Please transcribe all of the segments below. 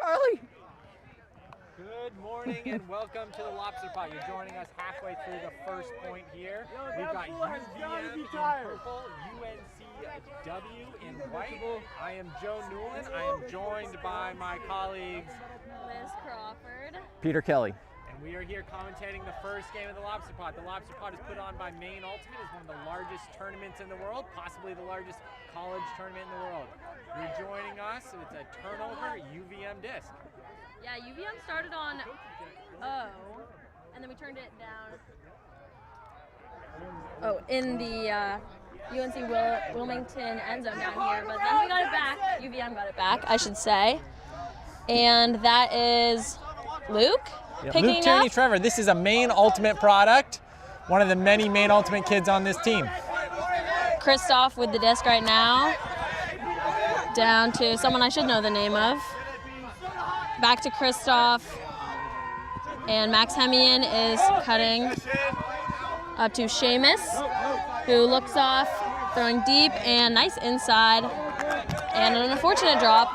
Charlie. Good morning and welcome to the Lobster Pot. You're joining us halfway through the first point here. We've got UVM in purple, UNCW in white. I am Joe Newland. I am joined by my colleagues Liz Crawford, Peter Kelly. and we are here commentating the first game of the Lobster Pot. The Lobster Pot is put on by Maine Ultimate. It's one of the largest tournaments in the world, possibly the largest college tournament in the world. You're joining us. It's a turnover UVM disc. yeah, UVM started on O, and then we turned it down. Oh, in the UNC Wilmington end zone down here, but then we got it back. UVM got it back, I should say. And that is Luke picking Luke Tierney up. Trevor, this is a Maine Ultimate product. One of the many Maine Ultimate kids on this team. Christoph with the disc right now. Down to someone I should know the name of. Back to Christoph. And Max Hemian is cutting up to Seamus, who looks off, throwing deep and nice inside. And an unfortunate drop.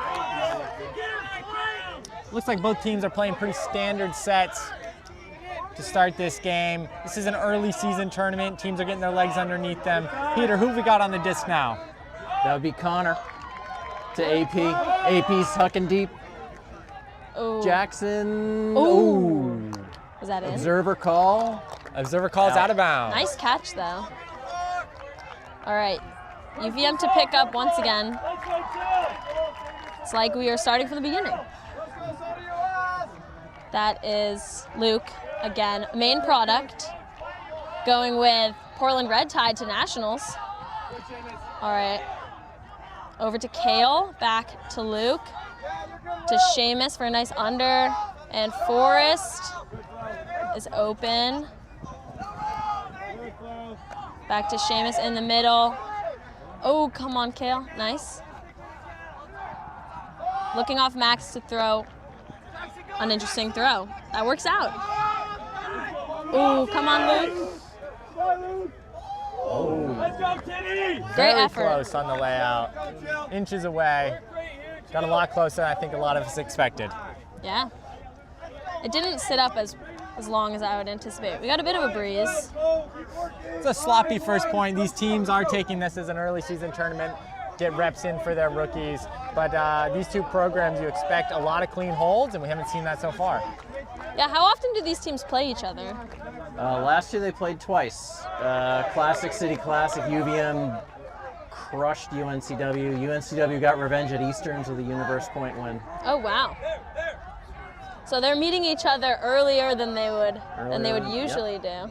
Looks like both teams are playing pretty standard sets to start this game. This is an early season tournament. Teams are getting their legs underneath them. Peter, who have we got on the disc now? That would be Connor to AP. AP's hucking deep. Oh. Jackson. Ooh. Was that in? Observer call. Observer calls out of bounds. Nice catch, though. All right, UVM to pick up once again. It's like we are starting from the beginning. That is Luke, again, main product, going with Portland Red Tide to Nationals. All right, over to Kale, back to Luke, to Seamus for a nice under, and Forrest is open. Back to Seamus in the middle. Oh, come on, Kale, nice. Looking off Max to throw. An interesting throw. That works out. Ooh, come on, Luke. Let's go, Teddy! Great Very effort. close on the layout. Inches away. Got a lot closer than I think a lot of us expected. Yeah. It didn't sit up as long as I would anticipate. We got a bit of a breeze. It's a sloppy first point. These teams are taking this as an early season tournament, get reps in for their rookies. But these two programs, you expect a lot of clean holds, and we haven't seen that so far. Yeah, how often do these teams play each other? Last year they played twice. Classic City Classic. UVM crushed UNCW. UNCW got revenge at Easterns with a Universe Point win. Oh, wow. So they're meeting each other earlier than they would usually do.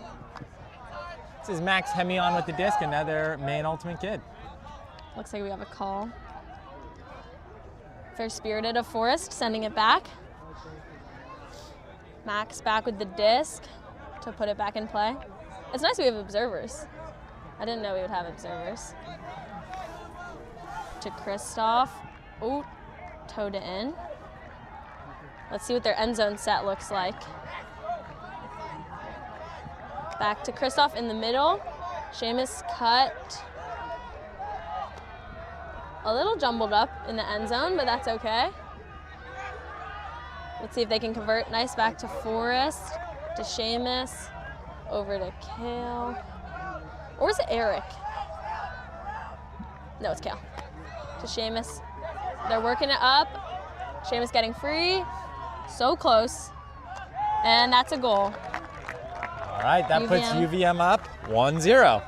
This is Max Hemion with the disc, another Maine Ultimate kid. Looks like we have a call. Fair Spirited of Forrest sending it back. Max back with the disc to put it back in play. It's nice we have observers. I didn't know we would have observers. To Christoph. Ooh, towed it in. Let's see what their end zone set looks like. Back to Christoph in the middle. Seamus cut. A little jumbled up in the end zone, but that's okay. Let's see if they can convert. Nice back to Forrest, to Seamus, over to Kale. Or is it Eric? No, it's Kale. To Seamus. They're working it up. Seamus getting free. So close. And that's a goal. All right, that puts UVM up 1-0.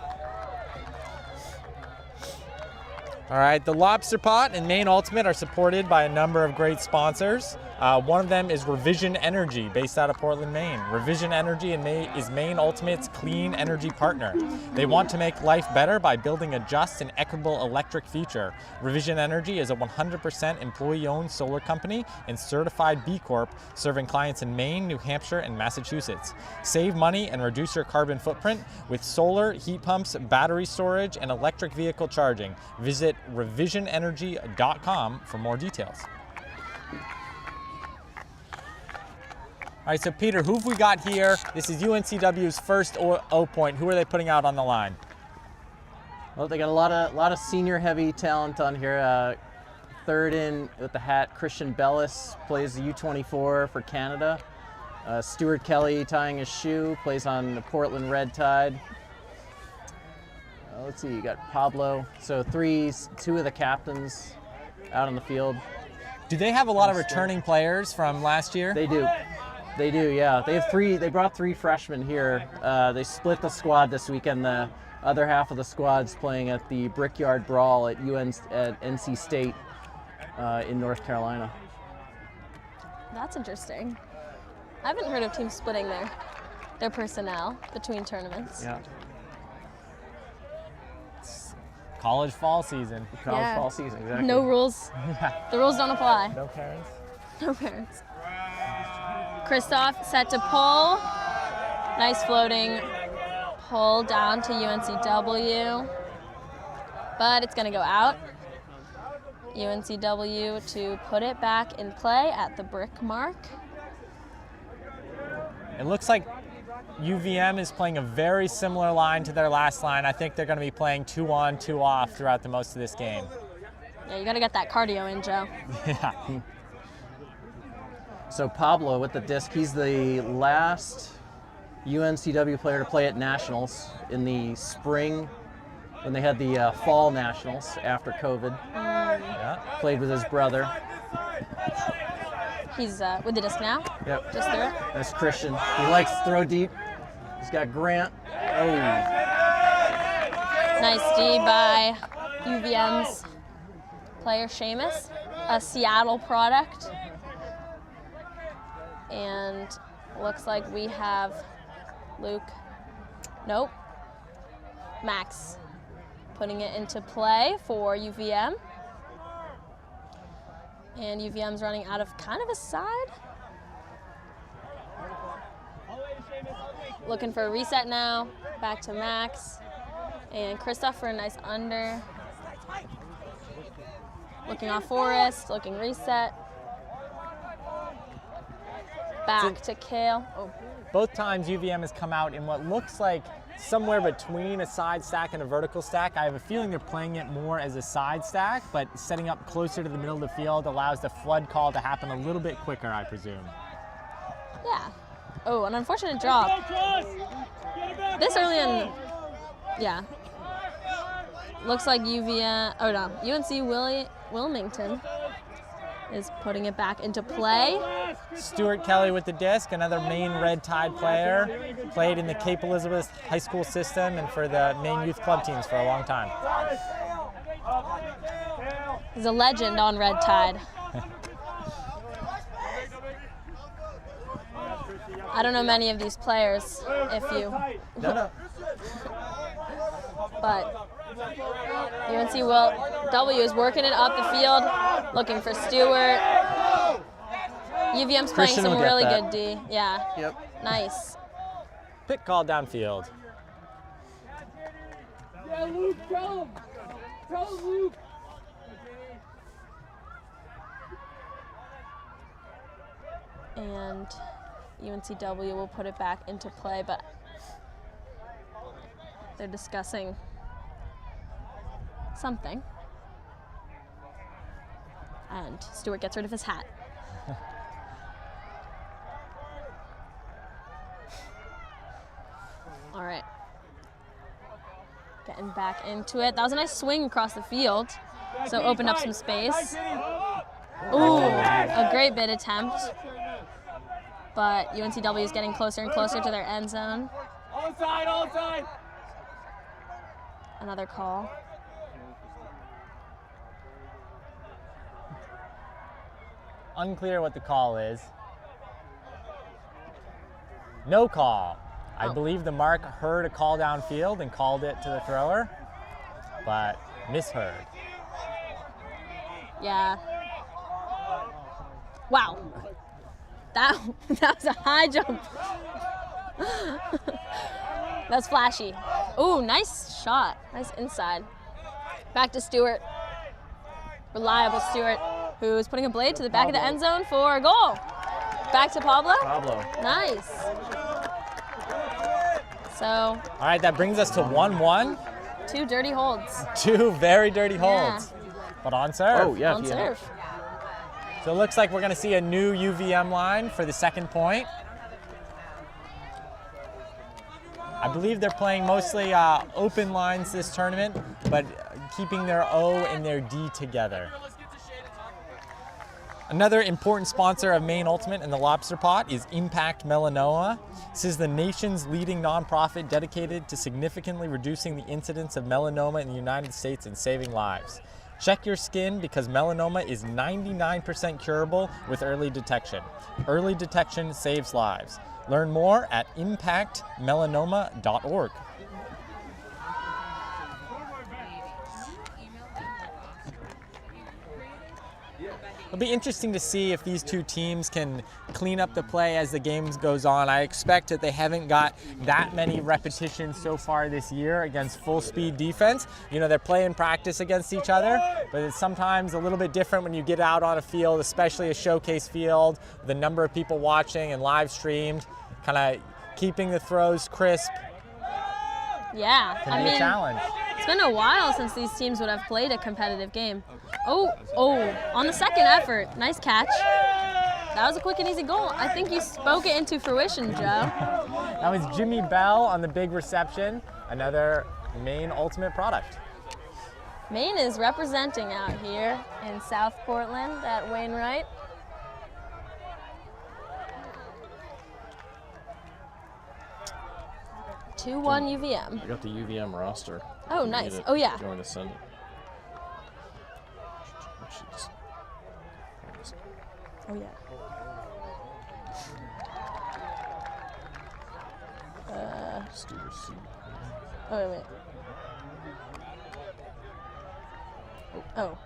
All right, the Lobster Pot and Maine Ultimate are supported by a number of great sponsors. One of them is Revision Energy, based out of Portland, Maine. Revision Energy is Maine Ultimate's clean energy partner. They want to make life better by building a just and equitable electric future. Revision Energy is a 100% employee-owned solar company and certified B Corp, serving clients in Maine, New Hampshire, and Massachusetts. Save money and reduce your carbon footprint with solar, heat pumps, battery storage, and electric vehicle charging. Visit revisionenergy.com for more details. All right, so Peter, who have we got here? This is UNCW's first O point. Who are they putting out on the line? Well, they got a lot of senior heavy talent on here. third in with the hat, Christian Bellis, plays the U24 for Canada. Stuart Kelly tying his shoe, plays on the Portland Red Tide. Let's see, you got Pablo. So two of the captains out on the field. Do they have a lot of returning players from last year? They do. They do, yeah. They have they brought 3 freshmen here. They split the squad this weekend. The other half of the squad's playing at the Brickyard Brawl at NC State in North Carolina. That's interesting. I haven't heard of teams splitting their personnel between tournaments. Yeah. College fall season. College fall season, exactly. No rules. The rules don't apply. No parents. No parents. Christoph set to pull. Nice floating pull down to UNCW. But it's going to go out. UNCW to put it back in play at the brick mark. It looks like UVM is playing a very similar line to their last line. I think they're going to be playing 2 on, 2 off throughout the most of this game. Yeah, you got to get that cardio in, Joe. Yeah. So Pablo with the disc, he's the last UNCW player to play at Nationals in the spring when they had the fall Nationals after COVID. Yeah. Played with his brother. He's with the disc now. Yep. Just through it. That's Christian. He likes to throw deep. He's got Grant. Oh. Nice D by UVM's player Seamus, a Seattle product. And looks like we have Max putting it into play for UVM. And UVM's running out of kind of a side. Looking for a reset now. Back to Max. And Christoph for a nice under. Looking off Forrest, looking reset. Back to Kale. Oh. Both times UVM has come out in what looks like somewhere between a side stack and a vertical stack. I have a feeling they're playing it more as a side stack, but setting up closer to the middle of the field allows the flood call to happen a little bit quicker, I presume. Yeah. Oh, an unfortunate drop. This early in, yeah. Looks like UNC Wilmington is putting it back into play. Stuart Kelly with the disc, another Maine Red Tide player. Played in the Cape Elizabeth high school system and for the Maine youth club teams for a long time. He's a legend on Red Tide. I don't know many of these players, if you. No. But UNCW is working it up the field, looking for Stewart. UVM's playing Christian some will get really that. good D. Yeah. Yep. Nice. Pick call downfield. Yeah, Luke, tell him. Tell him, Luke. And UNCW will put it back into play, but they're discussing something. And Stewart gets rid of his hat. All right. Getting back into it. That was a nice swing across the field. So opened up some space. Ooh, a great bid attempt. But UNCW is getting closer and closer to their end zone. Onside. Another call. Unclear what the call is. No call. I believe the mark heard a call downfield and called it to the thrower, but misheard. Yeah. Wow. That was a high jump. That's flashy. Ooh, nice shot. Nice inside. Back to Stewart. Reliable Stewart, who's putting a blade to the back of the end zone for a goal. Back to Pablo. Nice. So. All right, that brings us to 1-1. Two dirty holds. Two very dirty holds. Yeah. but on serve. Oh, yeah. On serve. So it looks like we're going to see a new UVM line for the second point. I believe they're playing mostly open lines this tournament, but keeping their O and their D together. Another important sponsor of Maine Ultimate and the Lobster Pot is Impact Melanoma. This is the nation's leading nonprofit dedicated to significantly reducing the incidence of melanoma in the United States and saving lives. Check your skin because melanoma is 99% curable with early detection. Early detection saves lives. Learn more at impactmelanoma.org. It'll be interesting to see if these two teams can clean up the play as the game goes on. I expect that they haven't got that many repetitions so far this year against full speed defense. You know, they're playing practice against each other, but it's sometimes a little bit different when you get out on a field, especially a showcase field, the number of people watching and live streamed, kind of keeping the throws crisp. Yeah, Can be a challenge. It's been a while since these teams would have played a competitive game. Oh, on the second effort. Nice catch. That was a quick and easy goal. I think you spoke it into fruition, Joe. That was Jimmy Bell on the big reception, another Maine Ultimate product. Maine is representing out here in South Portland at Wainwright. (2-1) UVM. I got the UVM roster. Oh, nice. Oh, yeah. Do you want me to send it? Oh, yeah. Just do receipt. Oh, wait. Oh.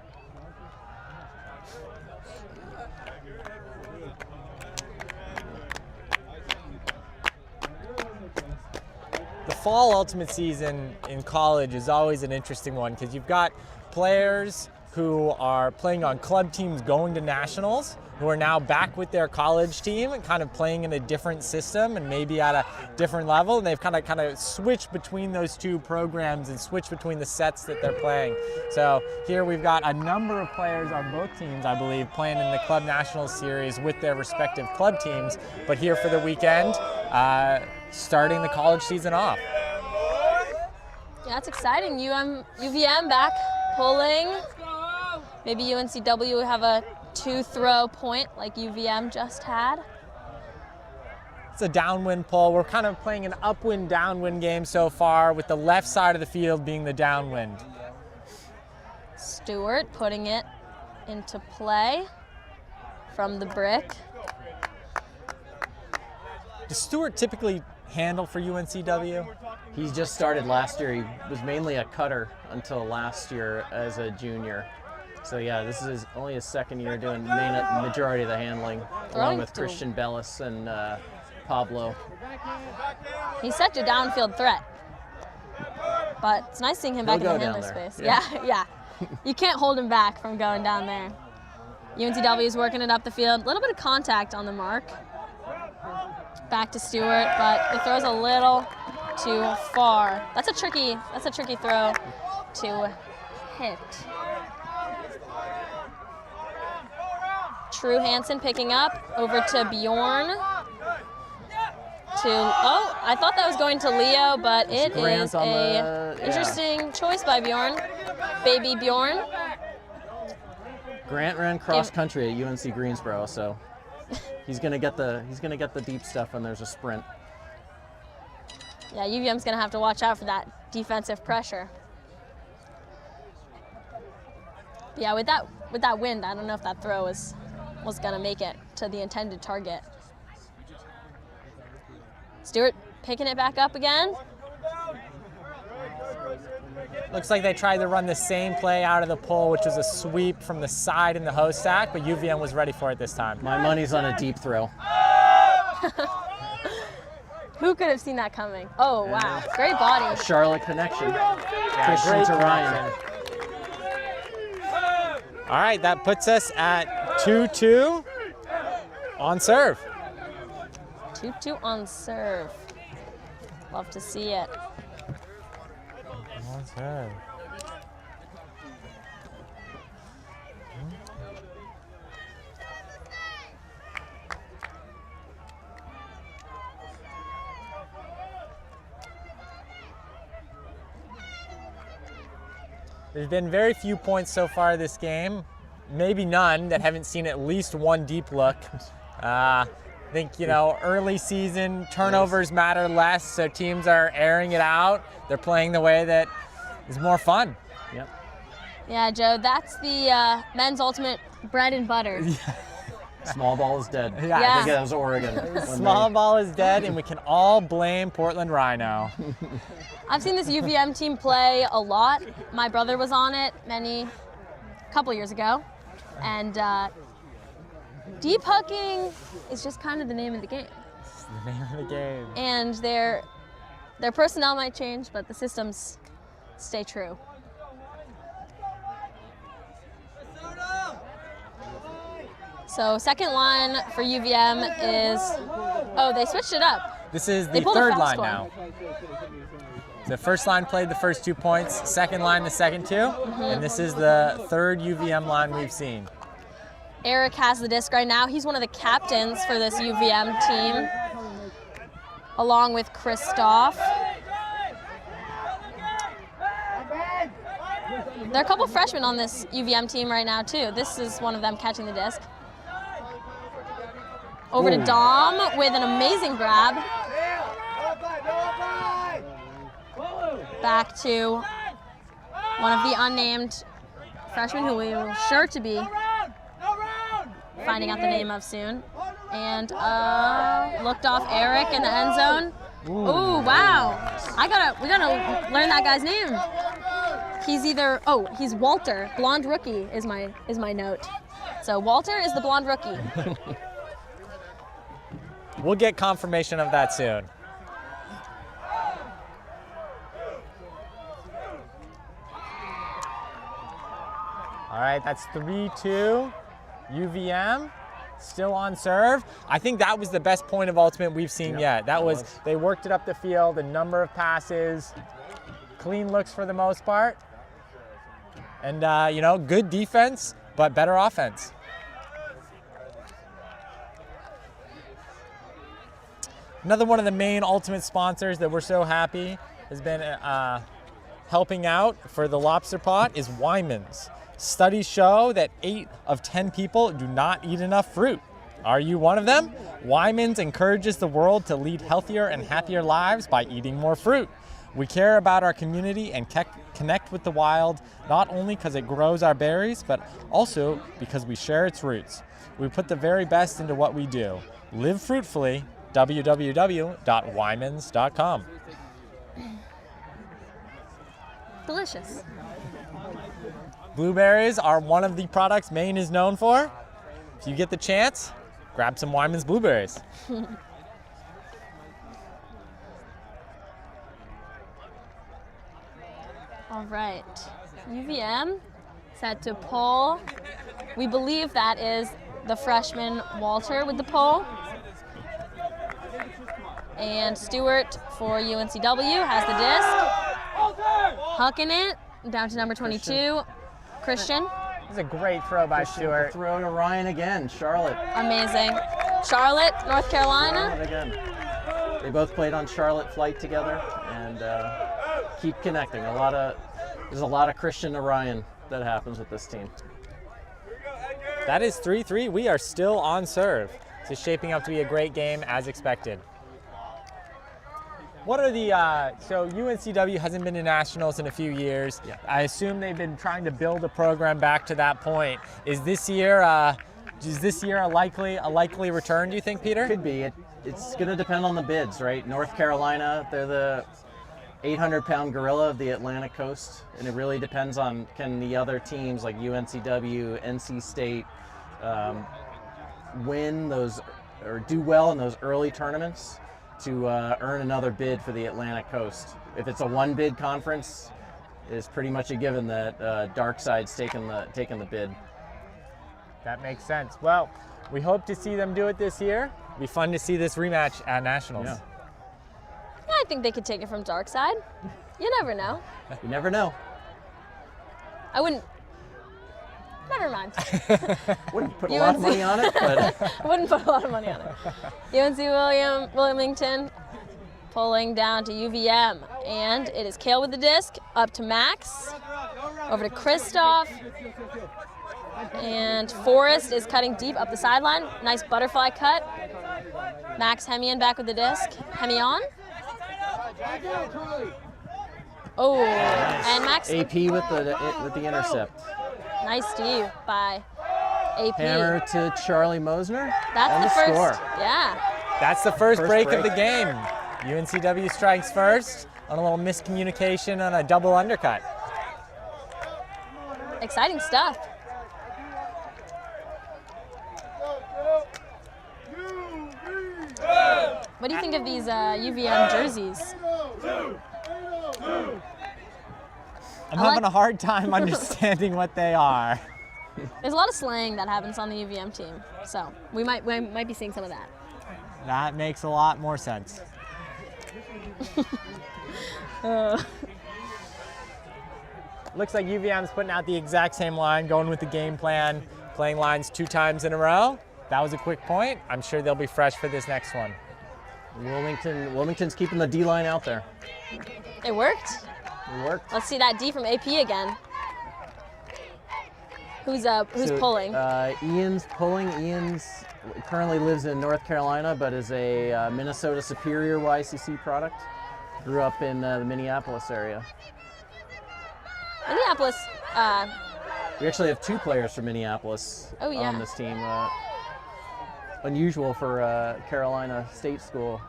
The fall ultimate season in college is always an interesting one because you've got players who are playing on club teams going to nationals, who are now back with their college team and kind of playing in a different system and maybe at a different level, and they've kind of switched between those two programs and switched between the sets that they're playing. So here we've got a number of players on both teams, I believe, playing in the Club Nationals series with their respective club teams, but here for the weekend, starting the college season off. Yeah, that's exciting. UVM back pulling. Maybe UNCW will have a 2-throw point like UVM just had. It's a downwind pull. We're kind of playing an upwind, downwind game so far, with the left side of the field being the downwind. Stewart putting it into play from the brick. Does Stewart typically handle for UNCW? He just started last year. He was mainly a cutter until last year as a junior. So yeah, this is only his second year doing the majority of the handling, along with Christian Bellis and Pablo. He's such a downfield threat, but it's nice seeing him back in the handler space. Yeah. You can't hold him back from going down there. UNCW is working it up the field. A little bit of contact on the mark. Back to Stewart, but the throw's a little too far. That's a tricky throw to hit. True Hansen picking up over to Bjorn. I thought that was going to Leo, but it is a interesting choice by Bjorn. Baby Bjorn. Grant ran cross country at UNC Greensboro, so he's gonna get the deep stuff when there's a sprint. Yeah, UVM's gonna have to watch out for that defensive pressure. But yeah, with that wind, I don't know if that throw was gonna make it to the intended target. Stewart picking it back up again. Looks like they tried to run the same play out of the pull, which was a sweep from the side in the host stack, but UVM was ready for it this time. My money's on a deep throw. Who could have seen that coming? Oh, wow. Great body. Charlotte connection. Christian to Ryan. All right, that puts us at 2-2 on serve. 2-2 on serve. Love to see it. On serve. There's been very few points so far this game, maybe none, that haven't seen at least one deep look. I think, you know, early season turnovers matter less, so teams are airing it out. They're playing the way that is more fun. Yep. Yeah, Joe, that's the men's ultimate bread and butter. Small ball is dead. Yeah. I think that was Oregon. Small ball is dead, and we can all blame Portland Rhino. I've seen this UVM team play a lot. My brother was on it a couple years ago, and deep hooking is just kind of the name of the game. It's the name of the game. And their personnel might change, but the systems stay true. So second line for UVM is, oh, they switched it up. This is They the pulled a third fast line one. now. The first line played the first 2 points, second line the second 2, and this is the third UVM line we've seen. Eric has the disc right now. He's one of the captains for this UVM team, along with Christoph. There are a couple freshmen on this UVM team right now, too. This is one of them catching the disc. Over to Dom with an amazing grab. Back to one of the unnamed freshmen who we will sure to be finding out the name of soon. And looked off Eric in the end zone. Ooh, wow. We gotta learn that guy's name. He's Walter. Blonde rookie is my note. So Walter is the blonde rookie. We'll get confirmation of that soon. All right, that's 3-2. UVM still on serve. I think that was the best point of ultimate we've seen yet. They worked it up the field, a number of passes, clean looks for the most part. And, you know, good defense, but better offense. Another one of the main ultimate sponsors that we're so happy has been helping out for the Lobster Pot is Wyman's. Studies show that 8 of 10 people do not eat enough fruit. Are you one of them? Wyman's encourages the world to lead healthier and happier lives by eating more fruit. We care about our community and connect with the wild, not only because it grows our berries, but also because we share its roots. We put the very best into what we do. Live fruitfully. www.wymans.com. Delicious. Blueberries are one of the products Maine is known for. If you get the chance, grab some Wyman's blueberries. All right, UVM set to pull. We believe that is the freshman Walter with the pull. And Stewart for UNCW has the disc. Hucking it down to number 22, Christian. This is a great throw by Stewart. Throw to Ryan again, Charlotte. Amazing. Charlotte, North Carolina. Charlotte again. They both played on Charlotte Flight together and keep connecting. There's a lot of Christian to Ryan that happens with this team. That is 3-3. We are still on serve. This is shaping up to be a great game as expected. What are the, so UNCW hasn't been to nationals in a few years. Yeah. I assume they've been trying to build a program back to that point. Is this year a likely return, do you think, Peter? Could be. It's going to depend on the bids, right? North Carolina, they're the 800-pound gorilla of the Atlantic coast, and it really depends on can the other teams like UNCW, NC State win those or do well in those early tournaments to earn another bid for the Atlantic coast. If it's a one-bid conference, it's pretty much a given that Dark Side's taking the bid. That makes sense. Well, we hope to see them do it this year. It'll be fun to see this rematch at nationals. Yeah. I think they could take it from Dark Side. You never know. You never know. I wouldn't. Never mind. Wouldn't put a lot of money on it, but Wouldn't put a lot of money on it. UNC Wilmington, Pulling down to UVM, and it is Kale with the disc, up to Max, over to Christoph, and Forrest is cutting deep up the sideline. Nice butterfly cut. Max Hemian back with the disc. Hemion. Oh, and Max. AP with the intercept. Nice D by AP. Hammer to Charlie Mosner. That's and the first. score. Yeah. That's the first break of the game. UNCW strikes first on a little miscommunication on a double undercut. Exciting stuff. What do you think of these UVM jerseys? I'm having a hard time understanding what they are. There's a lot of slang that happens on the UVM team, so we might be seeing some of that. That makes a lot more sense. Looks like UVM's putting out the exact same line, going with the game plan, playing lines 2 times in a row. That was a quick point. I'm sure they'll be fresh for this next one. Wilmington's keeping the D line out there. It worked. It worked. Let's see that D from AP again. Who's pulling? Ian's pulling. Ian's currently lives in North Carolina, but is a Minnesota Superior YCC product. Grew up in the Minneapolis area. Minneapolis. We actually have 2 players from Minneapolis on this team. Unusual for Carolina State School.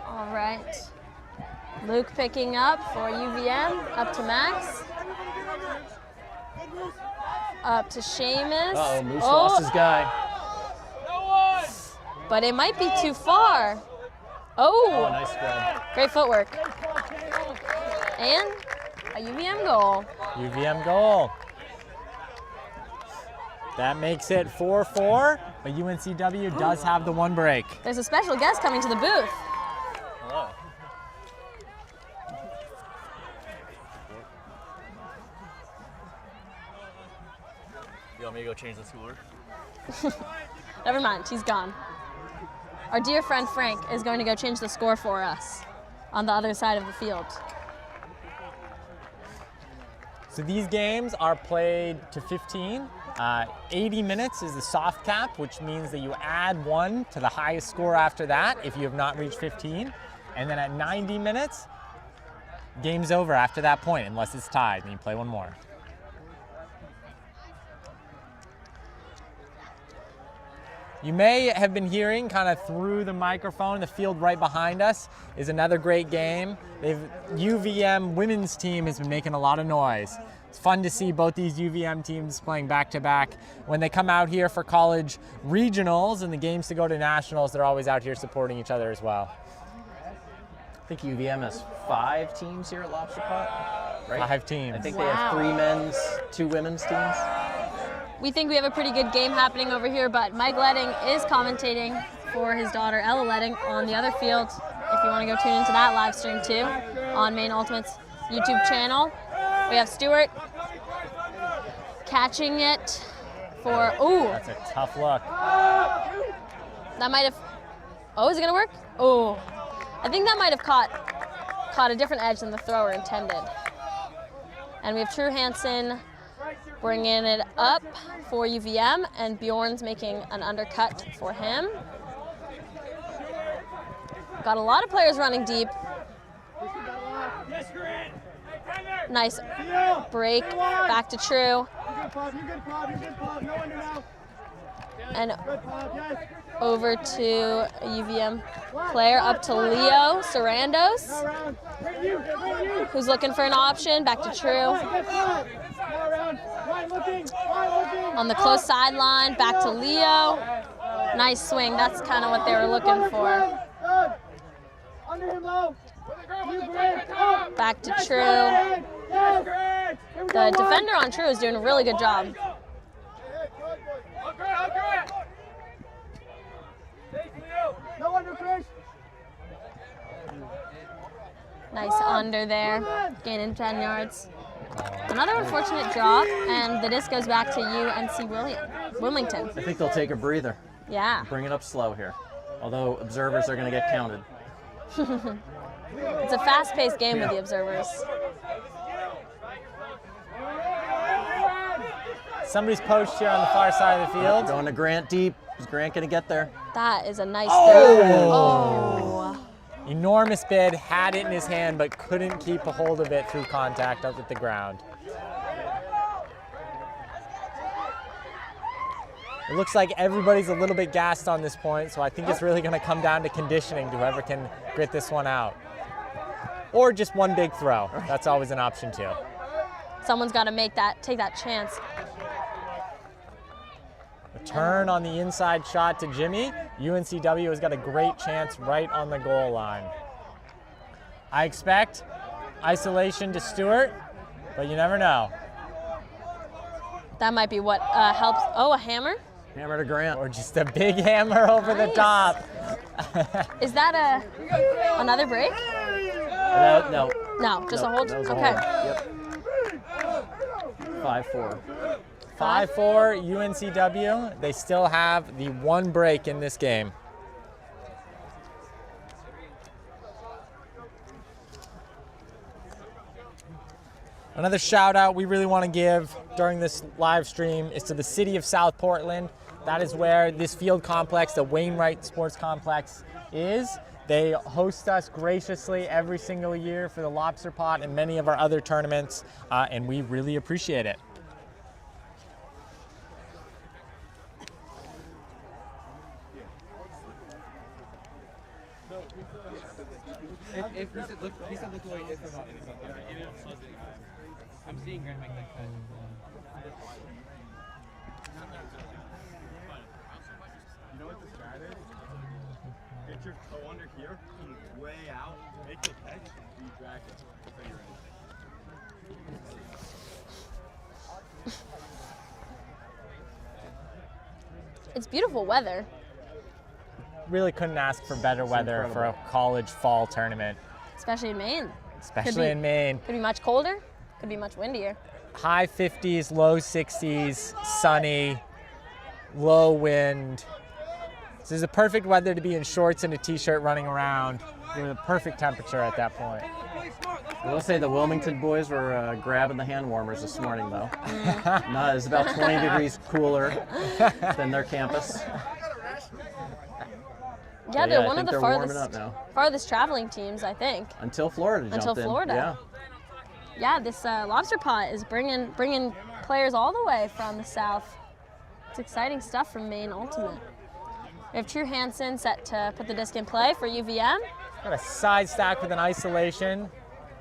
All right. Luke picking up for UVM, up to Max. Up to Seamus. Uh-oh, Moose lost his guy. But it might be too far. Oh, Nice grab. great footwork. And a UVM goal. UVM goal. That makes it 4-4, but UNCW does have the 1 break. There's a special guest coming to the booth. Hello. You want me to go change the score? Never mind, he's gone. Our dear friend Frank is going to go change the score for us on the other side of the field. So these games are played to 15. 80 minutes is the soft cap, which means that you add 1 to the highest score after that if you have not reached 15. And then at 90 minutes, game's over after that point, unless it's tied, and you play 1 more. You may have been hearing kind of through the microphone, the field right behind us is another great game. UVM women's team has been making a lot of noise. It's fun to see both these UVM teams playing back-to-back. When they come out here for college regionals and the games to go to nationals, they're always out here supporting each other as well. I think UVM has 5 teams here at Lobster Pot, right? 5 teams. I think they have 3 men's, 2 women's teams. We think we have a pretty good game happening over here, but Mike Letting is commentating for his daughter Ella Letting on the other field. If you want to go tune into that live stream too on Maine Ultimate's YouTube channel. We have Stewart catching it for, ooh. That's a tough look. That might have, is it gonna work? Oh, I think that might have caught a different edge than the thrower intended. And we have True Hansen bringing it up for UVM, and Bjorn's making an undercut for him. Got a lot of players running deep. Nice break, back to True. And over to a UVM player, up to Leo Sarandos, who's looking for an option, back to True. On the close sideline, back to Leo. Nice swing, that's kind of what they were looking for. Back to True. The defender on True is doing a really good job. Nice under there, gaining 10 yards. Another unfortunate drop, and the disc goes back to UNC Wilmington. I think they'll take a breather. Yeah. Bring it up slow here. Although observers are going to get counted. It's a fast-paced game with the observers. Somebody's poached here on the far side of the field. Going to Grant deep. Is Grant going to get there? That is a nice throw. Oh. Enormous bid, had it in his hand, but couldn't keep a hold of it through contact up at the ground. It looks like everybody's a little bit gassed on this point, so I think it's really going to come down to conditioning to whoever can grit this one out. Or just one big throw. That's always an option too. Someone's got to take that chance. A turn on the inside shot to Jimmy. UNCW has got a great chance right on the goal line. I expect isolation to Stewart, but you never know. That might be what helps. Oh, a hammer? Hammer to Grant. Or just a big hammer over the top. Is that another break? No. No, just a hold? That was a Okay. hold. Yep. 5-4. 5-4 UNCW. They still have the one break in this game. Another shout out we really want to give during this live stream is to the city of South Portland. That is where this field complex, the Wainwright Sports Complex, is. They host us graciously every single year for the Lobster Pot and many of our other tournaments, and we really appreciate it. Look away. I'm seeing Grant make that cut. You know what the strat is? Get your toe under here, and way out, make the catch, and you drag it. So you're in. It's beautiful weather. Really couldn't ask for better weather for a college fall tournament. Especially in Maine. Especially in Maine. Could be much colder, could be much windier. High 50s, low 60s, sunny, low wind. This is the perfect weather to be in shorts and a t-shirt running around. We're the perfect temperature at that point. I will say the Wilmington boys were grabbing the hand warmers this morning, though. No, it's about 20 degrees cooler than their campus. Yeah, they're one of the farthest traveling teams, I think. Until Florida jumped in. Until Florida. Yeah, this Lobster Pot is bringing players all the way from the south. It's exciting stuff from Maine Ultimate. We have True Hansen set to put the disc in play for UVM. Got a side stack with an isolation.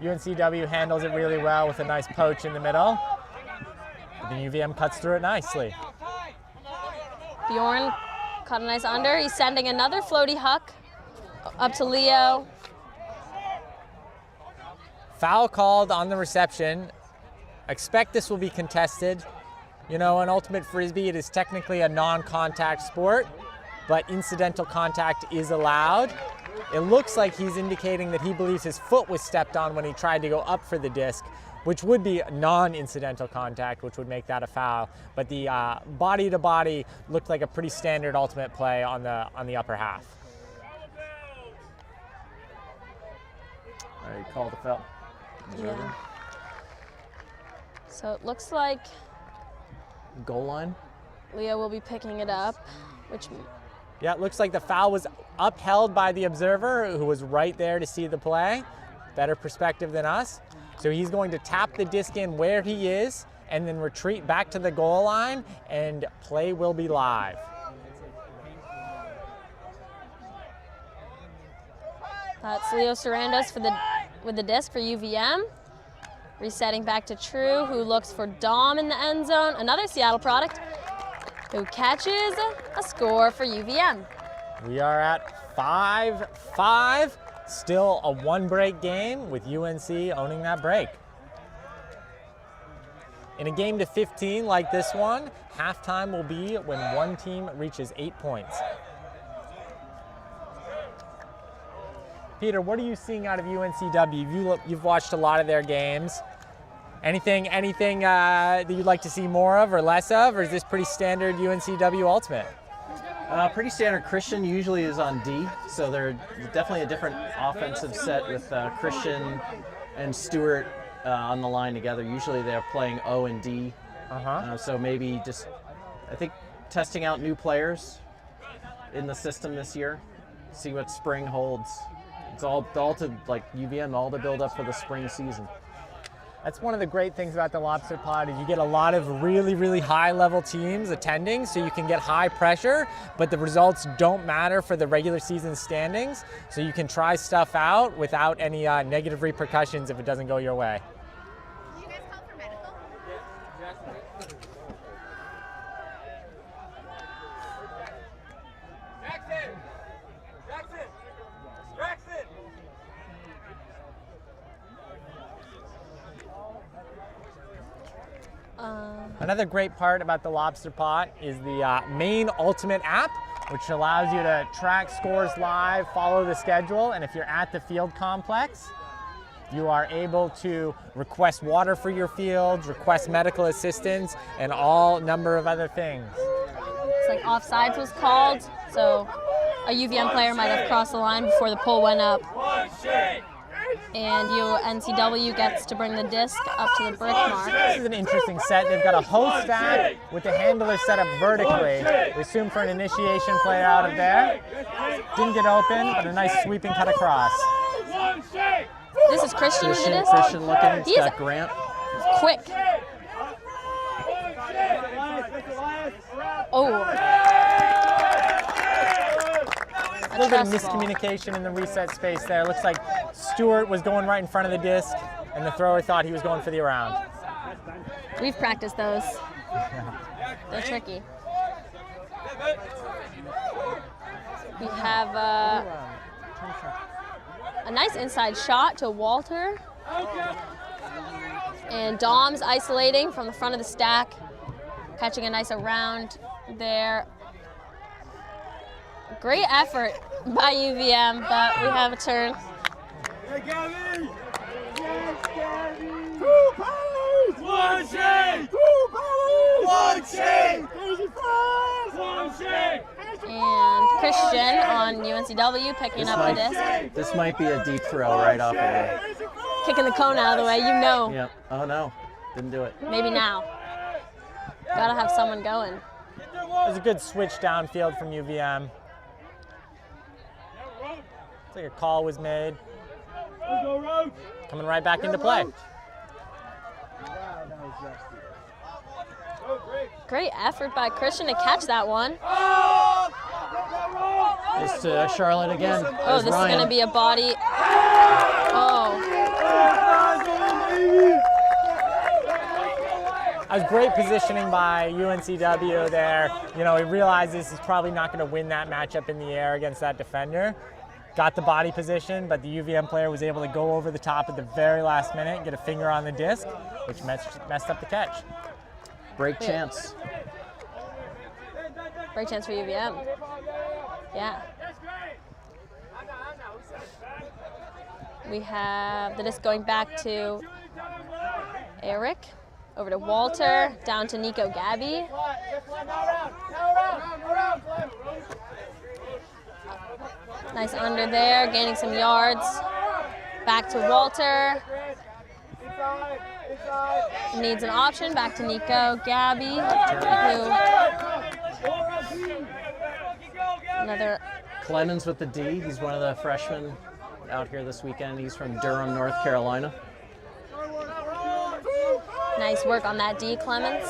UNCW handles it really well with a nice poach in the middle. But then UVM cuts through it nicely. Bjorn caught a nice under. He's sending another floaty huck up to Leo. Foul called on the reception. I expect this will be contested. You know, in Ultimate Frisbee, it is technically a non-contact sport, but incidental contact is allowed. It looks like he's indicating that he believes his foot was stepped on when he tried to go up for the disc, which would be non-incidental contact, which would make that a foul. But the body-to-body looked like a pretty standard ultimate play on the upper half. All right, call the foul. Yeah. So it looks like Goal line. Leo will be picking it up, which... Yeah, it looks like the foul was upheld by the observer, who was right there to see the play. Better perspective than us. So he's going to tap the disc in where he is and then retreat back to the goal line, and play will be live. That's Leo Sarandos with the disc for UVM. Resetting back to True, who looks for Dom in the end zone. Another Seattle product who catches a score for UVM. We are at 5-5. Still a one-break game with UNC owning that break. In a game to 15 like this one, halftime will be when one team reaches 8 points. Peter, what are you seeing out of UNCW? You've watched a lot of their games. Anything that you'd like to see more of or less of, or is this pretty standard UNCW Ultimate? Pretty standard. Christian usually is on D, so they're definitely a different offensive set with Christian and Stewart on the line together. Usually they're playing O and D. So maybe just, I think, testing out new players in the system this year. See what spring holds. It's all to like UVM, all to build up for the spring season. That's one of the great things about the Lobster Pod is you get a lot of really, really high-level teams attending, so you can get high pressure, but the results don't matter for the regular season standings, so you can try stuff out without any negative repercussions if it doesn't go your way. Do you guys call for medical? Another great part about the Lobster Pot is the Maine Ultimate app, which allows you to track scores live, follow the schedule, and if you're at the field complex, you are able to request water for your fields, request medical assistance, and all number of other things. It's like offsides was called, so a UVM player might have crossed the line before the pole went up. And UNCW gets to bring the disc up to the brick mark. This is an interesting set. They've got a host stack with the handler set up vertically. We assume for an initiation player out of there. Didn't get open, but a nice sweeping cut across. This is Christian with the disc. Christian looking. He's Got Grant. quick. Oh. A little bit of miscommunication in the reset space there. Looks like Stewart was going right in front of the disc, and the thrower thought he was going for the around. We've practiced those. They're tricky. We have a nice inside shot to Walter. And Dom's isolating from the front of the stack, catching a nice around there. Great effort by UVM, but we have a turn. Hey, Gabby! Yes, Gabby! 2 pounds! 1 shake! 2 pounds! 1 shake! 1 shake! And Christian on UNCW picking up the disc. This might be a deep throw right off of it. Kicking the cone out of the way, you know. Yep. Oh no, didn't do it. Maybe now. Gotta have someone going. It was a good switch downfield from UVM. Looks like a call was made. Coming right back into play. Great effort by Christian to catch that one. It's to Charlotte again. Oh, this is going to be a body. Oh. That was great positioning by UNCW there. You know, he realizes he's probably not going to win that matchup in the air against that defender. Got the body position, but the UVM player was able to go over the top at the very last minute, get a finger on the disc, which messed up the catch. Break chance. Break chance for UVM. Yeah. We have the disc going back to Eric, over to Walter, down to Nico Gabby. Nice under there, gaining some yards. Back to Walter. Needs an option, back to Nico Gabby. Another. Clemens with the D. He's one of the freshmen out here this weekend. He's from Durham, North Carolina. Nice work on that D, Clemens.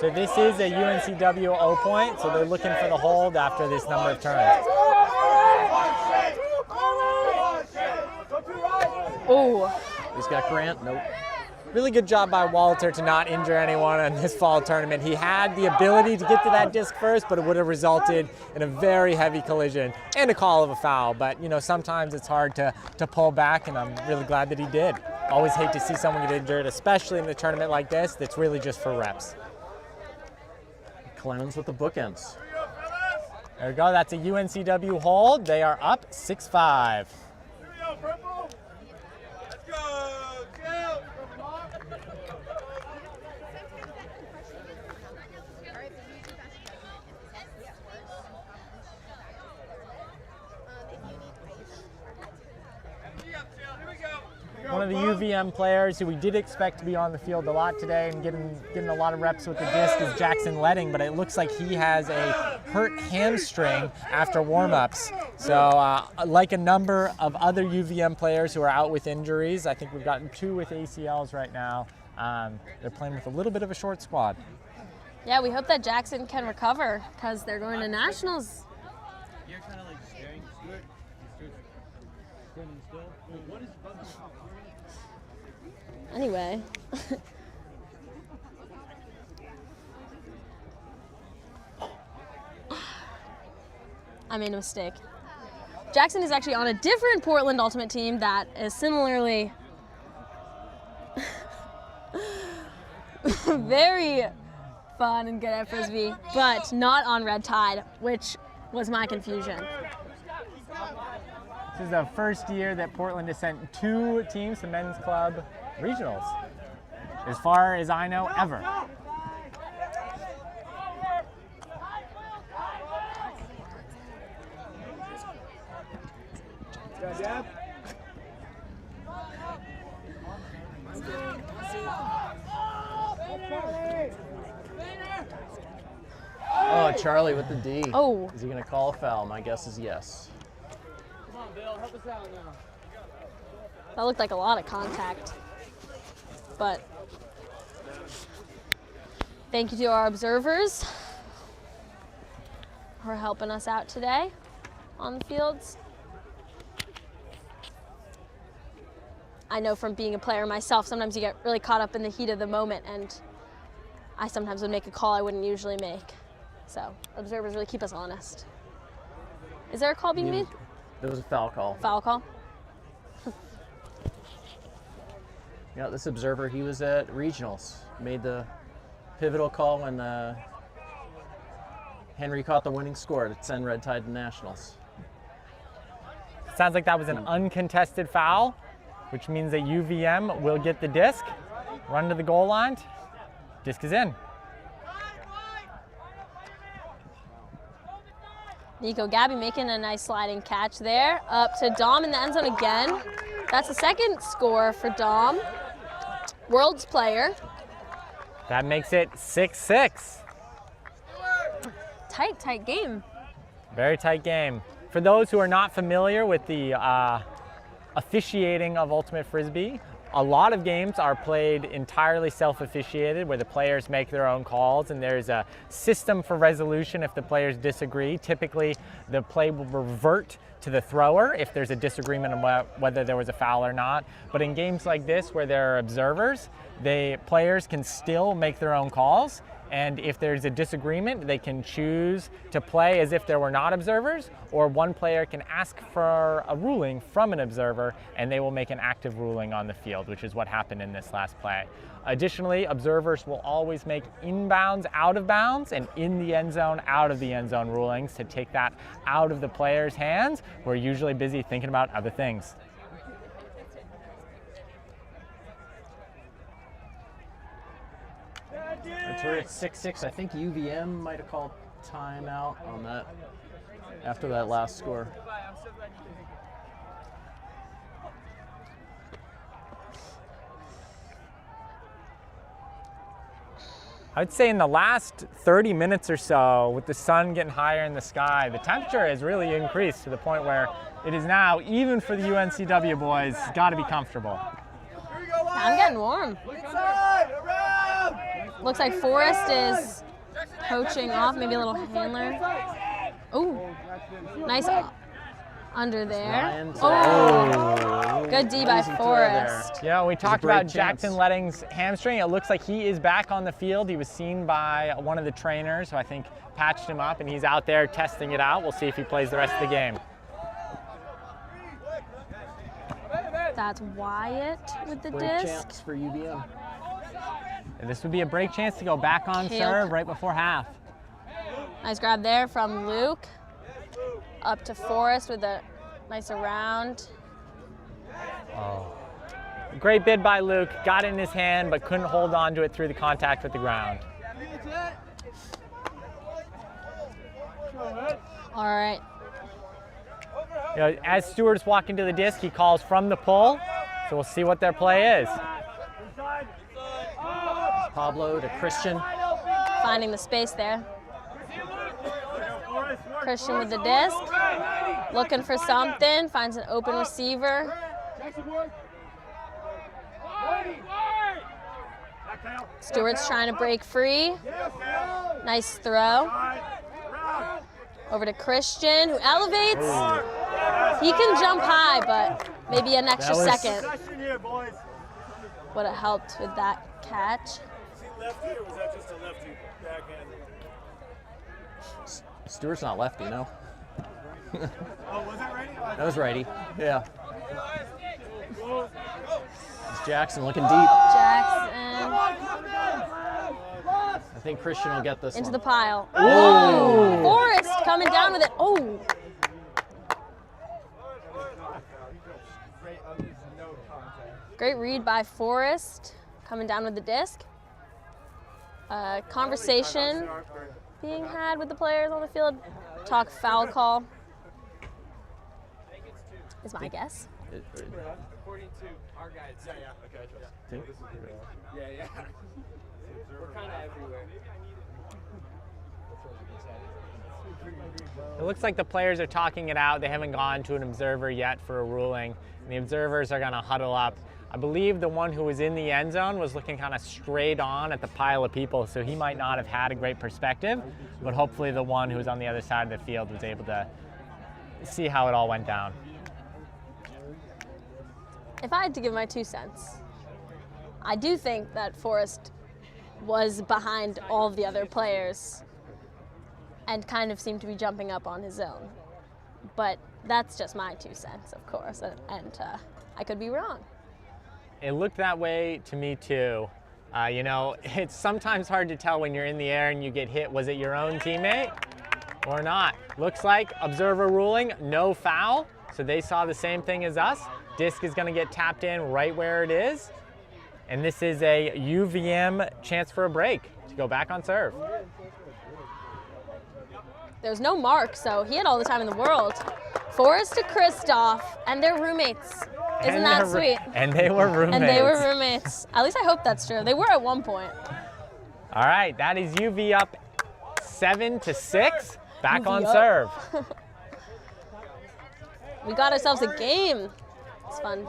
So this is a UNCW O point, so they're looking for the hold after this number of turns. Oh. He's got Grant. Nope. Really good job by Walter to not injure anyone in this fall tournament. He had the ability to get to that disc first, but it would have resulted in a very heavy collision and a call of a foul. But, you know, sometimes it's hard to pull back, and I'm really glad that he did. Always hate to see someone get injured, especially in a tournament like this that's really just for reps. Clemens with the bookends. There we go. That's a UNCW hold. They are up 6-5. one of the UVM players who we did expect to be on the field a lot today and getting a lot of reps with the disc is Jackson Letting, but it looks like he has a hurt hamstring after warm-ups. So like a number of other UVM players who are out with injuries, I think we've gotten 2 with ACLs right now. They're playing with a little bit of a short squad. Yeah, we hope that Jackson can recover because they're going to nationals. You're kind of like staring. Standing still. What is Anyway. I made a mistake. Jackson is actually on a different Portland Ultimate team that is similarly very fun and good at Frisbee, but not on Red Tide, which was my confusion. This is the first year that Portland has sent 2 teams to men's club regionals, as far as I know, ever. Oh, Charlie with the D. Oh. Is he going to call a foul? My guess is yes. Come on, Bill, help us out now. That looked like a lot of contact, but thank you to our observers who are helping us out today on the fields. I know from being a player myself, sometimes you get really caught up in the heat of the moment, and I sometimes would make a call I wouldn't usually make. So observers really keep us honest. Is there a call being made? There was a foul call. Foul call? Yeah, this observer, he was at regionals. Made the pivotal call when Henry caught the winning score to send Red Tide to nationals. Sounds like that was an uncontested foul, which means that UVM will get the disc, run to the goal line. Disc is in. Nico Gabby making a nice sliding catch there. Up to Dom in the end zone again. That's the second score for Dom. World's player. That makes it 6-6. Tight game. Very tight game. For those who are not familiar with the officiating of Ultimate Frisbee, a lot of games are played entirely self-officiated, where the players make their own calls, and there's a system for resolution if the players disagree. Typically, the play will revert to the thrower if there's a disagreement on whether there was a foul or not. But in games like this, where there are observers, the players can still make their own calls, and if there's a disagreement, they can choose to play as if there were not observers, or one player can ask for a ruling from an observer, and they will make an active ruling on the field, which is what happened in this last play. Additionally, observers will always make inbounds, out of bounds, and in the end zone, out of the end zone rulings to take that out of the players' hands, who are usually busy thinking about other things. We're at 6-6. I think UVM might have called timeout on that after that last score. I'd say in the last 30 minutes or so, with the sun getting higher in the sky, the temperature has really increased to the point where it is now, even for the UNCW boys, got to be comfortable. I'm getting warm. Looks like Forrest is coaching off, maybe a little handler. Oh, nice under there. Lions. Oh, good D by Easy throw there. Forrest. Yeah, we talked great about chance. Jackson Letting's hamstring. It looks like he is back on the field. He was seen by one of the trainers who I think patched him up, and he's out there testing it out. We'll see if he plays the rest of the game. That's Wyatt with the Great disc. chance for UVM. And this would be a break chance to go back on Kale. serve right before half. Nice grab there from Luke. Up to Forrest with a nice around. Oh. Great bid by Luke. Got it in his hand, but couldn't hold on to it through the contact with the ground. All right. You know, as Stewart's walking to the disc, he calls from the pull. So we'll see what their play is. Pablo to Christian. Finding the space there. Christian with the disc. Looking for something. Finds an open receiver. Stewart's trying to break free. Nice throw. Over to Christian, who elevates. He can jump high, but maybe an extra second would have helped with that catch. Lefty, or was that just a lefty backhand? Stewart's not lefty, no. Oh, was it righty? That was righty. Yeah. It's Jackson looking deep. Jackson I think Christian will get this into one. the pile. Oh! Forrest coming down with it. Oh! Great read by Forrest, coming down with the disc. Conversation being had with the players on the field. Talk foul call is my guess. According to our guides. Two? Yeah. We're kind of everywhere. It looks like the players are talking it out. They haven't gone to an observer yet for a ruling. And the observers are going to huddle up. I believe the one who was in the end zone was looking kind of straight on at the pile of people, so he might not have had a great perspective, but hopefully the one who was on the other side of the field was able to see how it all went down. If I had to give my 2 cents, I do think that Forrest was behind all of the other players and kind of seemed to be jumping up on his own. But that's just my 2 cents, of course, and I could be wrong. It looked that way to me too. You know, it's sometimes hard to tell when you're in the air and you get hit. Was it your own teammate or not? Looks like observer ruling, no foul. So they saw the same thing as us. Disc is going to get tapped in right where it is. And this is a UVM chance for a break to go back on serve. There's no mark, so he had all the time in the world. Forrest to Kristoff, and they're roommates. Isn't that sweet? And they were roommates. And they were roommates. At least I hope that's true. They were at one point. All right, that is UV up 7-6. Back UV on up. serve. We got ourselves a game. It's fun.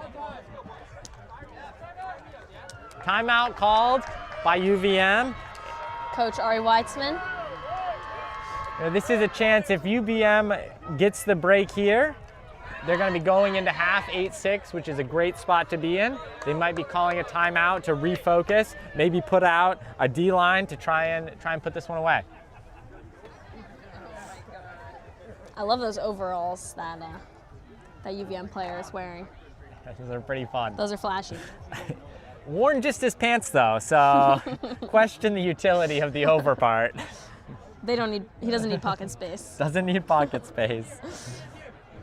Timeout called by UVM. Coach Ari Weitzman. Now, this is a chance if UVM gets the break here, they're going to be going into half 8-6, which is a great spot to be in. They might be calling a timeout to refocus, maybe put out a D-line to try and put this one away. I love those overalls that UVM player is wearing. Those are pretty fun. Those are flashy. Worn just as pants though, so question the utility of the over part. He doesn't need pocket space. Doesn't need pocket space.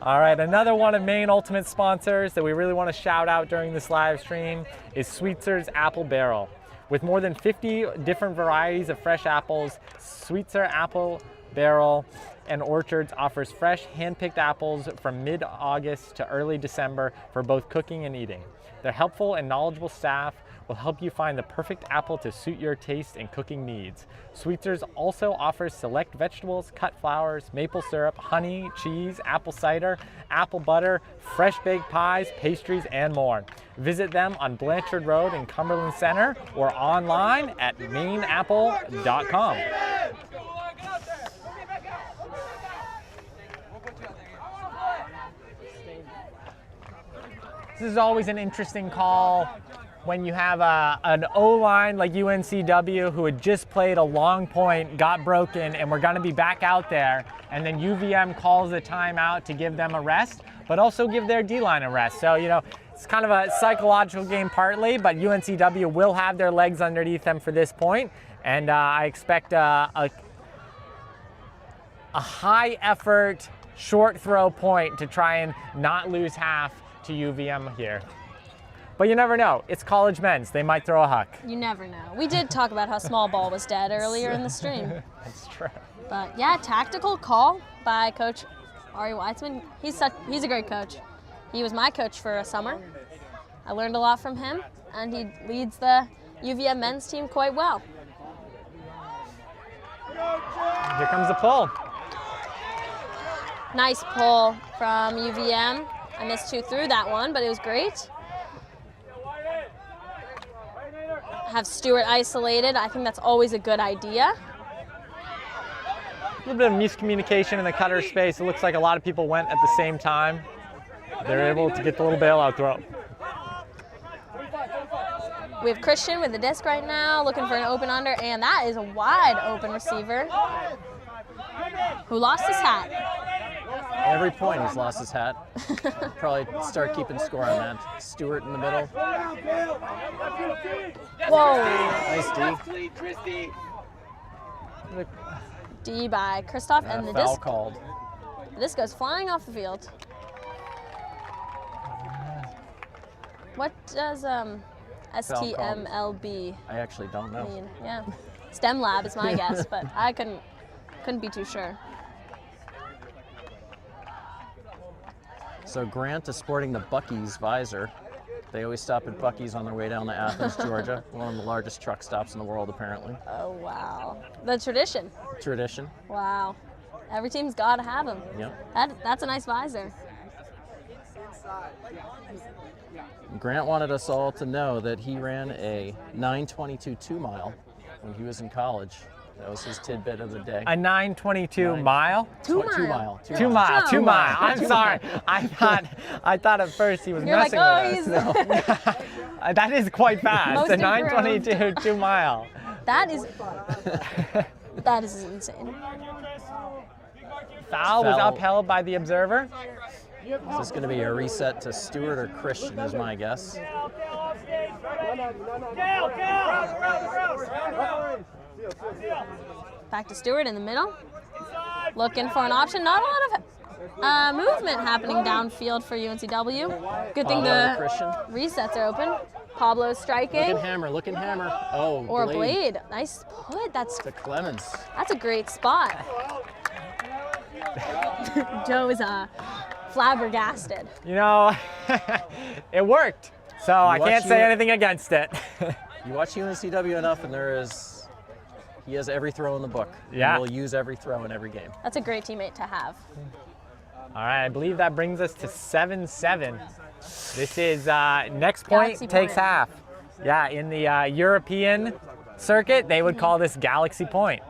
All right, another one of Maine Ultimate sponsors that we really want to shout out during this live stream is Sweetzer's Apple Barrel. With more than 50 different varieties of fresh apples, Sweetzer Apple Barrel and Orchards offers fresh, hand-picked apples from mid-August to early December for both cooking and eating. Their helpful and knowledgeable staff will help you find the perfect apple to suit your taste and cooking needs. Sweetzer's also offers select vegetables, cut flowers, maple syrup, honey, cheese, apple cider, apple butter, fresh baked pies, pastries, and more. Visit them on Blanchard Road in Cumberland Center or online at maineapple.com. This is always an interesting call when you have an O-line like UNCW who had just played a long point, got broken, and we're going to be back out there, and then UVM calls a timeout to give them a rest, but also give their D-line a rest. So, you know, it's kind of a psychological game partly, but UNCW will have their legs underneath them for this point, and I expect a high-effort, short throw point to try and not lose half to UVM here. But you never know. It's college men's. They might throw a huck. You never know. We did talk about how small ball was dead earlier in the stream. That's true. But yeah, tactical call by Coach Ari Weitzman. He's a great coach. He was my coach for a summer. I learned a lot from him, and he leads the UVM men's team quite well. Here comes the pull. Nice pull from UVM. I missed 2 through that one, but it was great. Have Stewart isolated. I think that's always a good idea. A little bit of miscommunication in the cutter space. It looks like a lot of people went at the same time. They're able to get the little bailout throw. We have Christian with the disc right now, looking for an open under, and that is a wide open receiver who lost his hat. Every point he's lost his hat. Probably start keeping score on that. Stewart in the middle. Whoa. Nice D. D by Christoph, and the Foul disc. called. The disc goes flying off the field. What does STMLB I actually don't know. mean? Yeah, STEM lab is my guess, but I couldn't be too sure. So Grant is sporting the Buc-ee's visor. They always stop at Buc-ee's on their way down to Athens, Georgia. One of the largest truck stops in the world, apparently. Oh wow, the tradition. Tradition. Wow, every team's got to have them. Yep. That's a nice visor. Grant wanted us all to know that he ran a 9:22 2-mile when he was in college. That was his tidbit of the day. A 9:22 mile? 2 2 mile. mile. 2 2 mile. mile. 2 mile. I'm sorry. I thought at first he was You're like, messing oh, with us. he's That is quite fast. Most A 9:22 2 mile. that is insane. Foul was Foul. upheld by the observer. Is this going to be a reset to Stewart or Christian is my guess. Back to Stewart in the middle. Looking for an option. Not a lot of movement happening downfield for UNCW. Good thing Pablo the Christian. resets are open. Pablo's striking. Looking hammer. Oh, Or a blade. Nice put. That's To Clemens. a great spot. Joe is flabbergasted. You know, it worked. So I watch can't say you- anything against it. You watch UNCW enough, and he has every throw in the book. Yeah. He will use every throw in every game. That's a great teammate to have. All right, I believe that brings us to 7-7. This is next point Galaxy takes point. half. Yeah, in the European circuit, they would call this Galaxy Point.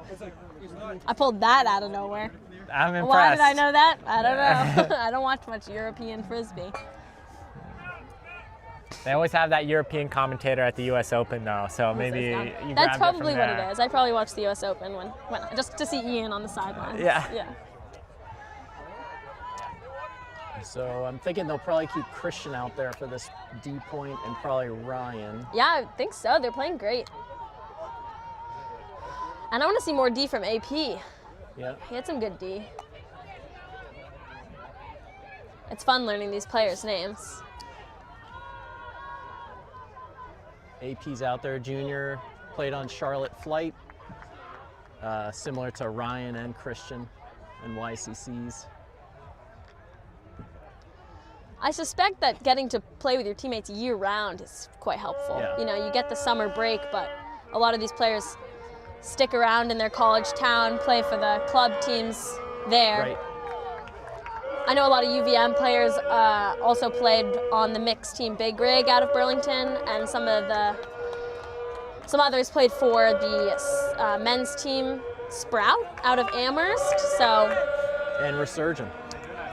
I pulled that out of nowhere. I'm impressed. Why did I know that? I don't know. I don't watch much European Frisbee. They always have that European commentator at the U.S. Open, though, so maybe you That's grabbed it from probably what there. it is. I probably watched the U.S. Open when just to see Ian on the sidelines. Yeah. Yeah. So I'm thinking they'll probably keep Christian out there for this D point and probably Ryan. Yeah, I think so. They're playing great. And I want to see more D from AP. Yeah. He had some good D. It's fun learning these players' names. AP's out there, junior, played on Charlotte Flight, similar to Ryan and Christian and YCCs. I suspect that getting to play with your teammates year-round is quite helpful. Yeah. You know, you get the summer break, but a lot of these players stick around in their college town, play for the club teams there. Right. I know a lot of UVM players also played on the mixed team Big Rig out of Burlington, and some others played for the men's team Sprout out of Amherst. So And Resurgent.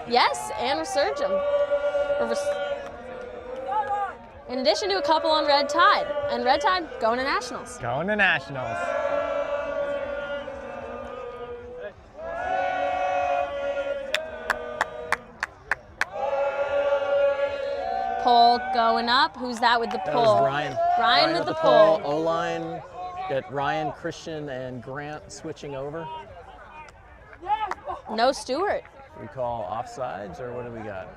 yes, and Resurgem. In addition to a couple on Red Tide, and Red Tide going to nationals. Going to nationals. Pull going up. Who's that with the That pull? was Ryan. Ryan with the pull. O-line, got Ryan, Christian, and Grant switching over. No Stewart. We call offsides, or what do we got?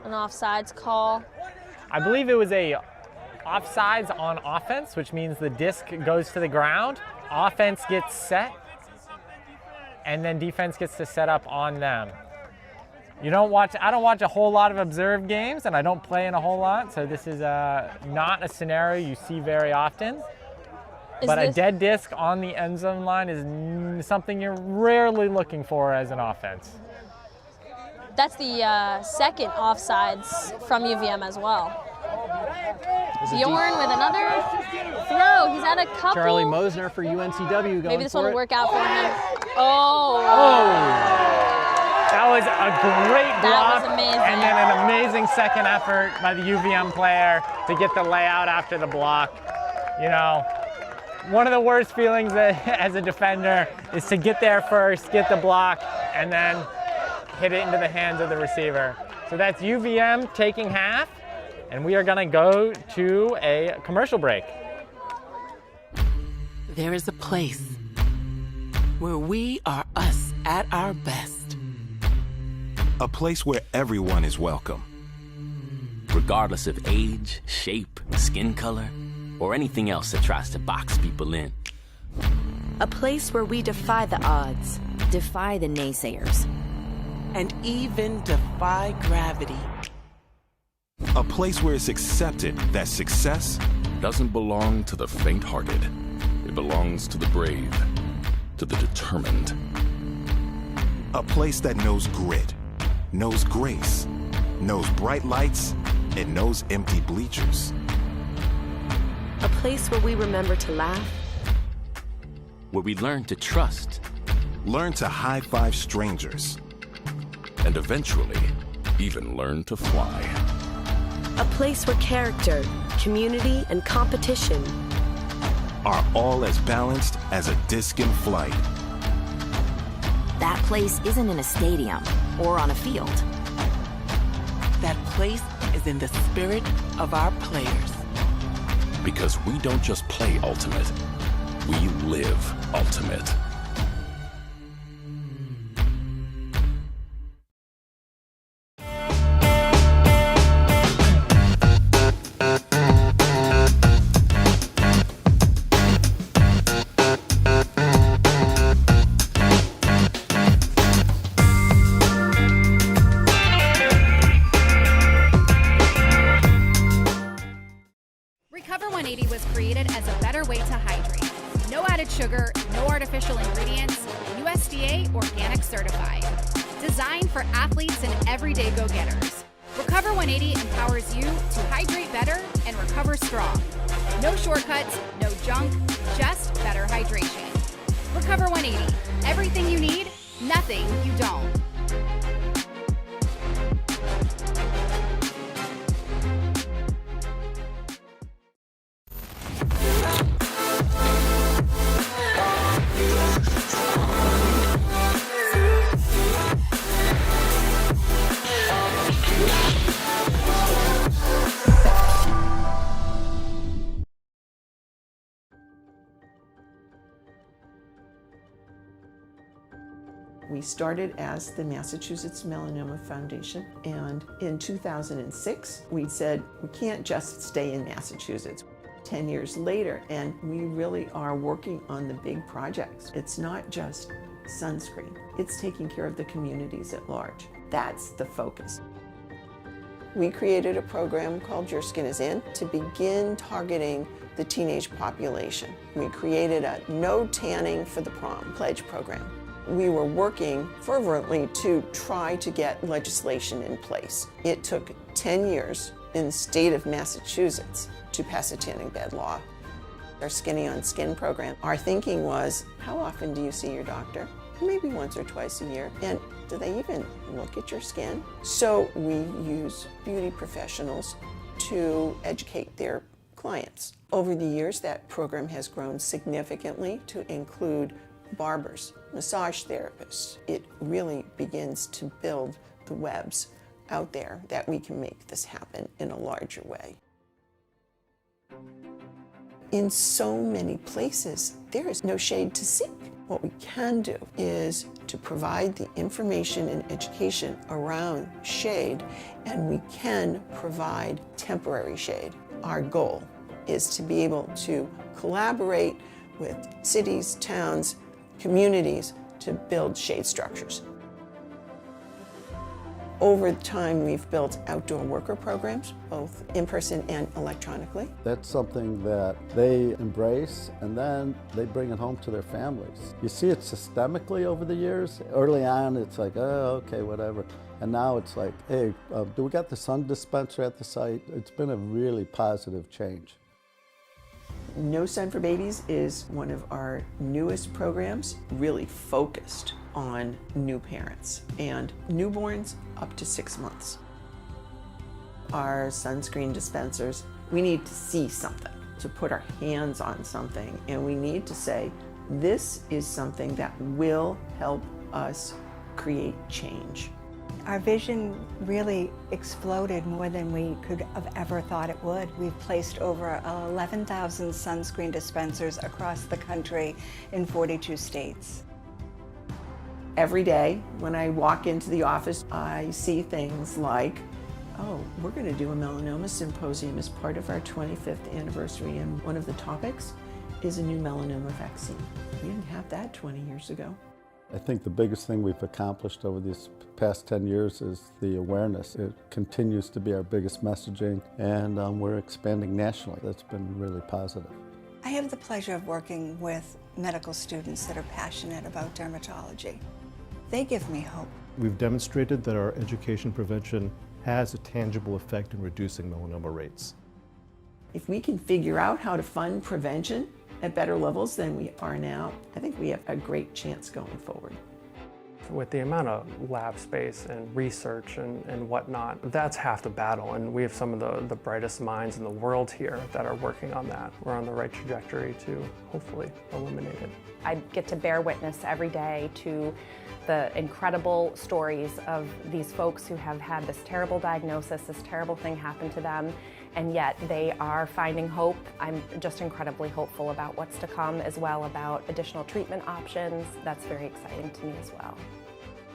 An offsides call. I believe it was a offsides on offense, which means the disc goes to the ground. Offense gets set. and then defense gets to set up on them. I don't watch a whole lot of observed games, and I don't play in a whole lot, so this is not a scenario you see very often. But a dead disc on the end zone line is something you're rarely looking for as an offense. That's the second offsides from UVM as well. Bjorn with another throw. He's had a couple. Charlie Mosner for UNCW going. Maybe this one for will it. work out for him. Oh. That was a great block. That was amazing. And then an amazing second effort by the UVM player to get the layout after the block. You know, one of the worst feelings as a defender is to get there first, get the block, and then hit it into the hands of the receiver. So that's UVM taking half, and we are going to go to a commercial break. There is a place where we are us at our best. A place where everyone is welcome. Regardless of age, shape, skin color, or anything else that tries to box people in. A place where we defy the odds, defy the naysayers, And even defy gravity. A place where it's accepted that success doesn't belong to the faint-hearted. It belongs to the brave, to the determined. A place that knows grit, knows grace, knows bright lights, and knows empty bleachers. a place where we remember to laugh, Where we learn to trust. Learn to high-five strangers. And eventually, even learn to fly. a place where character, community, and competition Are all as balanced as a disc in flight. That place isn't in a stadium or on a field. That place is in the spirit of our players. Because we don't just play ultimate, we live ultimate. Recover 180 was created as a better way to hydrate. No added sugar, no artificial ingredients, USDA organic certified. Designed for athletes and everyday go-getters. Recover 180 empowers you to hydrate better and recover strong. No shortcuts, no junk, just better hydration. Recover 180. Everything you need, nothing you don't. We started as the Massachusetts Melanoma Foundation, and in 2006, we said, we can't just stay in Massachusetts. 10 years later, and we really are working on the big projects. It's not just sunscreen, it's taking care of the communities at large. That's the focus. We created a program called Your Skin Is In to begin targeting the teenage population. We created a No Tanning for the Prom pledge program. We were working fervently to try to get legislation in place. It took 10 years in the state of Massachusetts to pass a tanning bed law. Our Skinny on Skin program, our thinking was, how often do you see your doctor? Maybe once or twice a year. And do they even look at your skin? So we use beauty professionals to educate their clients. Over the years, that program has grown significantly to include barbers, massage therapists. It really begins to build the webs out there that we can make this happen in a larger way. In so many places, there is no shade to seek. What we can do is to provide the information and education around shade, and we can provide temporary shade. Our goal is to be able to collaborate with cities, towns, communities to build shade structures. Over time, we've built outdoor worker programs, both in person and electronically. That's something that they embrace, and then they bring it home to their families. You see it systemically over the years. Early on, it's like, oh, okay, whatever. And now it's like, hey, do we got the sun dispenser at the site? It's been a really positive change. No Sun for Babies is one of our newest programs, really focused on new parents and newborns up to 6 months. Our sunscreen dispensers, we need to see something, to put our hands on something, and we need to say, this is something that will help us create change. Our vision really exploded more than we could have ever thought it would. We've placed over 11,000 sunscreen dispensers across the country in 42 states. Every day when I walk into the office, I see things like, oh, we're going to do a melanoma symposium as part of our 25th anniversary, and one of the topics is a new melanoma vaccine. We didn't have that 20 years ago. I think the biggest thing we've accomplished over these past 10 years is the awareness. It continues to be our biggest messaging, and we're expanding nationally. That's been really positive. I have the pleasure of working with medical students that are passionate about dermatology. They give me hope. We've demonstrated that our education prevention has a tangible effect in reducing melanoma rates. If we can figure out how to fund prevention at better levels than we are now, I think we have a great chance going forward. With the amount of lab space and research and whatnot, that's half the battle, and we have some of the brightest minds in the world here that are working on that. We're on the right trajectory to hopefully eliminate it. I get to bear witness every day to the incredible stories of these folks who have had this terrible diagnosis, this terrible thing happen to them, and yet they are finding hope. I'm just incredibly hopeful about what's to come, as well about additional treatment options. That's very exciting to me as well.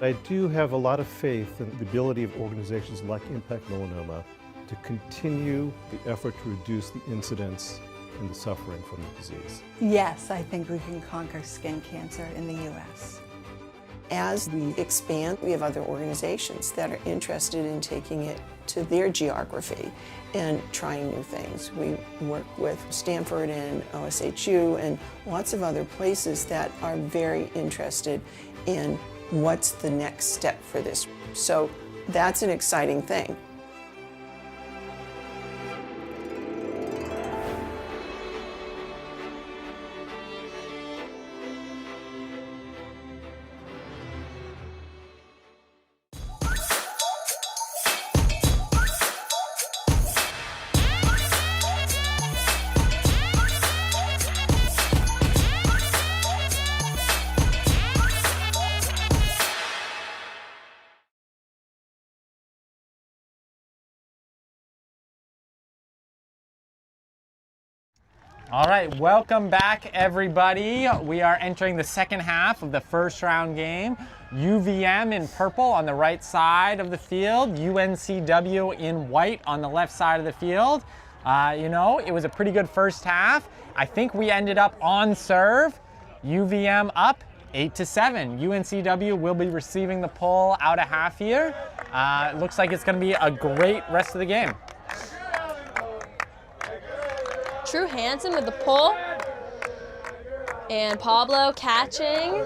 I do have a lot of faith in the ability of organizations like Impact Melanoma to continue the effort to reduce the incidence and the suffering from the disease. Yes, I think we can conquer skin cancer in the U.S. As we expand, we have other organizations that are interested in taking it to their geography and trying new things. We work with Stanford and OSHU and lots of other places that are very interested in what's the next step for this. So that's an exciting thing. All right, welcome back everybody. We are entering the second half of the first round game. UVM in purple on the right side of the field, UNCW in white on the left side of the field. You know, it was a pretty good first half. I think we ended up on serve. UVM up 8-7. UNCW will be receiving the pull out of half here. It looks like it's going to be a great rest of the game. True Hansen with the pull. And Pablo catching,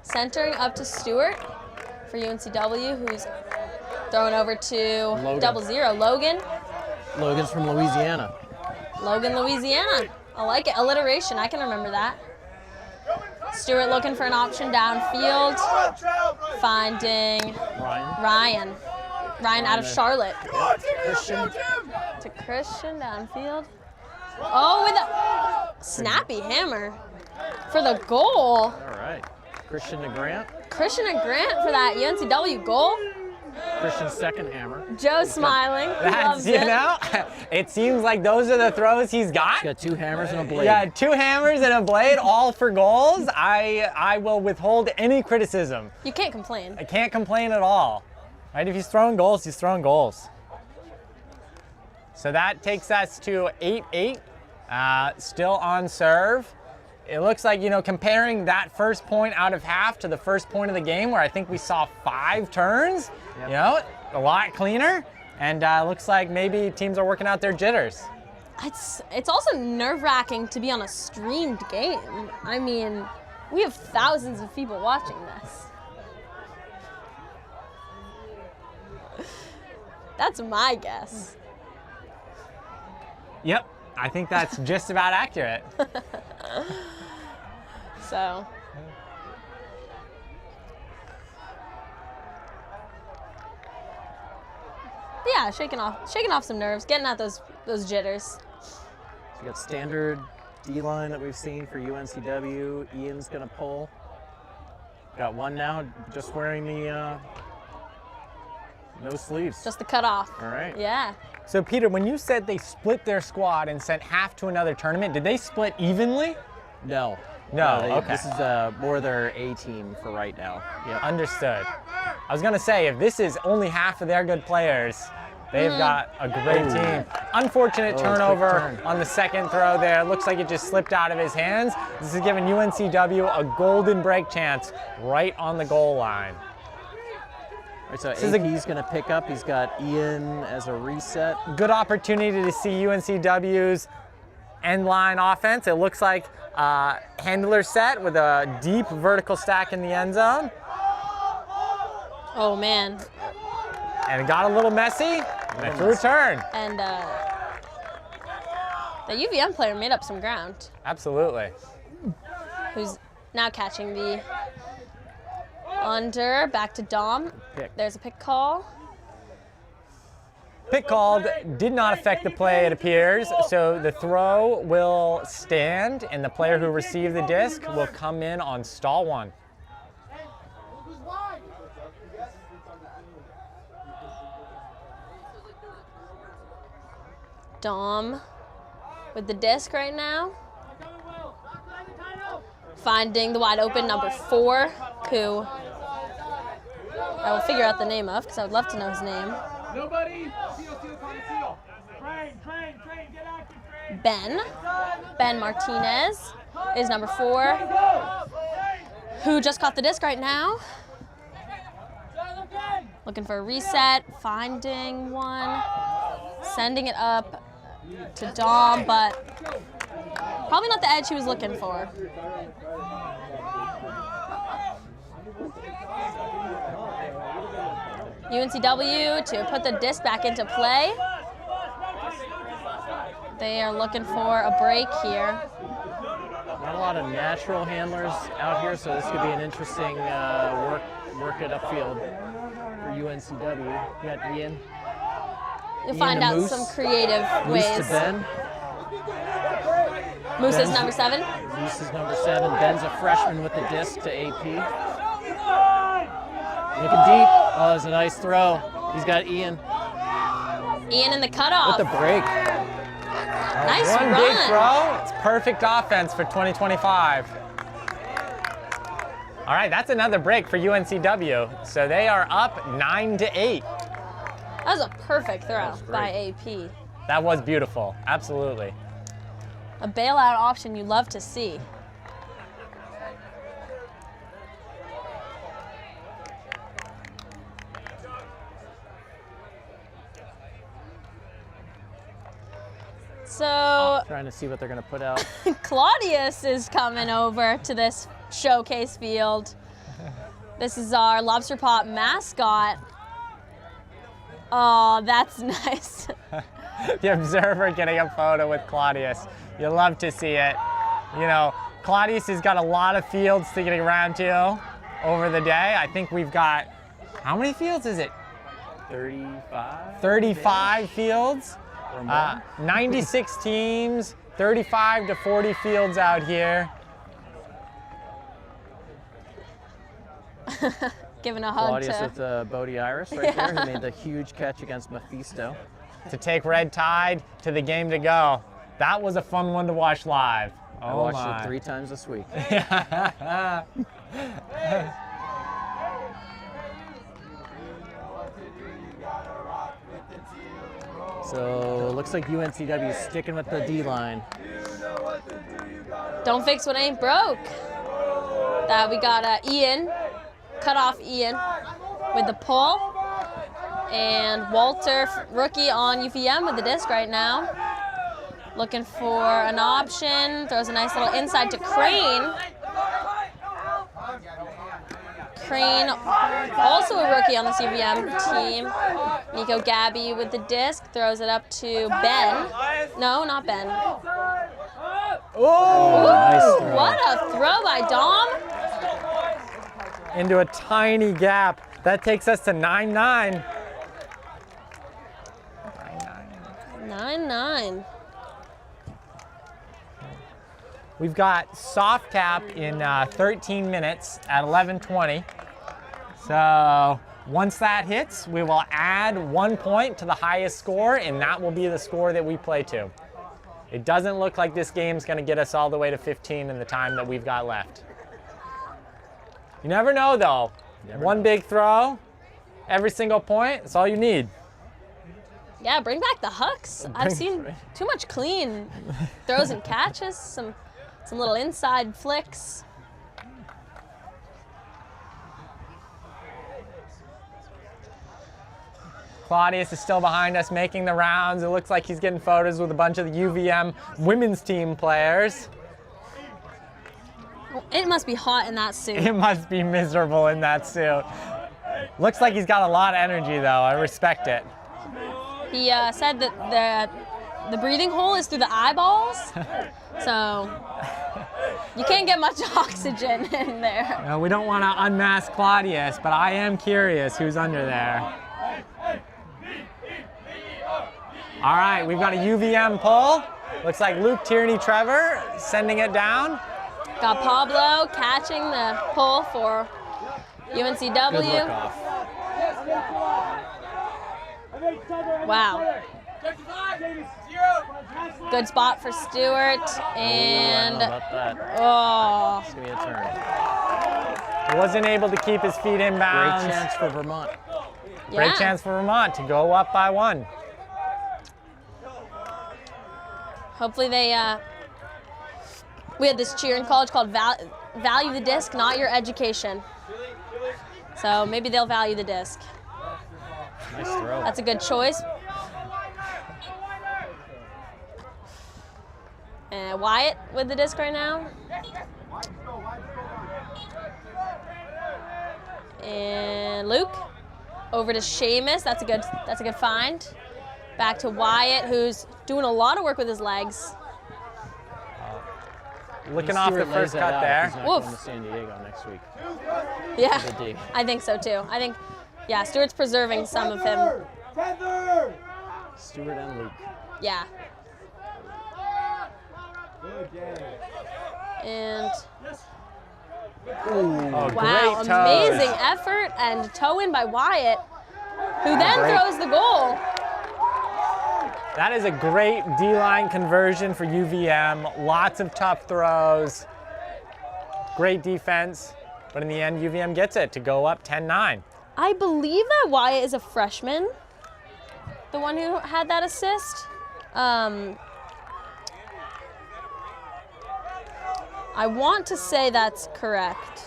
centering up to Stewart for UNCW, who's throwing over to Logan. 00, Logan. Logan's from Louisiana. Logan, Louisiana. I like it. Alliteration, I can remember that. Stewart looking for an option downfield, finding Ryan out of Charlotte. To Christian downfield. Oh, with a snappy hammer for the goal. All right. Christian to Grant. Christian and Grant for that UNCW goal. Christian's second hammer. Joe smiling. That's, you know, it seems like those are the throws he's got. He's got 2 hammers and a blade. Yeah, 2 hammers and a blade, all for goals. I will withhold any criticism. You can't complain. I can't complain at all. Right? If he's throwing goals, he's throwing goals. So that takes us to 8-8. Still on serve it looks like, you know, comparing that first point out of half to the first point of the game where I think we saw 5 turns, you know, a lot cleaner. And looks like maybe teams are working out their jitters. It's also nerve-wracking to be on a streamed game. I mean, we have thousands of people watching this. That's my guess. Yep, I think that's just about accurate. So. Yeah, shaking off some nerves, getting out those jitters. So we got standard D-line that we've seen for UNCW. Ian's gonna pull. Got one now, just wearing the no sleeves. Just the cutoff. All right. Yeah. So Peter, when you said they split their squad and sent half to another tournament, did they split evenly? No. No, they, okay. This is more their A team for right now. Yeah. Understood. I was gonna say, if this is only half of their good players, they've got a great team. Unfortunate turnover on the second throw there. Looks like it just slipped out of his hands. This is giving UNCW a golden break chance right on the goal line. All right, so AP's going to pick up. He's got Ian as a reset. Good opportunity to see UNCW's end line offense. It looks like handler set with a deep vertical stack in the end zone. Oh, man. And it got a little messy, and they threw a turn. And the UVM player made up some ground. Absolutely. Who's now catching the under, back to Dom. Pick. There's a pick call. Pick called, did not affect the play, it appears. So the throw will stand, and the player who received the disc will come in on stall 1. Dom with the disc right now. Finding the wide open number 4, who I will figure out the name of because I would love to know his name. Nobody. Ben Martinez is number 4, who just caught the disc right now. Looking for a reset, finding one, sending it up to Dom, but probably not the edge he was looking for. UNCW to put the disc back into play. They are looking for a break here. Not a lot of natural handlers out here, so this could be an interesting work it upfield for UNCW. You got Ian. You'll find out some creative ways. Moose to Ben. Moose is number 7. Moose is number 7. Ben's a freshman with the disc to AP. Looking deep. Oh, that's a nice throw. He's got Ian. Ian in the cutoff. With the break. Nice One run. big throw. It's perfect offense for 2025. All right, that's another break for UNCW. So they are up 9-8. That was a perfect throw by AP. That was beautiful, absolutely. A bailout option you love to see. So trying to see what they're going to put out. Claudius is coming over to this showcase field. This is our Lobster Pot mascot. Oh, that's nice. The observer getting a photo with Claudius. You love to see it. You know, Claudius has got a lot of fields to get around to over the day. I think we've got, how many fields is it? 35? 35 fields. 96 teams, 35 to 40 fields out here. Giving a hug Claudius to... with Bodie Iris right there, who made the huge catch against Mephisto. To take Red Tide to the game to go. That was a fun one to watch live. I watched it 3 times this week. So it looks like UNCW is sticking with the D-line. Don't fix what ain't broke. That we got Ian, cut off Ian with the pull. And Walter, rookie on UVM with the disc right now. Looking for an option, throws a nice little inside to Crane. Crane, also a rookie on this UVM team. Nico Gabby with the disc, throws it up to Ben. No, not Ben. Oh, nice throw. What a throw by Dom. Into a tiny gap. That takes us to 9-9. 9-9. We've got soft cap in 13 minutes at 11:20. So once that hits, we will add 1 point to the highest score, and that will be the score that we play to. It doesn't look like this game's gonna get us all the way to 15 in the time that we've got left. You never know though. One big throw, every single point, that's all you need. Yeah, bring back the hooks. I've seen too much clean throws and catches, some little inside flicks. Claudius is still behind us making the rounds. It looks like he's getting photos with a bunch of the UVM women's team players. It must be hot in that suit. It must be miserable in that suit. Looks like he's got a lot of energy though. I respect it. He said that the breathing hole is through the eyeballs, so you can't get much oxygen in there. No, we don't want to unmask Claudius, but I am curious who's under there. All right, we've got a UVM pull. Looks like Luke Tierney Trevor sending it down. Got Pablo catching the pull for UNCW. Good look off. Wow. Good spot for Stewart, and oh, it's gonna be a turn. Wasn't able to keep his feet in bounds. Great chance for Vermont. Great chance for Vermont to go up by 1. Hopefully they, we had this cheer in college called Value the Disc, Not Your Education. So maybe they'll value the disc. Nice throw. That's a good choice. And Wyatt with the disc right now. And Luke over to Seamus. That's a good find. Back to Wyatt, who's doing a lot of work with his legs. Looking off the first cut there. He's not going to San Diego next week. Yeah, I think so too. I think, yeah, Stewart's preserving some of him. Stewart and Luke. Yeah. And wow, amazing effort and toe in by Wyatt, who then throws the goal. That is a great D-line conversion for UVM. Lots of tough throws. Great defense. But in the end, UVM gets it to go up 10-9. I believe that Wyatt is a freshman, the one who had that assist. I want to say that's correct.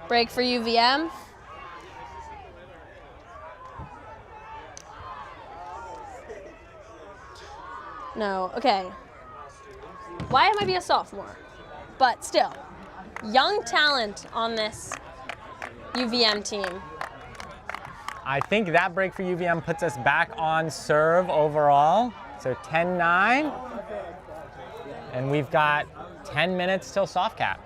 Break for UVM. No, okay. Wyatt might be a sophomore, but still, young talent on this UVM team. I think that break for UVM puts us back on serve overall. So 10-9, and we've got 10 minutes till soft cap.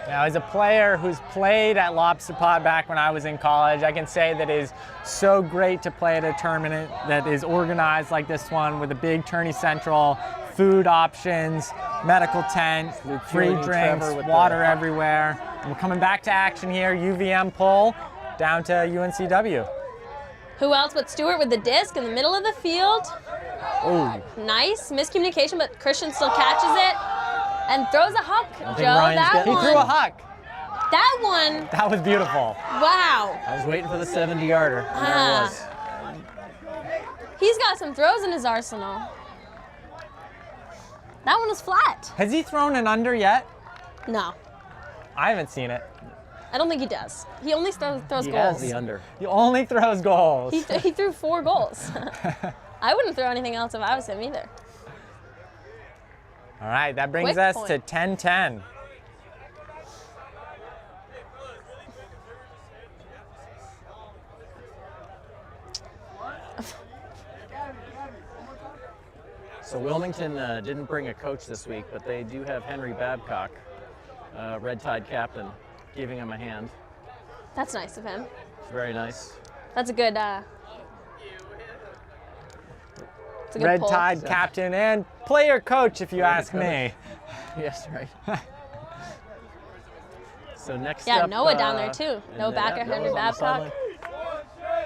Now, as a player who's played at Lobster Pot back when I was in college, I can say that it is so great to play at a tournament that is organized like this one with a big tourney central, food options, medical tent, free Kearney, drinks, Trevor with water the- everywhere. And we're coming back to action here. UVM pull down to UNCW. Who else but Stewart with the disc in the middle of the field? Oh, Nice miscommunication, but Christian still catches it and throws a huck. think Joe, Ryan's that getting one. He threw a huck. That one. That was beautiful. Wow. I was waiting for the 70-yarder. And there it was. He's got some throws in his arsenal. That one was flat. Has he thrown an under yet? No, I haven't seen it. I don't think he does. He only throws He goals. has the under. He only throws goals. He threw 4 goals. I wouldn't throw anything else if I was him either. All right, that brings Quick us point. to 10-10. So Wilmington didn't bring a coach this week, but they do have Henry Babcock, Red Tide captain, giving him a hand. That's nice of him. It's very nice. That's a good. It's a good Red pull. Tide captain and player coach, if you ask me. Yes, right. So next Yeah, up, Noah down there too. and Noah Backer, Noah's Henry on the Babcock. sideline.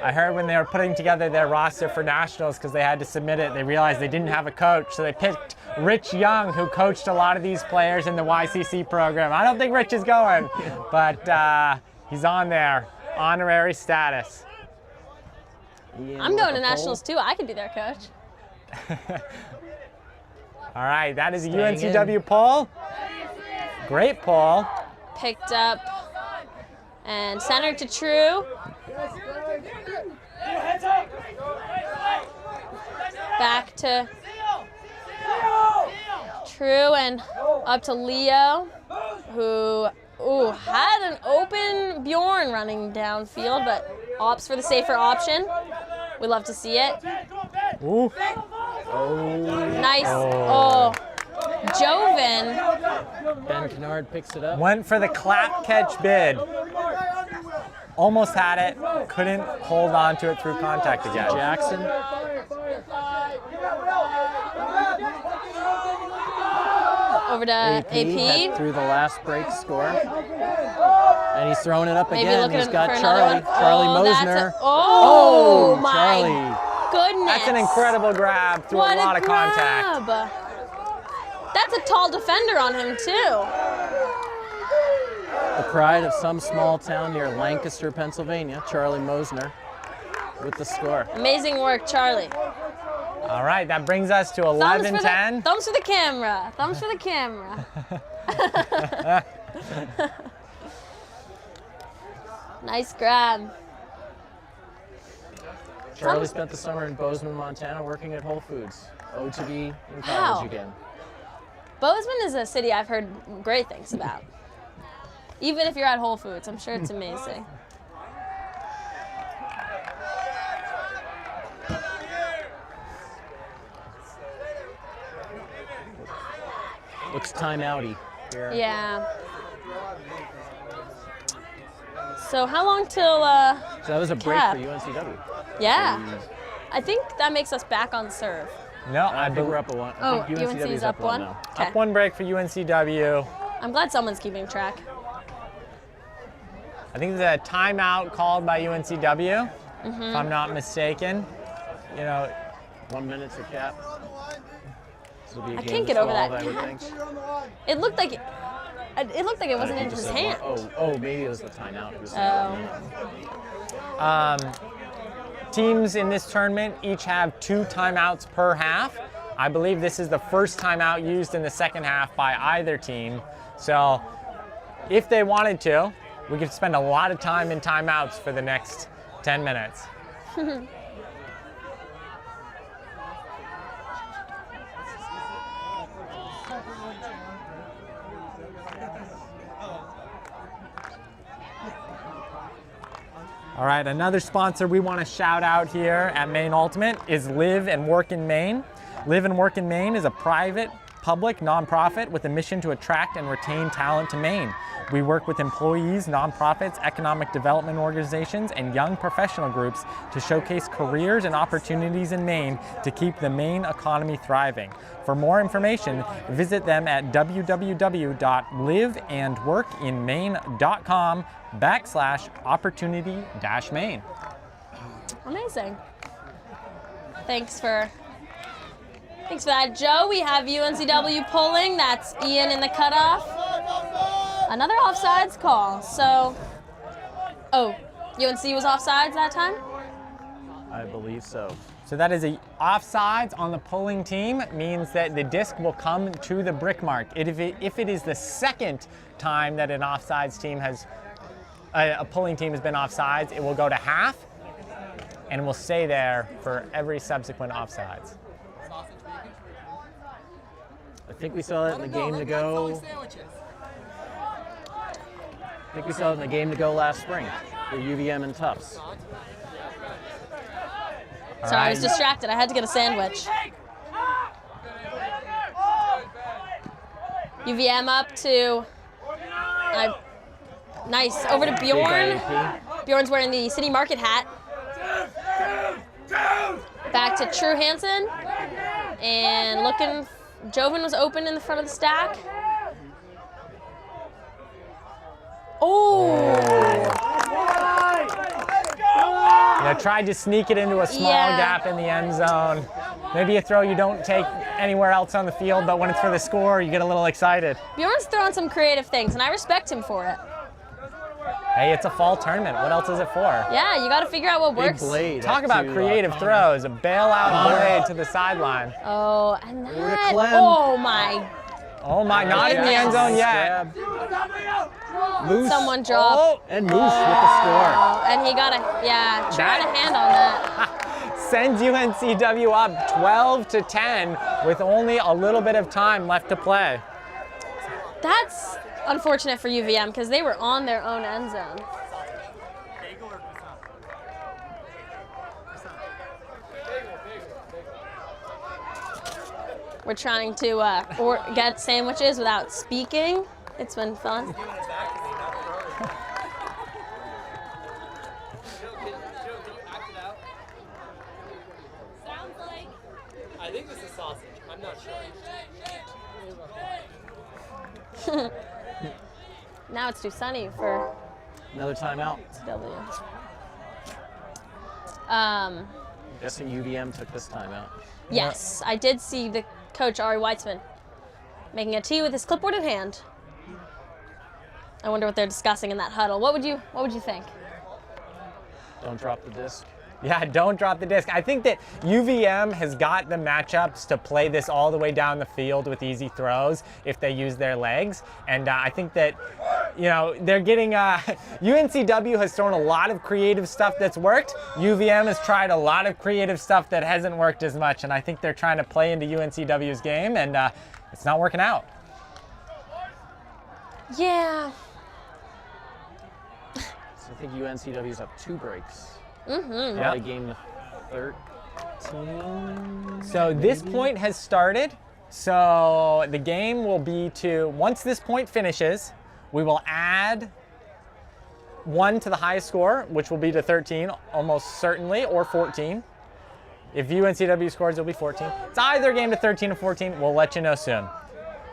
I heard when they were putting together their roster for nationals, because they had to submit it, they realized they didn't have a coach, so they picked Rich Young, who coached a lot of these players in the YCC program. I don't think Rich is going, but he's on there, honorary status. I'm going to nationals too. I could be their coach. All right, that is a Staying UNCW poll. Great poll. Picked up and centered to True. Back to True and up to Leo, who had an open Bjorn running downfield, but opts for the safer option. We love to see it. Ooh. Nice. Oh. Joven. Ben Kennard picks it up. Went for the clap catch bid. Almost had it, couldn't hold on to it through contact again. Jackson. Over to AP. Through the last break score. And he's throwing it up Maybe again. looking He's got for another Charlie one. Mosner. Oh, my Charlie. goodness. That's an incredible grab through What a lot of grab. contact. That's a tall defender on him too. The pride of some small town near Lancaster, Pennsylvania, Charlie Mosner with the score. Amazing work, Charlie. All right, that brings us to Thumbs 11-10. Thumbs for the camera. Thumbs for the camera. Nice grab. Charlie spent the summer in Bozeman, Montana, working at Whole Foods. Oh, to be in college Wow. again. Bozeman is a city I've heard great things about. Even if you're at Whole Foods, I'm sure it's amazing. Looks timeouty here. Yeah. So how long till So that was a break cap? for UNCW. Yeah. I think that makes us back on serve. No, I think we're up a one. Oh, I think UNCW UNC is up one? now. Okay. Up one break for UNCW. I'm glad someone's keeping track. I think there's a timeout called by UNCW, if Mhm. I'm not mistaken. You know, 1 minute to cap. This will be a I game can't to get over 12, that I would think. It looked like it wasn't I in think his just hand. Oh, maybe it was the timeout. It was teams in this tournament each have 2 timeouts per half. I believe this is the first timeout used in the second half by either team. So if they wanted to, we could spend a lot of time in timeouts for the next 10 minutes. All right, another sponsor we want to shout out here at Maine Ultimate is Live and Work in Maine. Live and Work in Maine is a private public nonprofit with a mission to attract and retain talent to Maine. We work with employees, nonprofits, economic development organizations, and young professional groups to showcase careers and opportunities in Maine to keep the Maine economy thriving. For more information, visit them at www.liveandworkinmaine.com/opportunity-Maine. Amazing. Thanks for that, Joe. We have UNCW pulling. That's Ian in the cutoff. Another offsides call. So, oh, UNC was offsides that time? I believe so. So that is a offsides on the pulling team, means that the disc will come to the brick mark. If it is the second time that an offsides team has, a pulling team has been offsides, it will go to half and will stay there for every subsequent offsides. I think we saw that in the game to go. I think we saw it in the game to go last spring for UVM and Tufts. Sorry, I was distracted. I had to get a sandwich. UVM up to, nice, over to Bjorn. Bjorn's wearing the City Market hat. Back to True Hansen. And looking, Joven was open in the front of the stack. Oh! Tried to sneak it into a small gap in the end zone. Maybe a throw you don't take anywhere else on the field, but when it's for the score, you get a little excited. Bjorn's throwing some creative things, and I respect him for it. Hey, it's a fall tournament. What else is it for? Yeah, you got to figure out what works. Talk about creative throws. A bailout blade to the sideline. Oh, and that. Oh my. Oh my, not in the end zone yet. Moose. Someone dropped. And Moose with the score. And he got a, trying to hand on that. Sends UNCW up 12-10 with only a little bit of time left to play. That's unfortunate for UVM because they were on their own end zone. We're trying to get sandwiches without speaking. It's been fun. I think this is sausage. I'm not sure. Now it's too sunny for another timeout. I'm guessing UVM took this timeout. Yes, I did see the coach Ari Weitzman making a tee with his clipboard in hand. I wonder what they're discussing in that huddle. What would you think? Don't drop the disc. Yeah, don't drop the disc. I think that UVM has got the matchups to play this all the way down the field with easy throws if they use their legs. And I think that, they're getting, UNCW has thrown a lot of creative stuff that's worked. UVM has tried a lot of creative stuff that hasn't worked as much. And I think they're trying to play into UNCW's game, and it's not working out. Yeah. So I think UNCW's up 2 breaks. Mm-hmm. Probably game 13. So this point has started. So the game will be once this point finishes, we will add 1 to the highest score, which will be to 13, almost certainly, or 14. If UNCW scores, it'll be 14. It's either game to 13 or 14. We'll let you know soon.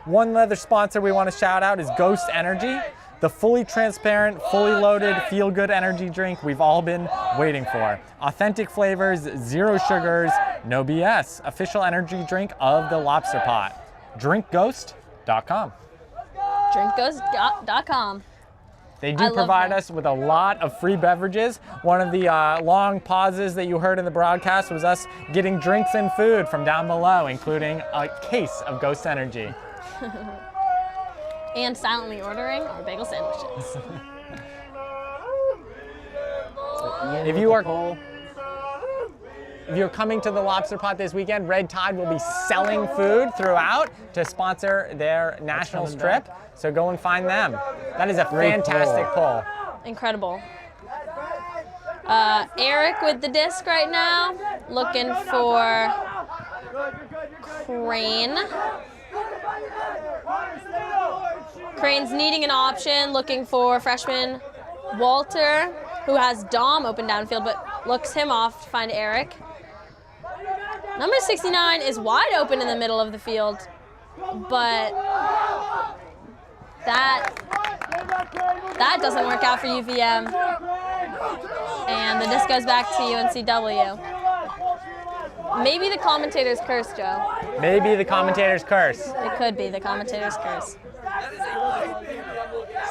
One other sponsor we want to shout out is Ghost Energy. The fully transparent, fully loaded, feel-good energy drink we've all been waiting for. Authentic flavors, 0 sugars, no BS. Official energy drink of the Lobster Pot. DrinkGhost.com. DrinkGhost.com. They do provide us with a lot of free beverages. One of the long pauses that you heard in the broadcast was us getting drinks and food from down below, including a case of Ghost Energy. And silently ordering our bagel sandwiches. If you're coming to the Lobster Pot this weekend, Red Tide will be selling food throughout to sponsor their nationals trip. So go and find them. That is a fantastic pull. Incredible. Eric with the disc right now, looking for Crane. Crane's needing an option, looking for freshman Walter, who has Dom open downfield, but looks him off to find Eric. Number 69 is wide open in the middle of the field, but that doesn't work out for UVM. And the disc goes back to UNCW. Maybe the commentator's curse, Joe. Maybe the commentator's curse. It could be the commentator's curse.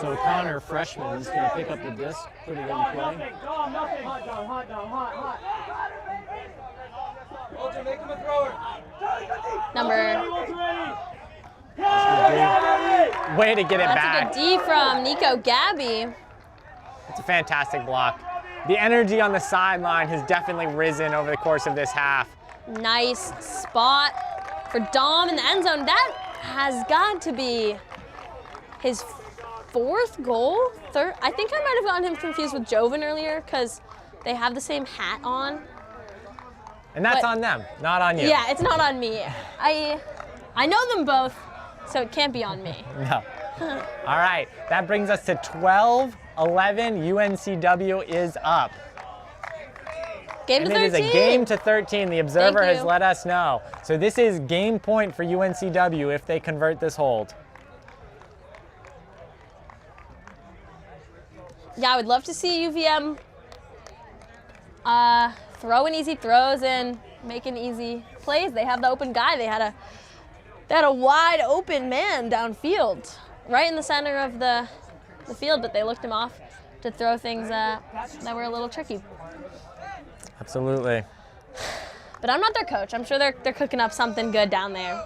So Connor, freshman, is going to pick up the disc, put it in play. Number. Way to get it back. That's a good D from Nico Gabby. It's a fantastic block. The energy on the sideline has definitely risen over the course of this half. Nice spot for Dom in the end zone. That has got to be his fourth goal. Third. I think I might have gotten him confused with Joven earlier because they have the same hat on. And that's on them, not on you. Yeah, it's not on me. I know them both, so it can't be on me. No. All right, that brings us to 12-11. UNCW is up. Game to 13. It is a game to 13. The Observer has let us know. So this is game point for UNCW if they convert this hold. Yeah, I would love to see UVM throwing easy throws and making easy plays. They have the open guy. They had a wide open man downfield, right in the center of the field, but they looked him off to throw things that were a little tricky. Absolutely. But I'm not their coach. I'm sure they're cooking up something good down there.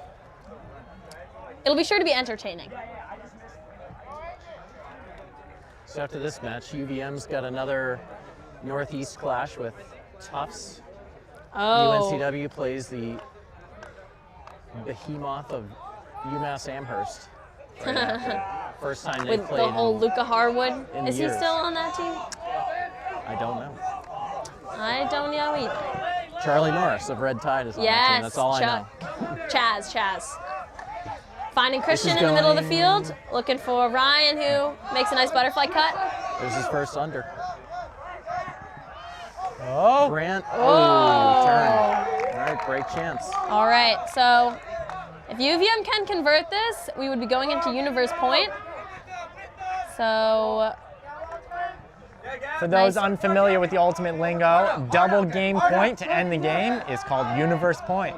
It'll be sure to be entertaining. So after this match, UVM's got another Northeast clash with Tufts. Oh. UNCW plays the behemoth of UMass Amherst. Right after. First time they With played the whole Luca Harwood. in Is he years. still on that team? I don't know. I don't know either. Charlie Norris of Red Tide is on that team. That's all Chuck. I know. Chaz. Finding Christian in the middle of the field, looking for Ryan, who makes a nice butterfly cut. There's his first under. Oh. Grant. Oh. Turn. All right, break chance. All right, so if UVM can convert this, we would be going into Universe Point. So For those unfamiliar with the ultimate lingo, double game point to end the game is called Universe Point.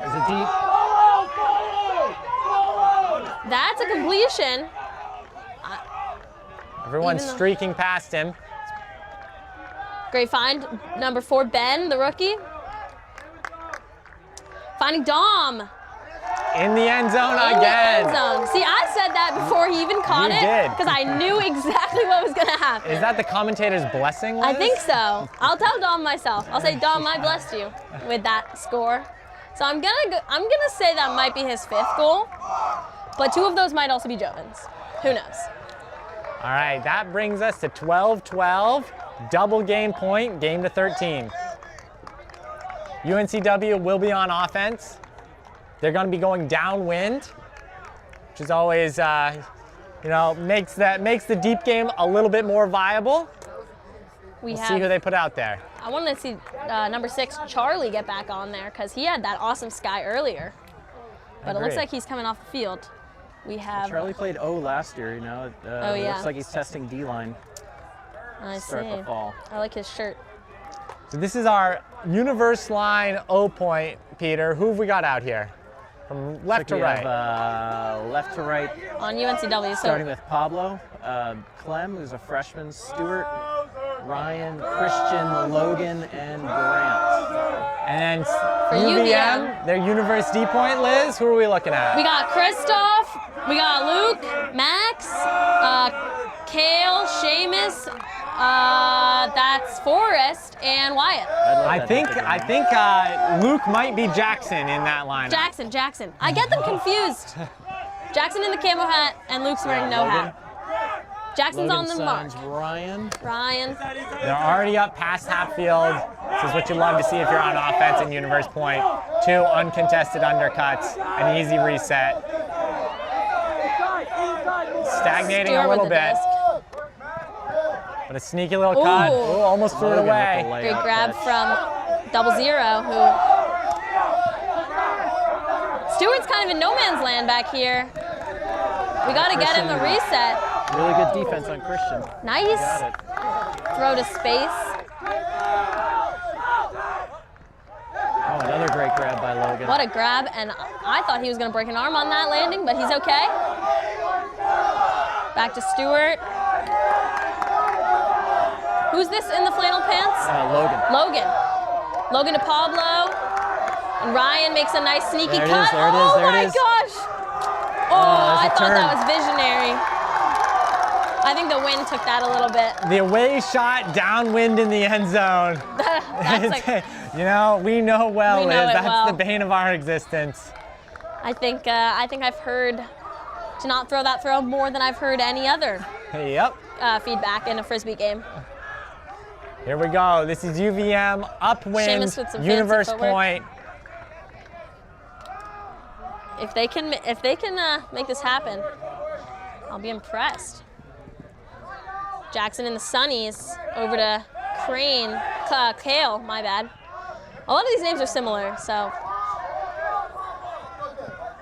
Is it deep? that's a completion. Everyone's Even though- streaking past him. Great find, number 4, Ben, the rookie. Finding Dom. In the end zone In again. the end zone. See, I said that before he even caught You it. did. Because I knew exactly what was going to happen. Is that the commentator's blessing, Liz? I think so. I'll tell Dom myself. I'll say, Dom, I blessed you with that score. So I'm gonna say that might be his 5th goal, but 2 of those might also be Joven's. Who knows? All right, that brings us to 12-12, double game point, game to 13. UNCW will be on offense. They're going to be going downwind, which is always, makes the deep game a little bit more viable. We'll see who they put out there. I wanted to see number 6, Charlie, get back on there because he had that awesome sky earlier. But it looks like he's coming off the field. We have Charlie played O last year, you know. It looks like he's testing D-line. I Start see. the fall. I like his shirt. So this is our universe line O point, Peter. Who have we got out here? From left to right. Left to right. On UNCW. Starting with Pablo, Clem, who's a freshman, Stewart, Ryan, Christian, Logan, and Grant. And then For UVM, their universe D point, Liz, who are we looking at? We got Christoph, we got Luke, Max, Kale, Seamus, that's Forrest, and Wyatt. I think Luke might be Jackson in that lineup. Jackson. I get them confused. Jackson in the camo hat, and Luke's wearing no hat. Jackson's on the mark. Ryan. They're already up past half field. This is what you love to see if you're on offense in Universe Point. 2 uncontested undercuts, an easy reset. Stagnating a little bit. But a sneaky little cut. Ooh, almost threw it away. Great grab from 00, who... Stewart's kind of in no man's land back here. We got to get him a reset. Really good defense on Christian. Nice. Throw to space. Oh, another great grab by Logan. What a grab, and I thought he was going to break an arm on that landing, but he's okay. Back to Stewart. Who's this in the flannel pants? Logan. Logan to Pablo. And Ryan makes a nice sneaky cut. There it is, oh my gosh. Oh, I thought that was visionary. I think the wind took that a little bit. The away shot downwind in the end zone. That's like, you know, we know well, we know Liz. it That's well. the bane of our existence. I think I've heard to not throw that throw more than I've heard any other Yep. feedback in a Frisbee game. Here we go. This is UVM upwind, Seamus with some Universe fancy footwork. Point. If they can make this happen, I'll be impressed. Jackson in the sunnies over to Crane, Kale, my bad. A lot of these names are similar, so.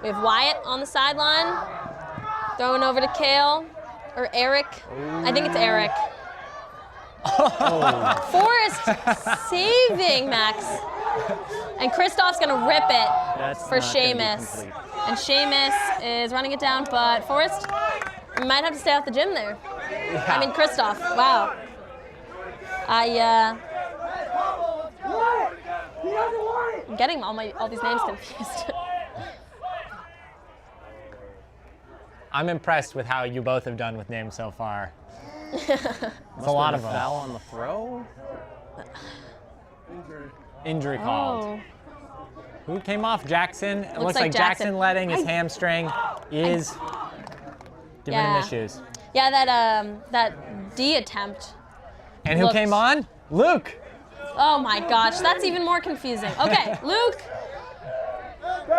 We have Wyatt on the sideline, throwing over to Kale, or Eric. I think it's Eric. Forrest saving Max. And Kristoff's gonna rip it for Seamus. And Seamus is running it down, but Forrest might have to stay off the gym there. Yeah. I mean, Kristoff, wow. I'm getting all these names confused. I'm impressed with how you both have done with names so far. It's a lot of them. Foul on the throw? Injury called. Who came off? Jackson. It looks like Jackson letting his hamstring is giving him issues. Yeah, that D attempt. And who came on? Luke. Oh my gosh, that's even more confusing. Okay, Luke.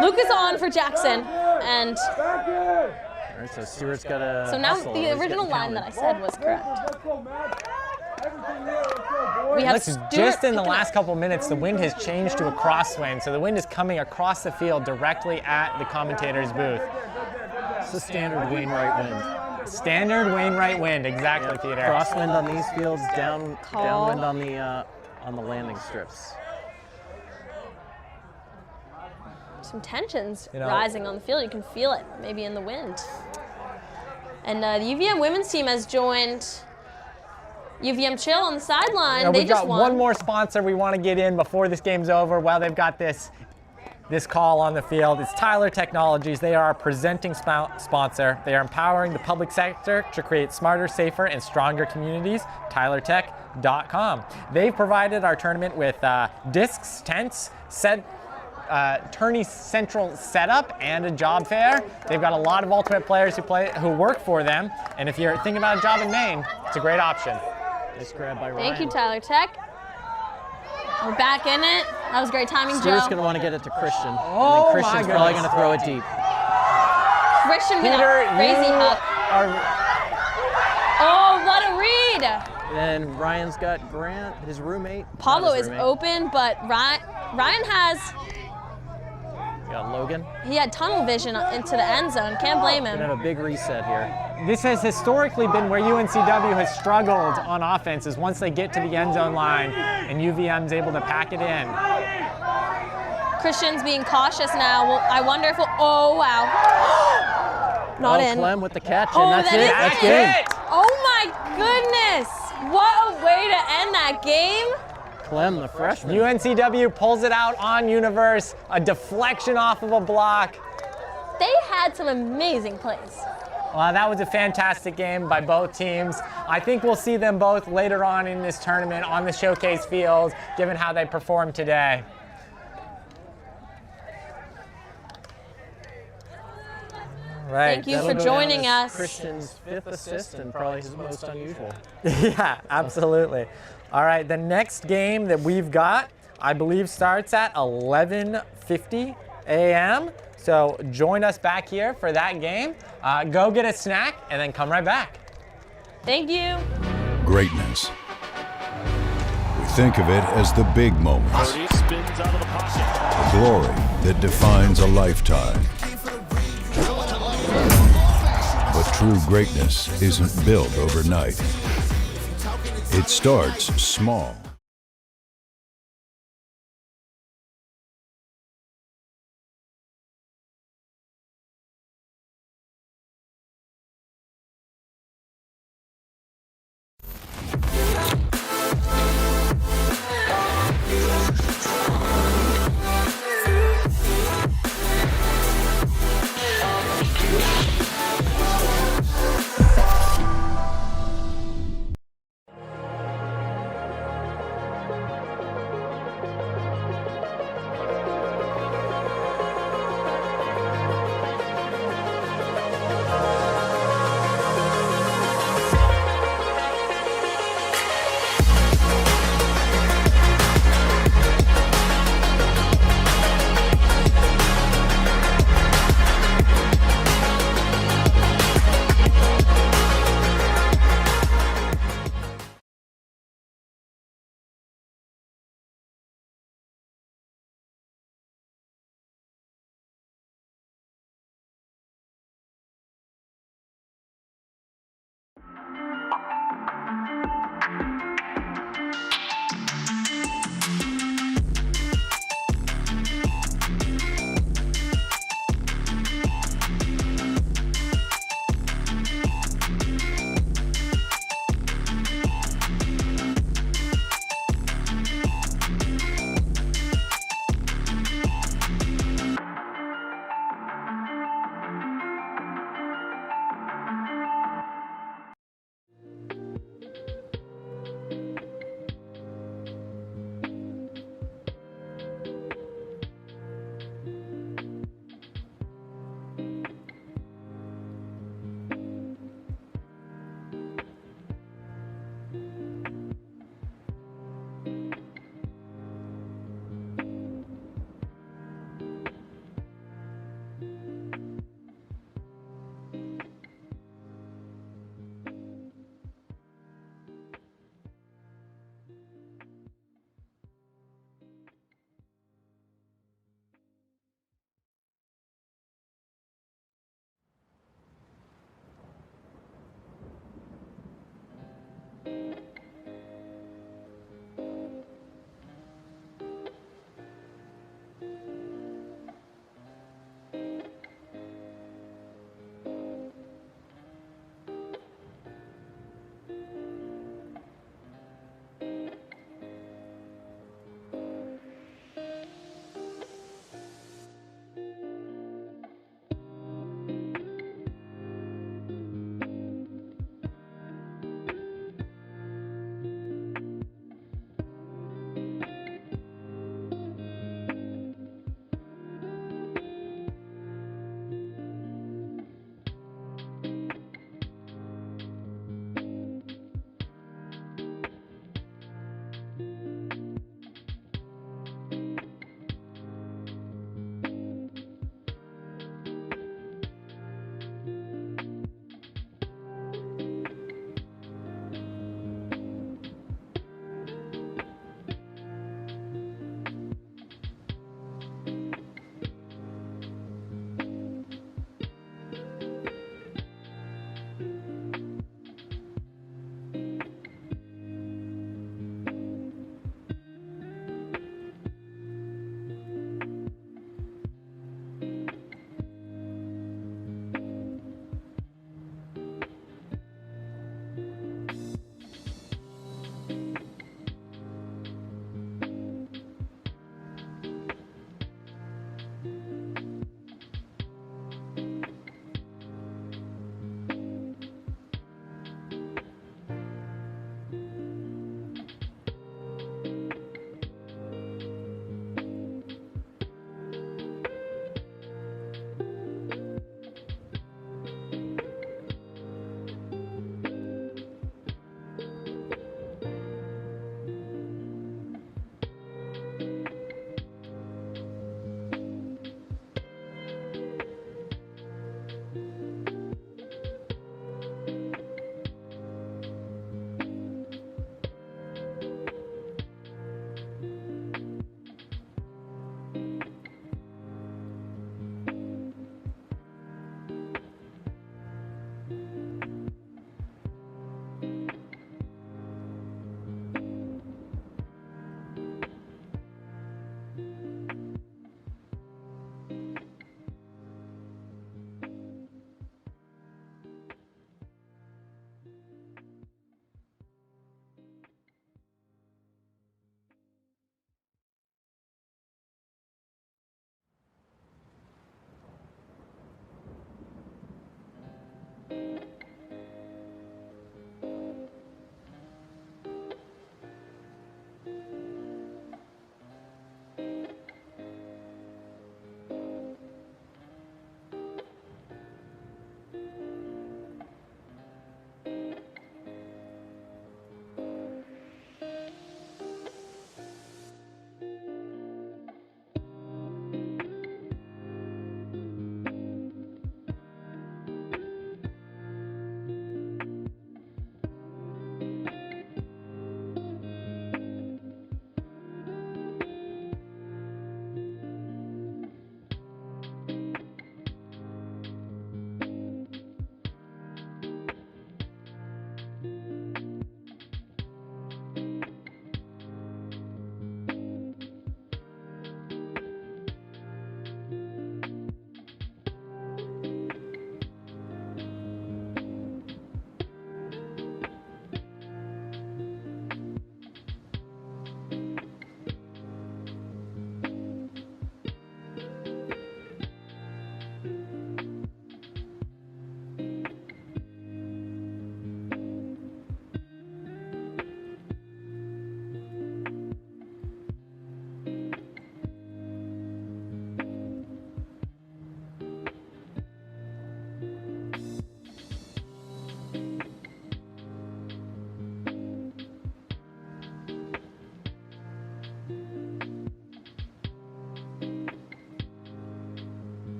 Luke is on for Jackson, and All right, so Stewart's got a. so now hustle. the He's original getting line that I pounded. said was correct. We have Listen, Stewart just in the picking up. last couple minutes, the wind has changed to a crosswind, so the wind is coming across the field directly at the commentator's booth. It's a standard Wainwright wind. Standard Wainwright wind, exactly, Peter. Crosswind on these fields, downwind on the landing strips. Some tensions You know- rising on the field. You can feel it, maybe in the wind. And the UVM women's team has joined UVM Chill on the sideline. They We've just got won. one more sponsor we want to get in before this game's over. While they've got this call on the field. It's Tyler Technologies. They are our presenting sponsor. They are empowering the public sector to create smarter, safer, and stronger communities. TylerTech.com. They've provided our tournament with discs, tents, tourney central setup, and a job fair. They've got a lot of Ultimate players who work for them. And if you're thinking about a job in Maine, it's a great option. Nice grab by Ryan. Thank you, Tyler Tech. We're back in it. That was great timing, Stewart's Joe. going to want to get it to Christian. Oh, and then Christian's my probably goodness. going to throw it deep. Christian with Peter, a crazy you hook. Oh, what a read! And Ryan's got Grant, his roommate. Pablo Not his is roommate. open, but Ryan has, Got Logan. he had tunnel vision into the end zone. Can't blame Gonna him. have a big reset here. This has historically been where UNCW has struggled on offense, is once they get to the end zone line and UVM's able to pack it in. Christian's being cautious now. Well, I wonder if oh wow. Not in. Clem with the catch, Oh, and that's that it. is That's it. game. Oh my goodness. What a way to end that game. Clem, the freshman. UNCW pulls it out on Universe, a deflection off of a block. They had some amazing plays. That was a fantastic game by both teams. I think we'll see them both later on in this tournament on the showcase field, given how they performed today. Right. Thank you for joining us. Christian's 5th assist and probably his most unusual. Yeah, absolutely. All right, the next game that we've got, I believe, starts at 11:40. 8:50 a.m. So join us back here for that game. Go get a snack and then come right back. Thank you. Greatness. We think of it as the big moments. The glory that defines a lifetime. But true greatness isn't built overnight. It starts small.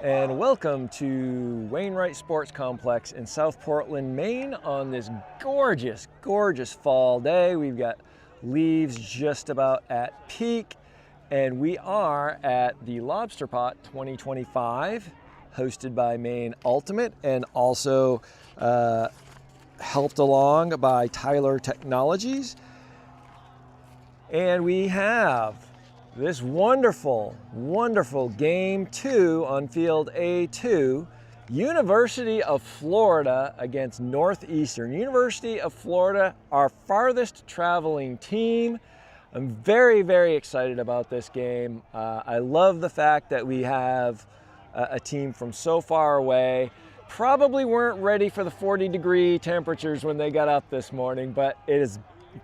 and welcome to Wainwright Sports Complex in South Portland, Maine on this gorgeous, gorgeous fall day. We've got leaves just about at peak, and we are at the Lobster Pot 2025, hosted by Maine Ultimate and also helped along by Tyler Technologies. And we have this wonderful, wonderful Game 2 on Field A2, University of Florida against Northeastern. University of Florida, our farthest traveling team. I'm very, very excited about this game. I love the fact that we have a team from so far away. Probably weren't ready for the 40-degree temperatures when they got up this morning, but it is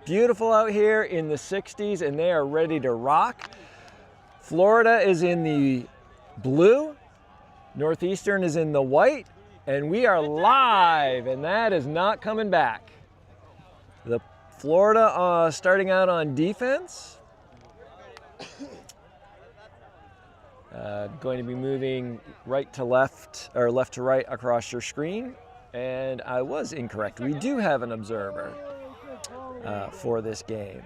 beautiful out here in the 60s and they are ready to rock. Florida is in the blue, Northeastern is in the white, and we are live, and that is not coming back. The Florida starting out on defense. Going to be moving right to left, or left to right across your screen. And I was incorrect. We do have an observer for this game.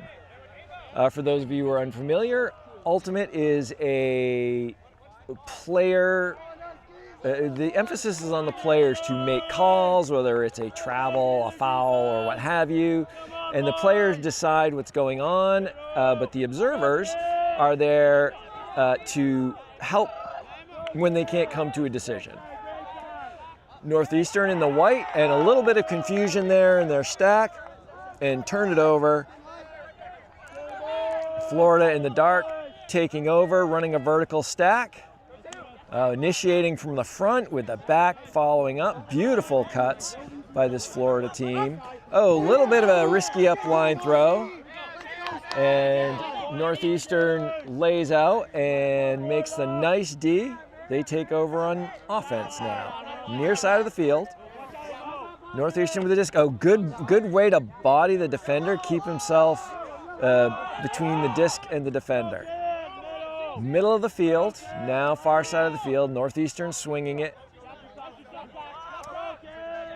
For those of you who are unfamiliar, Ultimate is a player, the emphasis is on the players to make calls, whether it's a travel, a foul, or what have you. And the players decide what's going on, but the observers are there to help when they can't come to a decision. Northeastern in the white, and a little bit of confusion there in their stack, and turn it over. Florida in the dark, taking over, running a vertical stack, initiating from the front with the back following up. Beautiful cuts by this Florida team. Oh, a little bit of a risky up line throw, and Northeastern lays out and makes the nice D. They take over on offense now. Near side of the field. Northeastern with the disc. Oh, good way to body the defender, keep himself between the disc and the defender. Middle of the field, now far side of the field. Northeastern swinging it.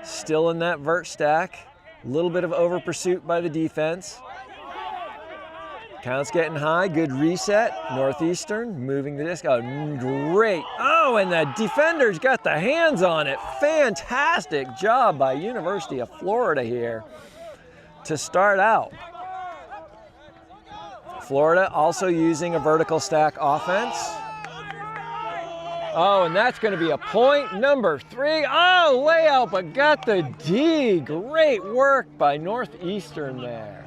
Still in that vert stack. A little bit of over pursuit by the defense. Count's getting high, good reset. Northeastern moving the disc. Oh, great. Oh, and the defender's got the hands on it. Fantastic job by University of Florida here to start out. Florida also using a vertical stack offense. Oh, and that's going to be a point number 3. Oh, layout, but got the D. Great work by Northeastern there.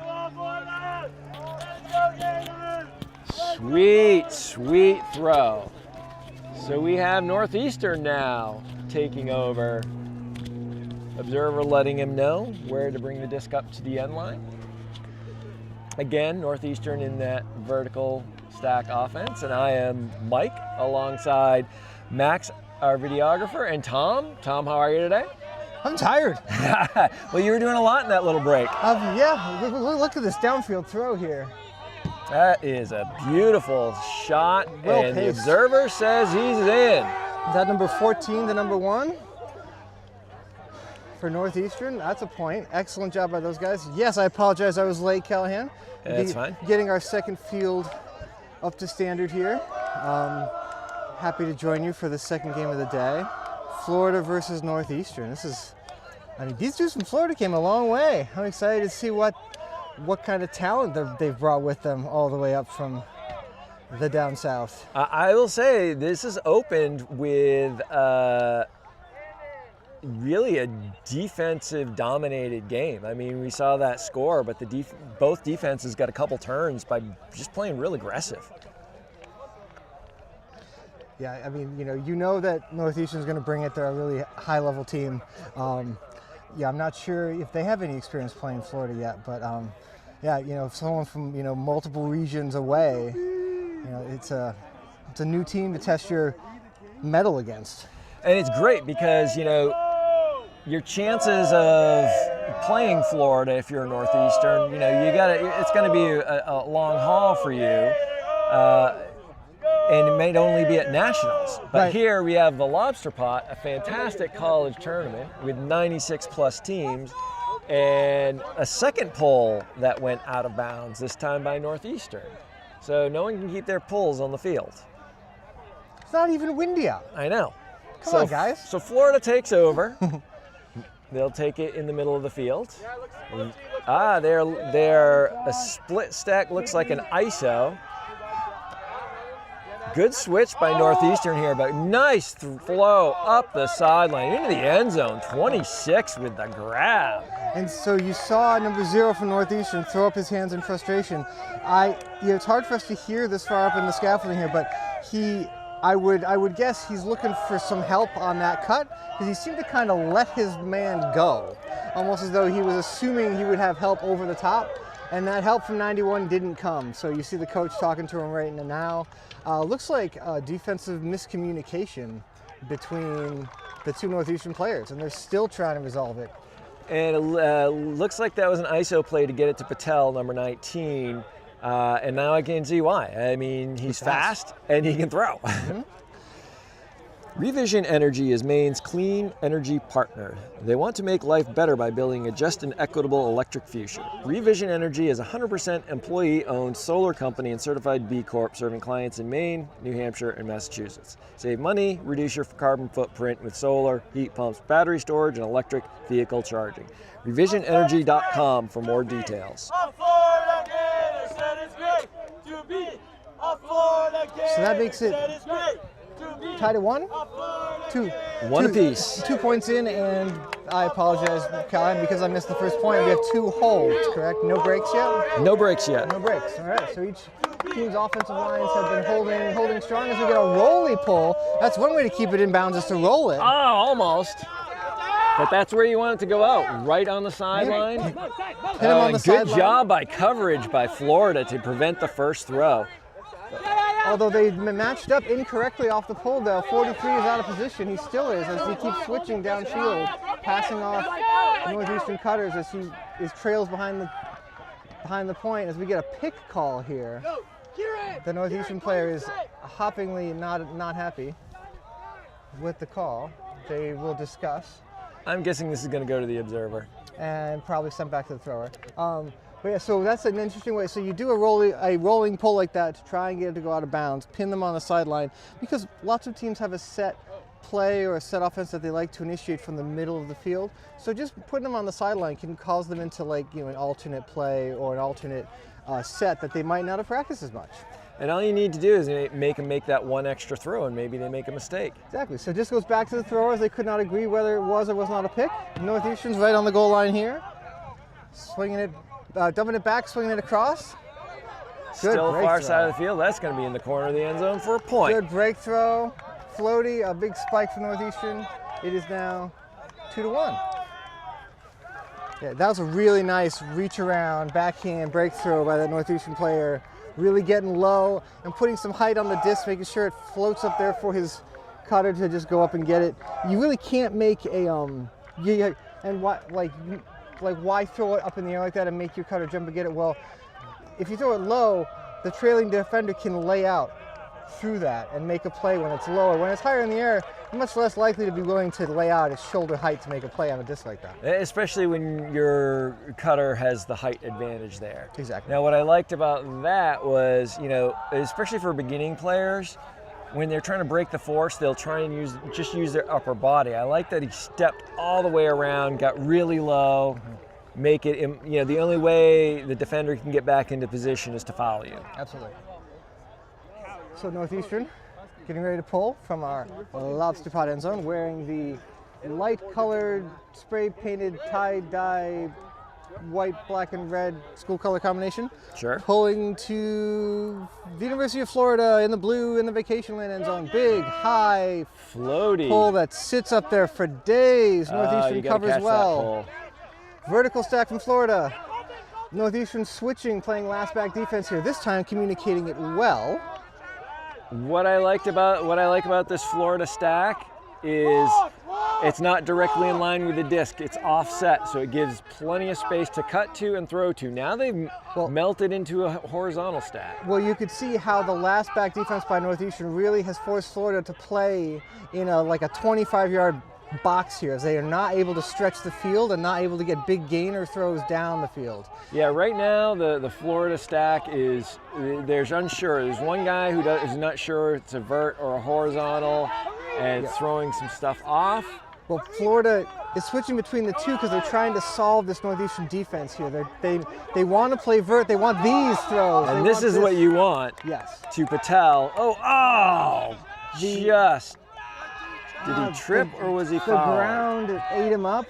Sweet, sweet throw. So we have Northeastern now taking over. Observer letting him know where to bring the disc up to the end line. Again, Northeastern in that vertical stack offense, and I am Mike alongside Max, our videographer, and Tom. Tom, how are you today? I'm tired. Well, you were doing a lot in that little break. Yeah, look at this downfield throw here. That is a beautiful shot, Well and paced. the observer says he's in. Is that number 14 to number 1? For Northeastern, that's a point. Excellent job by those guys. Yes, I apologize, I was late, Callahan. That's fine. Getting our second field up to standard here. Happy to join you for the second game of the day. Florida versus Northeastern. These dudes from Florida came a long way. I'm excited to see what kind of talent they've brought with them all the way up from the down south. I will say this is opened with really a defensive dominated game. I mean, we saw that score, but both defenses got a couple turns by just playing real aggressive. Yeah, I mean, you know that Northeastern's going to bring it. They're a really high-level team. Yeah, I'm not sure if they have any experience playing Florida yet, but yeah, if someone from multiple regions away, it's a new team to test your mettle against. And it's great because your chances of playing Florida, if you're Northeastern, it's going to be a long haul for you. and it might only be at nationals. But Right. here we have the Lobster Pot, a fantastic college tournament with 96 plus teams, and a second poll that went out of bounds, this time by Northeastern. So no one can keep their pulls on the field. It's not even windy out. I know. Come on, guys. So Florida takes over. They'll take it in the middle of the field. They're a split stack, looks like an ISO. Good switch by Northeastern here, but nice flow up the sideline into the end zone. 26 with the grab. And so you saw number 0 from Northeastern throw up his hands in frustration. It's hard for us to hear this far up in the scaffolding here, but I would guess he's looking for some help on that cut, because he seemed to kind of let his man go, almost as though he was assuming he would have help over the top, and that help from 91 didn't come. So you see the coach talking to him right now. Looks like defensive miscommunication between the two Northeastern players, and they're still trying to resolve it. And it looks like that was an ISO play to get it to Patel, number 19. And now I can see why. I mean, he's fast and he can throw. Revision Energy is Maine's clean energy partner. They want to make life better by building a just and equitable electric future. Revision Energy is a 100% employee-owned solar company and certified B Corp serving clients in Maine, New Hampshire, and Massachusetts. Save money, reduce your carbon footprint with solar, heat pumps, battery storage, and electric vehicle charging. RevisionEnergy.com for more details. So that makes it tied at 1? 2. One apiece. 2 points in, and I apologize, Callahan, because I missed the first point. We have 2 holds, correct? No breaks yet? No breaks yet. No breaks. All right. So each team's offensive lines have been holding strong as we get a rolly pull. That's one way to keep it in bounds, is to roll it. Oh, almost. But that's where you want it to go out, right on the sideline. Hit him on the good sideline. job by coverage by Florida to prevent the first throw. Although they matched up incorrectly off the pull, though. 43 is out of position. He still is, as he keeps switching downfield, passing off Northeastern cutters as he trails behind the point. As we get a pick call here, the Northeastern player is hoppingly not happy with the call. They will discuss. I'm guessing this is going to go to the observer. And probably sent back to the thrower. But yeah, so that's an interesting way. So you do a rolling pull like that to try and get it to go out of bounds, pin them on the sideline, because lots of teams have a set play or a set offense that they like to initiate from the middle of the field. So just putting them on the sideline can cause them into an alternate play or an alternate set that they might not have practiced as much. And all you need to do is make them make that one extra throw, and maybe they make a mistake. Exactly. So this goes back to the throwers. They could not agree whether it was or was not a pick. Northeastern's right on the goal line here. Swinging it, dumping it back, swinging it across. Good Still break far throw. side of the field. That's going to be in the corner of the end zone for a point. Good break throw. Floaty, a big spike for Northeastern. It is now 2-1. Yeah, that was a really nice reach around, backhand break throw by that Northeastern player. Really getting low and putting some height on the disc, making sure it floats up there for his cutter to just go up and get it. You really can't make a why throw it up in the air like that and make your cutter jump and get it? Well, if you throw it low, the trailing defender can lay out through that and make a play when it's lower. When it's higher in the air, you're much less likely to be willing to lay out his shoulder height to make a play on a disc like that. Especially when your cutter has the height advantage there. Exactly. Now, what I liked about that was, especially for beginning players, when they're trying to break the force, they'll try and use their upper body. I like that he stepped all the way around, got really low, make it, the only way the defender can get back into position is to follow you. Absolutely. So Northeastern getting ready to pull from our Lobster Pot end zone, wearing the light-colored, spray-painted, tie-dye, white, black, and red school color combination. Sure. Pulling to the University of Florida in the blue in the vacation land end zone. Big, high, floaty pull that sits up there for days. Northeastern covers well. Vertical stack from Florida. Northeastern switching, playing last back defense here. This time communicating it well. What I like about this Florida stack is It's not directly in line with the disc. It's offset, so it gives plenty of space to cut to and throw to. Now they've melted into a horizontal stack. Well, you could see how the last back defense by Northeastern really has forced Florida to play in like a 25-yard box here, as they are not able to stretch the field and not able to get big gainer throws down the field. Yeah, right now the Florida stack is, there's unsure. There's one guy who is not sure it's a vert or a horizontal and throwing some stuff off. Well, Florida is switching between the two because they're trying to solve this Northeastern defense here. They want to play vert. They want these throws. And this is what you want. Yes. To Patel. Did he trip or was he fouled? The ground ate him up.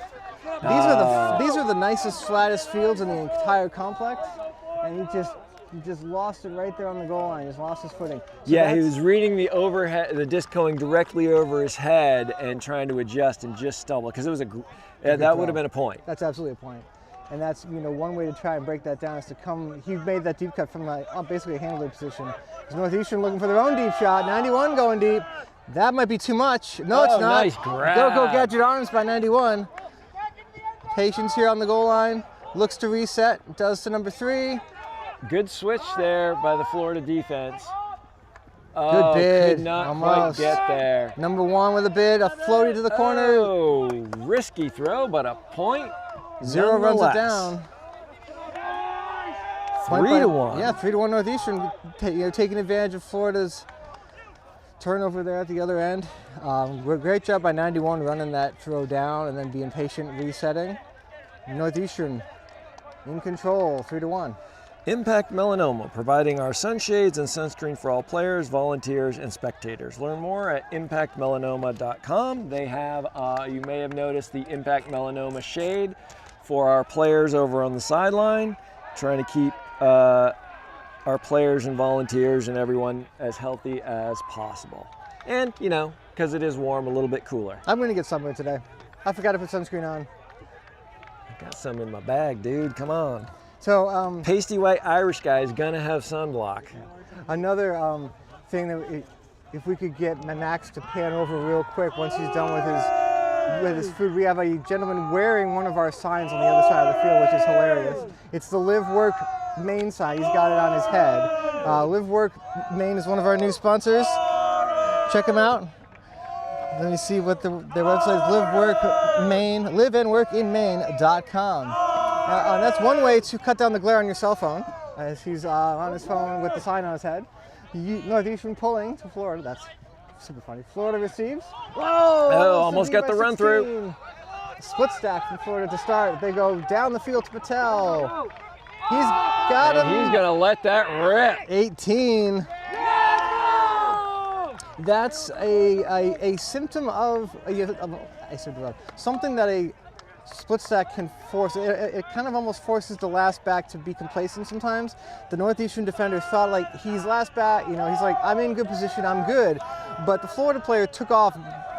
These are the nicest, flattest fields in the entire complex, and he just lost it right there on the goal line. Just lost his footing. So yeah, he was reading the overhead, the disc going directly over his head and trying to adjust and just stumbled because it was that would have been a point. That's absolutely a point. And that's, one way to try and break that down is to come. He made that deep cut from basically a handler position. It's Northeastern looking for their own deep shot. 91 going deep. That might be too much. No, it's not. Nice grab. Go Gadget Arms by 91. Patience here on the goal line. Looks to reset. Does to number 3. Good switch there by the Florida defense. Good bid. Could not Almost. quite get there. Number 1 with a bid. A floaty to the corner. Oh, risky throw, but a point. 0 runs it down. 3-1. Yeah, 3-1 Northeastern. Taking advantage of Florida's turnover there at the other end. Great job by 91 running that throw down and then being patient, resetting. Northeastern in control, 3-1. Impact Melanoma, providing our sunshades and sunscreen for all players, volunteers, and spectators. Learn more at impactmelanoma.com. They have, you may have noticed, the Impact Melanoma shade for our players over on the sideline, trying to keep our players and volunteers and everyone as healthy as possible. And, because it is warm, a little bit cooler. I'm going to get sunburned today. I forgot to put sunscreen on. I got some in my bag, dude. Come on. So, pasty white Irish guy is going to have sunblock. Another thing that if we could get Max to pan over real quick once he's done with his food. We have a gentleman wearing one of our signs on the other side of the field, which is hilarious. It's the Live Work Maine sign. He's got it on his head. Live Work Maine is one of our new sponsors. Check them out. Let me see what their website is. Live Work Maine, liveandworkinmaine.com. That's one way to cut down the glare on your cell phone, as he's on his phone with the sign on his head. Northeastern pulling to Florida. That's super funny. Florida receives. Whoa! Almost got the run through. Split stack from Florida to start. They go down the field to Patel. He's got him. He's going to let that rip. 18. That's a symptom of something that a split stack can force. It kind of almost forces the last back to be complacent sometimes. The Northeastern defender thought like he's last back, he's like, I'm in good position, I'm good. But the Florida player took off.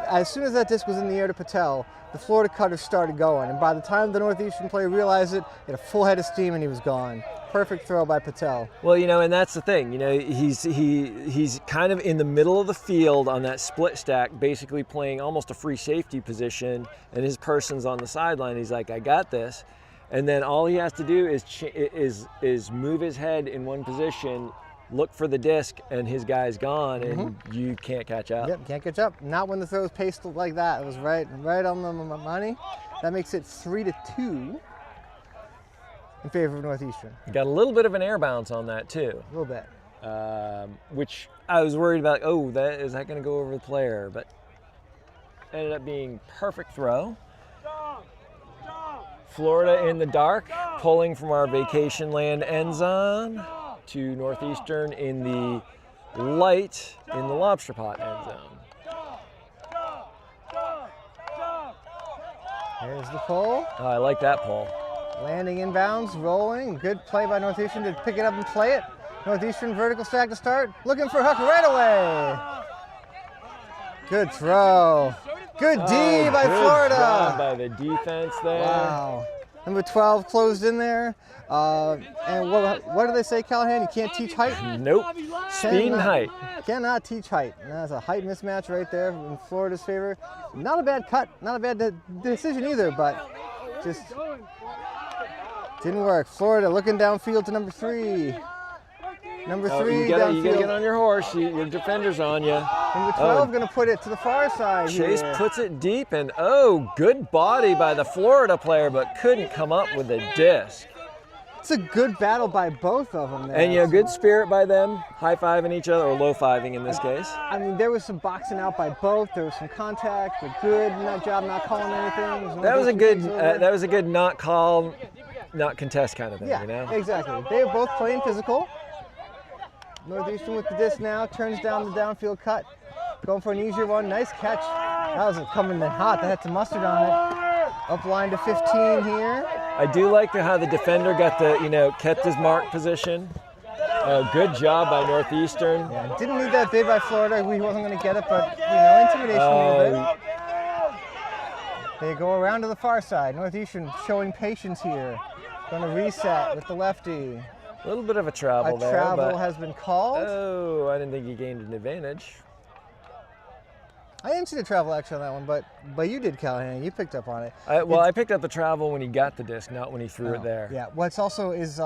As soon as that disc was in the air to Patel, the Florida cutter started going. And by the time the Northeastern player realized it, he had a full head of steam and he was gone. Perfect throw by Patel. Well, and that's the thing. He's kind of in the middle of the field on that split stack, basically playing almost a free safety position, and his person's on the sideline. He's like, I got this. And then all he has to do is move his head in one position, look for the disc, and his guy's gone, and you can't catch up. Yep, can't catch up. Not when the throw's paced like that. It was right on the money. That makes it 3-2 in favor of Northeastern. Got a little bit of an air bounce on that too. A little bit. Which I was worried about. Is that going to go over the player? But ended up being perfect throw. Florida in the dark, pulling from our vacation land end zone to Northeastern in the light in the lobster pot end zone. Here's the pull. Oh, I like that pull. Landing inbounds, rolling. Good play by Northeastern to pick it up and play it. Northeastern vertical stack to start. Looking for Huck right away. Good throw. Good D by Florida. Job by the defense there. Wow. Number 12 closed in there. And what do they say, Callahan? You can't teach height? Nope. Speed and height. Cannot teach height. And that's a height mismatch right there in Florida's favor. Not a bad cut, not a bad decision either, but just didn't work. Florida looking downfield to number 3. Number 3 you gotta downfield. get on your horse. Your defender's on you. Number 12 going to put it to the far side. Chase here. puts it deep, and good body by the Florida player, but couldn't come up with a disc. It's a good battle by both of them there. And good spirit by them, high-fiving each other, or low-fiving in this case. I mean, there was some boxing out by both. There was some contact, but good job not calling anything. That was a good not call, not contest kind of thing, you know? Exactly. They were both playing physical. Northeastern with the disc now, turns down the downfield cut. Going for an easier one, nice catch. That was coming in hot, that had some mustard on it. Up line to 15 here. I do like how the defender got kept his mark position. Good job by Northeastern. Yeah, didn't need that bid by Florida. He wasn't going to get it, but intimidation a little bit. They go around to the far side. Northeastern showing patience here. Going to reset with the lefty. A little bit of a travel there. Travel has been called. Oh, I didn't think he gained an advantage. I didn't see the travel action on that one, but you did, Callahan. You picked up on it. I picked up the travel when he got the disc, not when he threw it there. Yeah. What's also is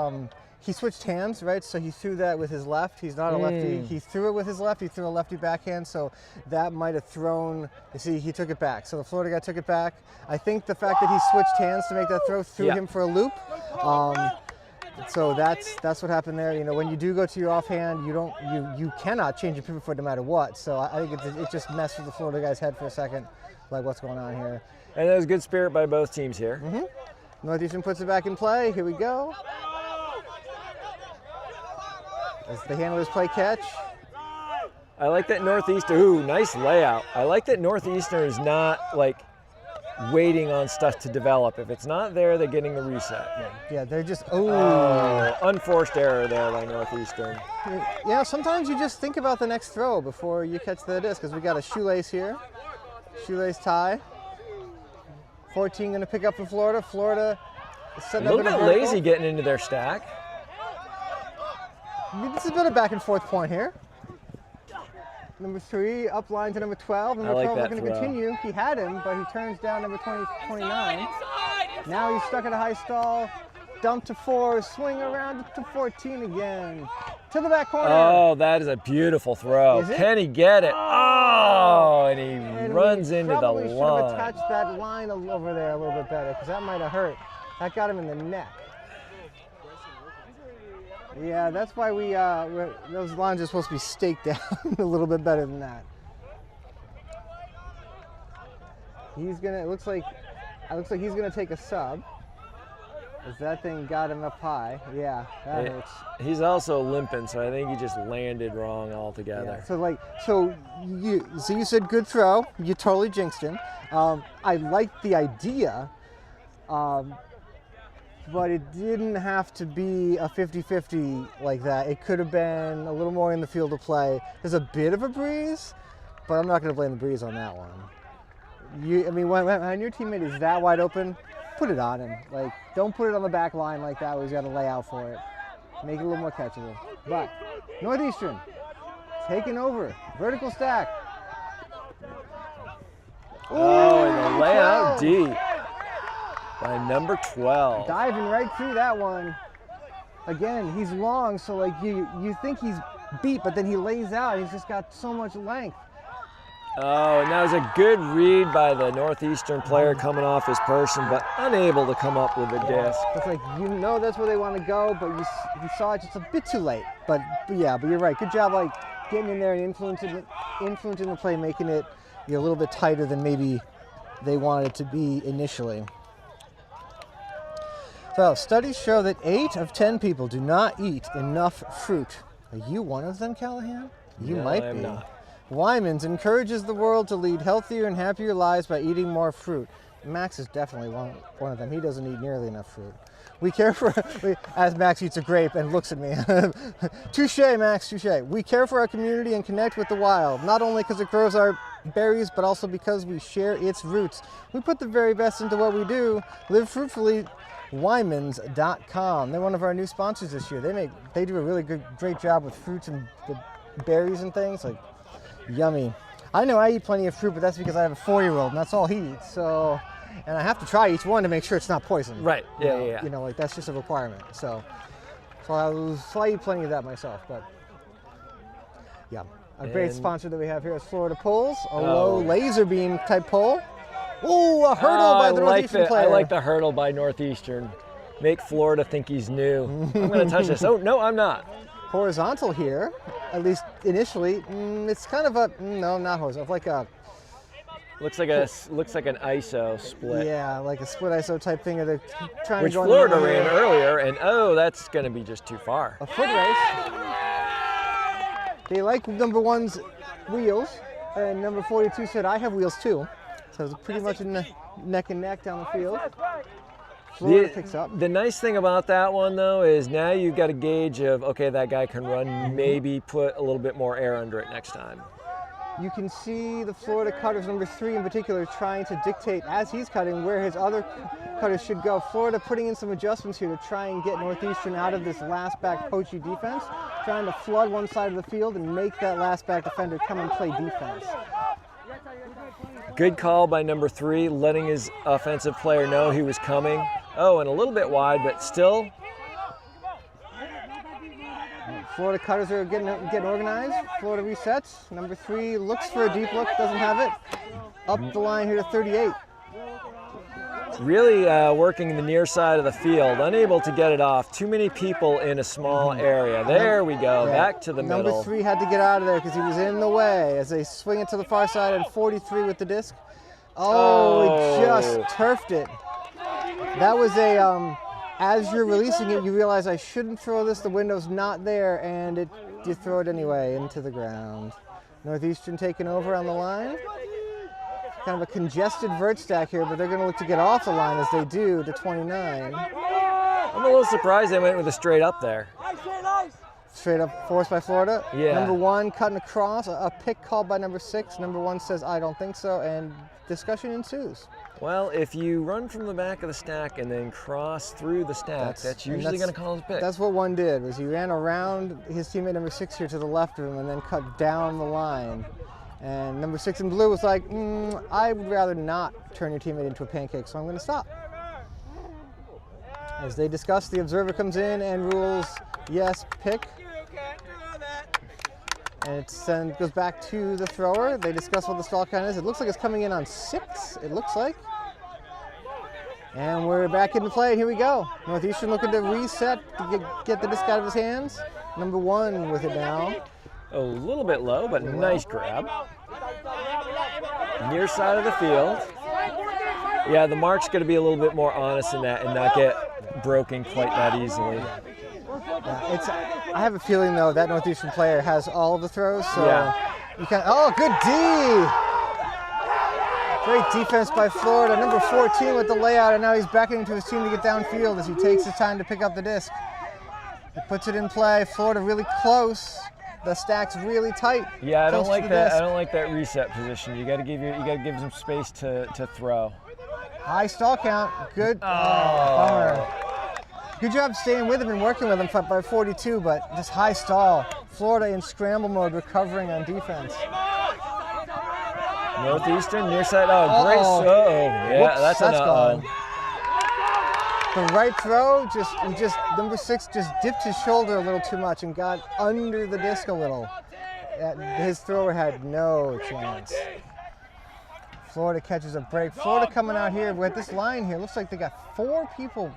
he switched hands, right? So he threw that with his left. He's not a lefty. He threw it with his left. He threw a lefty backhand, so that might have thrown. You see, he took it back. So the Florida guy took it back. I think the fact that he switched hands to make that throw threw him for a loop. So that's what happened there. When you do go to your offhand, you cannot change your pivot foot no matter what. So I think it just messed with the Florida guy's head for a second, like what's going on here. And that was good spirit by both teams here. Northeastern puts it back in play. Here we go. As the handlers play catch. I like that Northeastern. Ooh, nice layout. I like that Northeastern is not waiting on stuff to develop. If it's not there, they're getting the reset. Yeah, they're just, unforced error there by Northeastern. Yeah, sometimes you just think about the next throw before you catch the disc, because we got a shoelace here. Shoelace tie. 14 going to pick up for Florida. Florida is setting a up little bit lazy getting into their stack. This is a bit of back and forth point here. Number 3, up line to number 12. Number 12 looking to continue. He had him, but he turns down number 29. Now he's stuck at a high stall. Dump to 4, swing around to 14 again. To the back corner. Oh, that is a beautiful throw. Can he get it? Oh, and he runs into the line. Probably should have attached that line over there a little bit better, because that might have hurt. That got him in the neck. Yeah, that's why those lines are supposed to be staked down a little bit better than that. It looks like he's gonna take a sub. As that thing got him up high. Yeah, that hurts. He's also limping, so I think he just landed wrong altogether. Yeah, so you said good throw. You totally jinxed him. I liked the idea. But it didn't have to be a 50-50 like that. It could have been a little more in the field of play. There's a bit of a breeze, but I'm not going to blame the breeze on that one. When your teammate is that wide open, put it on him. Don't put it on the back line like that where he's got to lay out for it. Make it a little more catchable. But Northeastern taking over. Vertical stack. Oh, and the layout deep by number 12. Diving right through that one. Again, he's long, so you think he's beat, but then he lays out. He's just got so much length. Oh, and that was a good read by the Northeastern player coming off his person, but unable to come up with the disc. It's that's where they want to go, but you saw it just a bit too late. But you're right. Good job, getting in there and influencing the play, making it a little bit tighter than maybe they wanted it to be initially. So, studies show that 8 of 10 people do not eat enough fruit. Are you one of them, Callahan? You might be. I'm not. Wyman's encourages the world to lead healthier and happier lives by eating more fruit. Max is definitely one of them. He doesn't eat nearly enough fruit. We care for, as Max eats a grape and looks at me. Touche, Max, touche. We care for our community and connect with the wild, not only because it grows our berries, but also because we share its roots. We put the very best into what we do. Live fruitfully. Wymans.com. They're one of our new sponsors this year. They do a really great job with fruits and the berries and things. Like, yummy. I know I eat plenty of fruit, but that's because I have a 4-year-old and that's all he eats. So, and I have to try each one to make sure it's not poison. Right. Yeah. You know, like that's just a requirement. So I eat plenty of that myself. But yeah, a great sponsor that we have here is Florida Poles, a low laser beam type pole. Ooh, a hurdle by the Northeastern player. I like the hurdle by Northeastern. Make Florida think he's new. I'm going to touch this. Oh, no, I'm not. Horizontal here, at least initially. It's kind of a, no, not horizontal, like a... Looks like an ISO split. Yeah, like a split ISO type thing. They're trying Which to go Florida ran earlier, and oh, that's going to be just too far. A foot race. They like number 1's wheels, and number 42 said, I have wheels too. So it's pretty much in the neck and neck down the field. Florida picks up. The nice thing about that one, though, is now you've got a gauge of, okay, that guy can run, maybe put a little bit more air under it next time. You can see the Florida cutters, number 3 in particular, trying to dictate, as he's cutting, where his other cutters should go. Florida putting in some adjustments here to try and get Northeastern out of this last back poachy defense, trying to flood one side of the field and make that last back defender come and play defense. Good call by number 3, letting his offensive player know he was coming. Oh, and a little bit wide, but still. Florida cutters are getting organized. Florida resets. Number 3 looks for a deep look, doesn't have it. Up the line here to 38. Really working the near side of the field, unable to get it off. Too many people in a small area. There we go, back to the middle. Number 3 had to get out of there because he was in the way as they swing it to the far side and 43 with the disc. Oh, he just turfed it. That was a, as you're releasing it, you realize I shouldn't throw this, the window's not there, and you throw it anyway into the ground. Northeastern taking over on the line. Kind of a congested vert stack here, but they're going to look to get off the line as they do to 29. I'm a little surprised they went with a straight up there. Straight up forced by Florida. Yeah. Number 1 cutting across, a pick called by number 6. Number 1 says, I don't think so, and discussion ensues. Well, if you run from the back of the stack and then cross through the stack, that's usually going to cause a pick. That's what 1 did, was he ran around his teammate number 6 here to the left of him and then cut down the line. And number 6 in blue was like, I would rather not turn your teammate into a pancake, so I'm going to stop. As they discuss, the observer comes in and rules, yes, pick. And it then goes back to the thrower. They discuss what the stall count is. It looks like it's coming in on 6, it looks like. And we're back into play, here we go. Northeastern looking to reset to get the disc out of his hands. Number 1 with it now. A little bit low, but nice grab. Near side of the field. Yeah, the mark's going to be a little bit more honest in that and not get broken quite that easily. Yeah, I have a feeling, though, that Northeastern player has all of the throws, so you can. Oh, good D! Great defense by Florida. Number 14 with the layout, and now he's backing into his team to get downfield as he takes his time to pick up the disc. He puts it in play. Florida really close. The stack's really tight. Yeah, I don't like that. I don't like that reset position. You got to give him space to throw. High stall count. Good. Bummer. Good job staying with him and working with him by 42, but just high stall. Florida in scramble mode, recovering on defense. Northeastern near side. Oh, great. Yeah, whoops, that's an gone. The right throw, just number 6 just dipped his shoulder a little too much and got under the disc a little. His thrower had no chance. Florida catches a break. Florida coming out here with this line here. Looks like they got 4 people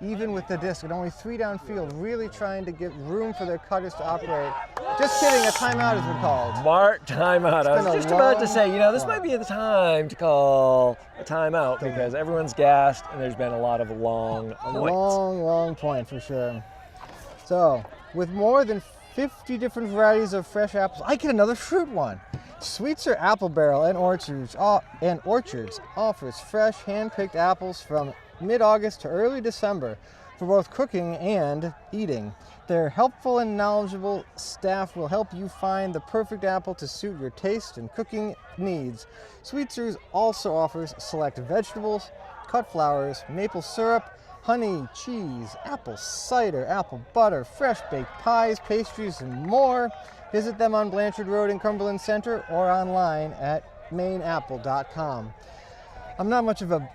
even with the disc and only 3 downfield, really trying to get room for their cutters to operate. Just kidding, a timeout has been called. Smart timeout. I was just about to say, this might be the time to call a timeout because everyone's gassed and there's been a lot of long points. Long point for sure. So, with more than 50 different varieties of fresh apples, I get another fruit one. Sweetser Apple Barrel and Orchards offers fresh, hand-picked apples from mid-August to early December. for both cooking and eating. Their helpful and knowledgeable staff will help you find the perfect apple to suit your taste and cooking needs. Sweetsers also offers select vegetables, cut flowers, maple syrup, honey, cheese, apple cider, apple butter, fresh baked pies, pastries, and more. Visit them on Blanchard Road in Cumberland Center or online at maineapple.com. I'm not much of a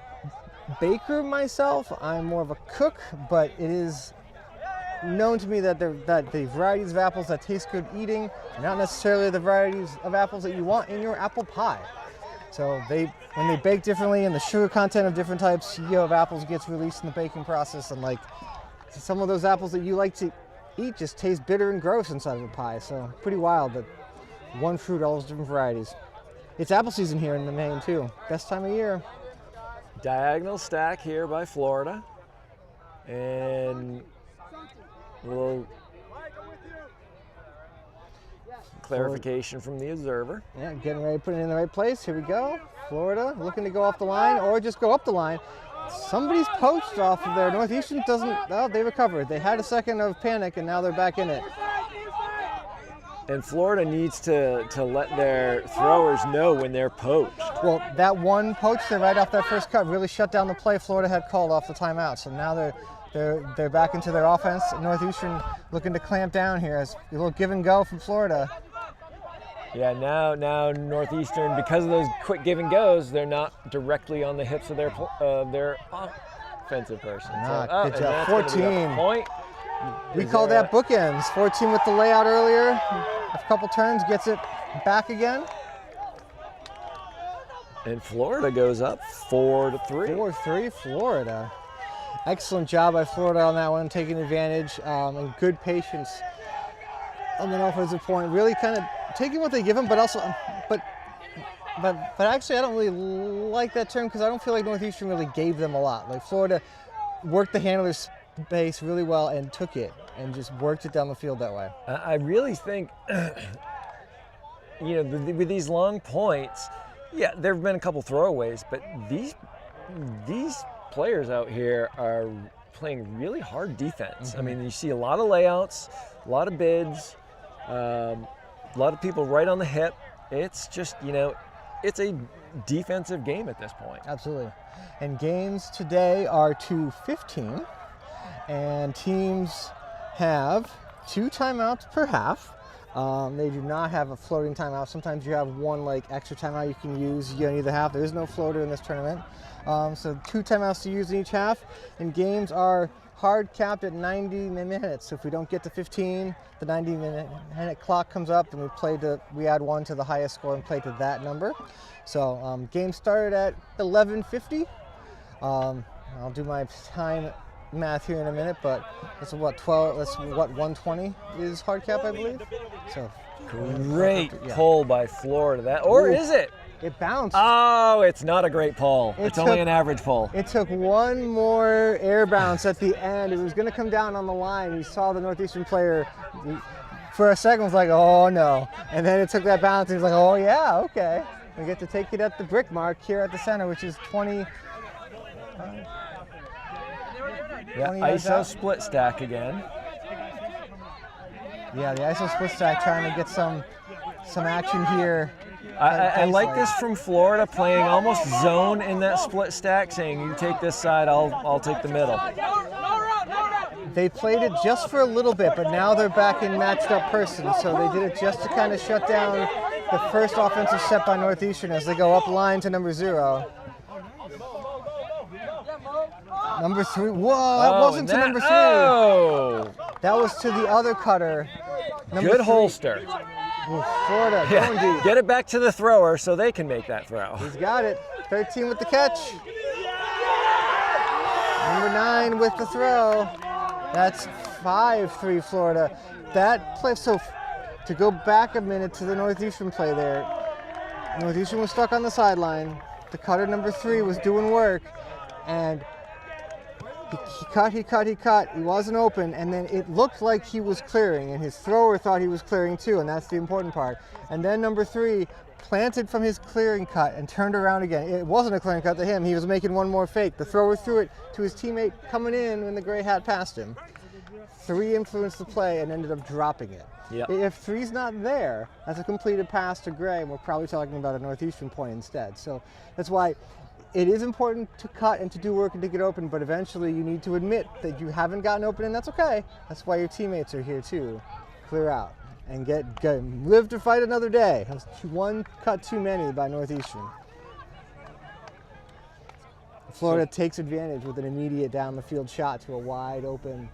baker myself. I'm more of a cook, but it is known to me that the varieties of apples that taste good eating are not necessarily the varieties of apples that you want in your apple pie. So when they bake differently and the sugar content of different types of apples gets released in the baking process, and like some of those apples that you like to eat just taste bitter and gross inside of a pie. So pretty wild that one fruit, all those different varieties. It's apple season here in Maine too. Best time of year. Diagonal stack here by Florida. And a little clarification from the observer. Yeah, getting ready to put it in the right place. Here we go. Florida looking to go off the line or just go up the line. Somebody's poached off of there. Northeastern doesn't, oh, they recovered. They had a second of panic and now they're back in it. And Florida needs to let their throwers know when they're poached. Well, that one poach there right off that first cut really shut down the play Florida had called off the timeout. So now they're back into their offense. Northeastern looking to clamp down here as a little give and go from Florida. Yeah, now Northeastern, because of those quick give and goes, they're not directly on the hips of their offensive person. Good job. 14. Point. We call that bookends. 14 with the layout earlier. A couple turns, gets it back again. And Florida goes up 4-3. 4-3 Florida. Excellent job by Florida on that one, taking advantage and good patience on the offensive point. Really kind of taking what they give them, but also, but actually I don't really like that term because I don't feel like Northeastern really gave them a lot. Like Florida worked the handler's space really well and took it and just worked it down the field that way. I really think, with these long points, yeah, there have been a couple throwaways, but these players out here are playing really hard defense. I mean, you see a lot of layouts, a lot of bids, a lot of people right on the hip. It's just, it's a defensive game at this point. Absolutely. And games today are 2:15, and teams have 2 timeouts per half. They do not have a floating timeout. Sometimes you have one extra timeout you can use on either half. There is no floater in this tournament. So 2 timeouts to use in each half, and games are hard capped at 90 minutes. So if we don't get to 15, the 90-minute clock comes up, and we add 1 to the highest score and play to that number. So game started at 11:50. I'll do my time math here in a minute, but that's what 120 is hard cap, I believe. So great pull by Florida. Is it? It bounced. Oh, it's not a great pull. It's only an average pull. It took one more air bounce at the end. It was going to come down on the line. He saw the Northeastern player. For a second, was like, oh no. And then it took that bounce, and he was like, oh yeah, okay. We get to take it at the brick mark here at the center, which is 20. Yeah, ISO split stack again. Yeah, the ISO split stack trying to get some action here. I like this from Florida, playing almost zone in that split stack, saying you take this side, I'll take the middle. They played it just for a little bit, but now they're back in matched up person, so they did it just to kind of shut down the first offensive set by Northeastern as they go up line to number 0. Number 3, whoa, that wasn't to number 3. Oh. That was to the other cutter. Good 3. Holster. Florida, going deep. Get it back to the thrower so they can make that throw. He's got it. 13 with the catch. Number 9 with the throw. That's 5-3 Florida. That play, so to go back a minute to the Northeastern play there, Northeastern was stuck on the sideline. The cutter number 3 was doing work, and he cut. He wasn't open, and then it looked like he was clearing, and his thrower thought he was clearing too, and that's the important part. And then number 3 planted from his clearing cut and turned around again. It wasn't a clearing cut to him. He was making one more fake. The thrower threw it to his teammate coming in when the gray hat passed him. 3 influenced the play and ended up dropping it. Yep. If 3's not there, that's a completed pass to Gray, and we're probably talking about a Northeastern point instead. So that's why it is important to cut and to do work and to get open, but eventually you need to admit that you haven't gotten open, and that's okay. That's why your teammates are here too. Clear out and live to fight another day. That's 1 cut too many by Northeastern. Florida takes advantage with an immediate down the field shot to a wide open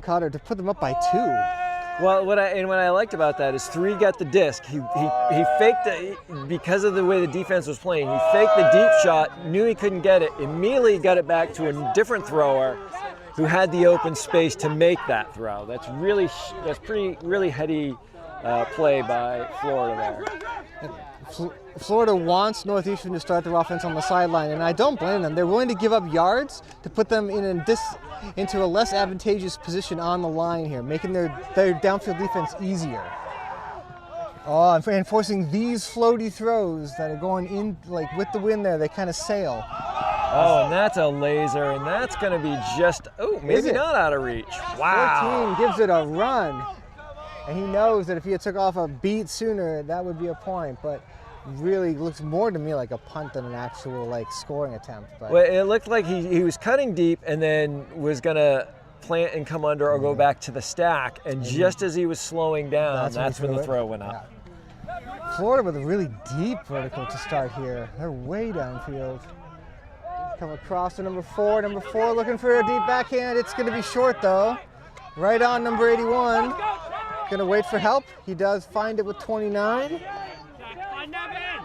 cutter to put them up by 2. Well, what I liked about that is 3 got the disc. He faked it because of the way the defense was playing. He faked the deep shot, knew he couldn't get it, immediately got it back to a different thrower who had the open space to make that throw. That's really heady play by Florida there. Florida wants Northeastern to start their offense on the sideline, and I don't blame them. They're willing to give up yards to put them into a less advantageous position on the line here, making their downfield defense easier. Oh, and forcing these floaty throws that are going in, like with the wind there, they kind of sail. Oh, and that's a laser, and that's going to be just, maybe not out of reach. Wow. 14 gives it a run, and he knows that if he had took off a beat sooner, that would be a point, but really looks more to me like a punt than an actual scoring attempt. But. Well, it looked like he was cutting deep and then was going to plant and come under or go back to the stack, and just as he was slowing down, that's when the throw went up. Yeah. Florida with a really deep vertical to start here. They're way downfield. Come across to number 4. Number 4 looking for a deep backhand. It's going to be short though. Right on number 81. Going to wait for help. He does find it with 29.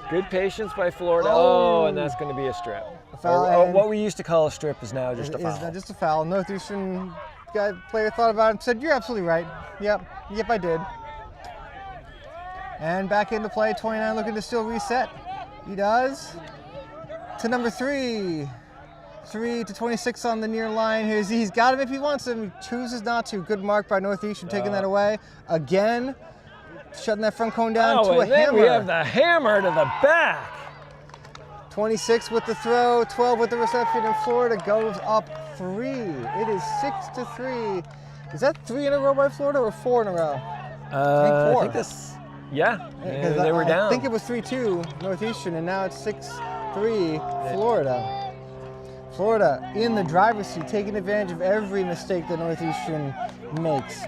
Good patience by Florida. Oh, and that's going to be a strip. What we used to call a strip is now just a foul. It's just a foul. Northeastern player thought about it and said, "You're absolutely right. Yep, I did." And back into play, 29 looking to still reset. He does. To number 3. 3 to 26 on the near line. He's got him if he wants him. He chooses not to. Good mark by Northeastern taking that away. Again, shutting that front cone down to a and then hammer. We have the hammer to the back. 26 with the throw, 12 with the reception, and Florida goes up 3. It is 6-3. Is that 3 in a row by Florida or 4 in a row? I think this, yeah, they were down. I think it was 3-2 Northeastern, and now it's 6-3 Florida. Florida in the driver's seat, taking advantage of every mistake that Northeastern makes.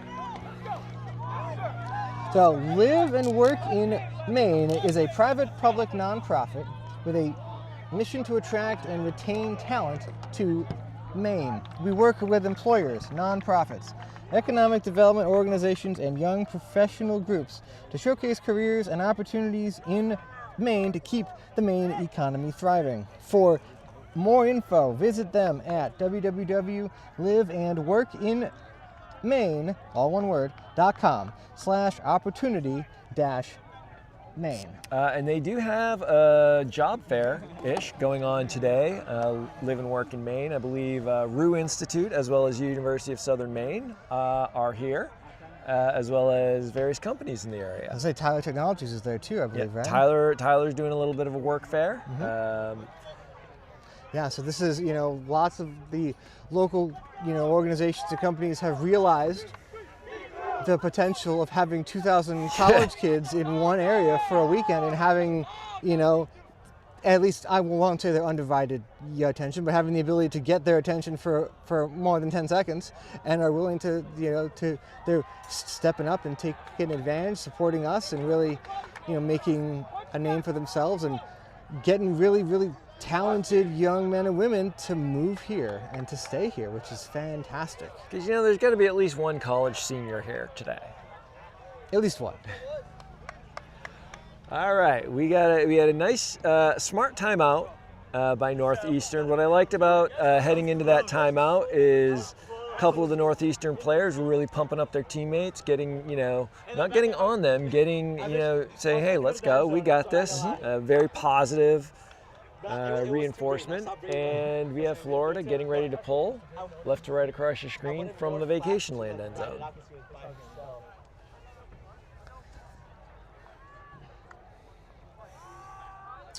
So, Live and Work in Maine is a private-public nonprofit with a mission to attract and retain talent to Maine. We work with employers, nonprofits, economic development organizations, and young professional groups to showcase careers and opportunities in Maine to keep the Maine economy thriving. For more info, visit them at www.liveandworkinmaine, all one word, .com/opportunity-Maine. And they do have a job fair-ish going on today, Live and Work in Maine. I believe Rue Institute as well as University of Southern Maine are here, as well as various companies in the area. I'll say Tyler Technologies is there too, I believe, right? Tyler's doing a little bit of a work fair. Mm-hmm. Yeah, so this is, lots of the local, organizations and companies have realized the potential of having 2,000 college kids in one area for a weekend and having, at least I won't say their undivided attention, but having the ability to get their attention for more than 10 seconds and are willing to, they're stepping up and taking advantage, supporting us and really, making a name for themselves and getting really, really talented young men and women to move here and to stay here, which is fantastic. Because there's got to be at least one college senior here today. At least one. All right, we had a nice, smart timeout by Northeastern. What I liked about heading into that timeout is a couple of the Northeastern players were really pumping up their teammates, getting, not getting on them, getting, saying, hey, let's go, we got this. Very positive reinforcement, and we have Florida getting ready to pull left to right across your screen from the vacation land end zone.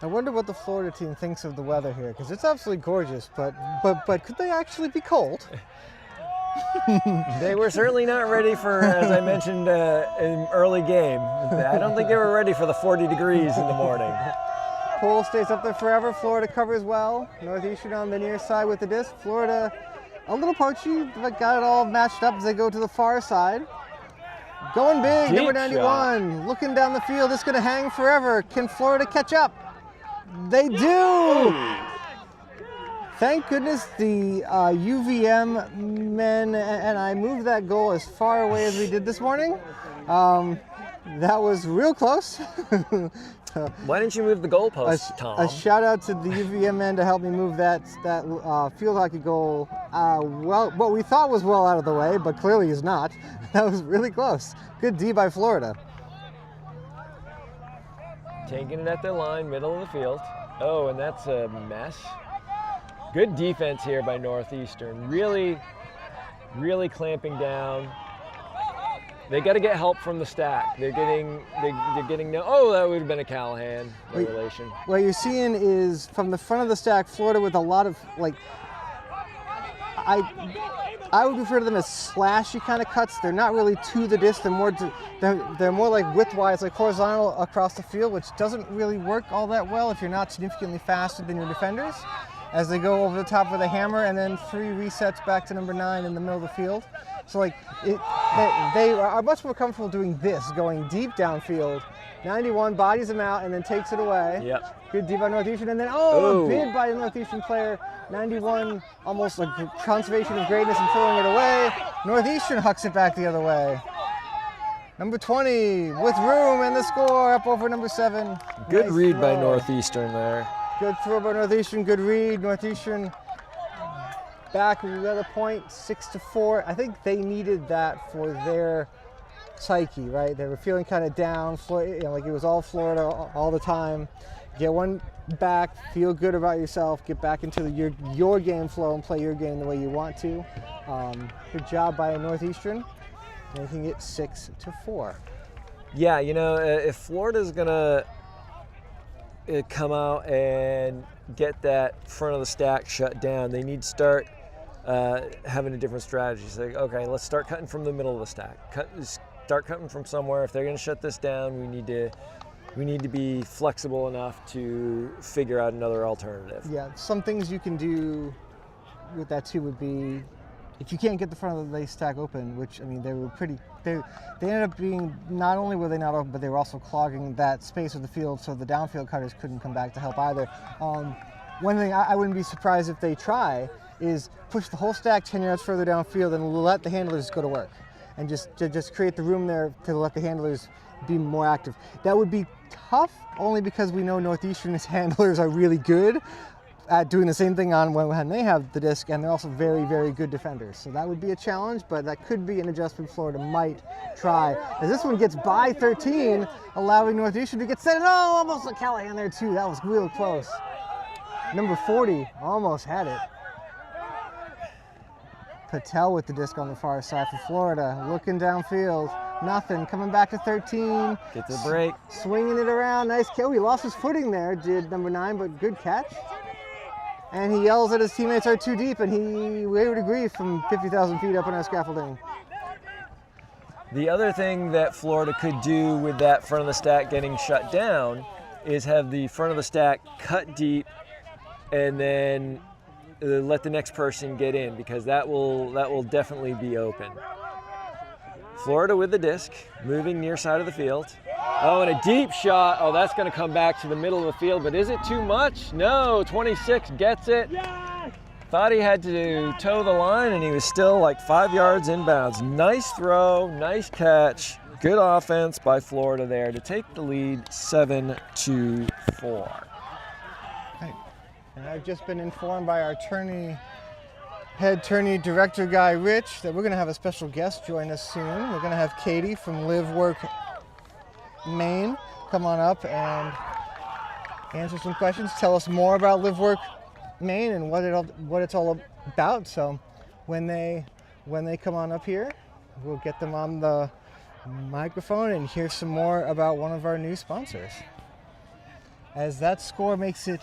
I wonder what the Florida team thinks of the weather here, because it's absolutely gorgeous, but could they actually be cold? They were certainly not ready for, as I mentioned, an early game. I don't think they were ready for the 40 degrees in the morning. Pole stays up there forever. Florida covers well. Northeastern on the near side with the disc. Florida a little poachy, but got it all matched up as they go to the far side. Going big, Deep number 91, shot. looking down the field. It's going to hang forever. Can Florida catch up? They do! Thank goodness the UVM men, and I moved that goal as far away as we did this morning. That was real close. Why didn't you move the goalpost, Tom? A shout out to the UVM men to help me move that field hockey goal. Well, what we thought was well out of the way, but clearly is not. That was really close. Good D by Florida. Taking it at the line, middle of the field. Oh, and that's a mess. Good defense here by Northeastern. Really, really clamping down. They got to get help from the stack. They're getting no. Oh, that would have been a Callahan. No relation. What you're seeing is from the front of the stack, Florida with a lot of like. I would refer to them as slashy kind of cuts. They're not really to the disc. They're more like widthwise, like horizontal across the field, which doesn't really work all that well if you're not significantly faster than your defenders. As they go over the top with a hammer, and then 3 resets back to number 9 in the middle of the field. So like they are much more comfortable doing this, going deep downfield. 91 bodies him out and then takes it away. Yep. Good D by Northeastern, and then a bid by a Northeastern player. 91 almost like conservation of greatness and throwing it away. Northeastern hucks it back the other way. Number 20 with room and the score up over number 7. Good Nice read throw. by Northeastern there. Good throw by Northeastern, good read. Northeastern back with another point, 6-4. I think they needed that for their psyche, right? They were feeling kind of down, like it was all Florida all the time. Get one back, feel good about yourself, get back into your game flow and play your game the way you want to. Good job by Northeastern, making it 6-4. Yeah, you know, if Florida's gonna come out and get that front of the stack shut down, they need to start having a different strategy. It's like, okay, let's start cutting from the middle of the stack. Start cutting from somewhere. If they're going to shut this down, we need to be flexible enough to figure out another alternative. Yeah, some things you can do with that too would be, if you can't get the front of the stack open, which I mean they ended up being, not only were they not open, but they were also clogging that space of the field, so the downfield cutters couldn't come back to help either. One thing I wouldn't be surprised if they try is push the whole stack 10 yards further downfield and let the handlers go to work, and just create the room there to let the handlers be more active. That would be tough, only because we know Northeastern's handlers are really good at doing the same thing on when they have the disc, and they're also very, very good defenders. So that would be a challenge, but that could be an adjustment Florida might try. As this one gets by 13, allowing Northeastern to get set. Oh, almost like Callahan there too. That was real close. Number 40 almost had it. Patel with the disc on the far side for Florida, looking downfield. Nothing, coming back to 13. Gets a break. Swinging it around, nice kill. He lost his footing there, did number 9, but good catch. And he yells at his teammates are too deep, and he waved a grief from 50,000 feet up on our scaffolding. The other thing that Florida could do with that front of the stack getting shut down is have the front of the stack cut deep and then let the next person get in, because that will definitely be open. Florida with the disc, moving near side of the field. Oh, and a deep shot. Oh, that's going to come back to the middle of the field, but is it too much? No, 26 gets it. Yes! Thought he had to toe the line, and he was still like 5 yards inbounds. Nice throw, nice catch. Good offense by Florida there to take the lead 7-4. And I've just been informed by our head tourney director guy Rich that we're going to have a special guest join us soon. We're going to have Katie from Live Work Maine come on up and answer some questions, tell us more about Live Work Maine and what it's all about. So when they come on up here, we'll get them on the microphone and hear some more about one of our new sponsors. as that score makes it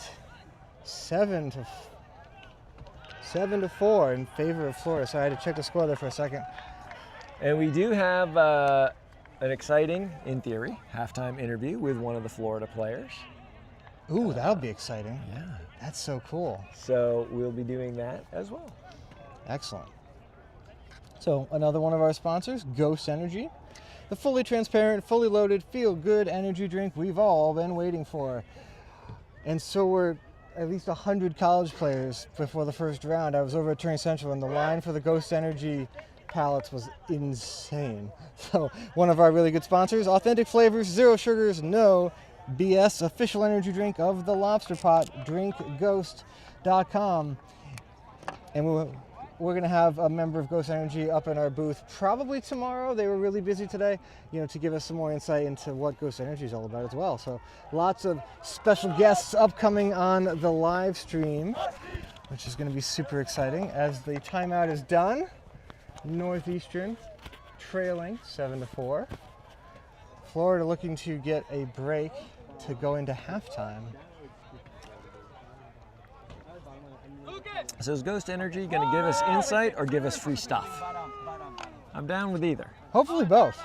7-4 in favor of Florida. So I had to check the score there for a second. And we do have an exciting, in theory, halftime interview with one of the Florida players. Ooh, that'll be exciting. Yeah. That's so cool. So we'll be doing that as well. Excellent. So another one of our sponsors, Ghost Energy, the fully transparent, fully loaded, feel-good energy drink we've all been waiting for. And so were at least 100 college players before the first round. I was over at Turning Central, and the line for the Ghost Energy pallets was insane. So one of our really good sponsors, authentic flavors, zero sugars, no BS, official energy drink of the Lobster Pot, drinkghost.com. And we're going to have a member of Ghost Energy up in our booth probably tomorrow. They were really busy today, to give us some more insight into what Ghost Energy is all about as well. So lots of special guests upcoming on the live stream, which is going to be super exciting. As the timeout is done, Northeastern trailing 7-4. Florida looking to get a break to go into halftime. So is Ghost Energy going to give us insight or give us free stuff? I'm down with either. Hopefully both.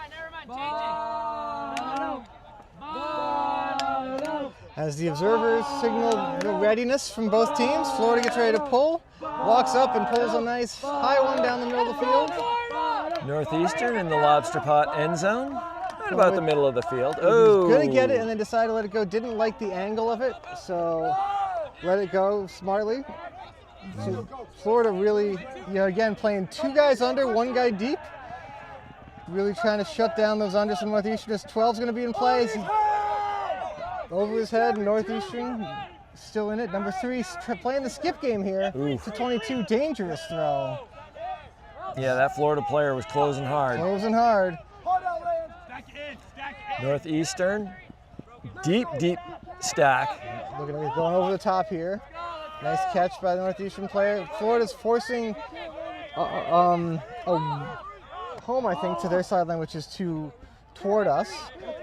As the observers signal the readiness from both teams, Florida gets ready to pull, walks up and pulls a nice high one down the middle of the field. Northeastern in the Lobster Pot end zone, right about the middle of the field. Oh! He was going to get it and then decided to let it go. Didn't like the angle of it, so let it go smartly. So Florida really, again, playing two guys under, one guy deep. Really trying to shut down those unders from Northeastern. As 12's going to be in play. Over his head, Northeastern still in it. Number 3 playing the skip game here. It's a 22, dangerous throw. Yeah, that Florida player was closing hard. Closing hard. Northeastern, deep stack. Look at him, he's going over the top here. Nice catch by the Northeastern player. Florida's forcing a home, I think, to their sideline, which is toward us.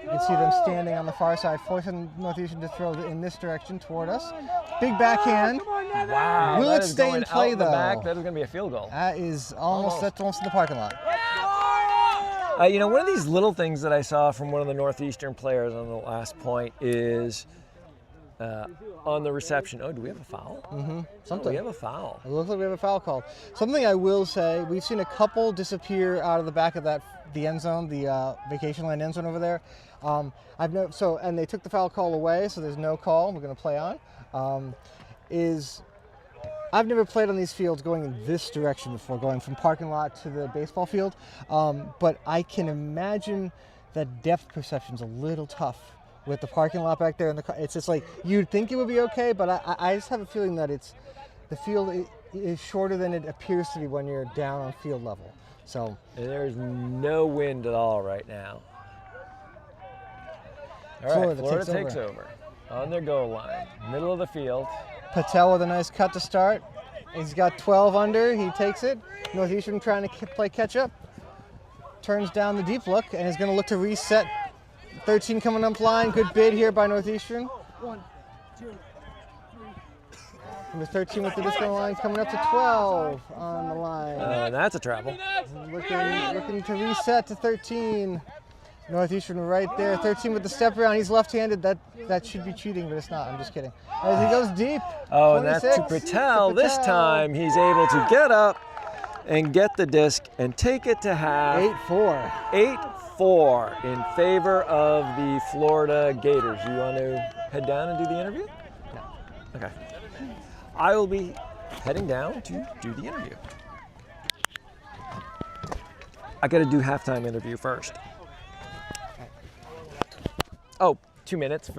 You can see them standing on the far side, forcing Northeastern to throw in this direction toward us. Big backhand. Wow. Will it stay in play, though? Back. That is going to be a field goal. That is almost in the parking lot. One of these little things that I saw from one of the Northeastern players on the last point is on the reception. Oh, do we have a foul? Mm-hmm. Something. We have a foul. It looks like we have a foul called. Something I will say, we've seen a couple disappear out of the back of the end zone, the vacation land end zone over there. And they took the foul call away, so there's no call. We're going to play on. I've never played on these fields going in this direction before, going from parking lot to the baseball field. But I can imagine that depth perception's a little tough with the parking lot back there. It's just like, you'd think it would be okay, but I just have a feeling that the field is shorter than it appears to be when you're down on field level. So there's no wind at all right now. All right, Florida takes over on their goal line, middle of the field. Patel with a nice cut to start. He's got 12 under. He takes it. Northeastern trying to play catch up. Turns down the deep look and is going to look to reset. 13 coming up line. Good bid here by Northeastern. 1, 2, 3. Number 13 with the discount line coming up to 12 on the line. That's a travel. Looking to reset to 13. Northeastern right there. 13 with the step around. He's left-handed. That should be cheating, but it's not. I'm just kidding. As he goes deep. Oh, and that's to Patel. This time he's able to get up and get the disc and take it to half. 8-4. 8-4 in favor of the Florida Gators. You want to head down and do the interview? No. Okay. I will be heading down to do the interview. I got to do halftime interview first. Oh, 2 minutes.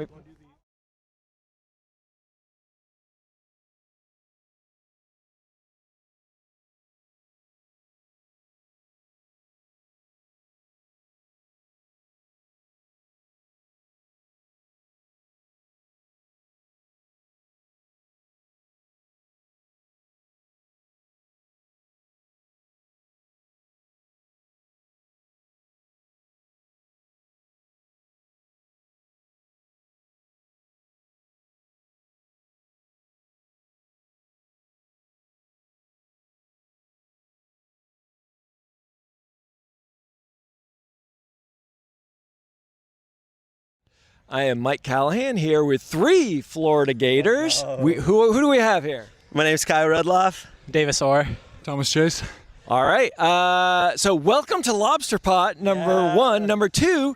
I am Mike Callahan here with 3 Florida Gators. Who do we have here? My name is Kyle Rudloff. Davis Orr. Thomas Chase. All right. So welcome to Lobster Pot, number 1. Number 2,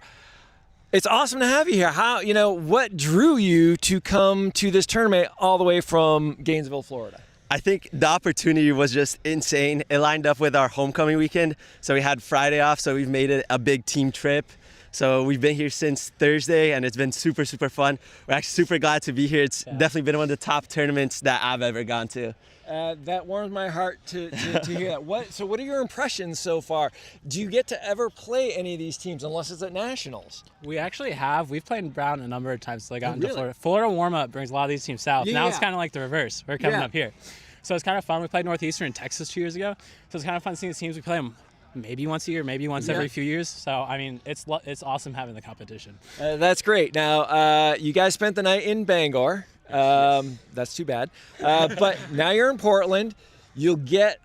it's awesome to have you here. What drew you to come to this tournament all the way from Gainesville, Florida? I think the opportunity was just insane. It lined up with our homecoming weekend, so we had Friday off, so we've made it a big team trip. So we've been here since Thursday, and it's been super, super fun. We're actually super glad to be here. It's definitely been one of the top tournaments that I've ever gone to. That warms my heart to hear that. So what are your impressions so far? Do you get to ever play any of these teams unless it's at Nationals? We actually have. We've played in Brown a number of times. Like out into really? Florida. Florida warm-up brings a lot of these teams south. Now it's kind of like the reverse. We're coming up here. So it's kind of fun. We played Northeastern in Texas 2 years ago. So it's kind of fun seeing the teams. We play them maybe once a year, maybe once every few years. So, I mean, it's awesome having the competition. That's great. Now, you guys spent the night in Bangor. That's too bad. But now you're in Portland.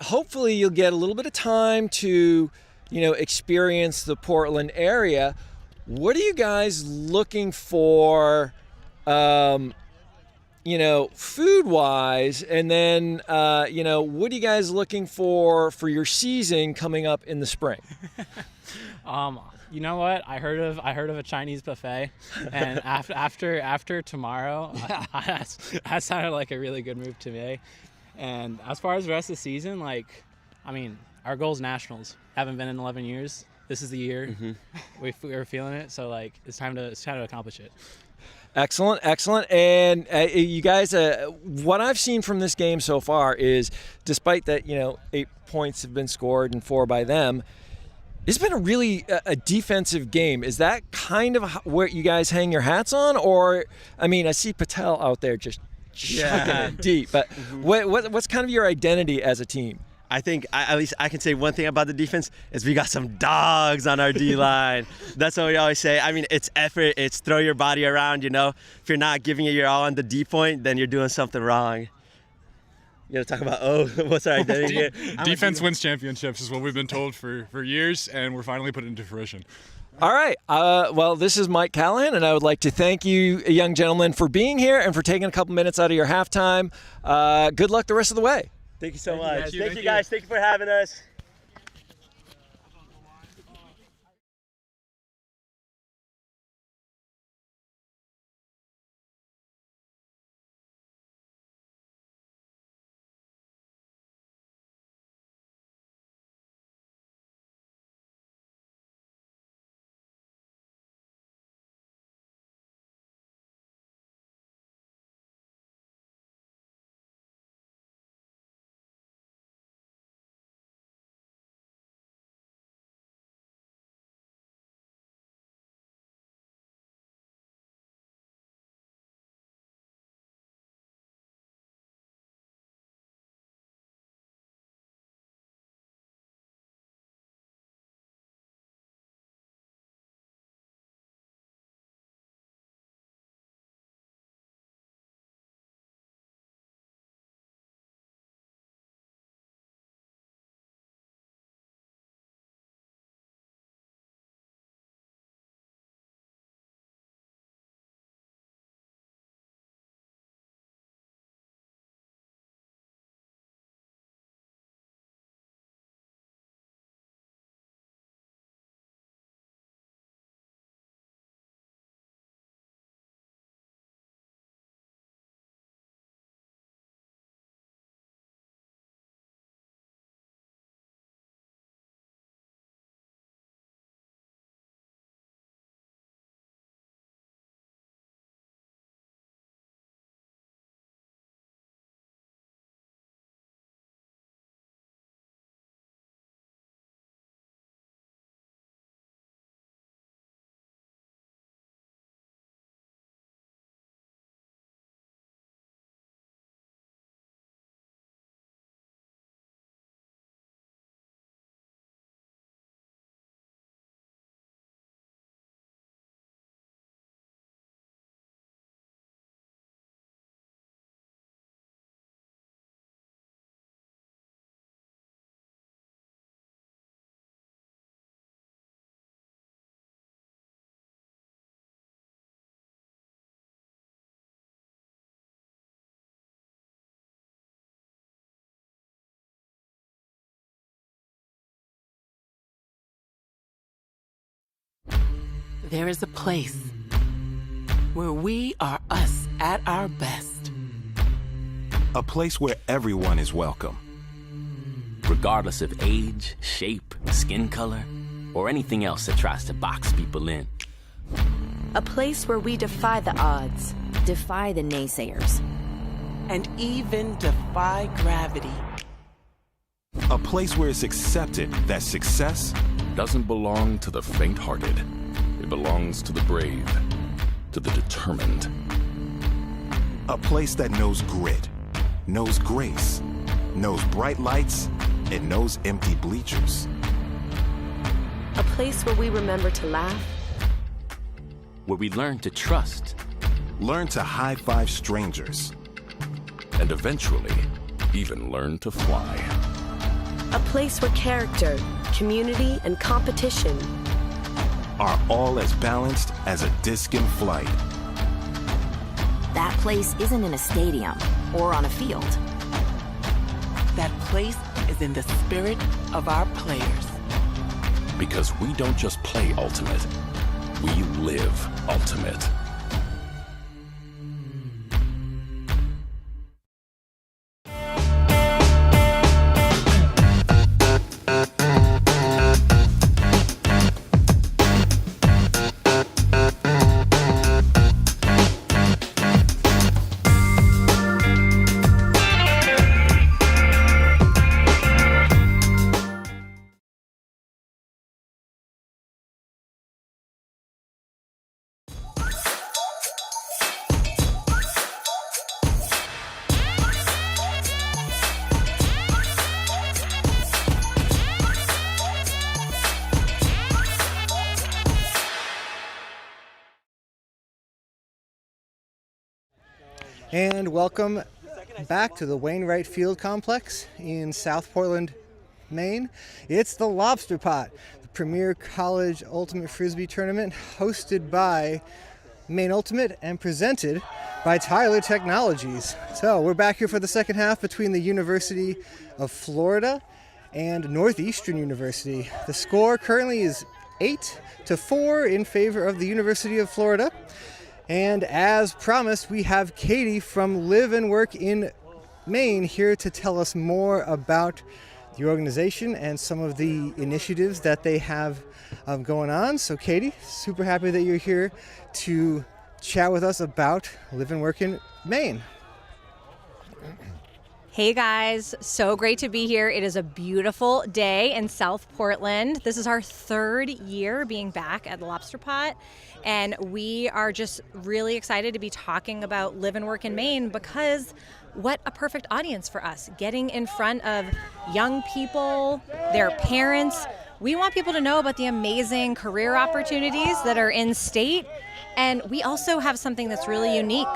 Hopefully you'll get a little bit of time to, experience the Portland area. What are you guys looking for, food-wise? And then, what are you guys looking for your season coming up in the spring? You know what? I heard of a Chinese buffet, and after tomorrow, that sounded like a really good move to me. And as far as the rest of the season, our goal is Nationals. Haven't been in 11 years. This is the year. Mm-hmm. We're feeling it, so it's time to accomplish it. Excellent. And you guys, what I've seen from this game so far is, despite that, 8 points have been scored and 4 by them, it's been a really a defensive game. Is that kind of where you guys hang your hats on? Or, I see Patel out there just chucking it deep. But what's kind of your identity as a team? I think at least I can say one thing about the defense is we got some dogs on our D-line. That's what we always say. It's effort. It's throw your body around, If you're not giving it your all on the D point, then you're doing something wrong. You got to talk about, what's our identity here? Defense wins championships is what we've been told for years, and we're finally putting it into fruition. All right. Well, this is Mike Callahan, and I would like to thank you, young gentlemen, for being here and for taking a couple minutes out of your halftime. Good luck the rest of the way. Thank you so much. Thank you, guys. Thank you for having us. there is a place where we are us at our best. A place where everyone is welcome. Regardless of age, shape, skin color, or anything else that tries to box people in. A place where we defy the odds, defy the naysayers, and even defy gravity. A place where it's accepted that success doesn't belong to the faint-hearted. It belongs to the brave, to the determined. A place that knows grit, knows grace, knows bright lights, and knows empty bleachers. A place where we remember to laugh, where we learn to trust, learn to high-five strangers, and eventually even learn to fly. a place where character, community, and competition are all as balanced as a disc in flight. That place isn't in a stadium or on a field. That place is in the spirit of our players. Because we don't just play ultimate, we live ultimate. And welcome back to the Wainwright Field Complex in South Portland, Maine. It's the Lobster Pot, the premier college ultimate frisbee tournament hosted by Maine Ultimate and presented by Tyler Technologies. So we're back here for the second half between the University of Florida and Northeastern University. The score currently is 8-4 in favor of the University of Florida. And as promised, we have Katie from Live and Work in Maine here to tell us more about the organization and some of the initiatives that they have going on. So Katie, super happy that you're here to chat with us about Live and Work in Maine. Hey guys, so great to be here. It is a beautiful day in South Portland. This is our third year being back at the Lobster Pot, and we are just really excited to be talking about Live and Work in Maine because what a perfect audience for us, getting in front of young people, their parents. We want people to know about the amazing career opportunities that are in state, and we also have something that's really unique.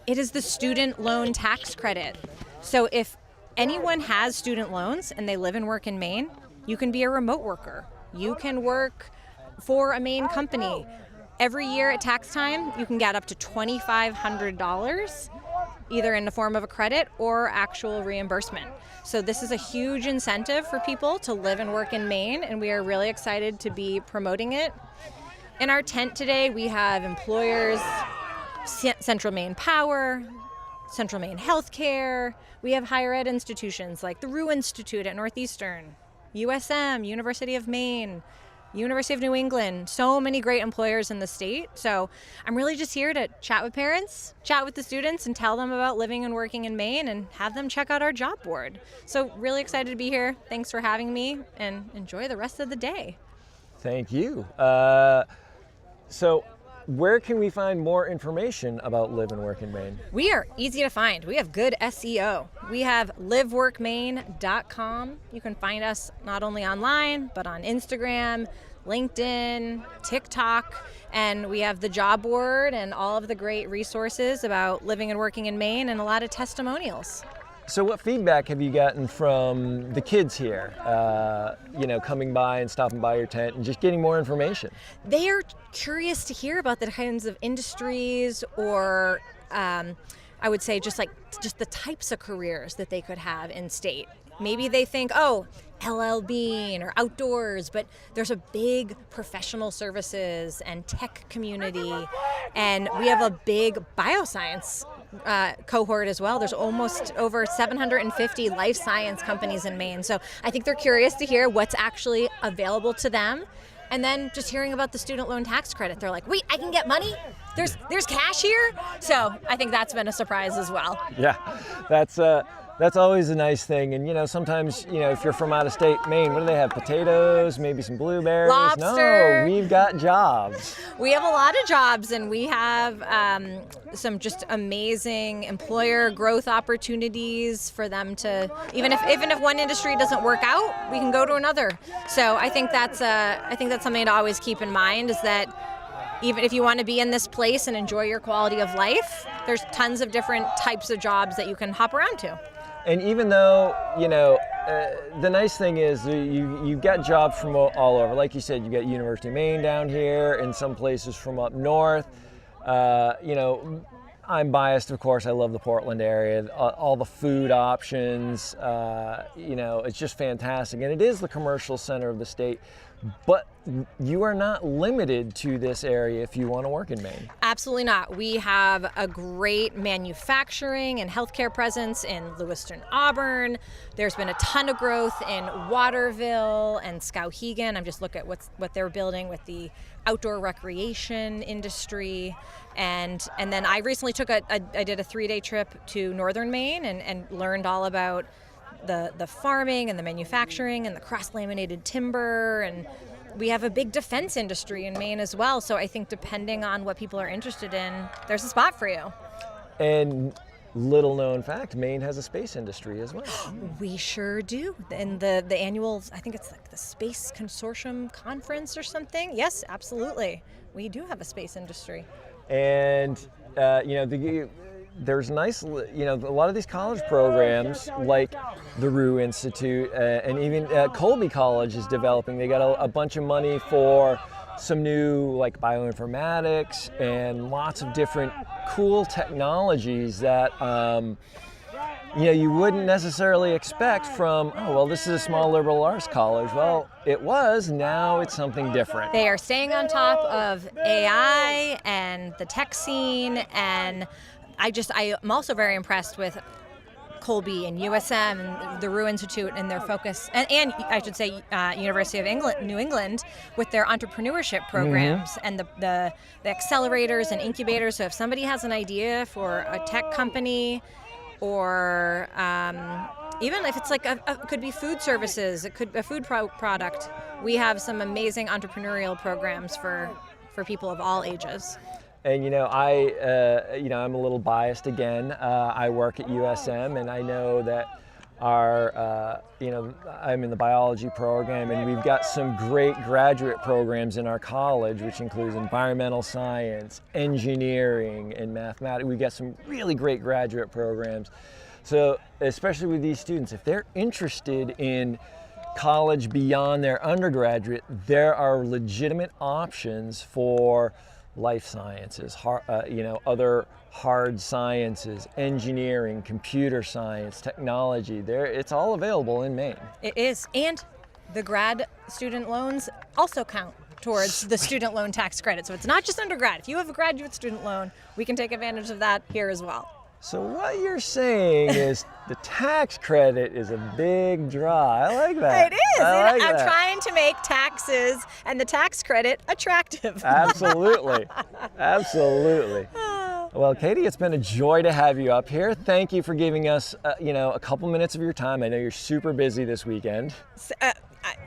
It is the student loan tax credit. So if anyone has student loans and they live and work in Maine, you can be a remote worker. You can work for a Maine company. Every year at tax time, you can get up to $2,500, either in the form of a credit or actual reimbursement. So this is a huge incentive for people to live and work in Maine, and we are really excited to be promoting it. In our tent today, we have employers, Central Maine Power, Central Maine Healthcare. We have higher ed institutions like the Rue Institute at Northeastern, USM, University of Maine, University of New England, so many great employers in the state. So I'm really just here to chat with parents, chat with the students, and tell them about living and working in Maine and have them check out our job board. So really excited to be here. Thanks for having me, and enjoy the rest of the day. Thank you. So where can we find more information about Live and Work in Maine? We are easy to find. We have good SEO. We have liveworkmaine.com. You can find us not only online, but on Instagram, LinkedIn, TikTok, and we have the job board and all of the great resources about living and working in Maine and a lot of testimonials. So what feedback have you gotten from the kids here, coming by and stopping by your tent and just getting more information? They are curious to hear about the kinds of industries or I would say just the types of careers that they could have in state. maybe they think, oh, LL Bean or outdoors, but there's a big professional services and tech community, and we have a big bioscience cohort as well. There's almost over 750 life science companies in Maine, so I think they're curious to hear what's actually available to them. And then just hearing about the student loan tax credit, they're like, wait, I can get money? There's cash here? So I think that's been a surprise as well. Yeah, that's always a nice thing. And, you know, sometimes, you know, if you're from out of state, Maine, what do they have? Potatoes, maybe some blueberries? Lobster. No, we've got jobs. We have a lot of jobs, and we have some just amazing employer growth opportunities for them to, even if one industry doesn't work out, we can go to another. So I think that's something to always keep in mind, is that even if you want to be in this place and enjoy your quality of life, there's tons of different types of jobs that you can hop around to. And even though, you know, the nice thing is you get jobs from all over. Like you said, you got University of Maine down here, and some places from up north. You know, I'm biased, of course. I love the Portland area. All the food options, you know, it's just fantastic. And it is the commercial center of the state. But you are not limited to this area if you want to work in Maine. Absolutely not. We have a great manufacturing and healthcare presence in Lewiston, Auburn. There's been a ton of growth in Waterville and Skowhegan. I'm just looking at what they're building with the outdoor recreation industry. And then I recently I did a 3-day trip to northern Maine and learned all about the farming and the manufacturing and the cross-laminated timber, and we have a big defense industry in Maine as well. So I think depending on what people are interested in, there's a spot for you. And little known fact, Maine has a space industry as well. We sure do. And the annual, I think it's like the Space Consortium Conference or something. Yes, absolutely. We do have a space industry. And you know, there's nice, you know, a lot of these college programs like the Rue Institute and even Colby College is developing. They got a bunch of money for some new like bioinformatics and lots of different cool technologies that you know, you wouldn't necessarily expect from, oh, well, this is a small liberal arts college. Well, it was, now it's something different. They are staying on top of AI and the tech scene, and I'm also very impressed with Colby and USM and the Rue Institute and their focus, and I should say University of New England with their entrepreneurship programs and the accelerators and incubators. So if somebody has an idea for a tech company, or even if it's like could be food services, it could be a food product, we have some amazing entrepreneurial programs for people of all ages. And you know, I'm a little biased again. I work at USM, and I know that I'm in the biology program, and we've got some great graduate programs in our college, which includes environmental science, engineering, and mathematics. We've got some really great graduate programs. So, especially with these students, if they're interested in college beyond their undergraduate, there are legitimate options for life sciences, other hard sciences, engineering, computer science, technology. It's all available in Maine. It is, and the grad student loans also count towards the student loan tax credit. So it's not just undergrad. If you have a graduate student loan, we can take advantage of that here as well. So what you're saying is the tax credit is a big draw. I like that. It is. I'm trying to make taxes and the tax credit attractive. Absolutely. Absolutely. Well, Katie, it's been a joy to have you up here. Thank you for giving us, a couple minutes of your time. I know you're super busy this weekend.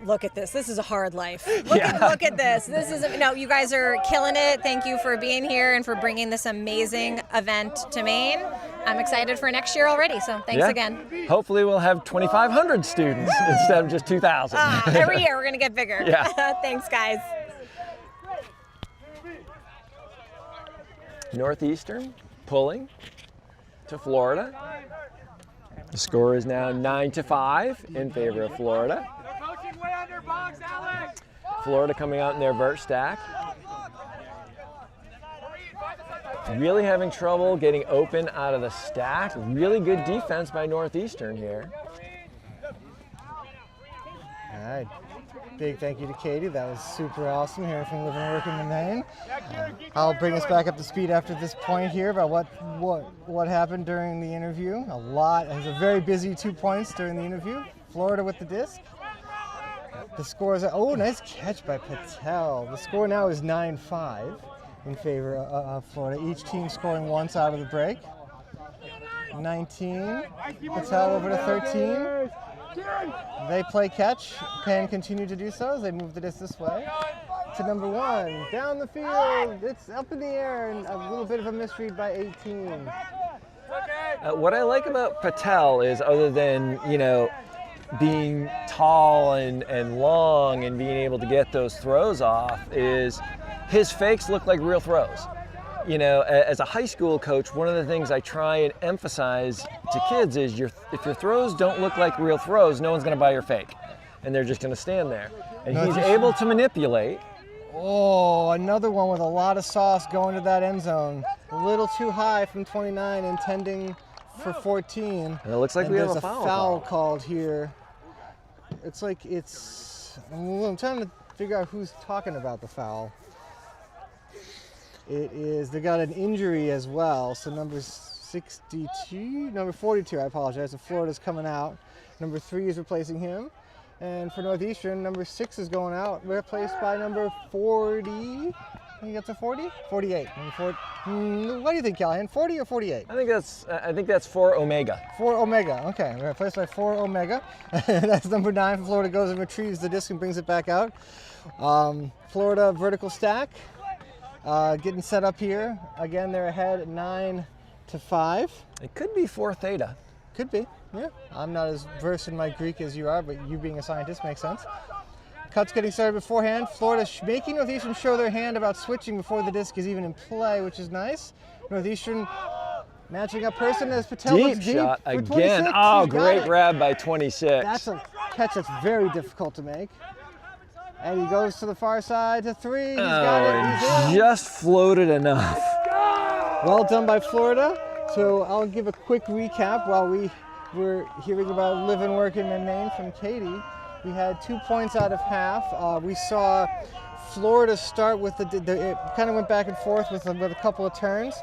Look at this. This is a hard life. Look at this. You guys are killing it. Thank you for being here and for bringing this amazing event to Maine. I'm excited for next year already, so thanks again. Hopefully we'll have 2,500 students instead of just 2,000. Every year we're going to get bigger. Yeah. Thanks, guys. Northeastern pulling to Florida. The score is now 9-5 in favor of Florida. Florida coming out in their vert stack. Really having trouble getting open out of the stack. Really good defense by Northeastern here. All right. Big thank you to Katie. That was super awesome hearing from Living and Working in Maine. I'll bring us back up to speed after this point here about what happened during the interview. It was a very busy 2 points during the interview. Florida with the disc. The score is, oh, nice catch by Patel. The score now is 9-5 in favor of Florida. Each team scoring once out of the break. 19, Patel over to 13. They play catch, can continue to do so as they move the disc this way. To number 1, down the field, it's up in the air, and a little bit of a misread by 18. What I like about Patel is, other than, being tall and long and being able to get those throws off, is his fakes look like real throws. As a high school coach, one of the things I try and emphasize to kids is if your throws don't look like real throws, no one's going to buy your fake, and they're just going to stand there. And he's able to manipulate. Oh, another one with a lot of sauce going to that end zone. A little too high from 29, intending for 14. And it looks like we have a foul called here. I'm trying to figure out who's talking about the foul. They got an injury as well, so number 42, I apologize, so Florida's coming out. Number 3 is replacing him. And for Northeastern, number 6 is going out, replaced by number 40. I think that's a 40? 48. What do you think, Callahan? 40 or 48? I think that's 4 Omega. 4 Omega, okay. Replaced by 4 Omega. That's number 9. Florida goes and retrieves the disc and brings it back out. Florida vertical stack. Getting set up here. Again, they're ahead 9-5. It could be 4 Theta. Could be, yeah. I'm not as versed in my Greek as you are, but you being a scientist makes sense. Cuts getting started beforehand. Florida making Northeastern show their hand about switching before the disc is even in play, which is nice. Northeastern matching up person as Patel Deep looks deep shot for again. 26. Oh, great grab by 26. That's a catch that's very difficult to make. And he goes to the far side to 3. He's got it. He's in. Just floated enough. Well done by Florida. So I'll give a quick recap while we were hearing about Living, Working in Maine from Katie. We had 2 points out of half. We saw Florida start with it kind of went back and forth with a couple of turns.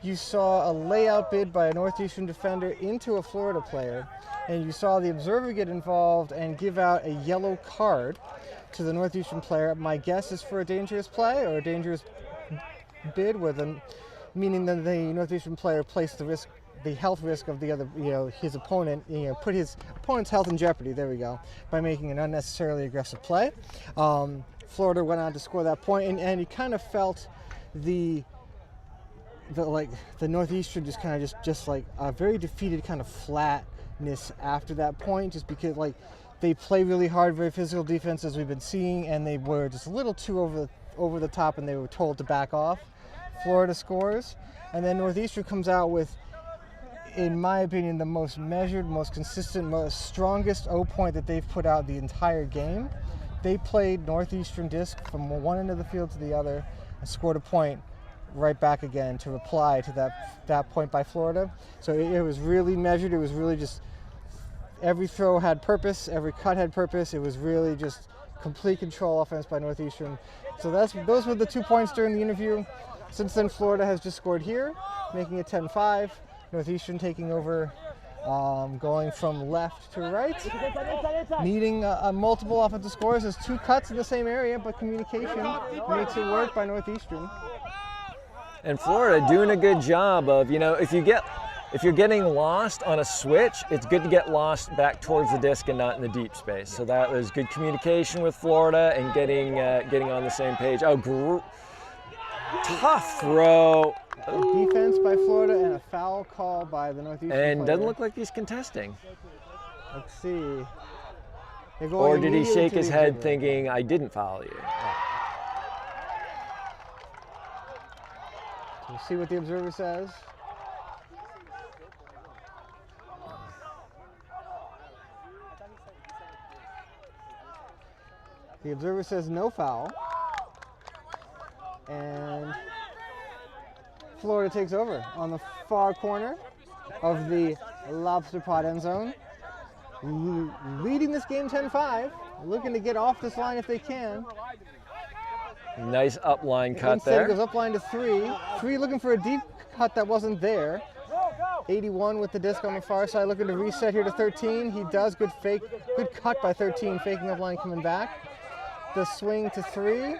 You saw a layout bid by a Northeastern defender into a Florida player, and you saw the observer get involved and give out a yellow card to the Northeastern player. My guess is for a dangerous play or a dangerous bid, meaning that the Northeastern player placed the health risk of the other, his opponent, put his opponent's health in jeopardy, there we go, by making an unnecessarily aggressive play. Florida went on to score that point, and you kind of felt the Northeastern just like a very defeated kind of flatness after that point, just because they play really hard, very physical defense as we've been seeing, and they were just a little too over the top, and they were told to back off. Florida scores, and then Northeastern comes out with, in my opinion, the most measured, most consistent, most strongest O point that they've put out the entire game. They played Northeastern disc from one end of the field to the other and scored a point right back again to reply to that point by Florida. So it was really measured. It was really just every throw had purpose, every cut had purpose. It was really just complete control offense by Northeastern. So those were the 2 points during the interview. Since then, Florida has just scored here, making it 10-5. Northeastern taking over, going from left to right, needing multiple offensive scores. There's 2 cuts in the same area, but communication makes it work by Northeastern. And Florida doing a good job of, if you're getting lost on a switch, it's good to get lost back towards the disc and not in the deep space. So that was good communication with Florida and getting on the same page. Tough throw. Defense by Florida and a foul call by the Northeastern And player. doesn't look like he's contesting. Let's see. Or did he shake his head thinking, I didn't foul you? We'll see what the observer says. The observer says no foul. And Florida takes over on the far corner of the Lobster pot end zone. Leading this game 10-5. looking to get off this line if they can. Nice up line cut Instead there. goes up line to 3. 3 looking for a deep cut that wasn't there. 81 with the disc on the far side, looking to reset here to 13. He does. Good fake, good cut by 13, faking up line, coming back. The swing to 3.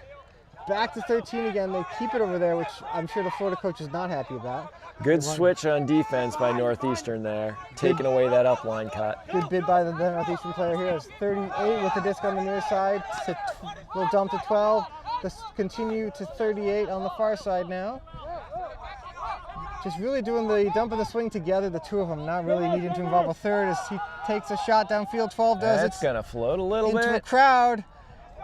Back to 13 again. They keep it over there, which I'm sure the Florida coach is not happy about. Good switch on defense by Northeastern there, taking away that up line cut. Good bid by the Northeastern player here. It's 38 with the disc on the near side. Little dump to 12. Let's continue to 38 on the far side now. Just really doing the dump and the swing together, the two of them, not really needing to involve a third as he takes a shot downfield. 12 does. It's going to float a little bit. Into a crowd.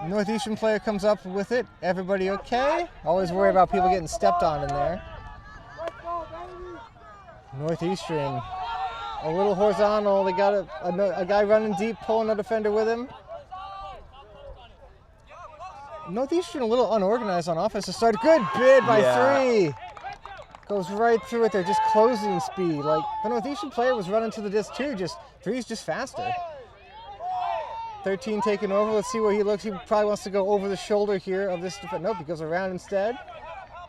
Northeastern player comes up with it. Everybody okay? Always worry about people getting stepped on in there. Northeastern, a little horizontal. They got a guy running deep, pulling a defender with him. Northeastern a little unorganized on offense to start. Good bid by 3. Goes right through it there, just closing speed. Like the Northeastern player was running to the disc too, 3's just faster. 13 taking over, let's see where he looks. He probably wants to go over the shoulder here of this defender. Nope, he goes around instead.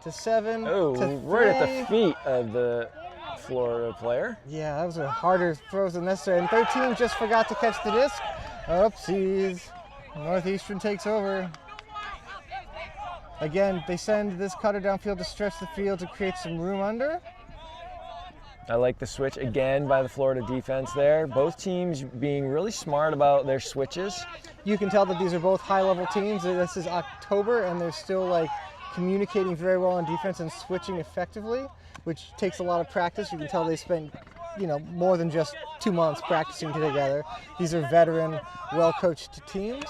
To 7, oh, to 3. Right at the feet of the Florida player. Yeah, that was a harder throw than necessary. And 13 just forgot to catch the disc. Oopsies. Northeastern takes over. Again, they send this cutter downfield to stretch the field to create some room under. I like the switch again by the Florida defense there. Both teams being really smart about their switches. You can tell that these are both high-level teams. This is October, and they're still like communicating very well on defense and switching effectively, which takes a lot of practice. You can tell they spent, more than just 2 months practicing together. These are veteran, well-coached teams.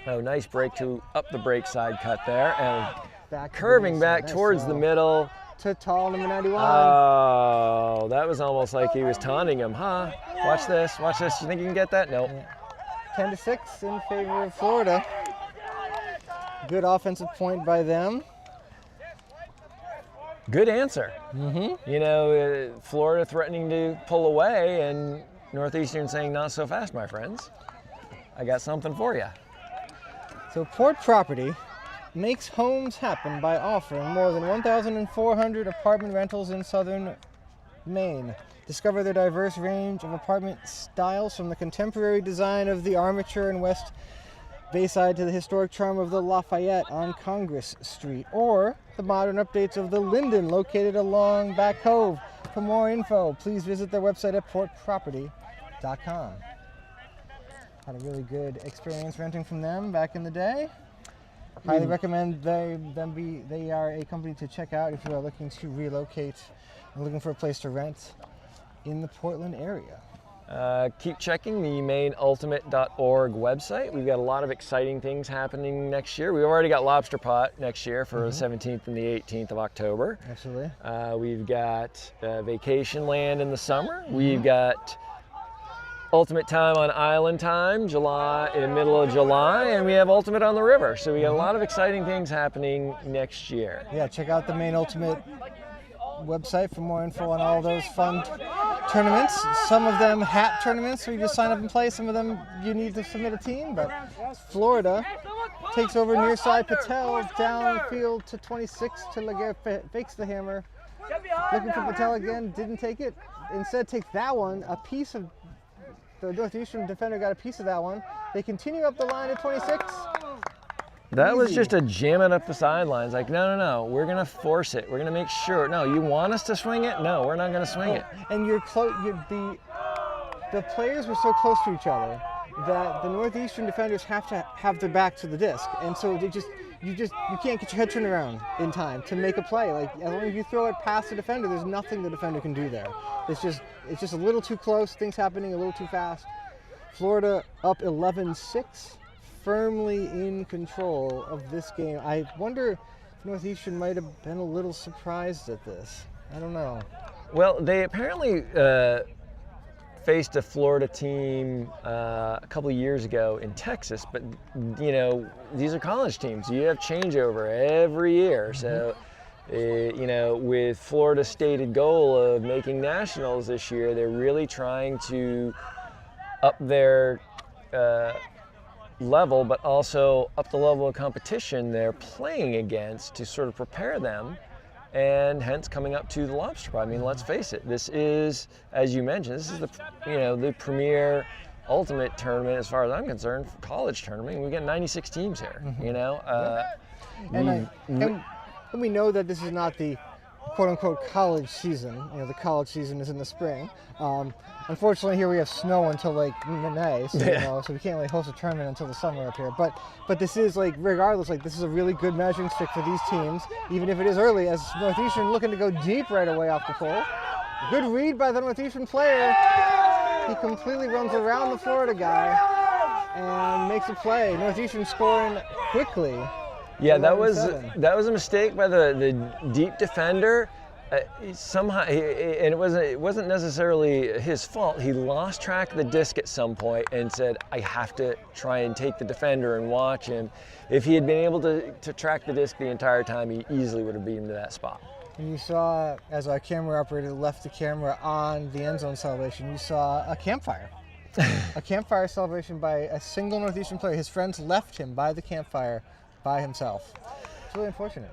Oh, nice break to up the break side cut there, and curving back nice towards the middle. To tall number 91. Oh, that was almost like he was taunting him, huh? Watch this, watch this. You think you can get that? Nope. 10-6 in favor of Florida. Good offensive point by them. Good answer. Mm-hmm. Florida threatening to pull away, and Northeastern saying, not so fast, my friends. I got something for you. So Port Property makes homes happen by offering more than 1,400 apartment rentals in southern Maine. Discover their diverse range of apartment styles, from the contemporary design of the Armature in West Bayside to the historic charm of the Lafayette on Congress Street, or the modern updates of the Linden located along Back Cove. For more info, please visit their website at portproperty.com. Had a really good experience renting from them back in the day. Highly recommend they are a company to check out if you are looking to relocate and looking for a place to rent in the Portland area. Keep checking the MaineUltimate.org website. We've got a lot of exciting things happening next year. We've already got Lobster Pot next year for the 17th and the 18th of October. Absolutely. We've got Vacation Land in the summer. We've got Ultimate Time on Island Time, July, in the middle of July, and we have Ultimate on the River. So we got a lot of exciting things happening next year. Yeah, check out the Maine Ultimate website for more info on all those fun tournaments. Some of them hat tournaments, so you just sign up and play. Some of them you need to submit a team, but Florida takes over near side. Patel downfield to 26 to Laguerre, fakes the hammer. Looking for Patel again, didn't take it. Instead takes that one, a piece of the Northeastern defender got a piece of that one. They continue up the line at 26. That was just a jamming up the sidelines. Like, no, we're gonna force it. We're gonna make sure. No, you want us to swing it? No, we're not gonna swing it. And you're close. The players were so close to each other that the Northeastern defenders have to have their back to the disc, and so you can't get your head turned around in time to make a play. Like, as long as you throw it past the defender, there's nothing the defender can do there. It's just a little too close. Things happening a little too fast. Florida up 11-6. Firmly in control of this game. I wonder if Northeastern might have been a little surprised at this. I don't know. Well, they apparently faced a Florida team a couple of years ago in Texas, but these are college teams. You have changeover every year, so with Florida's stated goal of making nationals this year, they're really trying to up their level, but also up the level of competition they're playing against to sort of prepare them, and hence coming up to the Lobster Pot. I mean, let's face it, this is, as you mentioned, this is the premier ultimate tournament, as far as I'm concerned, college tournament. We get 96 teams here, you know. And we know that this is not the quote-unquote college season. You know, the college season is in the spring. Unfortunately, here we have snow until like May, so, you know, so we can't really host a tournament until the summer up here. But this is like, regardless, like this is a really good measuring stick for these teams, even if it is early, as Northeastern looking to go deep right away off the pole. Good read by the Northeastern player. He completely runs around the Florida guy and makes a play. Northeastern scoring quickly. Yeah, that was a mistake by the deep defender. Somehow, and it wasn't necessarily his fault. He lost track of the disc at some point and said, "I have to try and take the defender and watch him." If he had been able to track the disc the entire time, he easily would have beaten to that spot. And you saw, as our camera operator left the camera on the end zone celebration, you saw a campfire. A campfire celebration by a single Northeastern player. His friends left him by the campfire by himself. It's really unfortunate.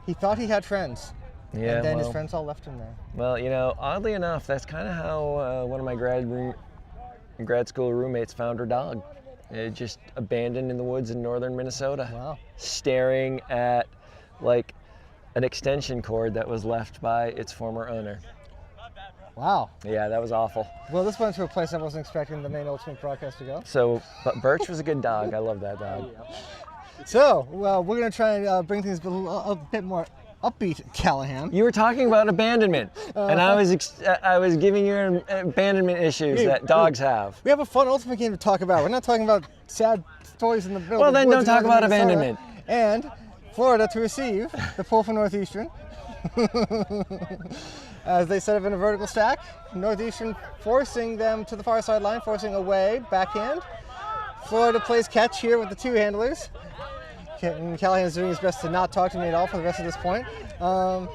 He thought he had friends, and then his friends all left him there. Well, you know, oddly enough, that's kind of how one of my grad school roommates found her dog. Just abandoned in the woods in northern Minnesota. Wow. Staring at like an extension cord that was left by its former owner. Wow. Yeah, that was awful. Well, this went to a place I wasn't expecting the Maine Ultimate broadcast to go. So, but Birch was a good dog. I love that dog. So, well, we're going to try and bring things a bit more upbeat, Callahan. You were talking about abandonment, and I was giving you abandonment issues that dogs have. We have a fun Ultimate game to talk about. We're not talking about sad stories in the middle Well, of the then woods don't talk about abandonment. And Florida to receive the pull for Northeastern. As they set up in a vertical stack, Northeastern forcing them to the far sideline, forcing away, backhand. Florida plays catch here with the two handlers. Callahan's doing his best to not talk to me at all for the rest of this point. I'm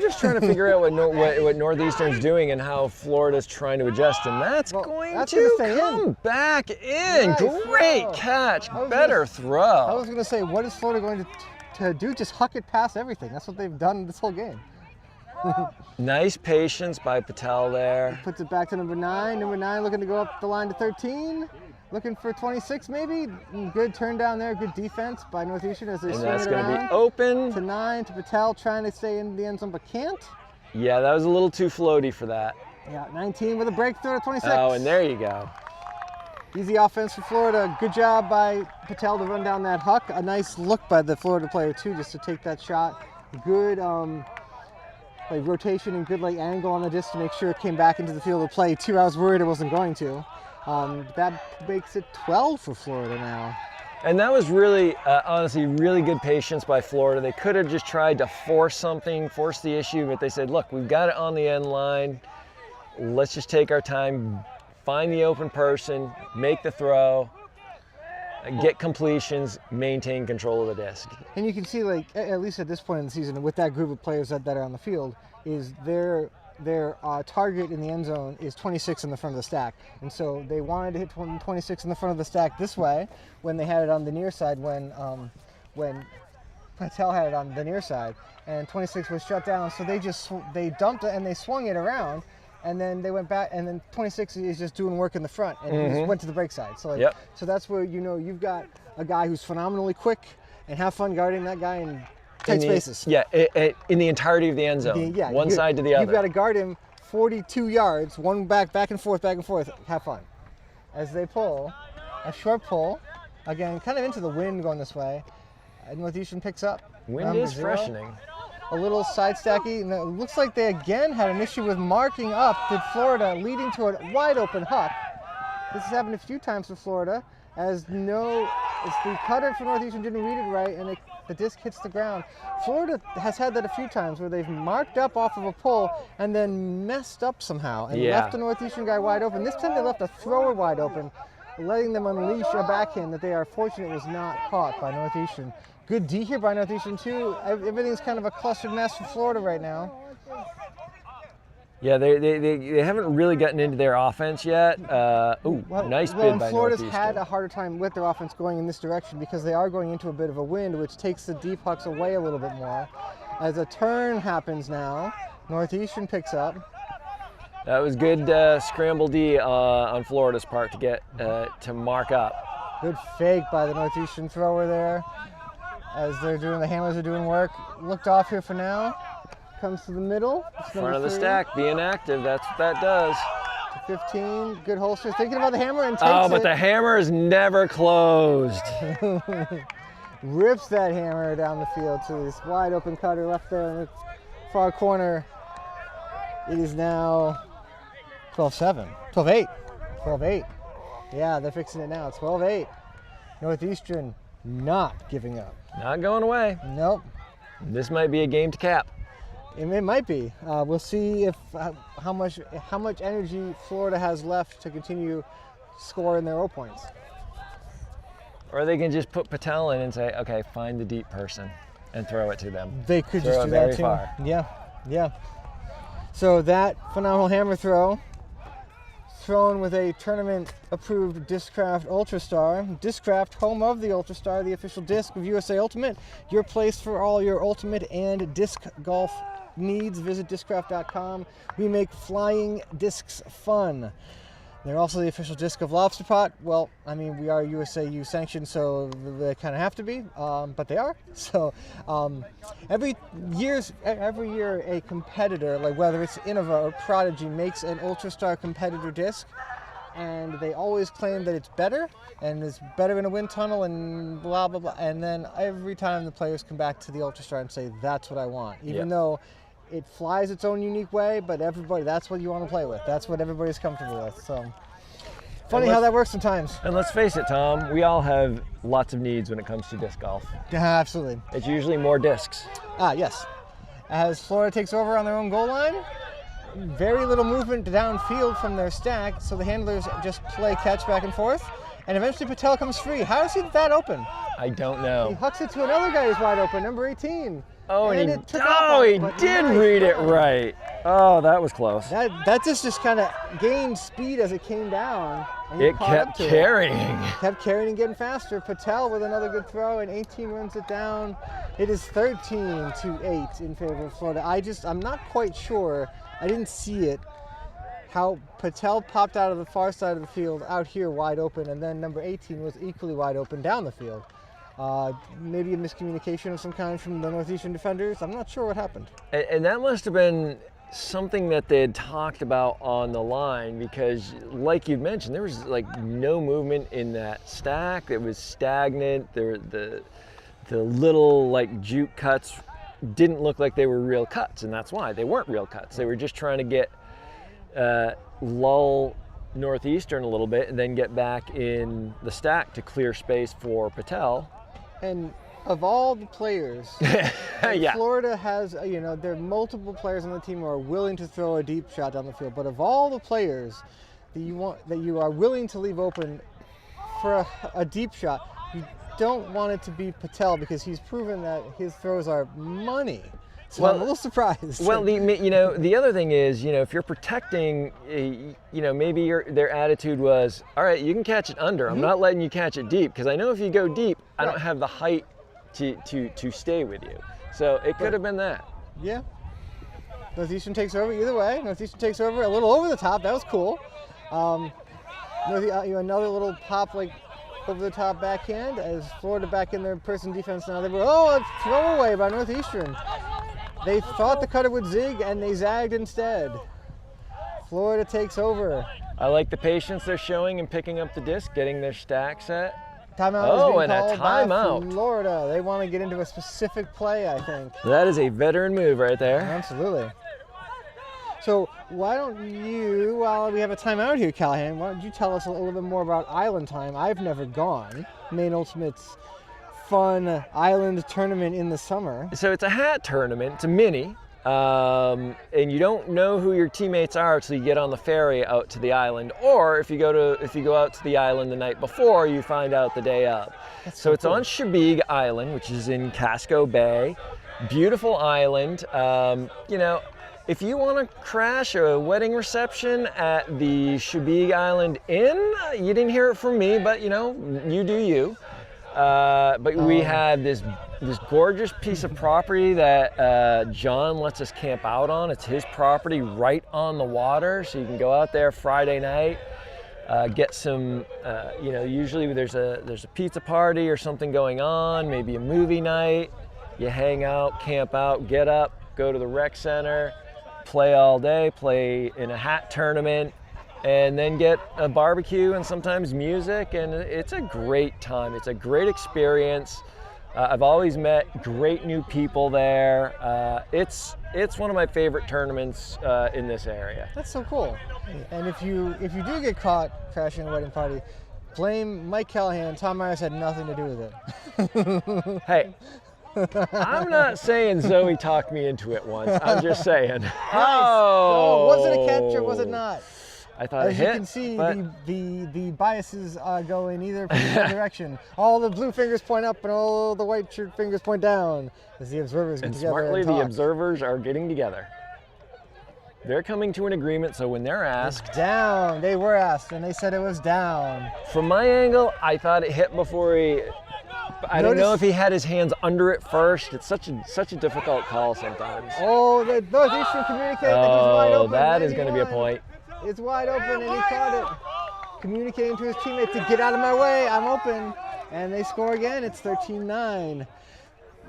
just trying to figure out what Northeastern's doing and how Florida's trying to adjust, and that's going to come back in. Nice Great throw. catch, better throw. I was going to say, what is Florida going to do? Just huck it past everything. That's what they've done this whole game. Nice patience by Patel there. Puts it back to number 9. Number 9 looking to go up the line to 13. Looking for 26 maybe. Good turn down there. Good defense by Northeastern as they swing it around. And that's going to be open. To 9, to Patel, trying to stay in the end zone but can't. Yeah, that was a little too floaty for that. Yeah, 19 with a breakthrough to 26. Oh, and there you go. Easy offense for Florida. Good job by Patel to run down that huck. A nice look by the Florida player too, just to take that shot. Good like rotation and good like angle on the disc to make sure it came back into the field of play too. I was worried it wasn't going to. That makes it 12 for Florida now. And that was really, honestly, really good patience by Florida. They could have just tried to force something, force the issue, but they said, look, we've got it on the end line. Let's just take our time, find the open person, make the throw, get completions, maintain control of the disc. And you can see, like, at least at this point in the season, with that group of players that are on the field, is their target in the end zone is 26 in the front of the stack. And so they wanted to hit 26 in the front of the stack this way when they had it on the near side, when Patel had it on the near side, and 26 was shut down. So they dumped it and they swung it around, and then they went back, and then 26 is just doing work in the front, and he just went to the break side. So so that's where you've got a guy who's phenomenally quick, and have fun guarding that guy in tight spaces. Yeah, in the entirety of the end zone, one side to the other. You've got to guard him 42 yards, one back and forth, have fun. As they pull, a short pull, again, kind of into the wind going this way, and Northeastern picks up. Wind is freshening. A little side stacky, and it looks like they again had an issue with marking up to Florida, leading to a wide open huck. This has happened a few times for Florida, as it's the cutter for Northeastern didn't read it right, and the disc hits the ground. Florida has had that a few times where they've marked up off of a pull and then messed up somehow and left the Northeastern guy wide open. This time they left a thrower wide open, letting them unleash a backhand that they are fortunate was not caught by Northeastern. Good D here by Northeastern too. Everything's kind of a clustered mess for Florida right now. Yeah, they haven't really gotten into their offense yet. Nice bid by Florida's Northeastern. had a harder time with their offense going in this direction because they are going into a bit of a wind, which takes the deep pucks away a little bit more. As a turn happens now, Northeastern picks up. That was good scramble D on Florida's part to get to mark up. Good fake by the Northeastern thrower there. As they're doing, the handlers are doing work. Looked off here for now. Comes to the middle. Front of the stack, being active, that's what that does. To 15, good holster. Thinking about the hammer and takes Oh, but the hammer is never closed. Rips that hammer down the field to this wide open cutter left there in the far corner. It is now 12-7, 12-8, 12-8. Yeah, they're fixing it now, 12-8. Northeastern not giving up. Not going away. Nope. This might be a game to cap. It might be. We'll see if how much energy Florida has left to continue scoring their 0 points. Or they can just put Patel in and say, okay, find the deep person and throw it to them. They could throw just do that too. Far. Yeah. So that phenomenal hammer throw, thrown with a tournament-approved Discraft Ultra Star. Discraft, home of the Ultra Star, the official disc of USA Ultimate. Your place for all your ultimate and disc golf needs. Visit discraft.com. We make flying discs fun. They're also the official disc of Lobster Pot. Well, I mean, we are USAU sanctioned, so they kind of have to be, but they are. So every year a competitor, like whether it's Innova or Prodigy, makes an Ultra Star competitor disc, and they always claim that it's better, and it's better in a wind tunnel, and blah, blah, blah. And then every time the players come back to the Ultra Star and say, that's what I want, even though it flies its own unique way, but everybody, that's what you want to play with. That's what everybody's comfortable with. So funny how that works sometimes. And let's face it, Tom, we all have lots of needs when it comes to disc golf. Absolutely. It's usually more discs. Yes. As Florida takes over on their own goal line, very little movement downfield from their stack, so the handlers just play catch back and forth, and eventually Patel comes free. How is he that open? I don't know. He hucks it to another guy who's wide open, number 18. Oh, and he did read it right. Oh, that was close. That just kind of gained speed as it came down. And it kept carrying. Kept carrying and getting faster. Patel with another good throw, and 18 runs it down. It is 13-8 in favor of Florida. I'm not quite sure. I didn't see it. How Patel popped out of the far side of the field out here wide open, and then number 18 was equally wide open down the field. Maybe a miscommunication of some kind from the Northeastern defenders. I'm not sure what happened. And that must have been something that they had talked about on the line, because like you mentioned, there was like no movement in that stack. It was stagnant. The little like juke cuts didn't look like they were real cuts, and that's why they weren't real cuts. They were just trying to get lull Northeastern a little bit and then get back in the stack to clear space for Patel. And of all the players, Florida has, there are multiple players on the team who are willing to throw a deep shot down the field. But of all the players that you are willing to leave open for a deep shot, you don't want it to be Patel, because he's proven that his throws are money. So I'm a little surprised. Well, the other thing is, if you're protecting, maybe their attitude was, all right, you can catch it under. I'm not letting you catch it deep, because I know if you go deep, I don't have the height to stay with you. So it could have been that. Yeah. Northeastern takes over either way. Northeastern takes over a little over the top. That was cool. Another little pop over the top backhand as Florida back in their person defense now. They were, a throwaway by Northeastern. They thought the cutter would zig, and they zagged instead. Florida takes over. I like the patience they're showing in picking up the disc, getting their stack set. Timeout is being called by Florida. They want to get into a specific play, I think. That is a veteran move right there. Absolutely. So why don't you, while we have a timeout here, Callahan, why don't you tell us a little bit more about Island Time? I've never gone. Maine Ultimate's fun island tournament in the summer. So it's a hat tournament. It's a mini. And you don't know who your teammates are until you get on the ferry out to the island, or if you go out to the island the night before, you find out the day of. So it's on Shabig Island, which is in Casco Bay. Beautiful island. if you want to crash a wedding reception at the Chebeague Island Inn, you didn't hear it from me, but you know, you do you. But we have this gorgeous piece of property that John lets us camp out on. It's his property right on the water, so you can go out there Friday night, get some, you know, usually there's a pizza party or something going on, maybe a movie night. You hang out, camp out, get up, go to the rec center, play all day, play in a hat tournament, and then get a barbecue and sometimes music, and it's a great time. It's a great experience. I've always met great new people there. It's one of my favorite tournaments in this area. That's so cool. And if you do get caught crashing a wedding party, blame Mike Callahan. Tom Myers had nothing to do with it. Hey, I'm not saying Zoe talked me into it once. I'm just saying. Nice. Oh, was it a catch or was it not? I thought As it hit, you can see, but the biases go in either direction. All the blue fingers point up and all the white shirt fingers point down as the observers get and together smartly and the talk. observers are getting together. They're coming to an agreement, so when they're asked... It's down. They were asked, and they said it was down. From my angle, I thought it hit before he... I don't know if he had his hands under it first. It's such a difficult call sometimes. Oh, the Northeastern communicated that he's wide open. That is going to be a point. It's wide open, and he caught it. Communicating to his teammate to get out of my way, I'm open. And they score again, it's 13-9.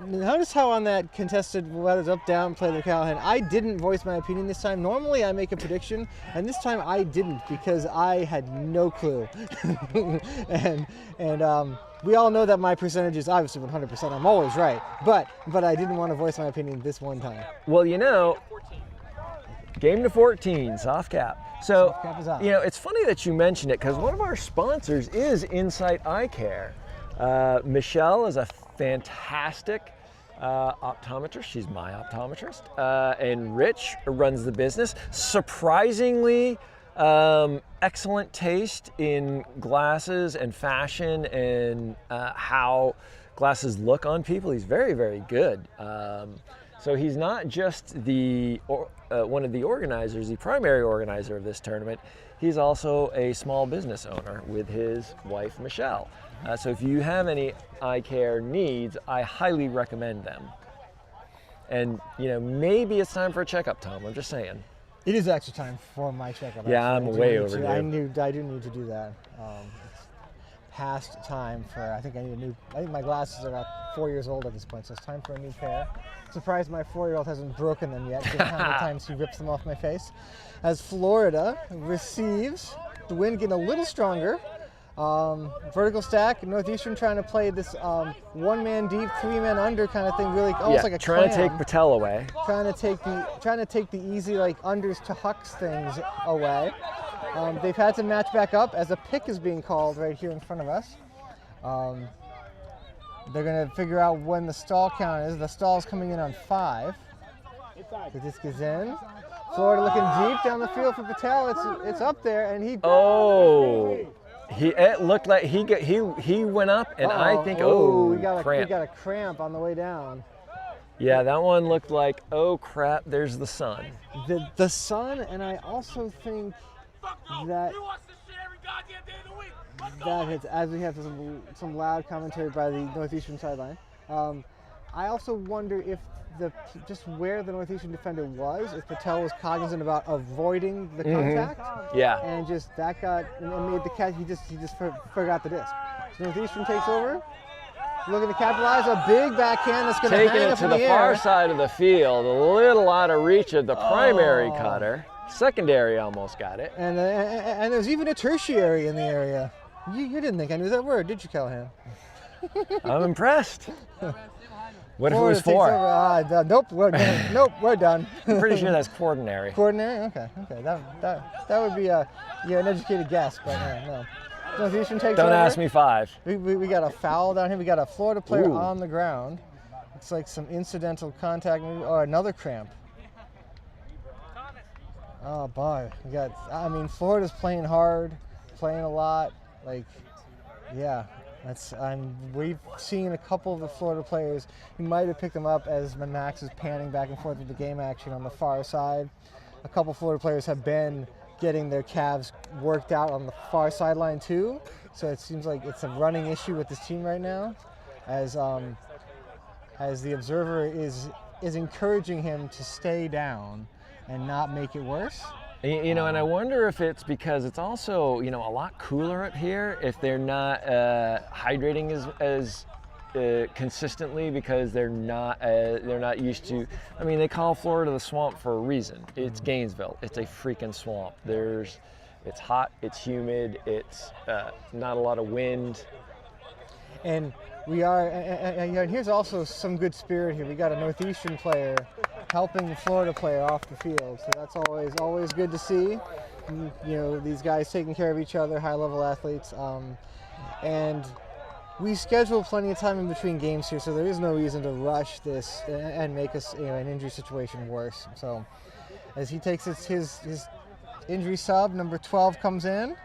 Notice how on that contested, whether it's up, down, play the Callahan, I didn't voice my opinion this time. Normally I make a prediction, and this time I didn't because I had no clue. and we all know that my percentage is obviously 100%. I'm always right, but I didn't want to voice my opinion this one time. Well, you know, game to 14, soft cap. So, you know, it's funny that you mentioned it because one of our sponsors is Insight Eye Care. Michelle is a fantastic optometrist. She's my optometrist. And Rich runs the business. Surprisingly, excellent taste in glasses and fashion and how glasses look on people. He's very, very good. So he's not just one of the organizers, the primary organizer of this tournament. He's also a small business owner with his wife, Michelle. So if you have any eye care needs, I highly recommend them. And, you know, maybe it's time for a checkup, Tom. I'm just saying. It is actually time for my checkup. Yeah, I'm way overdue. I do need to do that. It's past time for, I think my glasses are about 4 years old at this point, so it's time for a new pair. Surprised my 4-year-old hasn't broken them yet, given how many times he rips them off my face. As Florida receives, the wind getting a little stronger. Vertical stack, Northeastern trying to play this one-man deep, three-man under kind of thing, really almost like a trying clam. to take Patel away. Trying to take the easy like unders to hucks things away. They've had to match back up as a pick is being called right here in front of us. They're going to figure out when the stall count is. The stall's coming in on 5. The disc is in. Florida looking deep down the field for Patel. It's up there, and he. Oh, it looked like he went up, and I think we got a cramp on the way down. Yeah, that one looked like, oh crap, there's the sun. The sun, and I also think that hits, as we have some loud commentary by the Northeastern sideline. I also wonder if just where the Northeastern defender was, if Patel was cognizant about avoiding the contact. Yeah. And just that got and made the catch. He just forgot the disc. So Northeastern takes over. Looking to capitalize a big backhand that's going to hang up in the air. Taking it to the far side of the field, a little out of reach of the primary cutter. Secondary almost got it. And there's even a tertiary in the area. You didn't think I knew that word, did you, Callahan? I'm impressed. What if it Florida was 4? Nope, we're done. I'm pretty sure that's coordinary. Coordinary? Okay. That would be an educated guess, but no. Northeastern takes Don't over. ask me 5. We got a foul down here. We got a Florida player on the ground. It's like some incidental contact, or another cramp. Oh boy, Florida's playing hard, playing a lot. Like, yeah. We've seen a couple of the Florida players. You might have picked them up as Max is panning back and forth with the game action on the far side. A couple Florida players have been getting their calves worked out on the far sideline too. So it seems like it's a running issue with this team right now, as the observer is encouraging him to stay down and not make it worse. You know, and I wonder if it's because it's also, you know, a lot cooler up here, if they're not hydrating as consistently because they're not used to. I mean, they call Florida the swamp for a reason. It's Gainesville. It's a freaking swamp. It's hot. It's humid. It's not a lot of wind. And we are, and here's also some good spirit here. We got a Northeastern player helping the Florida player off the field, so that's always good to see. You know, these guys taking care of each other, high-level athletes, and we schedule plenty of time in between games here, so there is no reason to rush this and make us, you know, an injury situation worse. So, as he takes his injury sub, number 12 comes in.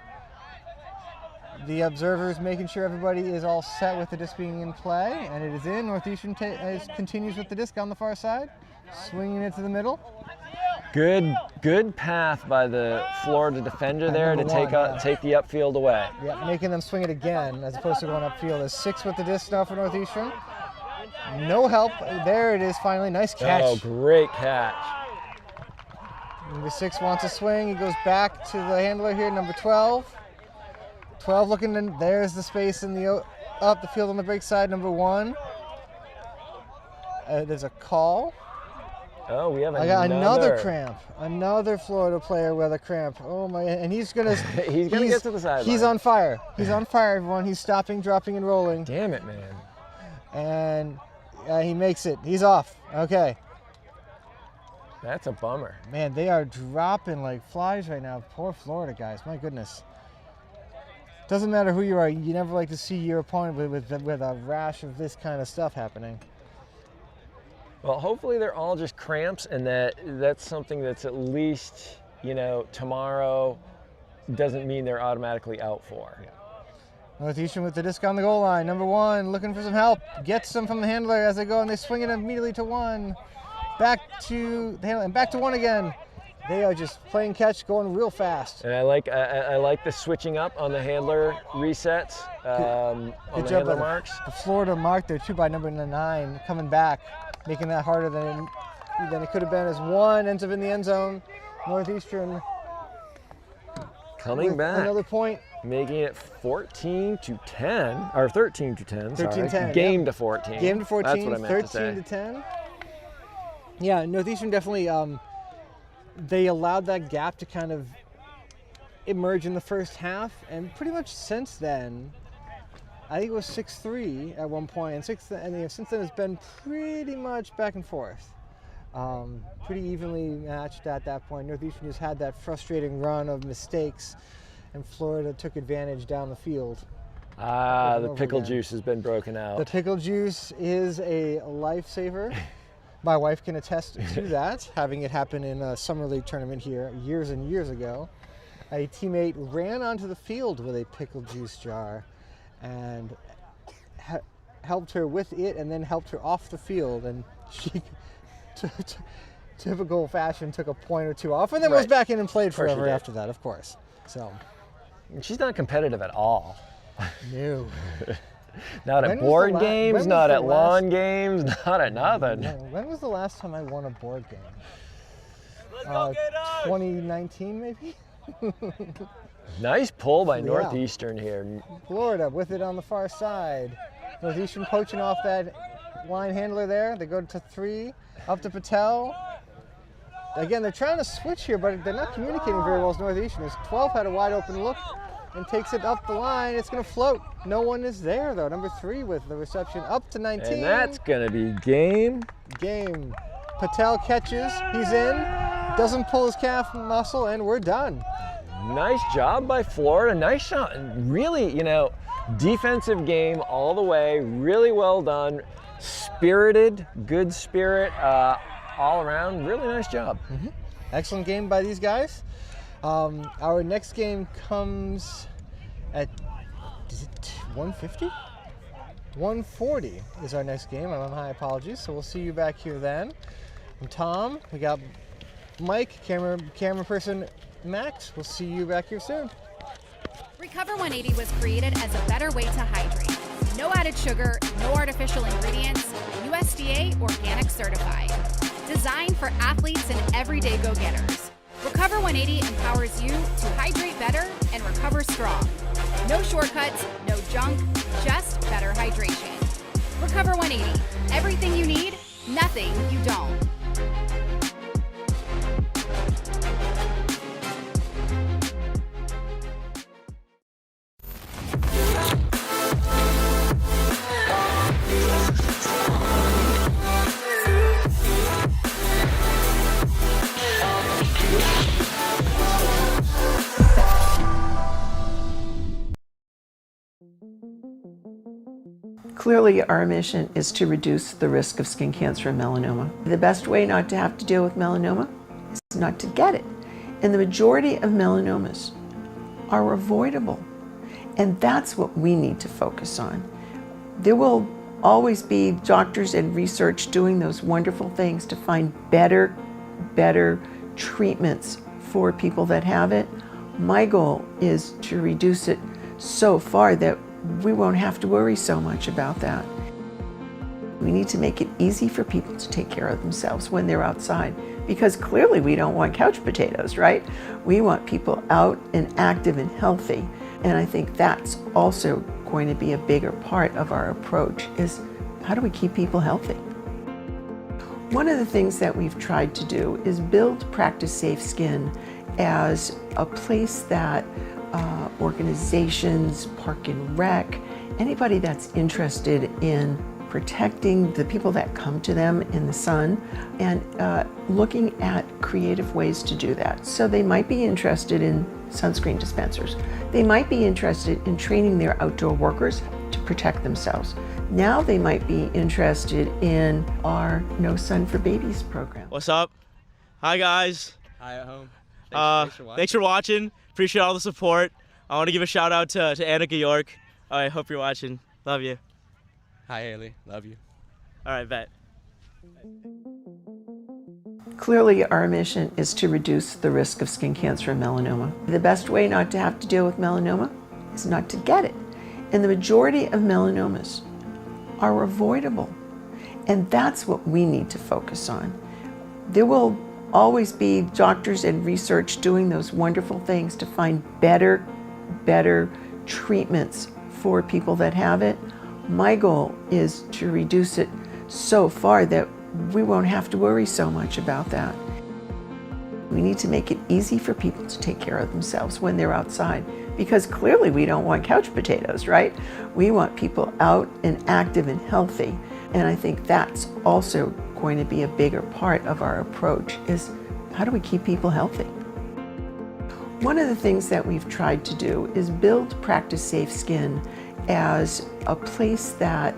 The observer is making sure everybody is all set with the disc being in play, and it is in. Northeastern continues with the disc on the far side, swinging it to the middle. Good path by the Florida defender there to take the upfield away. Yeah, making them swing it again as opposed to going upfield. There's 6 with the disc now for Northeastern. No help. There it is finally. Nice catch. Oh, great catch. Number 6 wants to swing. He goes back to the handler here, number 12. 12 looking in, there's the space in the up the field on the break side, number 1. There's a call. Oh, we have another cramp. Another Florida player with a cramp. Oh my, and he's gonna he's gonna get to the sideline. He's on fire. He's on fire, everyone. He's stopping, dropping, and rolling. Damn it, man. And he makes it. He's off. Okay. That's a bummer. Man, they are dropping like flies right now. Poor Florida guys. My goodness. Doesn't matter who you are, you never like to see your opponent with a rash of this kind of stuff happening. Well, hopefully they're all just cramps, and that's something that's at least, you know, tomorrow doesn't mean they're automatically out for. Yeah. Northeastern with the disc on the goal line. Number 1 looking for some help. Gets some from the handler as they go, and they swing it immediately to 1. Back to the handler, and back to 1 again. They are just playing catch, going real fast. And I like the switching up on the handler resets, on the handler marks. The Florida mark there too by number 9 coming back, making that harder than it could have been as 1 ends up in the end zone. Northeastern coming back. Another point. Making it 14-10, or 13-10. 13-10. Game to 14. Game to 14. That's what I meant to say. 13-10. Yeah, Northeastern definitely. They allowed that gap to kind of emerge in the first half, and pretty much since then, I think it was 6-3 at one point, and since then it's been pretty much back and forth. Pretty evenly matched at that point. Northeastern just had that frustrating run of mistakes, and Florida took advantage down the field. The pickle juice has been broken out. The pickle juice is a lifesaver. My wife can attest to that, having it happen in a summer league tournament here years and years ago. A teammate ran onto the field with a pickle juice jar and helped her with it, and then helped her off the field, and she typical fashion took a point or two off, and then was back in and played forever after that, of course. So she's not competitive at all. No. Not at board games, not at lawn games, not at nothing. When was the last time I won a board game? 2019 maybe? Nice pull by Northeastern here. Florida with it on the far side. Northeastern poaching off that line handler there. They go to 3, up to Patel. Again, they're trying to switch here, but they're not communicating very well as Northeastern. 12 had a wide open look and takes it up the line. It's going to float. No one is there, though. Number 3 with the reception up to 19. And that's going to be game. Game. Patel catches. He's in. Doesn't pull his calf muscle, and we're done. Nice job by Florida. Nice shot. Really, you know, defensive game all the way. Really well done. Spirited, good spirit all around. Really nice job. Mm-hmm. Excellent game by these guys. Our next game comes at, is it 1:50? 1:40 is our next game. I'm on high apologies, so we'll see you back here then. I'm Tom. We got Mike, camera person Max. We'll see you back here soon. Recover 180 was created as a better way to hydrate. No added sugar, no artificial ingredients, USDA organic certified. Designed for athletes and everyday go-getters. Recover 180 empowers you to hydrate better and recover strong. No shortcuts, no junk, just better hydration. Recover 180, everything you need, nothing you don't. Clearly, our mission is to reduce the risk of skin cancer and melanoma. The best way not to have to deal with melanoma is not to get it. And the majority of melanomas are avoidable. And that's what we need to focus on. There will always be doctors and research doing those wonderful things to find better treatments for people that have it. My goal is to reduce it so far that we won't have to worry so much about that. We need to make it easy for people to take care of themselves when they're outside, because clearly we don't want couch potatoes, right? We want people out and active and healthy. And I think that's also going to be a bigger part of our approach, is how do we keep people healthy? One of the things that we've tried to do is build Practice Safe Skin as a place that organizations, Park and Rec, anybody that's interested in protecting the people that come to them in the sun, and looking at creative ways to do that. So they might be interested in sunscreen dispensers. They might be interested in training their outdoor workers to protect themselves. Now they might be interested in our No Sun for Babies program. What's up? Hi guys. Hi at home. Thanks for watching. Appreciate all the support. I want to give a shout out to Annika York. I hope you're watching. Love you. Hi Haley. Love you. All right, bet. Clearly, our mission is to reduce the risk of skin cancer and melanoma. The best way not to have to deal with melanoma is not to get it. And the majority of melanomas are avoidable. And that's what we need to focus on. There will always be doctors and research doing those wonderful things to find better treatments for people that have it. My goal is to reduce it so far that we won't have to worry so much about that. We need to make it easy for people to take care of themselves when they're outside, because clearly we don't want couch potatoes, right? We want people out and active and healthy. And I think that's also going to be a bigger part of our approach, is how do we keep people healthy? One of the things that we've tried to do is build Practice Safe Skin as a place that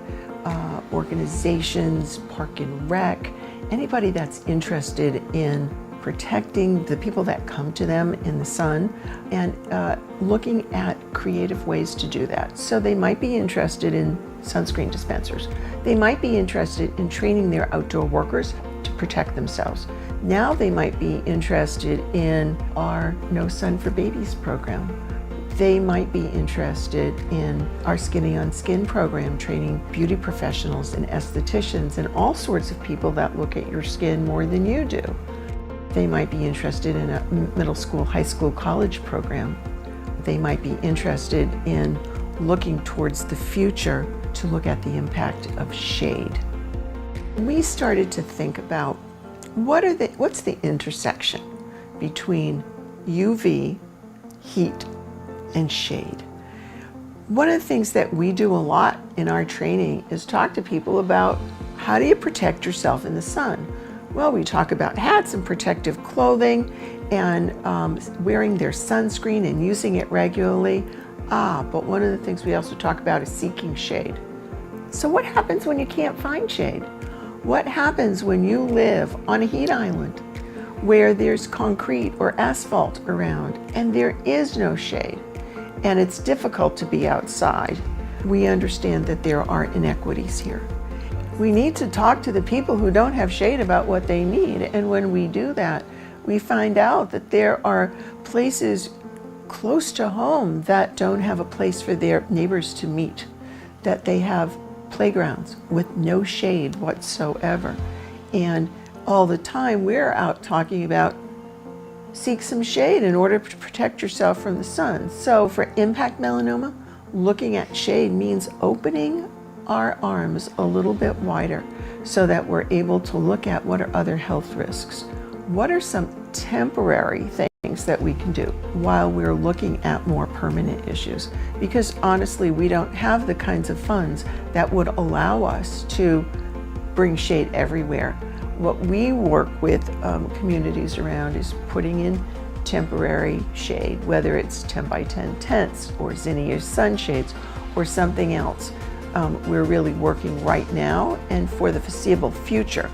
organizations, Park and Rec, anybody that's interested in protecting the people that come to them in the sun, and looking at creative ways to do that. So they might be interested in sunscreen dispensers. They might be interested in training their outdoor workers to protect themselves. Now they might be interested in our No Sun for Babies program. They might be interested in our Skinny on Skin program, training beauty professionals and estheticians and all sorts of people that look at your skin more than you do. They might be interested in a middle school, high school, college program. They might be interested in looking towards the future to look at the impact of shade. We started to think about what's the intersection between UV, heat, and shade. One of the things that we do a lot in our training is talk to people about how do you protect yourself in the sun. Well, we talk about hats and protective clothing and wearing their sunscreen and using it regularly. But one of the things we also talk about is seeking shade. So what happens when you can't find shade? What happens when you live on a heat island where there's concrete or asphalt around and there is no shade and it's difficult to be outside? we understand that there are inequities here. We need to talk to the people who don't have shade about what they need, and when we do that, we find out that there are places close to home that don't have a place for their neighbors to meet, that they have playgrounds with no shade whatsoever. And all the time we're out talking about seek some shade in order to protect yourself from the sun. So for impact melanoma, looking at shade means opening our arms a little bit wider so that we're able to look at what are other health risks. What are some temporary things that we can do while we're looking at more permanent issues? Because honestly, we don't have the kinds of funds that would allow us to bring shade everywhere. What we work with communities around is putting in temporary shade, whether it's 10 by 10 tents or zinnias sunshades or something else. We're really working right now and for the foreseeable future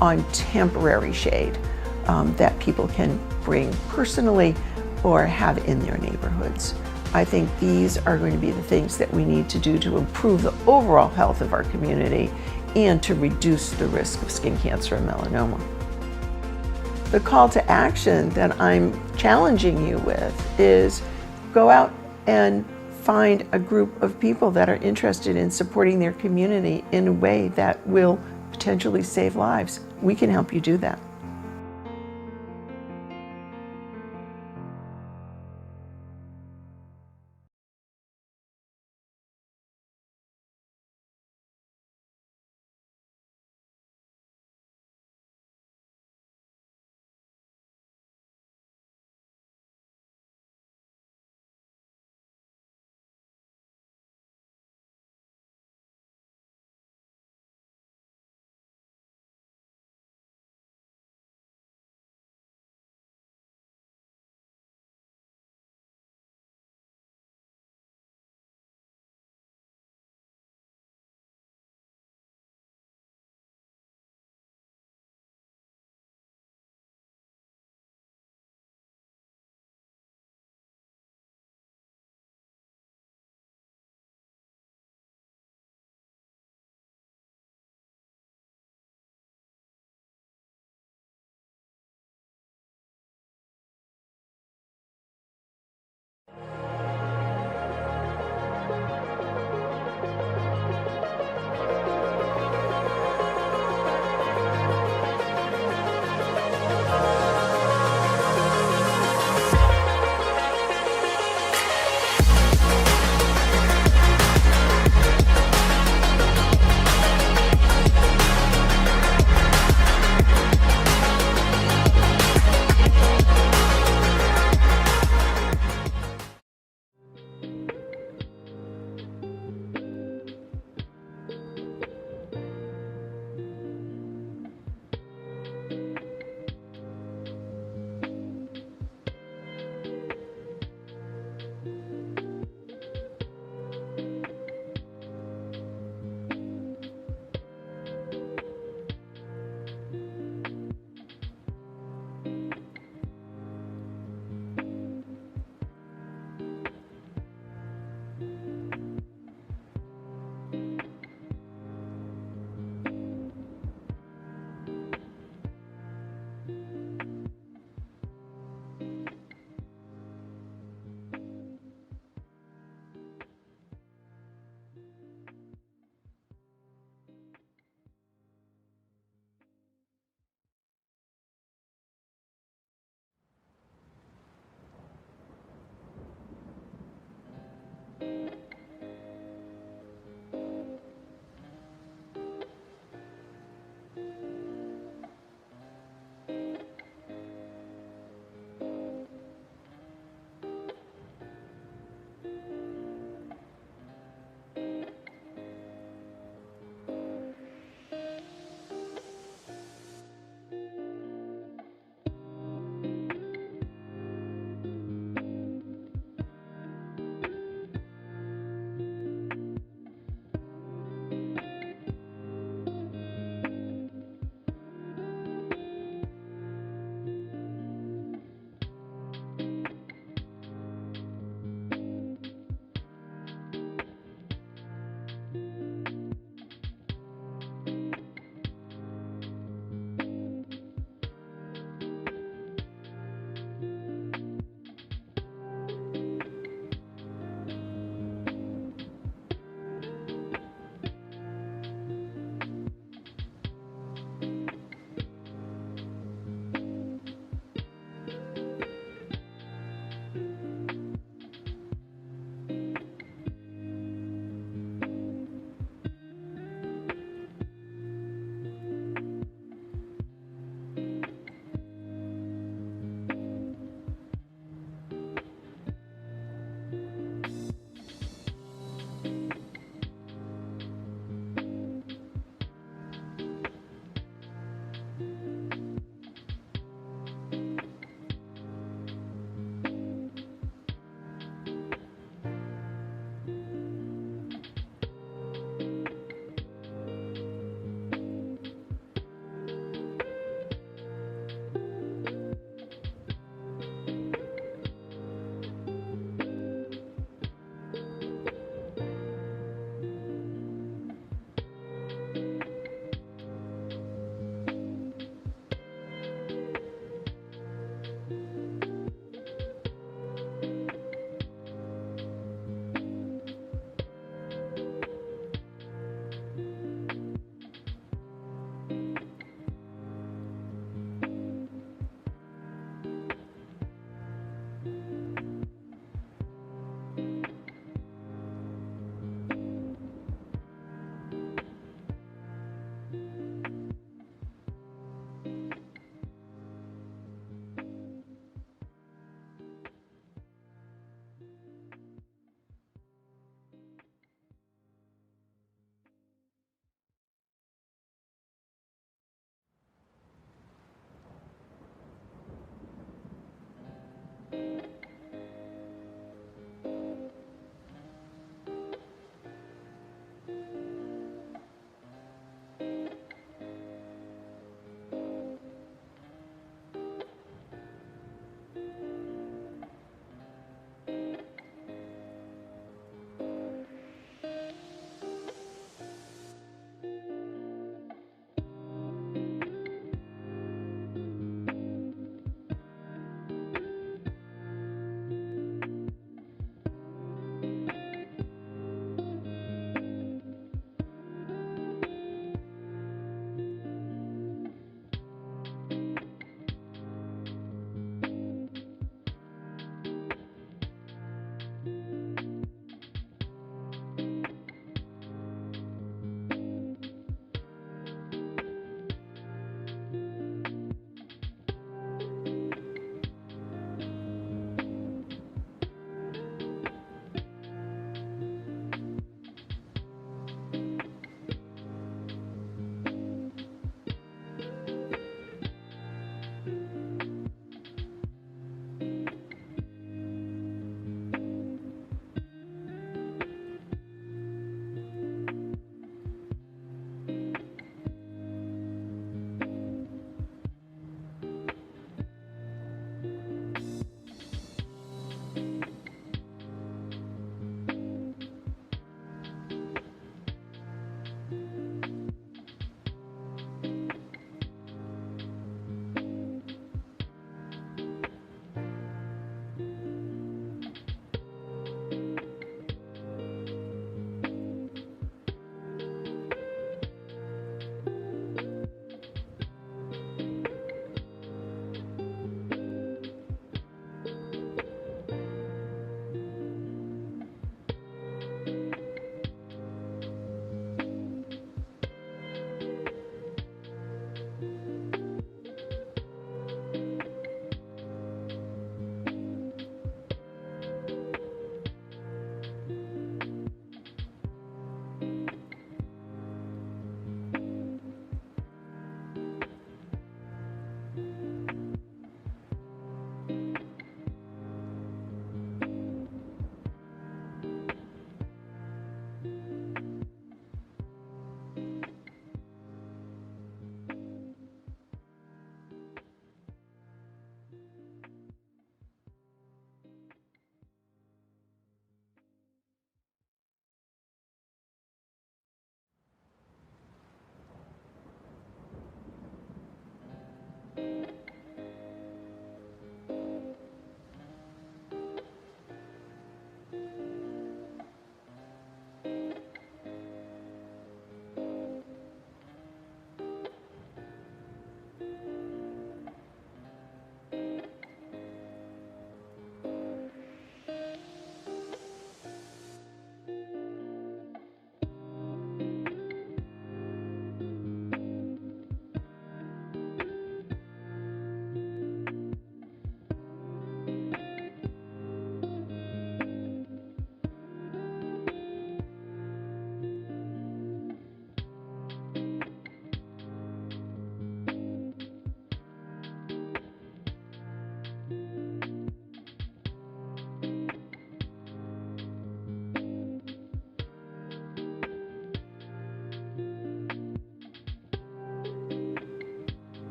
on temporary shade that people can bring personally or have in their neighborhoods. I think these are going to be the things that we need to do to improve the overall health of our community and to reduce the risk of skin cancer and melanoma. The call to action that I'm challenging you with is go out and find a group of people that are interested in supporting their community in a way that will potentially save lives. We can help you do that.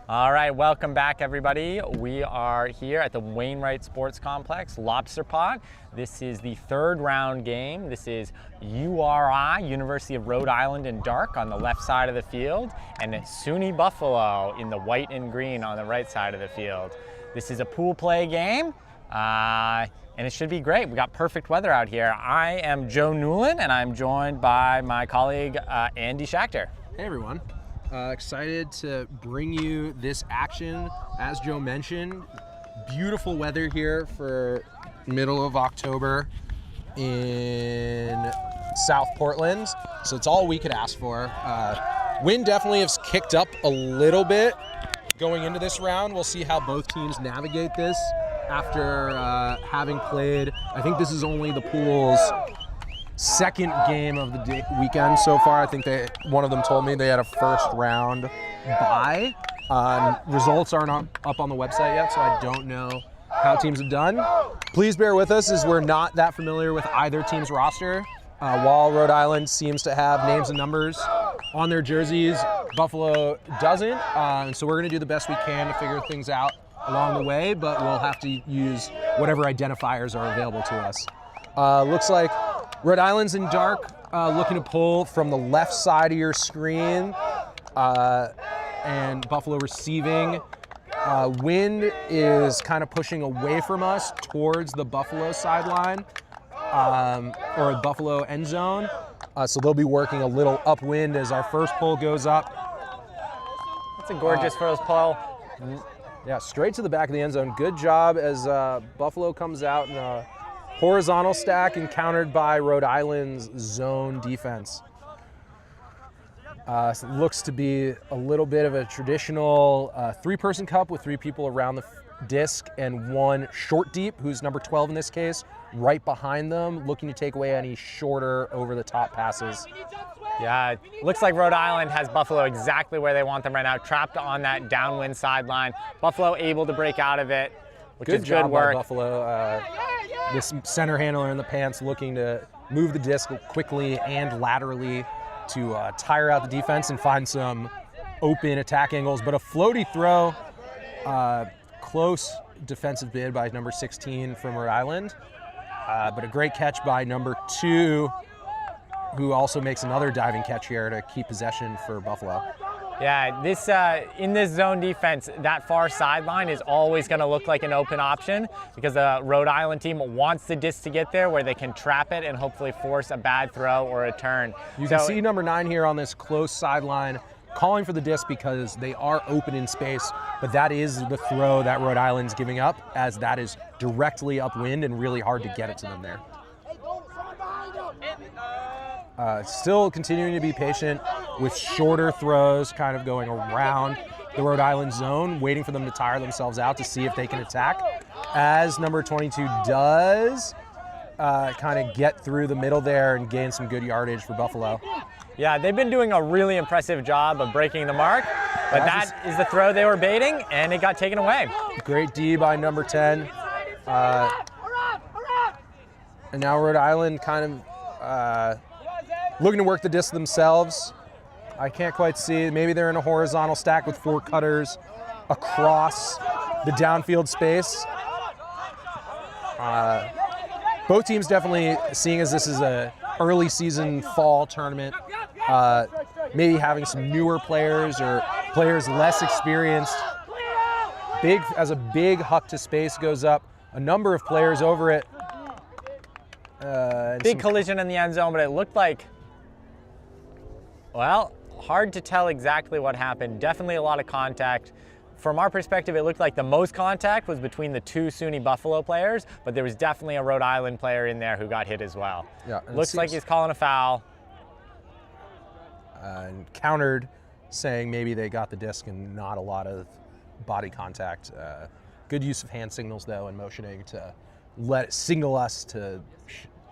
All right, welcome back, everybody. We are here at the Wainwright Sports Complex, Lobster Pot. This is the third round game. This is URI, University of Rhode Island in dark on the left side of the field, and SUNY Buffalo in the white and green on the right side of the field. This is a pool play game, and it should be great. We got perfect weather out here. I am Joe Newland, and I'm joined by my colleague, Andy Schachter. Hey, everyone. Excited to bring you this action. As Joe mentioned, beautiful weather here for middle of October in South Portland. So it's all we could ask for. Wind definitely has kicked up a little bit going into this round. We'll see how both teams navigate this after having played. I think this is only the pool's second game of the weekend so far. I think one of them told me they had a first round bye. Results aren't up on the website yet, so I don't know how teams have done. Please bear with us as we're not that familiar with either team's roster. While Rhode Island seems to have names and numbers on their jerseys, Buffalo doesn't. So we're gonna do the best we can to figure things out along the way, but we'll have to use whatever identifiers are available to us. Looks like Rhode Island's in dark, looking to pull from the left side of your screen, and Buffalo receiving. Wind is kind of pushing away from us towards the Buffalo sideline, or Buffalo end zone. So they'll be working a little upwind as our first pull goes up. That's a gorgeous first pull. Yeah, straight to the back of the end zone. Good job as Buffalo comes out in a horizontal stack encountered by Rhode Island's zone defense. So it looks to be a little bit of a traditional three-person cup with three people around the disc and one short deep, who's number 12 in this case, right behind them, looking to take away any shorter over-the-top passes. Yeah, it looks like Rhode Island has Buffalo exactly where they want them right now, trapped on that downwind sideline. Buffalo able to break out of it, which is job good work. by Buffalo. This center handler in the pants looking to move the disc quickly and laterally to tire out the defense and find some open attack angles. But a floaty throw, close defensive bid by number 16 from Rhode Island. But a great catch by number 2, who also makes another diving catch here to keep possession for Buffalo. Yeah, this in this zone defense, that far sideline is always going to look like an open option because the Rhode Island team wants the disc to get there where they can trap it and hopefully force a bad throw or a turn. You can see number 9 here on this close sideline calling for the disc because they are open in space, but that is the throw that Rhode Island's giving up, as that is directly upwind and really hard to get it to them there. Still continuing to be patient with shorter throws, kind of going around the Rhode Island zone, waiting for them to tire themselves out to see if they can attack. As number 22 does kind of get through the middle there and gain some good yardage for Buffalo. Yeah, they've been doing a really impressive job of breaking the mark, but that is the throw they were baiting, and it got taken away. Great D by number 10. And now Rhode Island kind of looking to work the disc themselves. I can't quite see. Maybe they're in a horizontal stack with 4 cutters across the downfield space. Both teams definitely, seeing as this is a early season fall tournament, maybe having some newer players or players less experienced. As a big huck to space goes up, a number of players over it. Big collision in the end zone, but it looked like, well, hard to tell exactly what happened. Definitely a lot of contact. From our perspective, it looked like the most contact was between the 2 SUNY Buffalo players, but there was definitely a Rhode Island player in there who got hit as well. Yeah, looks like he's calling a foul. And countered, saying maybe they got the disc and not a lot of body contact. Good use of hand signals, though, and motioning to signal us to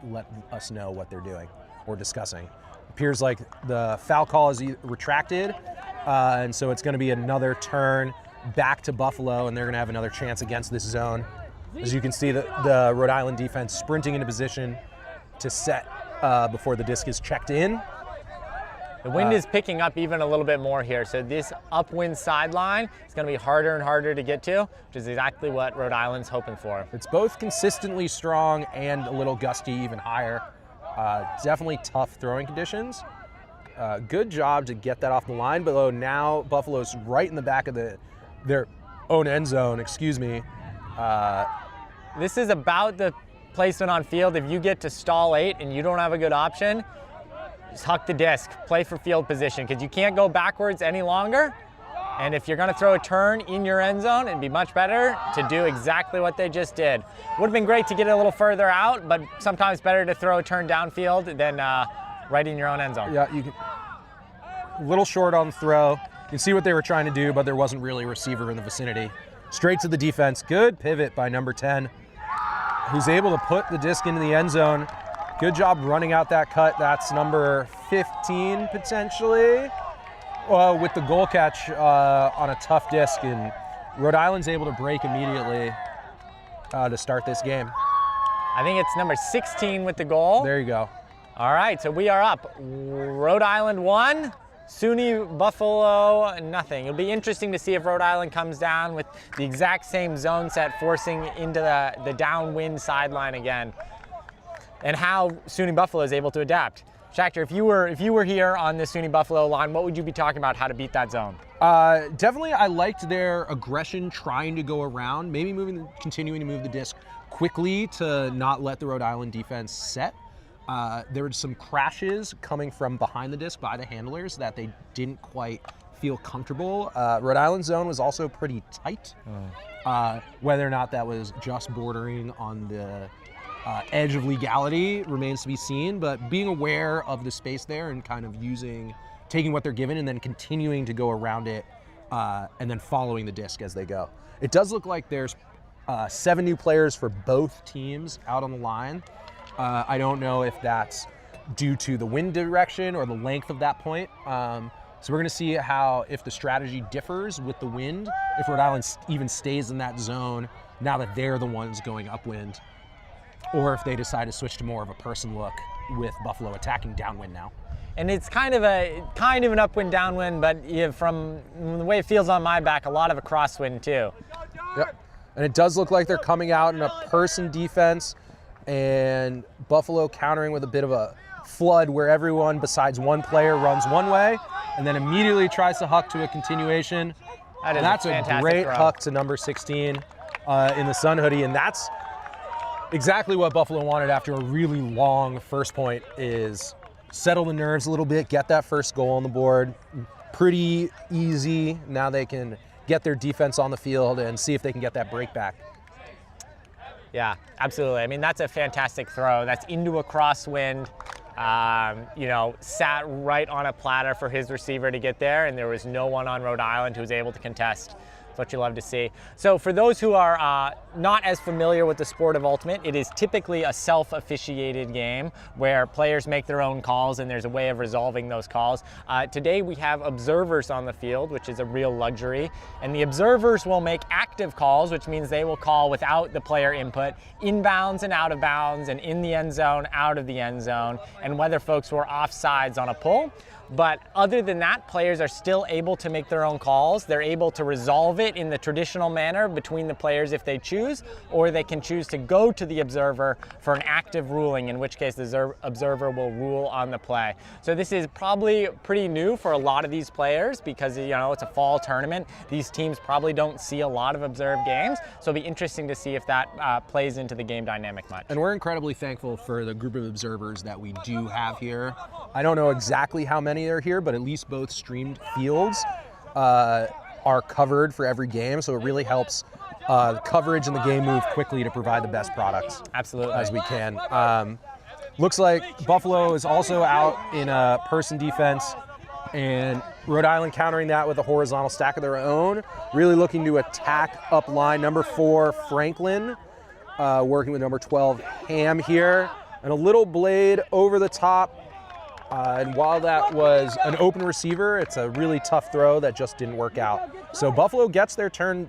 let us know what they're doing or discussing. Appears like the foul call is retracted, and so it's going to be another turn back to Buffalo, and they're going to have another chance against this zone. As you can see, the Rhode Island defense sprinting into position to set before the disc is checked in. The wind is picking up even a little bit more here, so this upwind sideline is going to be harder and harder to get to, which is exactly what Rhode Island's hoping for. It's both consistently strong and a little gusty, even higher. Definitely tough throwing conditions. Good job to get that off the line, but now Buffalo's right in the back of their own end zone, excuse me. This is about the placement on field. If you get to stall 8 and you don't have a good option, just huck the disc, play for field position, because you can't go backwards any longer. And if you're going to throw a turn in your end zone, it'd be much better to do exactly what they just did. Would have been great to get it a little further out, but sometimes better to throw a turn downfield than right in your own end zone. Yeah, you can. A little short on the throw. You can see what they were trying to do, but there wasn't really a receiver in the vicinity. Straight to the defense. Good pivot by number 10, who's able to put the disc into the end zone. Good job running out that cut. That's number 15 potentially. With the goal catch on a tough disc, and Rhode Island's able to break immediately to start this game. I think it's number 16 with the goal. There you go. All right, so we are up. Rhode Island 1, SUNY Buffalo nothing. It'll be interesting to see if Rhode Island comes down with the exact same zone set, forcing into the downwind sideline again, and how SUNY Buffalo is able to adapt. Shakhtar, if you were here on the SUNY Buffalo line, what would you be talking about how to beat that zone? Definitely, I liked their aggression, trying to go around, maybe continuing to move the disc quickly to not let the Rhode Island defense set. There were some crashes coming from behind the disc by the handlers that they didn't quite feel comfortable. Rhode Island's zone was also pretty tight. Whether or not that was just bordering on the edge of legality remains to be seen, but being aware of the space there and kind of taking what they're given and then continuing to go around it and then following the disc as they go. It does look like there's 7 new players for both teams out on the line. I don't know if that's due to the wind direction or the length of that point. So we're going to see if the strategy differs with the wind, if Rhode Island even stays in that zone now that they're the ones going upwind, or if they decide to switch to more of a person look with Buffalo attacking downwind now. And it's kind of an upwind downwind, but from the way it feels on my back, a lot of a crosswind too. Yep. And it does look like they're coming out in a person defense, and Buffalo countering with a bit of a flood where everyone besides one player runs one way and then immediately tries to huck to a continuation. That's a great huck to number 16 in the sun hoodie, and that's exactly what Buffalo wanted after a really long first point, is settle the nerves a little bit, get that first goal on the board. Pretty easy. Now they can get their defense on the field and see if they can get that break back. Yeah, absolutely. I mean, that's a fantastic throw. That's into a crosswind. Sat right on a platter for his receiver to get there, and there was no one on Rhode Island who was able to contest. That's what you love to see. So for those who are not as familiar with the sport of ultimate, it is typically a self-officiated game where players make their own calls and there's a way of resolving those calls. Today we have observers on the field, which is a real luxury, and the observers will make active calls, which means they will call without the player input, inbounds and out of bounds, and in the end zone, out of the end zone, and whether folks were offsides on a pull. But other than that, players are still able to make their own calls. They're able to resolve it in the traditional manner between the players if they choose, or they can choose to go to the observer for an active ruling, in which case the observer will rule on the play. So this is probably pretty new for a lot of these players because, it's a fall tournament. These teams probably don't see a lot of observed games, so it'll be interesting to see if that plays into the game dynamic much. And we're incredibly thankful for the group of observers that we do have here. I don't know exactly how many are here, but at least both streamed fields are covered for every game, so it really helps the coverage and the game move quickly to provide the best products as we can. Looks like Buffalo is also out in a person defense, and Rhode Island countering that with a horizontal stack of their own, really looking to attack up line. Number 4, Franklin, working with number 12, Ham here, and a little blade over the top. And while that was an open receiver, it's a really tough throw that just didn't work out. So Buffalo gets their turnover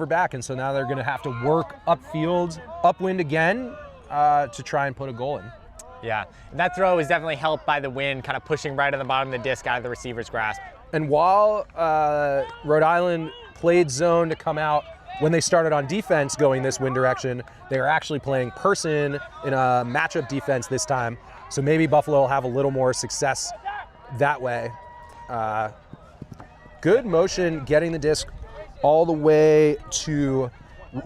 back, and so now they're going to have to work upfield, upwind again to try and put a goal in. Yeah, and that throw was definitely helped by the wind, kind of pushing right on the bottom of the disc out of the receiver's grasp. And while Rhode Island played zone to come out, when they started on defense going this wind direction, they were actually playing person in a matchup defense this time. So maybe Buffalo will have a little more success that way. Good motion getting the disc all the way to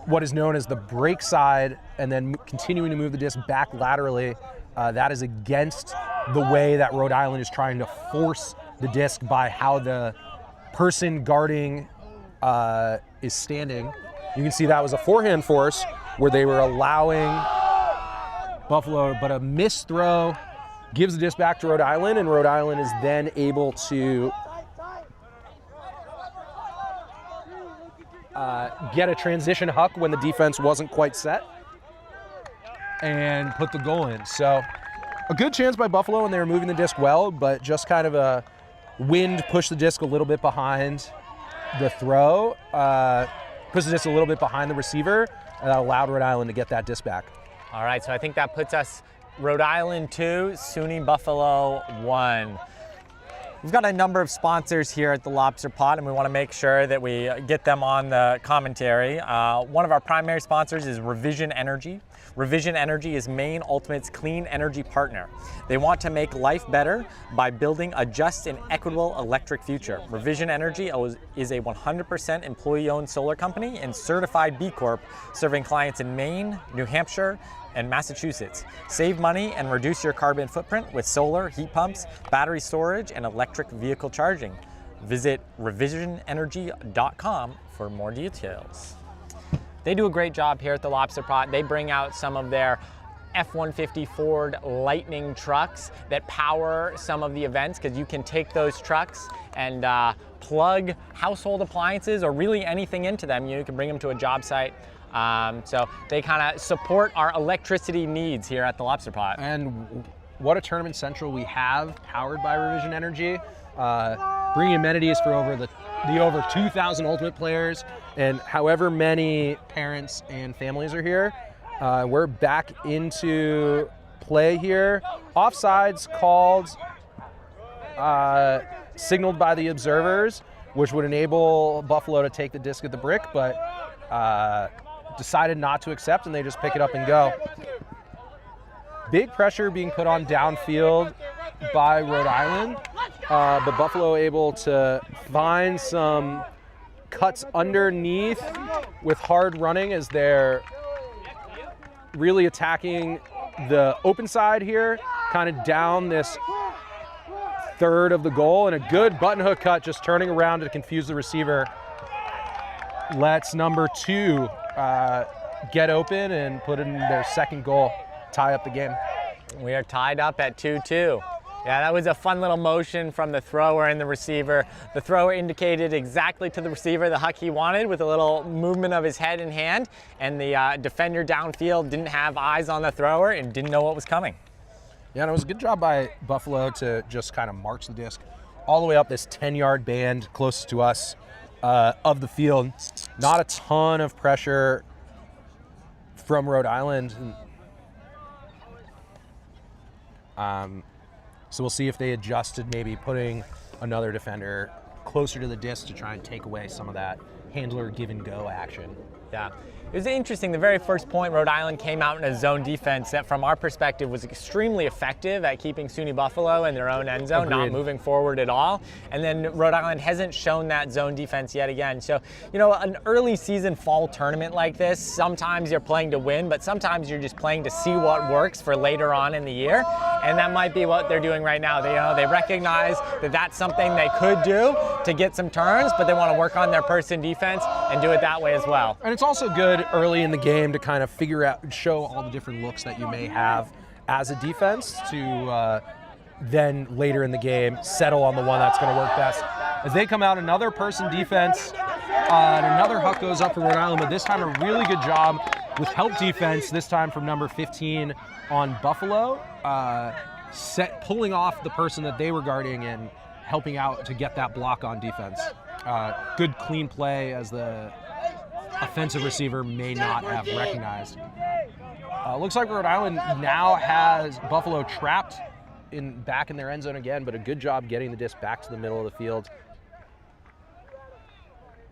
what is known as the break side and then continuing to move the disc back laterally. That is against the way that Rhode Island is trying to force the disc by how the person guarding is standing. You can see that was a forehand force where they were allowing Buffalo, but a missed throw gives the disc back to Rhode Island, and Rhode Island is then able to get a transition huck when the defense wasn't quite set and put the goal in. So a good chance by Buffalo, and they were moving the disc well, but just kind of a wind pushed the disc a little bit behind the throw, pushed the disc a little bit behind the receiver, and that allowed Rhode Island to get that disc back. All right, so I think that puts us Rhode Island 2, SUNY Buffalo 1. We've got a number of sponsors here at the Lobster Pot, and we want to make sure that we get them on the commentary. One of our primary sponsors is Revision Energy. Revision Energy is Maine Ultimate's clean energy partner. They want to make life better by building a just and equitable electric future. Revision Energy is a 100% employee-owned solar company and certified B Corp, serving clients in Maine, New Hampshire, and Massachusetts. Save money and reduce your carbon footprint with solar, heat pumps, battery storage, and electric vehicle charging. Visit revisionenergy.com for more details. They do a great job here at the Lobster Pot. They bring out some of their F-150 Ford Lightning trucks that power some of the events, because you can take those trucks and plug household appliances or really anything into them. You can bring them to a job site. So they kind of support our electricity needs here at the Lobster Pot. And what a tournament central we have, powered by Revision Energy. Bringing amenities for over 2,000 Ultimate players and however many parents and families are here. We're back into play here. Offsides called, signaled by the observers, which would enable Buffalo to take the disc at the brick, but decided not to accept, and they just pick it up and go. Big pressure being put on downfield by Rhode Island, but Buffalo able to find some cuts underneath with hard running as they're really attacking the open side here, kind of down this third of the goal, and a good button hook cut just turning around to confuse the receiver. Lets number 2 get open and put in their second goal, tie up the game. We are tied up at 2-2. Yeah, that was a fun little motion from the thrower and the receiver. The thrower indicated exactly to the receiver the huck he wanted with a little movement of his head and hand, and the defender downfield didn't have eyes on the thrower and didn't know what was coming. Yeah, and it was a good job by Buffalo to just kind of march the disc all the way up this 10-yard band closest to us of the field. Not a ton of pressure from Rhode Island. So we'll see if they adjusted, maybe putting another defender closer to the disc to try and take away some of that handler give and go action. Yeah, it was interesting. The very first point, Rhode Island came out in a zone defense that from our perspective was extremely effective at keeping SUNY Buffalo in their own end zone, Agreed. not moving forward at all. And then Rhode Island hasn't shown that zone defense yet again. So, you know, an early season fall tournament like this, sometimes you're playing to win, but sometimes you're just playing to see what works for later on in the year. And that might be what they're doing right now. They recognize that that's something they could do to get some turns, but they want to work on their person defense and do it that way as well. And it's also good early in the game to kind of figure out, show all the different looks that you may have as a defense to then later in the game settle on the one that's going to work best. As they come out, another person defense, and another huck goes up for Rhode Island, but this time a really good job with help defense, this time from number 15 on Buffalo, pulling off the person that they were guarding and helping out to get that block on defense. Good clean play as the offensive receiver may not have recognized. Looks like Rhode Island now has Buffalo trapped back in their end zone again, but a good job getting the disc back to the middle of the field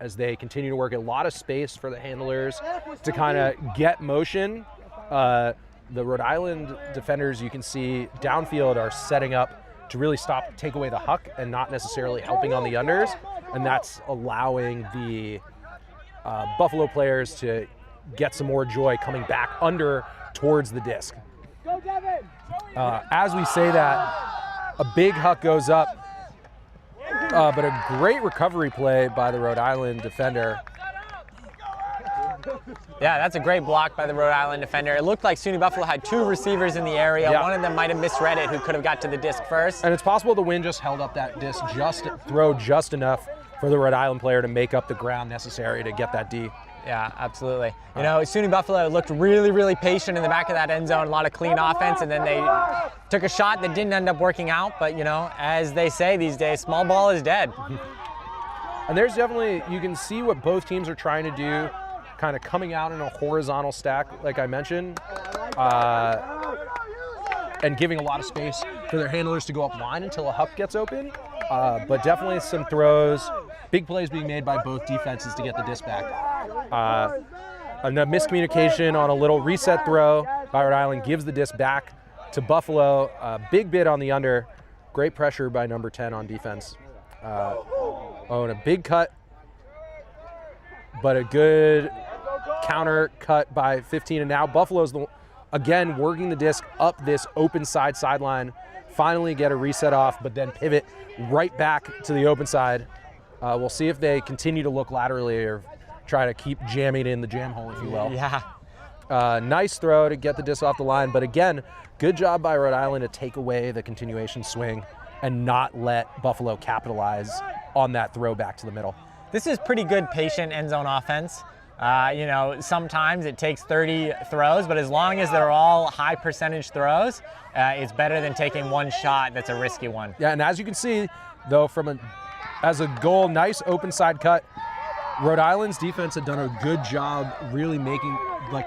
as they continue to work. A lot of space for the handlers to kind of get motion. The Rhode Island defenders, you can see downfield, are setting up to really take away the huck and not necessarily helping on the unders, and that's allowing the Buffalo players to get some more joy coming back under towards the disc. As we say that, a big huck goes up, but a great recovery play by the Rhode Island defender. Yeah, that's a great block by the Rhode Island defender. It looked like SUNY Buffalo had 2 receivers in the area. Yeah. One of them might have misread it, who could have got to the disc first. And it's possible the wind just held up that disc just enough for the Rhode Island player to make up the ground necessary to get that D. Yeah, absolutely. You know, SUNY Buffalo looked really, really patient in the back of that end zone, a lot of clean offense, and then they took a shot that didn't end up working out. But, you know, as they say these days, small ball is dead. And there's definitely, you can see what both teams are trying to do, kind of coming out in a horizontal stack, like I mentioned, and giving a lot of space for their handlers to go up line until a huck gets open. But definitely some throws, big plays being made by both defenses to get the disc back. A miscommunication on a little reset throw by Rhode Island gives the disc back to Buffalo. Big bid on the under. Great pressure by number 10 on defense. And a big cut, but a good counter cut by 15. And now Buffalo's, again, working the disc up this open sideline. Finally get a reset off, but then pivot right back to the open side. We'll see if they continue to look laterally or try to keep jamming in the jam hole, if you will. Yeah. Nice throw to get the disc off the line, but again, good job by Rhode Island to take away the continuation swing and not let Buffalo capitalize on that throw back to the middle. This is pretty good patient end zone offense. You know, sometimes it takes 30 throws, but as long as they're all high percentage throws, it's better than taking one shot that's a risky one. Yeah, and as you can see, though, as a goal, nice open side cut. Rhode Island's defense had done a good job really making,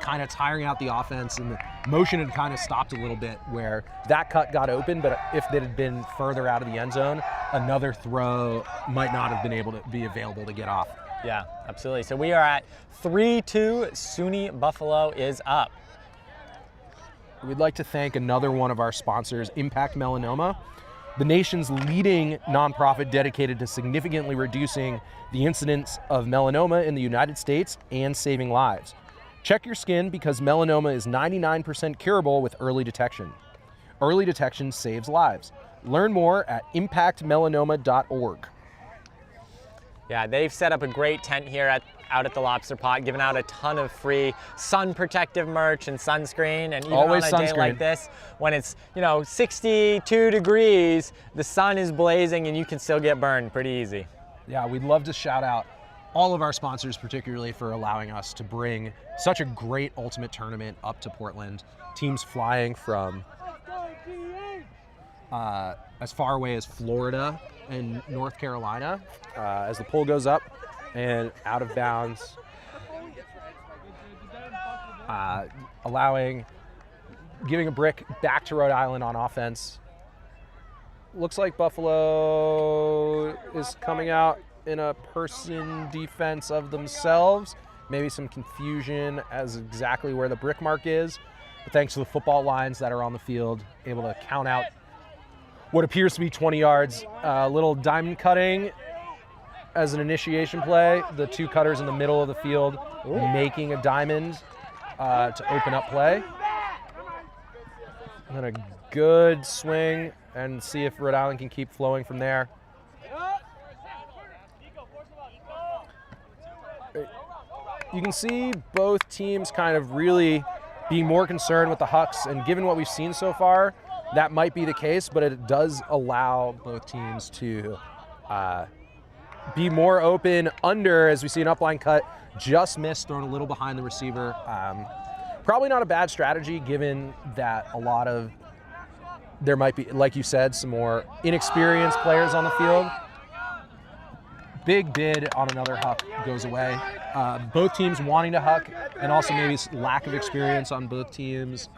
kind of tiring out the offense, and the motion had kind of stopped a little bit where that cut got open, but if it had been further out of the end zone, another throw might not have been able to be available to get off. Yeah, absolutely. So we are at 3-2. SUNY Buffalo is up. We'd like to thank another one of our sponsors, Impact Melanoma, the nation's leading nonprofit dedicated to significantly reducing the incidence of melanoma in the United States and saving lives. Check your skin because melanoma is 99% curable with early detection. Early detection saves lives. Learn more at impactmelanoma.org. Yeah, they've set up a great tent here out at the Lobster Pot, giving out a ton of free sun protective merch and sunscreen. And even always on a day like this, when it's 62 degrees, the sun is blazing and you can still get burned pretty easy. Yeah, we'd love to shout out all of our sponsors, particularly for allowing us to bring such a great ultimate tournament up to Portland. Teams flying from as far away as Florida and North Carolina as the pull goes up and out of bounds, giving a brick back to Rhode Island on offense. Looks like Buffalo is coming out in a person defense of themselves. Maybe some confusion as exactly where the brick mark is. But thanks to the football lines that are on the field, able to count out what appears to be 20 yards. A little diamond cutting as an initiation play. The two cutters in the middle of the field making a diamond to open up play. And then a good swing and see if Rhode Island can keep flowing from there. You can see both teams kind of really being more concerned with the hucks, and given what we've seen so far, that might be the case, but it does allow both teams to be more open under, as we see an upline cut, just missed, thrown a little behind the receiver. Probably not a bad strategy given that there might be, like you said, some more inexperienced players on the field. big bid on another huck goes away. Both teams wanting to huck, and also maybe lack of experience on both teams.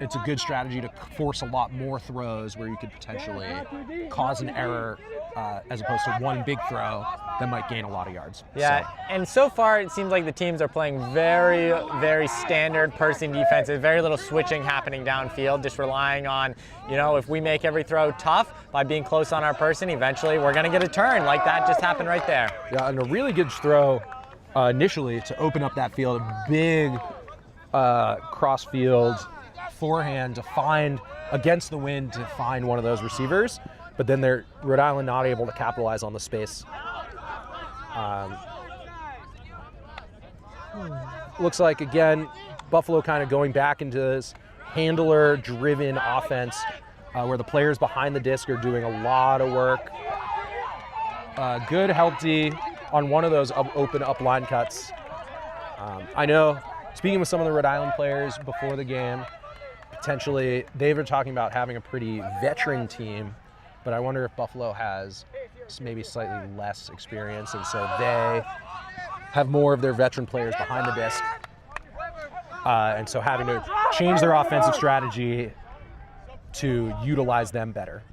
It's a good strategy to force a lot more throws where you could potentially cause an error as opposed to one big throw that might gain a lot of yards. Yeah, and so far it seems like the teams are playing very, very standard person defenses, very little switching happening downfield, just relying on, if we make every throw tough by being close on our person, eventually we're going to get a turn like that just happened right there. Yeah, and a really good throw initially to open up that field, a big cross-field forehand to find, against the wind, to find one of those receivers, but then Rhode Island not able to capitalize on the space. Looks like, again, Buffalo kind of going back into this handler-driven offense where the players behind the disc are doing a lot of work. Good help D on one of those open up line cuts. I know, speaking with some of the Rhode Island players before the game, potentially they were talking about having a pretty veteran team, but I wonder if Buffalo has maybe slightly less experience, and so they have more of their veteran players behind the disc, and so having to change their offensive strategy to utilize them better.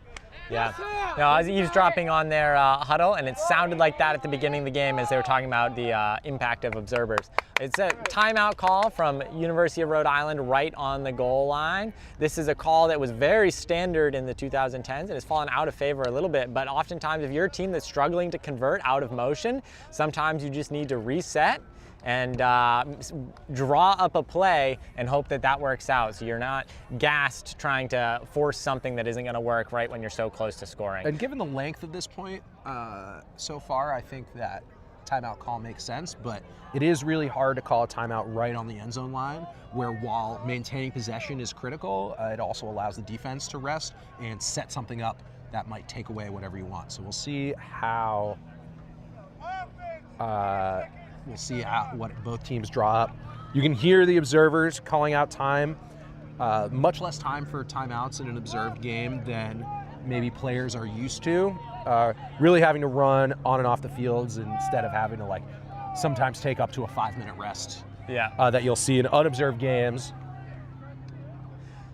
Yeah. I was eavesdropping on their huddle, and it sounded like that at the beginning of the game as they were talking about the impact of observers. It's a timeout call from University of Rhode Island right on the goal line. This is a call that was very standard in the 2010s and has fallen out of favor a little bit, but oftentimes if you're a team that's struggling to convert out of motion, sometimes you just need to reset and draw up a play and hope that that works out, so you're not gassed trying to force something that isn't going to work right when you're so close to scoring. And given the length of this point so far, I think that timeout call makes sense, but it is really hard to call a timeout right on the end zone line, where while maintaining possession is critical, it also allows the defense to rest and set something up that might take away whatever you want. So we'll see how what both teams draw up. You can hear the observers calling out time. Much less time for timeouts in an observed game than maybe players are used to. Really having to run on and off the fields instead of having to sometimes take up to a 5-minute rest. Yeah. That you'll see in unobserved games.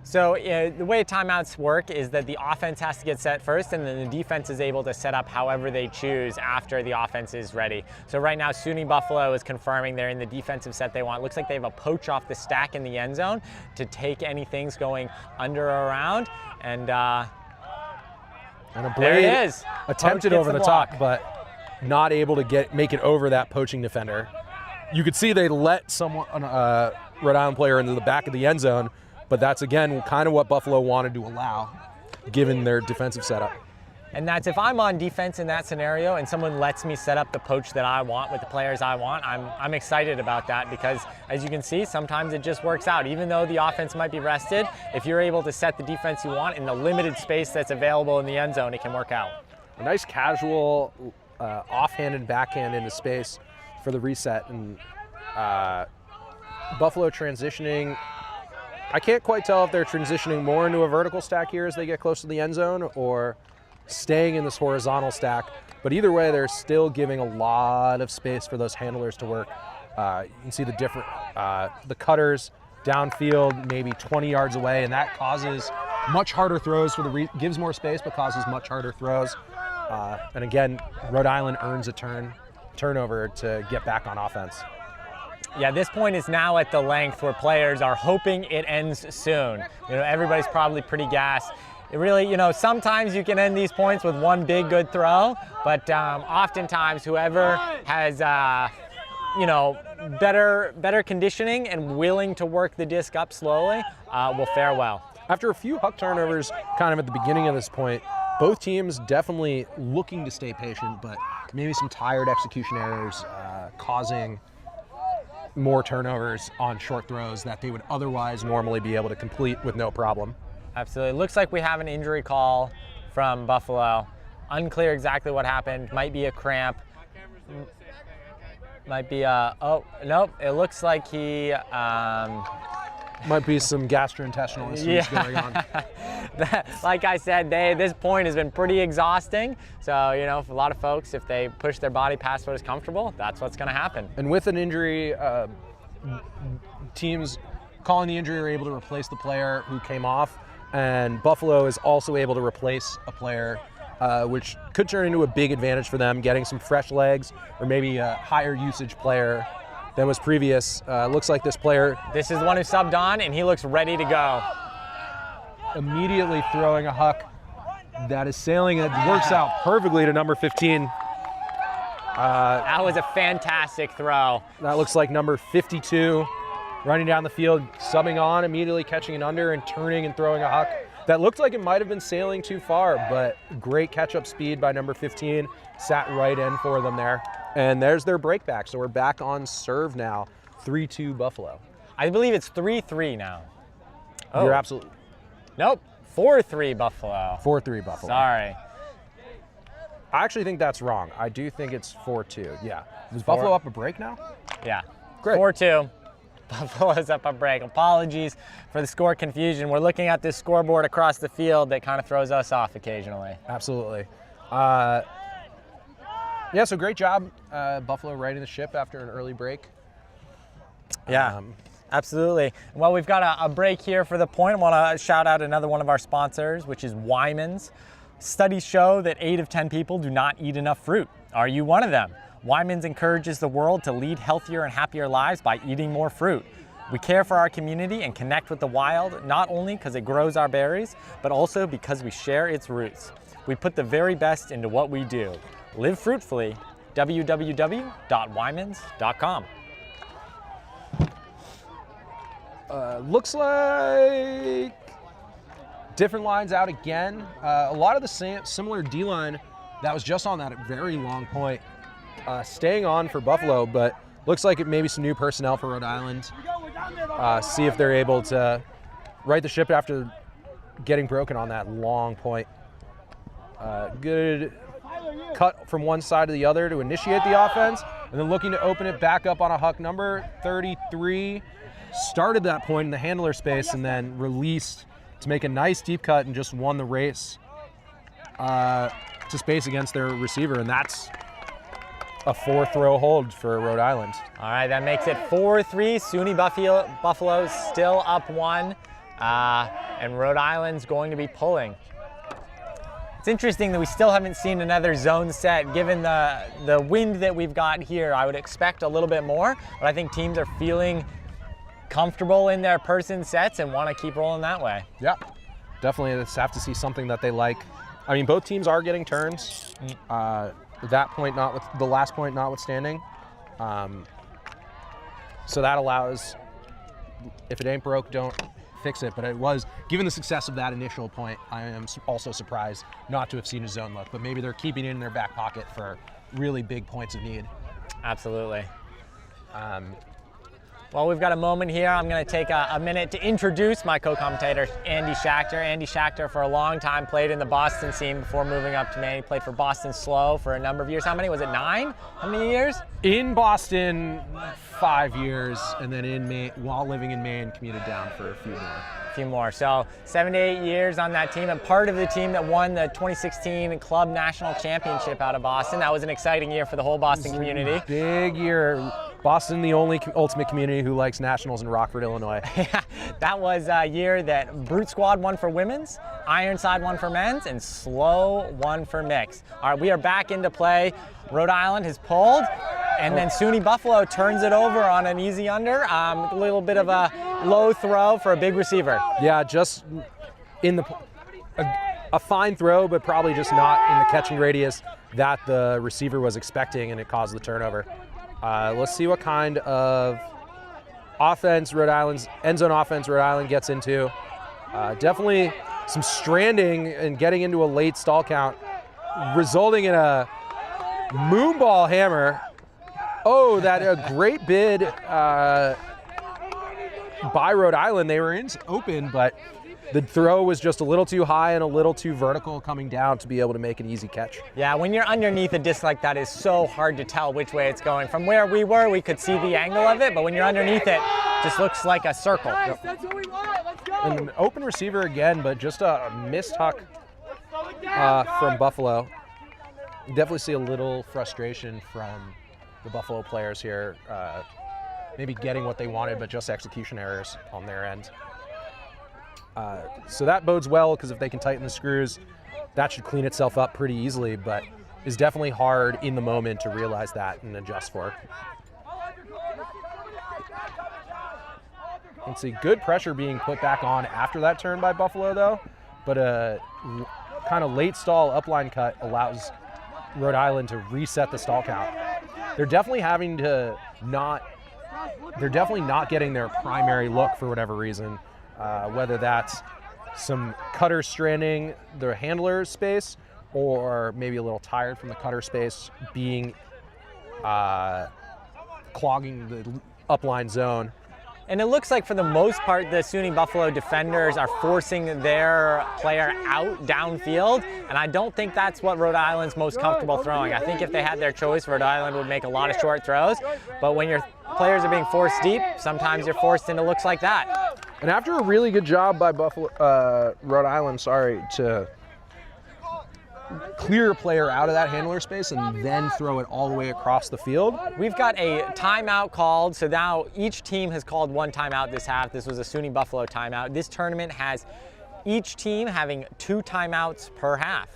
So the way timeouts work is that the offense has to get set first, and then the defense is able to set up however they choose after the offense is ready. So right now, SUNY Buffalo is confirming they're in the defensive set they want. Looks like they have a poach off the stack in the end zone to take anything going under or around, and a blade there it is. Attempted over the top, but not able to make it over that poaching defender. You could see they let Rhode Island player into the back of the end zone, but that's, again, kind of what Buffalo wanted to allow, given their defensive setup. And that's if I'm on defense in that scenario and someone lets me set up the poach that I want with the players I want, I'm excited about that, because as you can see, sometimes it just works out. Even though the offense might be rested, if you're able to set the defense you want in the limited space that's available in the end zone, it can work out. A nice casual offhand and backhand into space for the reset, and Buffalo transitioning. I can't quite tell if they're transitioning more into a vertical stack here as they get close to the end zone, or staying in this horizontal stack. But either way, they're still giving a lot of space for those handlers to work. You can see the cutters downfield, maybe 20 yards away, and that causes much harder throws gives more space, but causes much harder throws. And again, Rhode Island earns a turnover to get back on offense. Yeah, this point is now at the length where players are hoping it ends soon. Everybody's probably pretty gassed. It really, sometimes you can end these points with one big good throw, but oftentimes whoever has, better conditioning and willing to work the disc up slowly will fare well. After a few huck turnovers kind of at the beginning of this point, both teams definitely looking to stay patient, but maybe some tired execution errors causing more turnovers on short throws that they would otherwise normally be able to complete with no problem. Absolutely. It looks like we have an injury call from Buffalo. Unclear exactly what happened. Might be a cramp. Might be oh, nope. It looks like he Might be some gastrointestinal issues going on. Like I said, this point has been pretty exhausting. So, you know, for a lot of folks, if they push their body past what is comfortable, that's what's going to happen. And with an injury, teams calling the injury are able to replace the player who came off, and Buffalo is also able to replace a player, which could turn into a big advantage for them, getting some fresh legs or maybe a higher usage player than was previous. Looks like this player. This is the one who subbed on, and he looks ready to go. Immediately throwing a huck that is sailing, and it works out perfectly to number 15. That was a fantastic throw. That looks like number 52 running down the field, subbing on, immediately catching an under and turning and throwing a huck. That looked like it might have been sailing too far, but great catch-up speed by number 15. Sat right in for them there. And there's their break back. So we're back on serve now. 3-2 Buffalo. I believe it's 3-3 now. Oh. You're absolutely. Nope, 4-3 Buffalo. 4-3 Buffalo. Sorry. I actually think that's wrong. I do think it's 4-2. Yeah. Is Buffalo up a break now? Yeah. Great. 4-2. Buffalo's up a break. Apologies for the score confusion. We're looking at this scoreboard across the field that kind of throws us off occasionally. Absolutely. Yeah, so great job, Buffalo righting the ship after an early break. Yeah, absolutely. Well, we've got a break here for the point. I want to shout out another one of our sponsors, which is Wyman's. Studies show that 8 of 10 people do not eat enough fruit. Are you one of them? Wyman's encourages the world to lead healthier and happier lives by eating more fruit. We care for our community and connect with the wild, not only because it grows our berries, but also because we share its roots. We put the very best into what we do. Live fruitfully. www.wymans.com. Looks like different lines out again. A lot of the similar D-line that was just on that very long point. Staying on for Buffalo, but looks like it may be some new personnel for Rhode Island. See if they're able to right the ship after getting broken on that long point. Good cut from one side to the other to initiate the offense, and then looking to open it back up on a huck. Number 33 started that point in the handler space and then released to make a nice deep cut and just won the race to space against their receiver, and that's a 4-throw hold for Rhode Island. All right, that makes it 4-3. SUNY Buffalo still up 1, and Rhode Island's going to be pulling. It's interesting that we still haven't seen another zone set. Given the wind that we've got here, I would expect a little bit more, but I think teams are feeling comfortable in their person sets and want to keep rolling that way. Yeah, definitely. Just have to see something that they like. I mean, both teams are getting turns. That point, the last point notwithstanding. So that allows, if it ain't broke, don't fix it. But it was, given the success of that initial point, I am also surprised not to have seen a zone look. But maybe they're keeping it in their back pocket for really big points of need. Absolutely. Well, we've got a moment here. I'm going to take a minute to introduce my co-commentator, Andy Schachter. Andy Schachter, for a long time, played in the Boston scene before moving up to Maine. He played for Boston Slow for a number of years. How many? Was it 9? How many years? In Boston, 5 years, and then in Maine, while living in Maine, commuted down for a few more. So 7 to 8 years on that team, and part of the team that won the 2016 Club National Championship out of Boston. That was an exciting year for the whole Boston community. Big year. Boston, the only ultimate community who likes nationals in Rockford, Illinois. Yeah, that was a year that Brute Squad won for women's, Ironside won for men's, and Slow won for mixed. All right, we are back into play. Rhode Island has pulled, and then SUNY Buffalo turns it over on an easy under. A little bit of a low throw for a big receiver. Yeah, just in a fine throw, but probably just not in the catching radius that the receiver was expecting, and it caused the turnover. Let's see what kind of offense end zone offense Rhode Island gets into. Definitely some stranding and getting into a late stall count, resulting in a moonball hammer. Oh, that a great bid by Rhode Island. They were open, but the throw was just a little too high and a little too vertical coming down to be able to make an easy catch. Yeah, when you're underneath a disc like that, it's so hard to tell which way it's going. From where we were, we could see the angle of it, but when you're underneath it, just looks like a circle. And an open receiver again, but just a missed huck from Buffalo. You definitely see a little frustration from the Buffalo players here. Maybe getting what they wanted, but just execution errors on their end. So that bodes well, because if they can tighten the screws, that should clean itself up pretty easily, but is definitely hard in the moment to realize that and adjust for. Let's see, good pressure being put back on after that turn by Buffalo though, but a kind of late stall upline cut allows Rhode Island to reset the stall count. They're definitely not getting their primary look for whatever reason, whether that's some cutter stranding the handler's space, or maybe a little tired from the cutter space being clogging the upline zone. And it looks like for the most part, the SUNY Buffalo defenders are forcing their player out downfield, and I don't think that's what Rhode Island's most comfortable throwing. I think if they had their choice, Rhode Island would make a lot of short throws, but when your players are being forced deep, sometimes you're forced into looks like that. And after a really good job by Rhode Island, to clear a player out of that handler space and then throw it all the way across the field. We've got a timeout called, so now each team has called one timeout this half. This was a SUNY Buffalo timeout. This tournament has each team having 2 timeouts per half.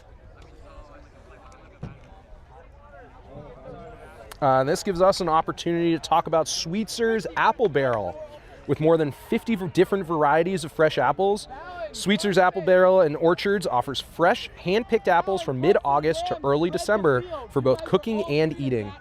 This gives us an opportunity to talk about Sweetzer's Apple Barrel. With more than 50 different varieties of fresh apples, Sweetzer's Apple Barrel and Orchards offers fresh, hand-picked apples from mid-August to early December for both cooking and eating.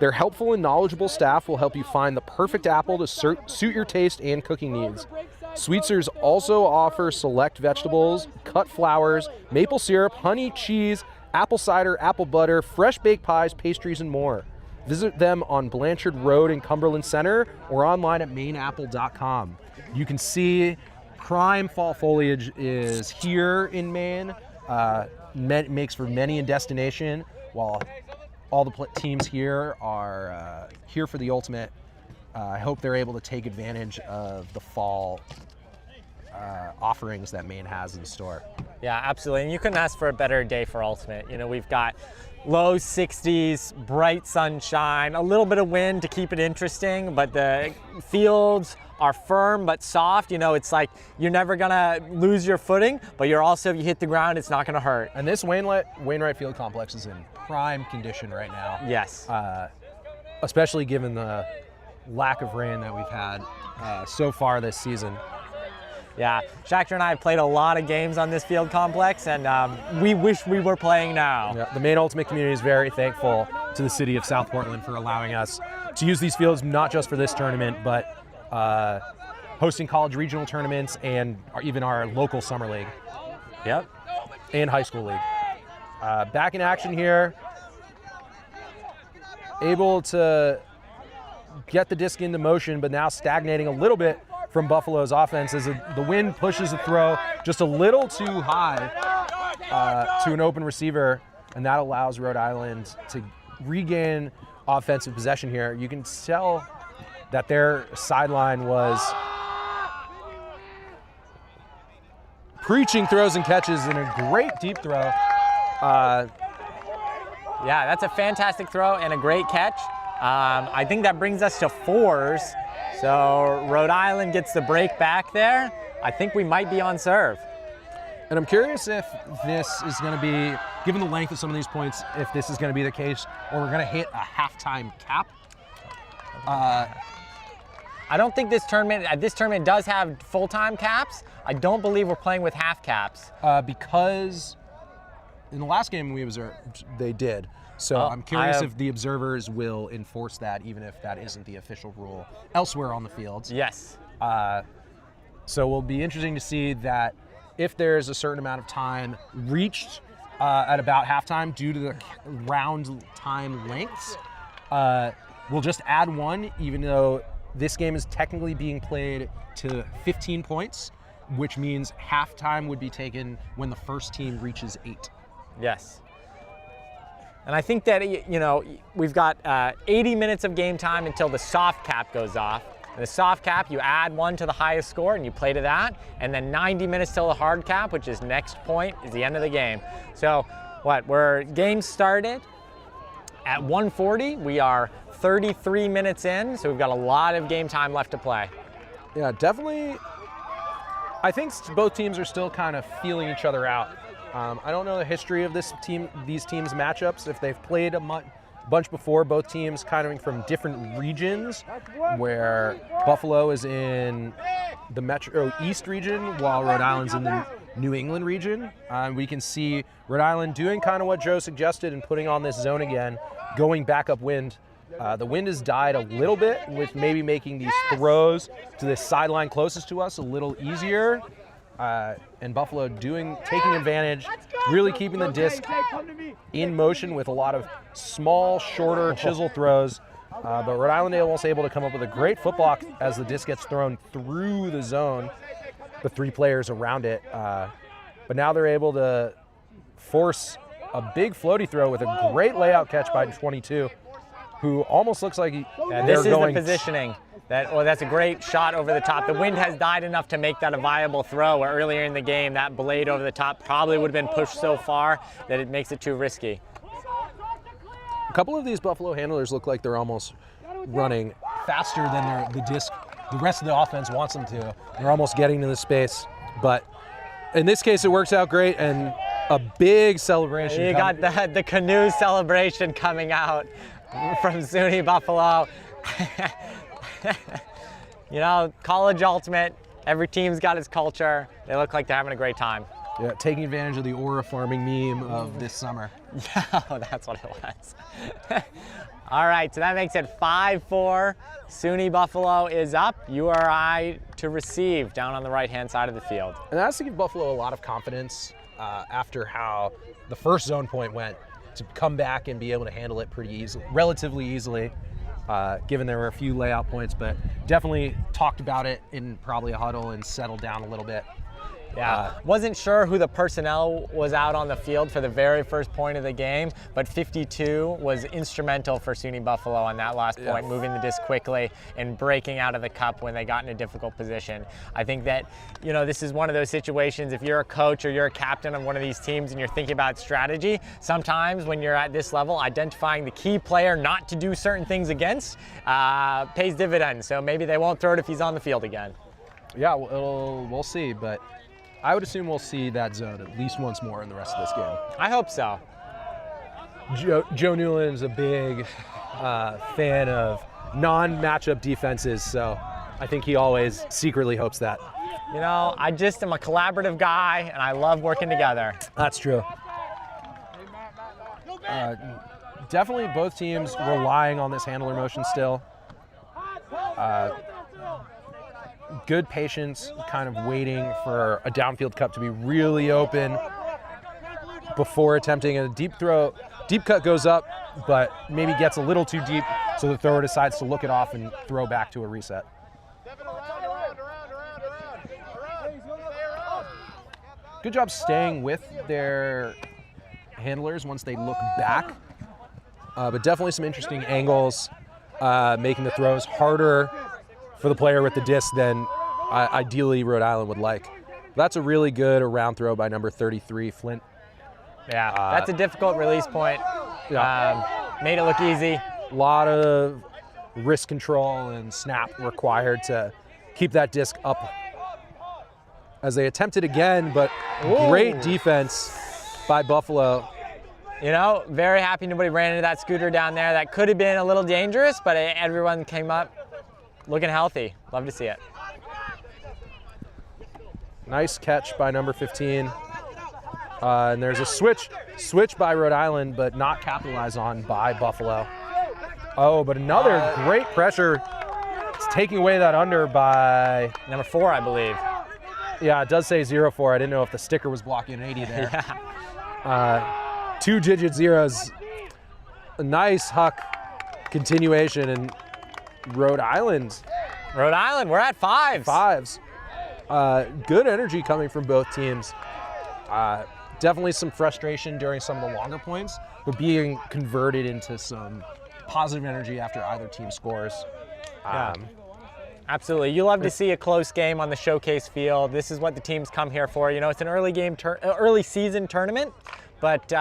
Their helpful and knowledgeable staff will help you find the perfect apple to suit your taste and cooking needs. Sweetzer's also offers select vegetables, cut flowers, maple syrup, honey, cheese, apple cider, apple butter, fresh baked pies, pastries, and more. Visit them on Blanchard Road in Cumberland Center or online at mainapple.com. You can see prime fall foliage is here in Maine. Makes for many a destination, while all the teams here are here for the ultimate. I hope they're able to take advantage of the fall offerings that Maine has in store. Yeah, absolutely. And you couldn't ask for a better day for ultimate. You know, we've got low 60s, bright sunshine, a little bit of wind to keep it interesting, but the fields are firm but soft. You know, it's like you're never gonna lose your footing, but you're also, if you hit the ground, it's not gonna hurt. And this Wainwright Field Complex is in prime condition right now. Yes. Especially given the lack of rain that we've had so far this season. Yeah, Shachter and I have played a lot of games on this field complex, and we wish we were playing now. Yeah, the Maine Ultimate community is very thankful to the city of South Portland for allowing us to use these fields, not just for this tournament, but hosting college regional tournaments and even our local summer league. Yep. And high school league. Back in action here. Able to get the disc into motion, but now stagnating a little bit from Buffalo's offense as the wind pushes the throw just a little too high to an open receiver, and that allows Rhode Island to regain offensive possession here. You can tell that their sideline was preaching throws and catches in a great deep throw. Yeah, that's a fantastic throw and a great catch. I think that brings us to 4s. So Rhode Island gets the break back there. I think we might be on serve. And I'm curious if this is going to be, given the length of some of these points, if this is going to be the case, or we're going to hit a halftime cap. I don't think this tournament does have full-time caps. I don't believe we're playing with half caps. Because in the last game we observed, they did. So I'm curious if the observers will enforce that, even if that isn't the official rule elsewhere on the fields. Yes. So it will be interesting to see that if there's a certain amount of time reached at about halftime due to the round time lengths, we'll just add 1, even though this game is technically being played to 15 points, which means halftime would be taken when the first team reaches 8. Yes. And I think that, you know, we've got 80 minutes of game time until the soft cap goes off. The soft cap, you add 1 to the highest score and you play to that, and then 90 minutes till the hard cap, which is next point, is the end of the game. So game started at 1:40. We are 33 minutes in, so we've got a lot of game time left to play. Yeah, definitely. I think both teams are still kind of feeling each other out. I don't know the history of these teams' matchups. If they've played a bunch before, both teams coming from different regions, where Buffalo is in the Metro East region, while Rhode Island's in the New England region. We can see Rhode Island doing kind of what Joe suggested and putting on this zone again, going back upwind. The wind has died a little bit, with maybe making these throws to the sideline closest to us a little easier. And Buffalo taking advantage, really keeping the disc in motion with a lot of small, shorter chisel throws. But Rhode Island was able to come up with a great foot block as the disc gets thrown through the zone, the 3 players around it. But now they're able to force a big floaty throw with a great layout catch by 22, who almost looks like this is the positioning. That's a great shot over the top. The wind has died enough to make that a viable throw, where earlier in the game that blade over the top probably would have been pushed so far that it makes it too risky. A couple of these Buffalo handlers look like they're almost running faster than the rest of the offense wants them to. They're almost getting to the space, but in this case it works out great, and a big celebration. You got the canoe celebration coming out from SUNY Buffalo. You know, college ultimate, every team's got its culture. They look like they're having a great time. Yeah, taking advantage of the aura farming meme of this summer. Yeah, that's what it was. All right, so that makes it 5-4. SUNY Buffalo is up. URI to receive down on the right-hand side of the field. And that's to give Buffalo a lot of confidence after how the first zone point went, to come back and be able to handle it pretty easily, relatively easily. Given there were a few layout points, but definitely talked about it in probably a huddle and settled down a little bit. Yeah, wasn't sure who the personnel was out on the field for the very first point of the game, but 52 was instrumental for SUNY Buffalo on that last point, moving the disc quickly and breaking out of the cup when they got in a difficult position. I think that, you know, this is one of those situations, if you're a coach or you're a captain of one of these teams and you're thinking about strategy, sometimes when you're at this level, identifying the key player not to do certain things against pays dividends. So maybe they won't throw it if he's on the field again. Yeah, we'll see, but I would assume we'll see that zone at least once more in the rest of this game. I hope so. Joe Newland is a big fan of non-matchup defenses, so I think he always secretly hopes that. You know, I just am a collaborative guy, and I love working together. That's true. Definitely both teams relying on this handler motion still. Good patience, kind of waiting for a downfield cup to be really open before attempting a deep throw. Deep cut goes up, but maybe gets a little too deep, so the thrower decides to look it off and throw back to a reset. Good job staying with their handlers once they look back, but definitely some interesting angles, making the throws harder for the player with the disc than ideally Rhode Island would like. That's a really good around throw by number 33, Flint. Yeah, that's a difficult release point. Yeah. Made it look easy. A lot of wrist control and snap required to keep that disc up. As they attempt it again, but great defense by Buffalo. You know, very happy nobody ran into that scooter down there. That could have been a little dangerous, but everyone came up looking healthy. Love to see it. Nice catch by number 15. And there's a switch by Rhode Island, but not capitalized on by Buffalo. Oh, but another great pressure. It's taking away that under by number 4, I believe. Yeah, it does say 04. I didn't know if the sticker was blocking an 80 there. Yeah. 2-digit zeros. A nice huck continuation, and Rhode Island, we're at 5s. Good energy coming from both teams. Definitely some frustration during some of the longer points, but being converted into some positive energy after either team scores. Yeah. Absolutely. You love to see a close game on the showcase field. This is what the teams come here for. You know, it's an early season tournament, but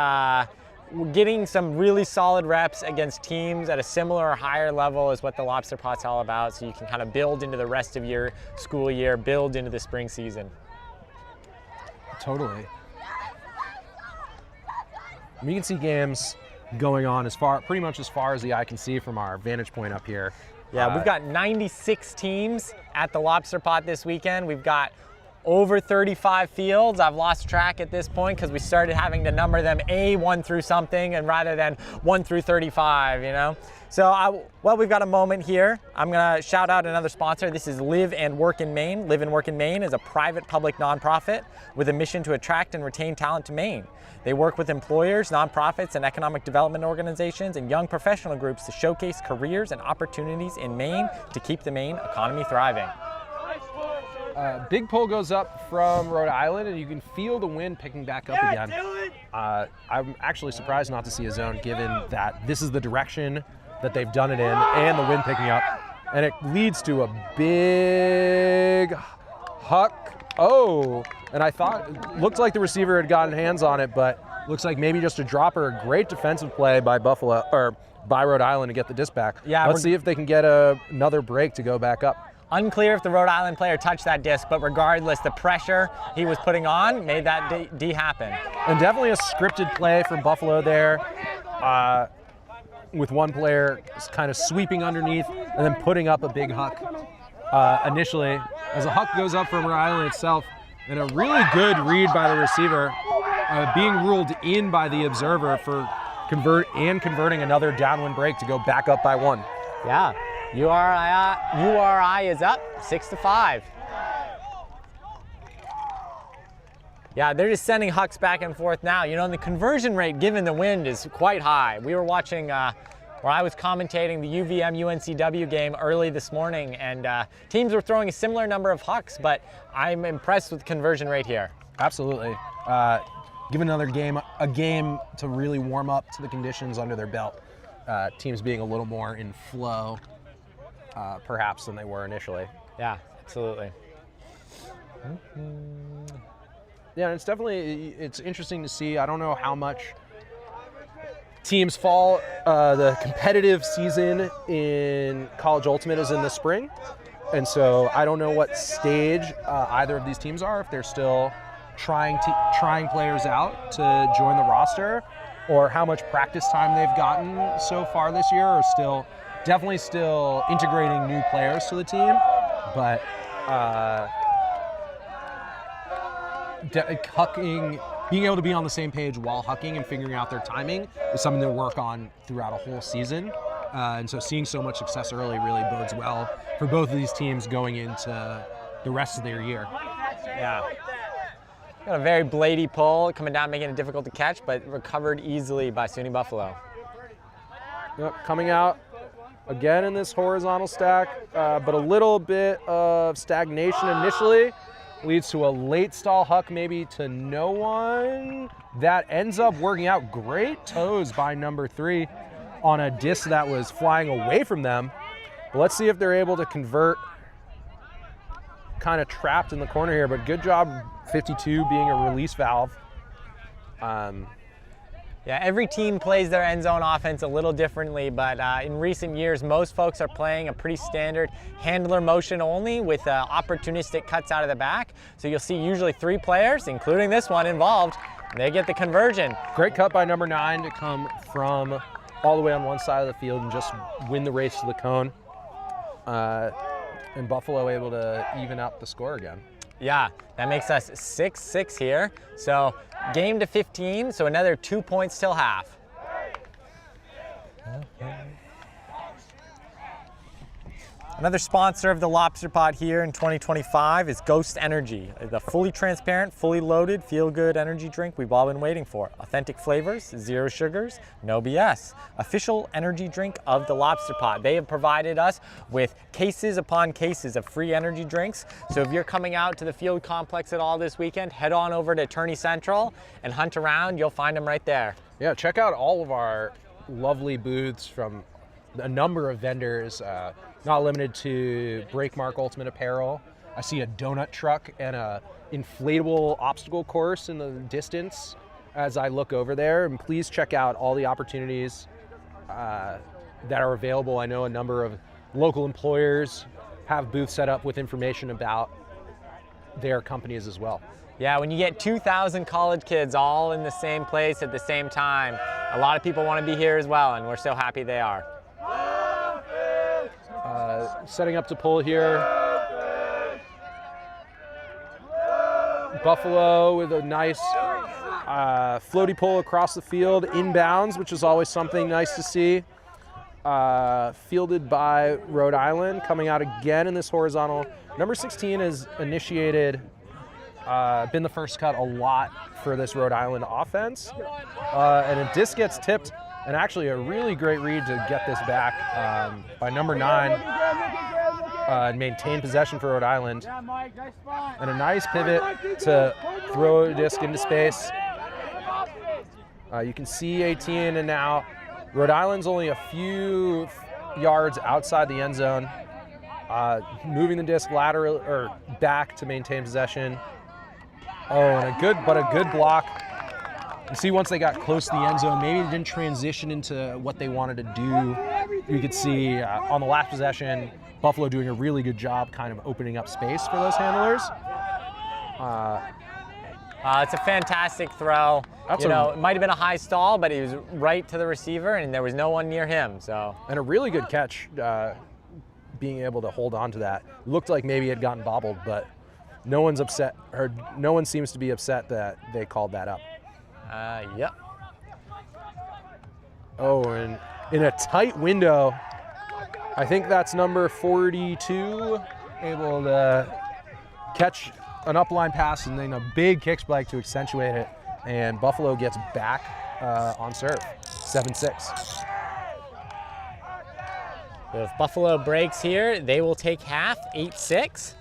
we're getting some really solid reps against teams at a similar or higher level is what the Lobster Pot's all about. So you can kind of build into the rest of your school year, build into the spring season. Totally. You can see games going on pretty much as far as the eye can see from our vantage point up here. Yeah, we've got 96 teams at the Lobster Pot this weekend. We've got over 35 fields. I've lost track at this point because we started having to number them A1 through something and rather than 1 through 35, you know? So, well, we've got a moment here. I'm gonna shout out another sponsor. This is Live and Work in Maine. Live and Work in Maine is a private public nonprofit with a mission to attract and retain talent to Maine. They work with employers, nonprofits, and economic development organizations and young professional groups to showcase careers and opportunities in Maine to keep the Maine economy thriving. Big pull goes up from Rhode Island, and you can feel the wind picking back up again. I'm actually surprised not to see a zone, given that this is the direction that they've done it in, and the wind picking up. And it leads to a big huck. Oh, and I thought it looked like the receiver had gotten hands on it, but looks like maybe just a dropper. A great defensive play by by Rhode Island to get the disc back. Yeah, let's see if they can get another break to go back up. Unclear if the Rhode Island player touched that disc, but regardless, the pressure he was putting on made that D happen. And definitely a scripted play from Buffalo there, with one player kind of sweeping underneath and then putting up a big huck initially. As a huck goes up from Rhode Island itself, and a really good read by the receiver, being ruled in by the observer for converting another downwind break to go back up by 1. Yeah. URI is up 6-5. Yeah, they're just sending hucks back and forth now. You know, and the conversion rate given the wind is quite high. We were watching, where I was commentating the UVM UNCW game early this morning, and teams were throwing a similar number of hucks, but I'm impressed with the conversion rate here. Absolutely. Give another game a game to really warm up to the conditions under their belt. Teams being a little more in flow. Perhaps than they were initially. Yeah, absolutely. Yeah, it's interesting to see. I don't know how much teams fall. The competitive season in College Ultimate is in the spring, and so I don't know what stage either of these teams are. If they're still trying players out to join the roster, or how much practice time they've gotten so far this year, or definitely still integrating new players to the team, but being able to be on the same page while hucking and figuring out their timing is something to work on throughout a whole season. And so seeing so much success early really bodes well for both of these teams going into the rest of their year. Yeah. Got a very bladey pull coming down, making it difficult to catch, but recovered easily by SUNY Buffalo. Yep, coming out again in this horizontal stack, but a little bit of stagnation initially leads to a late stall huck, maybe to no one. That ends up working out. Great toes by number 3 on a disc that was flying away from them. But let's see if they're able to convert. Kind of trapped in the corner here, but good job 52 being a release valve. Yeah, every team plays their end zone offense a little differently, but in recent years, most folks are playing a pretty standard handler motion only with opportunistic cuts out of the back. So you'll see usually 3 players, including this one involved, and they get the conversion. Great cut by number 9 to come from all the way on one side of the field and just win the race to the cone. And Buffalo able to even up the score again. Yeah, that makes us 6-6 here. So game to 15, so another 2 points till half. Another sponsor of the Lobster Pot here in 2025 is Ghost Energy, the fully transparent, fully loaded, feel-good energy drink we've all been waiting for. Authentic flavors, 0 sugars, no BS. Official energy drink of the Lobster Pot. They have provided us with cases upon cases of free energy drinks. So if you're coming out to the field complex at all this weekend, head on over to Attorney Central and hunt around. You'll find them right there. Yeah, check out all of our lovely booths from a number of vendors, not limited to Breakmark Ultimate Apparel. I see a donut truck and a inflatable obstacle course in the distance as I look over there. And please check out all the opportunities that are available. I know a number of local employers have booths set up with information about their companies as well. Yeah, when you get 2,000 college kids all in the same place at the same time, a lot of people want to be here as well, and we're so happy they are. Setting up to pull here. Buffalo with a nice floaty pull across the field, inbounds, which is always something nice to see. Fielded by Rhode Island, coming out again in this horizontal. Number 16 has initiated, been the first cut a lot for this Rhode Island offense. And a disc gets tipped, and actually a really great read to get this back by number 9 and maintain possession for Rhode Island. And a nice pivot to throw a disc into space. You can see 18, and now Rhode Island's only a few yards outside the end zone, moving the disc lateral or back to maintain possession. Oh, and a good block. You see, once they got close to the end zone, maybe they didn't transition into what they wanted to do. You could see on the last possession, Buffalo doing a really good job kind of opening up space for those handlers. It's a fantastic throw. It might have been a high stall, but he was right to the receiver, and there was no one near him. So. And a really good catch, being able to hold on to that. Looked like maybe it had gotten bobbled, but no one's upset, or no one seems to be upset that they called that up. Yep. Oh, and in a tight window, I think that's number 42, able to catch an upline pass and then a big kick spike to accentuate it, and Buffalo gets back on serve, 7-6. If Buffalo breaks here, they will take half, 8-6.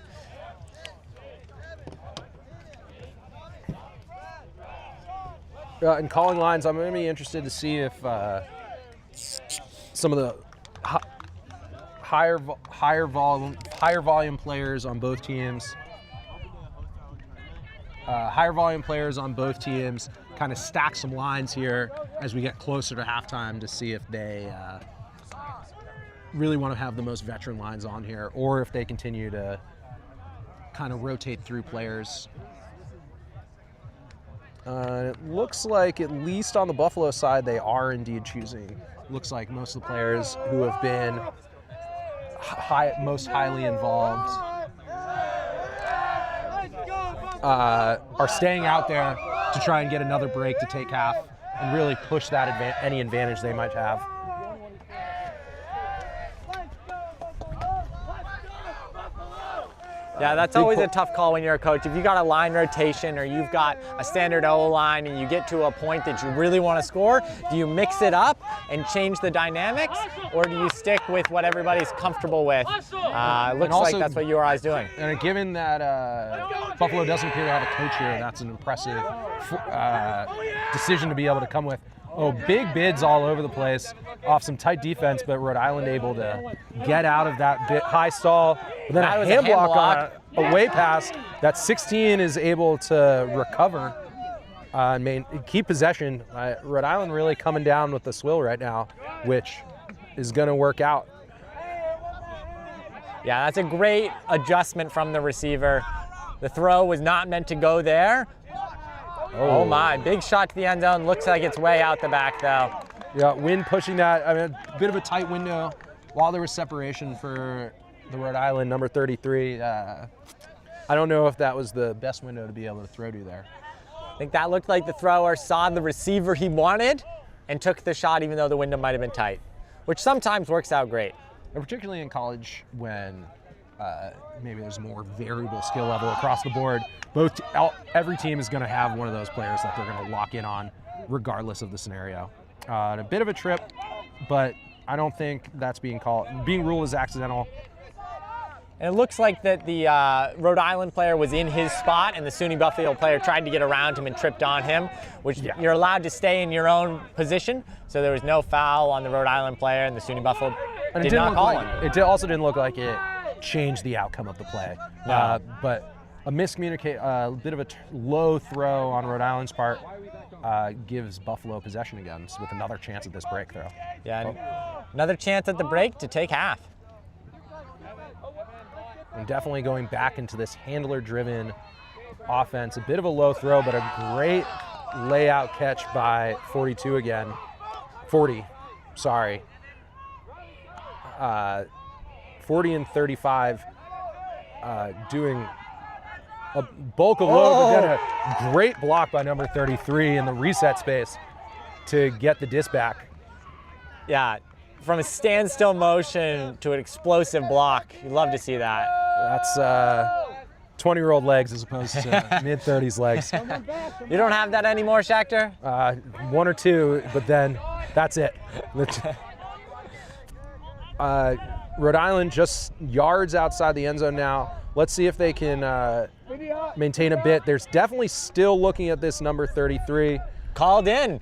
In calling lines, I'm going to be interested to see if some of the higher volume players on both teams, kind of stack some lines here as we get closer to halftime to see if they really want to have the most veteran lines on here, or if they continue to kind of rotate through players. It looks like, at least on the Buffalo side, they are indeed choosing. Looks like most of the players who have been most highly involved are staying out there to try and get another break to take half and really push that any advantage they might have. Yeah, that's always a tough call when you're a coach. If you got a line rotation or you've got a standard O-line and you get to a point that you really want to score, do you mix it up and change the dynamics, or do you stick with what everybody's comfortable with? Looks like that's what URI's doing. And given that Buffalo doesn't appear to have a coach here, that's an impressive decision to be able to come with. Oh, big bids all over the place off some tight defense, but Rhode Island able to get out of that high stall. But then a hand block on a way pass that 16 is able to recover and keep possession. Rhode Island really coming down with the swill right now, which is going to work out. Yeah, that's a great adjustment from the receiver. The throw was not meant to go there. Oh my, big shot to the end zone. Looks like it's way out the back though. Yeah, wind pushing that. I mean, a bit of a tight window while there was separation for the Rhode Island number 33. I don't know if that was the best window to be able to throw to there. I think that looked like the thrower saw the receiver he wanted and took the shot even though the window might have been tight, which sometimes works out great. And particularly in college when maybe there's more variable skill level across the board. Every team is going to have one of those players that they're going to lock in on regardless of the scenario. A bit of a trip, but I don't think that's being ruled as accidental. And it looks like that the Rhode Island player was in his spot and the SUNY Buffalo player tried to get around him and tripped on him, which you're allowed to stay in your own position. So there was no foul on the Rhode Island player, and the SUNY Buffalo And did not call him. Also didn't look like it changed the outcome of the play. No. But a a bit of a low throw on Rhode Island's part gives Buffalo possession again with another chance at this break throw. Yeah, another chance at the break to take half. And definitely going back into this handler-driven offense. A bit of a low throw, but a great layout catch by 42 again. 40, sorry. 40 and 35 doing a bulk of load, but then a great block by number 33 in the reset space to get the disc back. Yeah, from a standstill motion to an explosive block. You love to see that. That's 20-year-old legs as opposed to mid-30s legs. You don't have that anymore, Shakhtar? One or two, but then that's it. Rhode Island just yards outside the end zone now. Let's see if they can maintain a bit. There's definitely still looking at this number 33. Called in.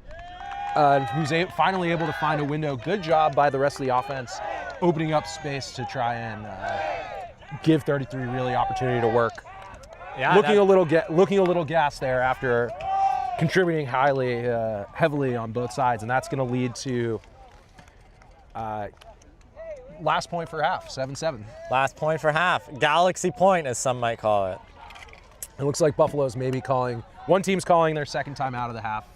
Who's finally able to find a window. Good job by the rest of the offense, opening up space to try and give 33 really opportunity to work. Yeah, looking a little gassed there after contributing heavily on both sides, and that's going to lead to last point for half, 7-7. Last point for half. Galaxy point, as some might call it. It looks like Buffalo's maybe one team's calling their second time out of the half.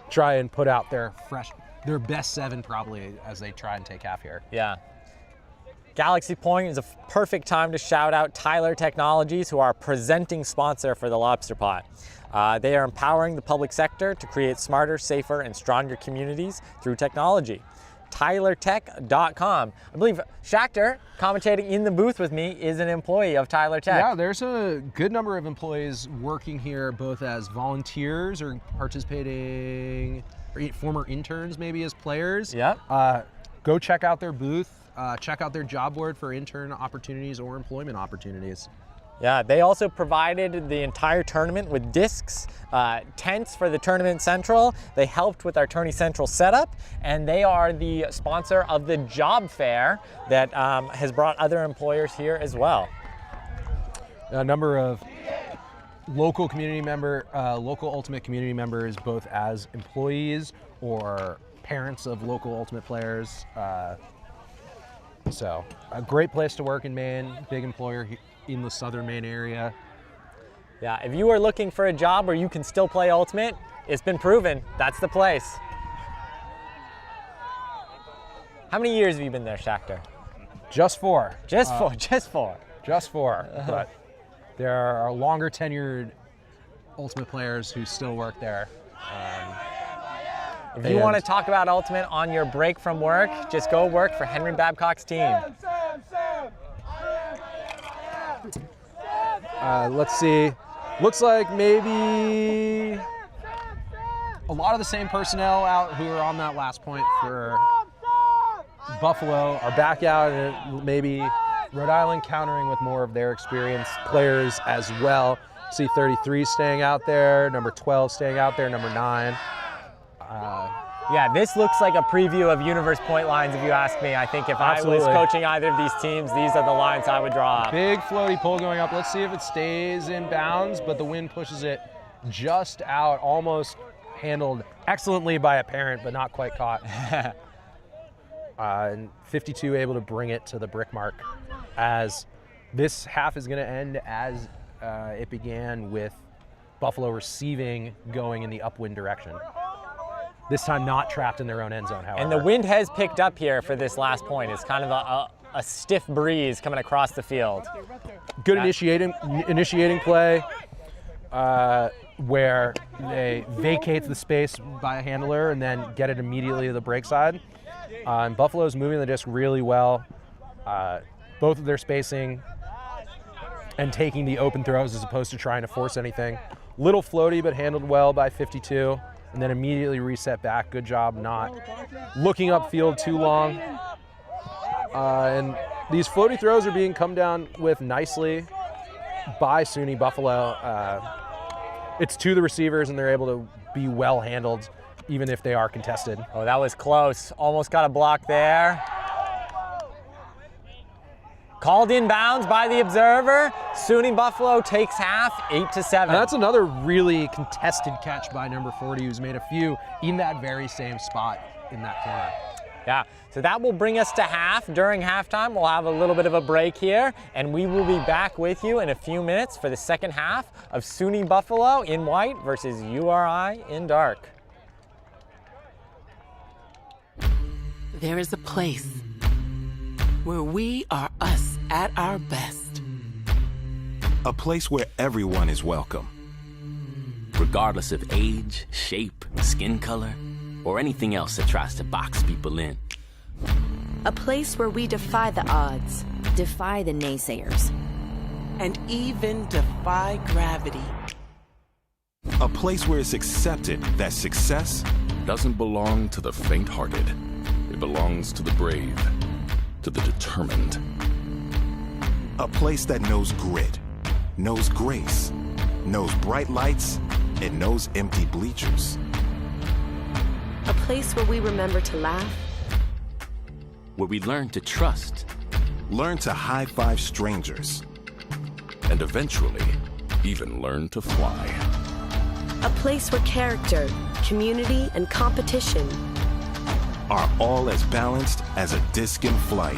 Try and put out their best 7 probably as they try and take half here. Yeah. Galaxy Point is a perfect time to shout out Tyler Technologies, who are a presenting sponsor for the Lobster Pot. They are empowering the public sector to create smarter, safer, and stronger communities through technology. TylerTech.com. I believe Shakhtar, commentating in the booth with me, is an employee of Tyler Tech. Yeah, there's a good number of employees working here, both as volunteers or participating, or former interns maybe as players. Yeah. Go check out their booth. Check out their job board for intern opportunities or employment opportunities. Yeah, they also provided the entire tournament with discs, tents for the Tournament Central. They helped with our Tourney Central setup, and they are the sponsor of the job fair that has brought other employers here as well. A number of local Ultimate community members, both as employees or parents of local Ultimate players. So a great place to work in Maine, big employer in the southern Maine area. Yeah, if you are looking for a job where you can still play Ultimate, it's been proven, that's the place. How many years have you been there, Shakhtar? Just 4. Just 4, just 4. Just 4, but there are longer tenured Ultimate players who still work there. If you want to talk about Ultimate on your break from work, just go work for Henry Babcock's team. Let's see. Looks like maybe a lot of the same personnel out who are on that last point for Buffalo are back out, and maybe Rhode Island countering with more of their experienced players as well. See 33 staying out there, number 12 staying out there, number 9. Yeah, this looks like a preview of universe point lines, if you ask me. I think if Absolutely. I was coaching either of these teams, these are the lines I would draw up. Big floaty pull going up. Let's see if it stays in bounds, but the wind pushes it just out, almost handled excellently by a parent, but not quite caught. And 52 able to bring it to the brick mark, as this half is going to end as it began, with Buffalo receiving going in the upwind direction. This time not trapped in their own end zone, however. And the wind has picked up here for this last point. It's kind of a stiff breeze coming across the field. Good initiating play where they vacate the space by a handler and then get it immediately to the break side. And Buffalo's moving the disc really well. Both of their spacing and taking the open throws as opposed to trying to force anything. Little floaty, but handled well by 52. And then immediately reset back. Good job not looking upfield too long. And these floaty throws are being come down with nicely by SUNY Buffalo. It's to the receivers, and they're able to be well handled, even if they are contested. Oh, that was close. Almost got a block there. Called inbounds by the observer. SUNY Buffalo takes half, 8-7. And that's another really contested catch by number 40, who's made a few in that very same spot in that corner. Yeah, so that will bring us to half. During halftime, we'll have a little bit of a break here, and we will be back with you in a few minutes for the second half of SUNY Buffalo in white versus URI in dark. There is a place where we are us at our best. A place where everyone is welcome. Regardless of age, shape, skin color, or anything else that tries to box people in. A place where we defy the odds, defy the naysayers, and even defy gravity. A place where it's accepted that success doesn't belong to the faint-hearted. It belongs to the brave, to the determined. A place that knows grit, knows grace, knows bright lights, and knows empty bleachers. a place where we remember to laugh, where we learn to trust, learn to high-five strangers, and eventually even learn to fly. a place where character, community, and competition are all as balanced as a disc in flight.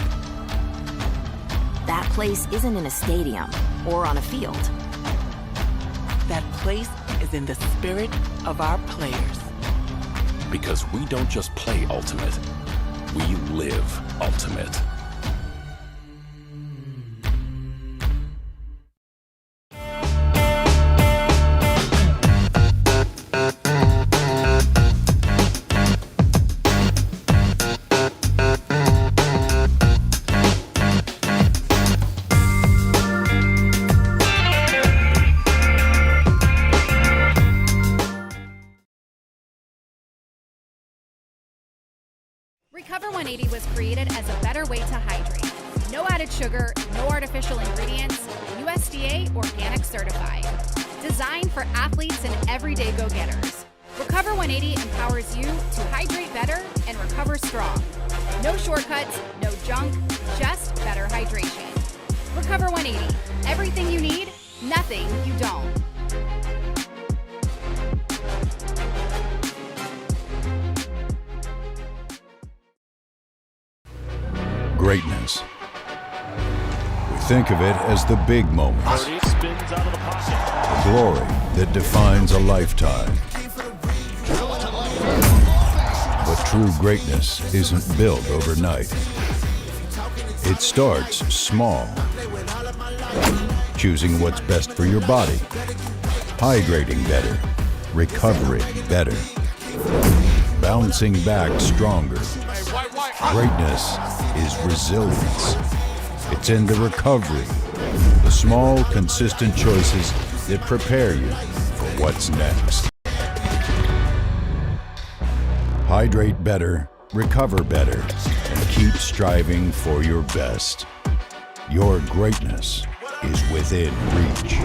That place isn't in a stadium or on a field. That place is in the spirit of our players. Because we don't just play ultimate, we live ultimate. Recover 180 was created as a better way to hydrate. No added sugar, no artificial ingredients, USDA organic certified. Designed for athletes and everyday go-getters. Recover 180 empowers you to hydrate better and recover strong. No shortcuts, no junk, just better hydration. Recover 180, everything you need, nothing you don't. Greatness. We think of it as the big moments. The glory that defines a lifetime. But true greatness isn't built overnight. It starts small. Choosing what's best for your body. Hydrating better. Recovering better. Bouncing back stronger. Greatness is resilience. It's in the recovery, the small, consistent choices that prepare you for what's next. Hydrate better, recover better, and keep striving for your best. Your greatness is within reach.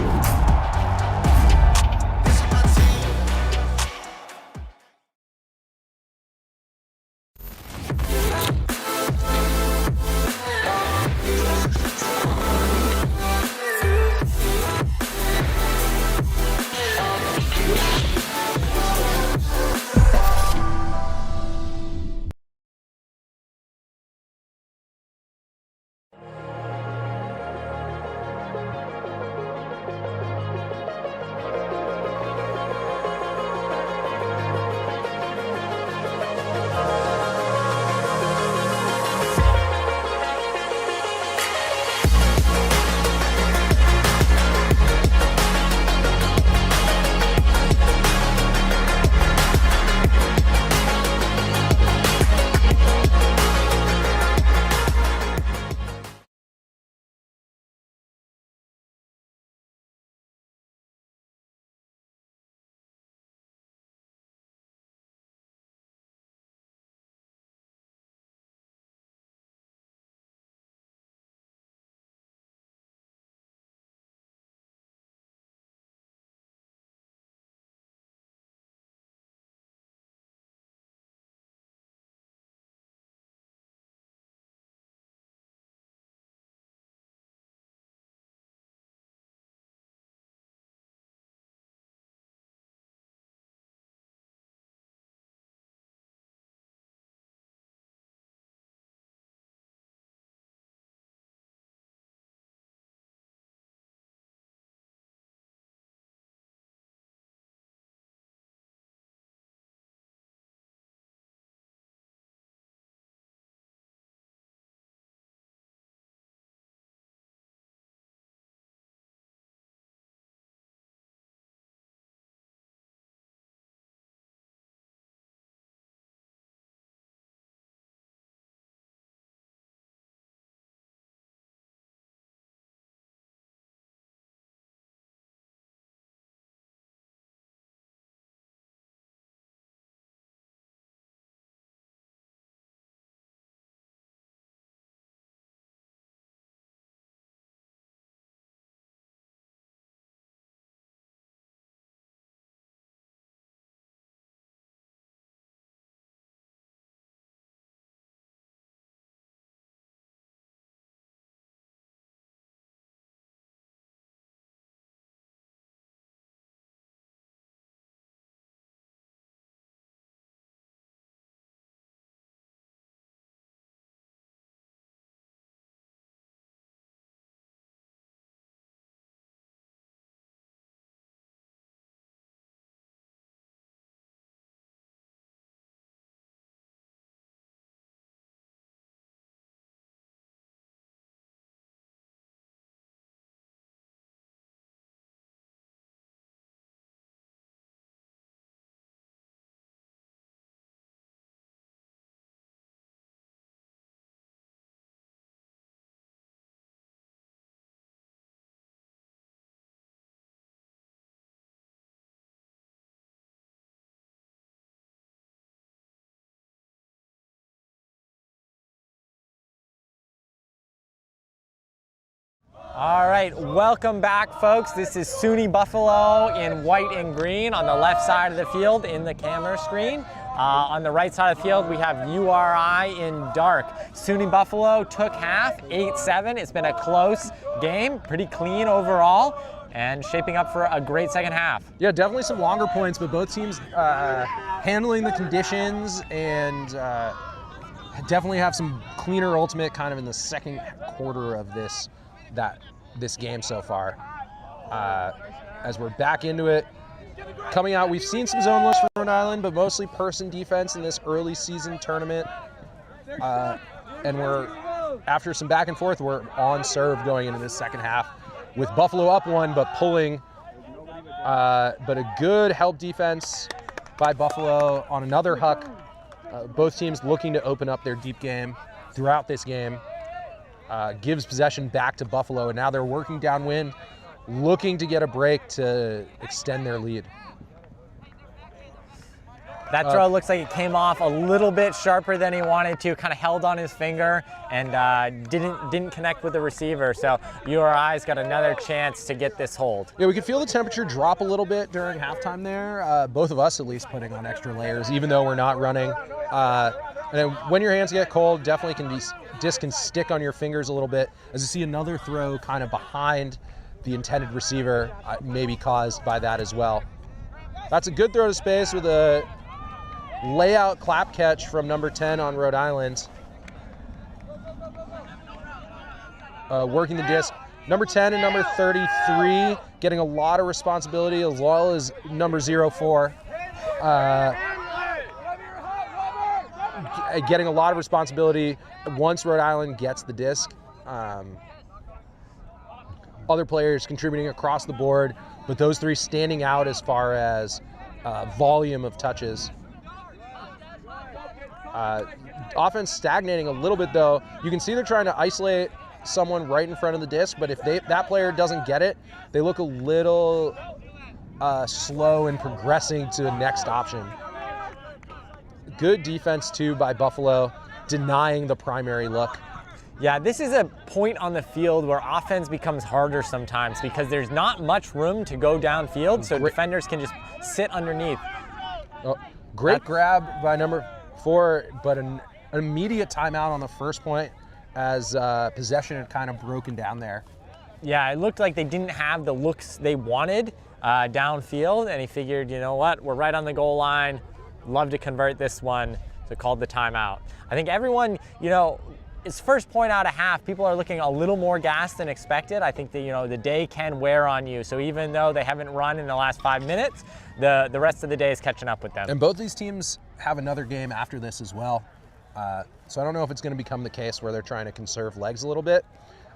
All right, welcome back, folks. This is SUNY Buffalo in white and green on the left side of the field in the camera screen. On the right side of the field, we have URI in dark. SUNY Buffalo took half, 8-7. It's been a close game, pretty clean overall, and shaping up for a great second half. Yeah, definitely some longer points, but both teams handling the conditions and definitely have some cleaner ultimate kind of in the second quarter of this game so far. As we're back into it, coming out, we've seen some zone looks from Rhode Island, but mostly person defense in this early season tournament. And we're, after some back and forth, we're on serve going into this second half with Buffalo up 1, but pulling. But a good help defense by Buffalo on another huck. Both teams looking to open up their deep game throughout this game. Gives possession back to Buffalo, and now they're working downwind, looking to get a break to extend their lead. That throw looks like it came off a little bit sharper than he wanted to, kind of held on his finger and didn't connect with the receiver. So URI's got another chance to get this hold. Yeah, we could feel the temperature drop a little bit during halftime there. Both of us at least putting on extra layers, even though we're not running. And when your hands get cold, definitely disc can stick on your fingers a little bit. As you see another throw kind of behind the intended receiver, maybe caused by that as well. That's a good throw to space with a layout clap catch from number 10 on Rhode Island. Working the disc. Number 10 and number 33 getting a lot of responsibility, as well as number 04. Getting a lot of responsibility once Rhode Island gets the disc. Other players contributing across the board, but those three standing out as far as volume of touches. Offense stagnating a little bit though. You can see they're trying to isolate someone right in front of the disc, but if that player doesn't get it, they look a little slow in progressing to the next option. Good defense too by Buffalo, denying the primary look. Yeah, this is a point on the field where offense becomes harder sometimes because there's not much room to go downfield, so defenders can just sit underneath. Great grab by number 4, but an immediate timeout on the first point as possession had kind of broken down there. Yeah, it looked like they didn't have the looks they wanted downfield, and he figured, you know what, we're right on the goal line, love to convert this one, so called the timeout. I think everyone, it's first point out of half, people are looking a little more gassed than expected. I think that, the day can wear on you. So even though they haven't run in the last 5 minutes, the rest of the day is catching up with them. And both these teams have another game after this as well. So I don't know if it's going to become the case where they're trying to conserve legs a little bit.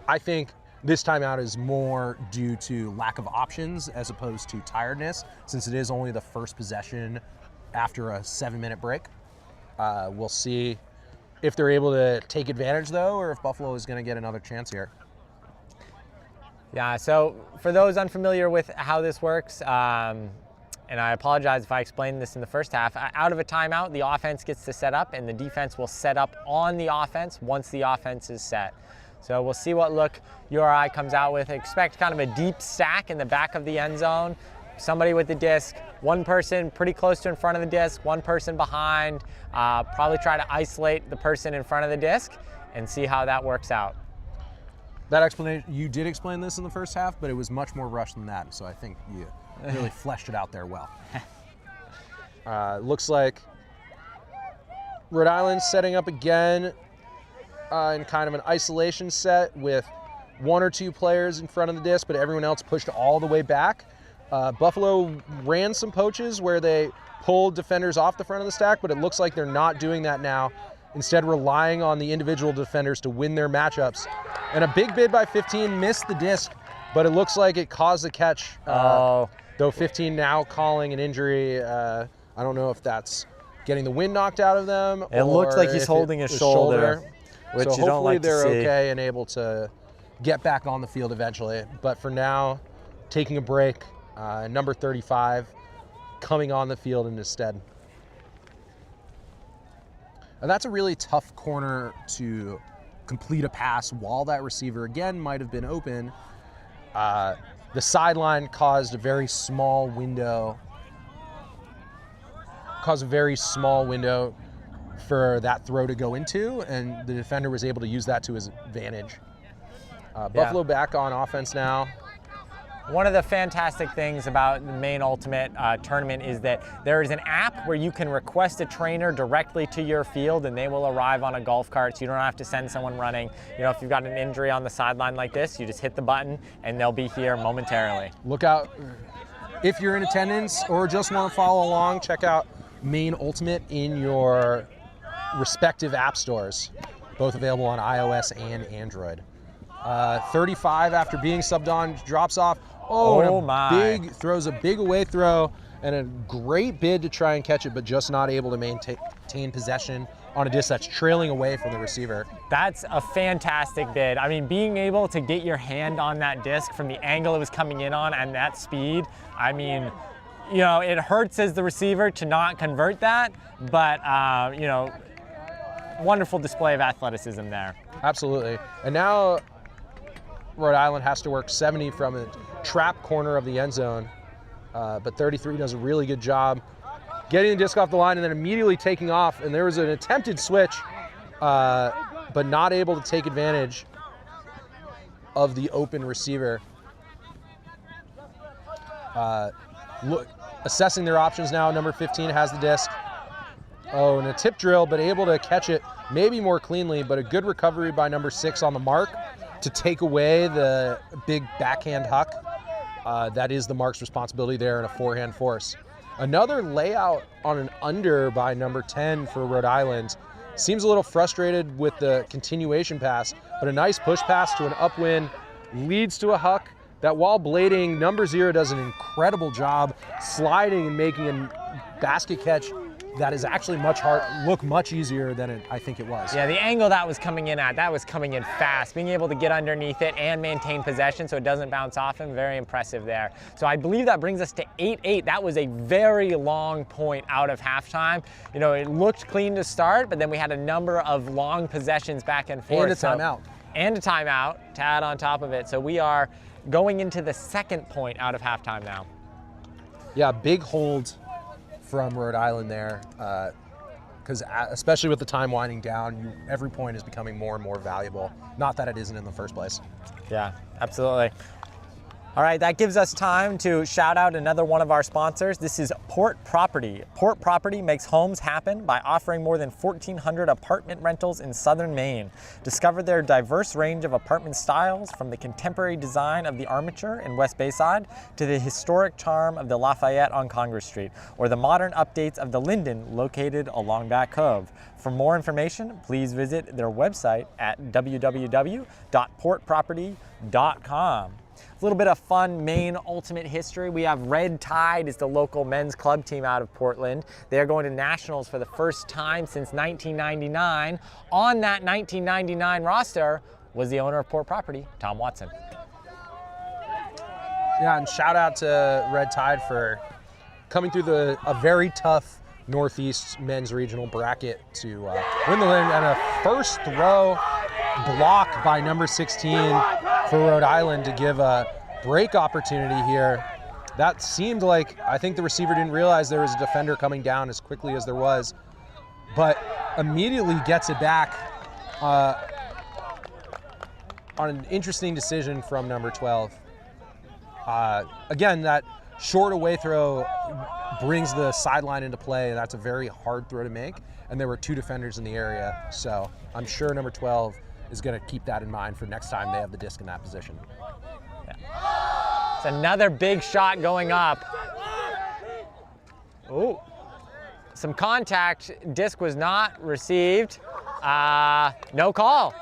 I think this timeout is more due to lack of options as opposed to tiredness, since it is only the first possession after a 7-minute break. We'll see if they're able to take advantage though, or if Buffalo is going to get another chance here. Yeah, so for those unfamiliar with how this works, and I apologize if I explained this in the first half, out of a timeout, the offense gets to set up and the defense will set up on the offense once the offense is set. So we'll see what look URI comes out with. Expect kind of a deep stack in the back of the end zone. Somebody with the disc, one person pretty close to in front of the disc, one person behind. Probably try to isolate the person in front of the disc and see how that works out. That explanation, you did explain this in the first half, but it was much more rushed than that, so I think you really fleshed it out there well. Looks like Rhode Island setting up again in kind of an isolation set with 1 or 2 players in front of the disc, but everyone else pushed all the way back. Buffalo ran some poaches where they pulled defenders off the front of the stack, but it looks like they're not doing that now, instead relying on the individual defenders to win their matchups. And a big bid by 15 missed the disc, but it looks like it caused the catch. Though 15 now calling an injury. I don't know if that's getting the wind knocked out of them. It looks like he's holding his shoulder, which so you don't like to see. hopefully they're okay and able to get back on the field eventually. But for now, taking a break. Number 35 coming on the field in his stead. And that's a really tough corner to complete a pass while that receiver again might have been open. The sideline caused a very small window. For that throw to go into, and the defender was able to use that to his advantage. Buffalo back on offense now. One of the fantastic things about the Maine Ultimate tournament is that there is an app where you can request a trainer directly to your field, and they will arrive on a golf cart, so you don't have to send someone running. You know, if you've got an injury on the sideline like this, you just hit the button and they'll be here momentarily. Look out if you're in attendance or just want to follow along. Check out Maine Ultimate in your respective app stores, both available on iOS and Android. 35 after being subbed on, drops off. Throws a big away throw and a great bid to try and catch it, but just not able to maintain possession on a disc that's trailing away from the receiver. That's a fantastic bid. I mean, being able to get your hand on that disc from the angle it was coming in on and that speed, I mean, you know, it hurts as the receiver to not convert that, but, you know, wonderful display of athleticism there. Absolutely. And now Rhode Island has to work 70 from a trap corner of the end zone, but 33 does a really good job getting the disc off the line and then immediately taking off. And there was an attempted switch, but not able to take advantage of the open receiver. Assessing their options now, number 15 has the disc. And a tip drill, but able to catch it maybe more cleanly, but a good recovery by number 6 on the mark to take away the big backhand huck. That is the mark's responsibility there in a forehand force. Another layout on an under by number 10 for Rhode Island. Seems a little frustrated with the continuation pass, but a nice push pass to an upwind leads to a huck that while blading, number 0 does an incredible job sliding and making a basket catch that is actually look much easier than I think it was. Yeah, the angle that was coming in at, that was coming in fast. Being able to get underneath it and maintain possession so it doesn't bounce off him, very impressive there. So I believe that brings us to 8-8. That was a very long point out of halftime. You know, it looked clean to start, but then we had a number of long possessions back and forth. And a timeout. And a timeout to add on top of it. So we are going into the second point out of halftime now. Yeah, big hold from Rhode Island there, because especially with the time winding down, every point is becoming more and more valuable. Not that it isn't in the first place. Yeah, absolutely. All right, that gives us time to shout out another one of our sponsors. This is Port Property. Port Property makes homes happen by offering more than 1,400 apartment rentals in southern Maine. Discover their diverse range of apartment styles, from the contemporary design of the Armature in West Bayside to the historic charm of the Lafayette on Congress Street, or the modern updates of the Linden located along Back Cove. For more information, please visit their website at www.portproperty.com. A little bit of fun Maine Ultimate history. We have Red Tide is the local men's club team out of Portland. They're going to nationals for the first time since 1999. On that 1999 roster was the owner of Port Property, Tom Watson. Yeah, and shout out to Red Tide for coming through a very tough Northeast men's regional bracket to win the win, and a first throw block by number 16 for Rhode Island to give a break opportunity here. That seemed like, I think the receiver didn't realize there was a defender coming down as quickly as there was, but immediately gets it back on an interesting decision from number 12. Again, that short away throw brings the sideline into play, and that's a very hard throw to make, and there were 2 defenders in the area, so I'm sure number 12 is going to keep that in mind for next time they have the disc in that position. Yeah. It's another big shot going up. Oh, some contact. Disc was not received. No call.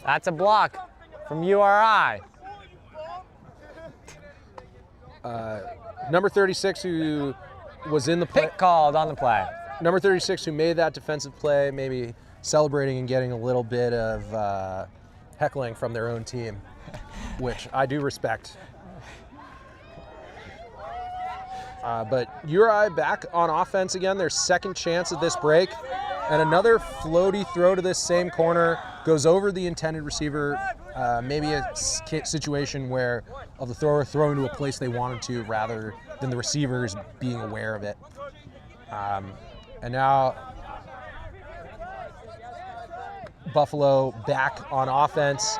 That's a block from URI. Number 36, who was in the play. Pick called on the play. Number 36, who made that defensive play, maybe celebrating and getting a little bit of heckling from their own team, which I do respect. But URI back on offense again, their second chance at this break. And another floaty throw to this same corner, goes over the intended receiver, maybe a situation where of the thrower throwing to a place they wanted to rather than the receivers being aware of it. And now Buffalo back on offense.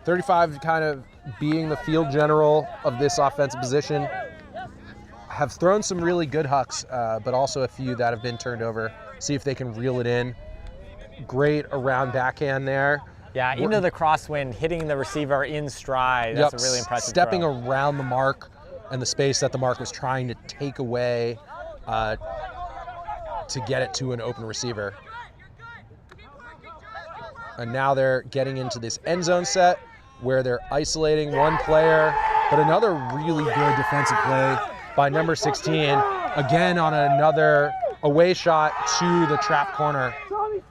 35 kind of being the field general of this offensive position. Have thrown some really good hucks, but also a few that have been turned over. See if they can reel it in. Great around backhand there. Yeah, into the crosswind, hitting the receiver in stride. That's a really impressive stepping throw. around the mark and the space that the mark was trying to take away to get it to an open receiver. And now they're getting into this end zone set where they're isolating one player, but another really good defensive play by number 16, again on another away shot to the trap corner.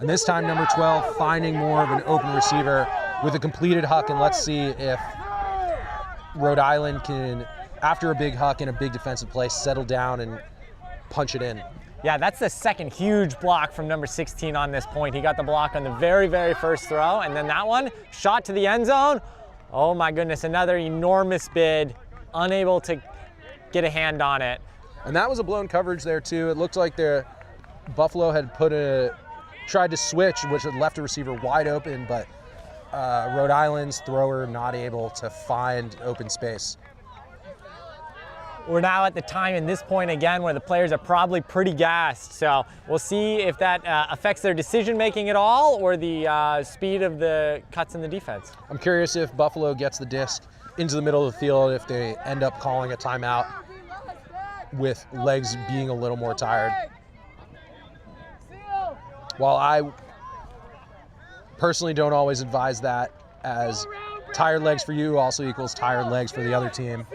And this time number 12 finding more of an open receiver with a completed huck, and let's see if Rhode Island can, after a big huck and a big defensive play, settle down and punch it in. Yeah, that's the second huge block from number 16 on this point. He got the block on the very, very first throw, and then that one, shot to the end zone. Oh my goodness, another enormous bid, unable to get a hand on it. And that was a blown coverage there too. It looked like Buffalo had tried to switch, which had left a receiver wide open, but Rhode Island's thrower not able to find open space. We're now at the time in this point again where the players are probably pretty gassed. So we'll see if that affects their decision making at all or the speed of the cuts in the defense. I'm curious if Buffalo gets the disc into the middle of the field, if they end up calling a timeout with legs being a little more tired. While I personally don't always advise that, as tired legs for you also equals tired legs for the other team,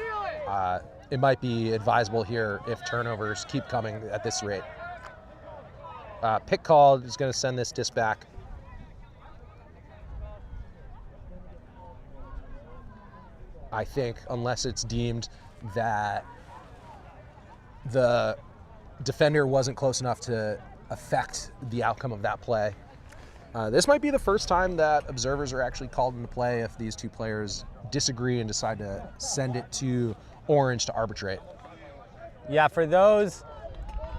it might be advisable here if turnovers keep coming at this rate. Pick call is going to send this disc back. I think, unless it's deemed that the defender wasn't close enough to affect the outcome of that play. This might be the first time that observers are actually called into play if these two players disagree and decide to send it to orange to arbitrate. Yeah, for those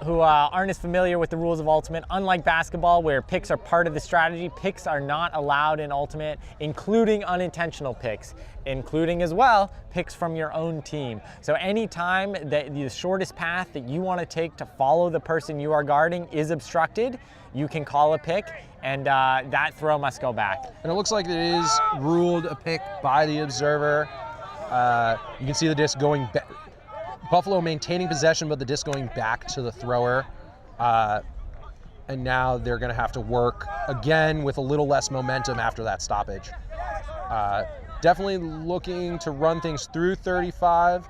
who aren't as familiar with the rules of Ultimate, unlike basketball where picks are part of the strategy, picks are not allowed in Ultimate, including unintentional picks, including as well picks from your own team. So anytime that the shortest path that you want to take to follow the person you are guarding is obstructed, you can call a pick, and that throw must go back. And it looks like it is ruled a pick by the observer. You can see the disc going back. Buffalo maintaining possession, but the disc going back to the thrower. And now they're going to have to work again with a little less momentum after that stoppage. Definitely looking to run things through 35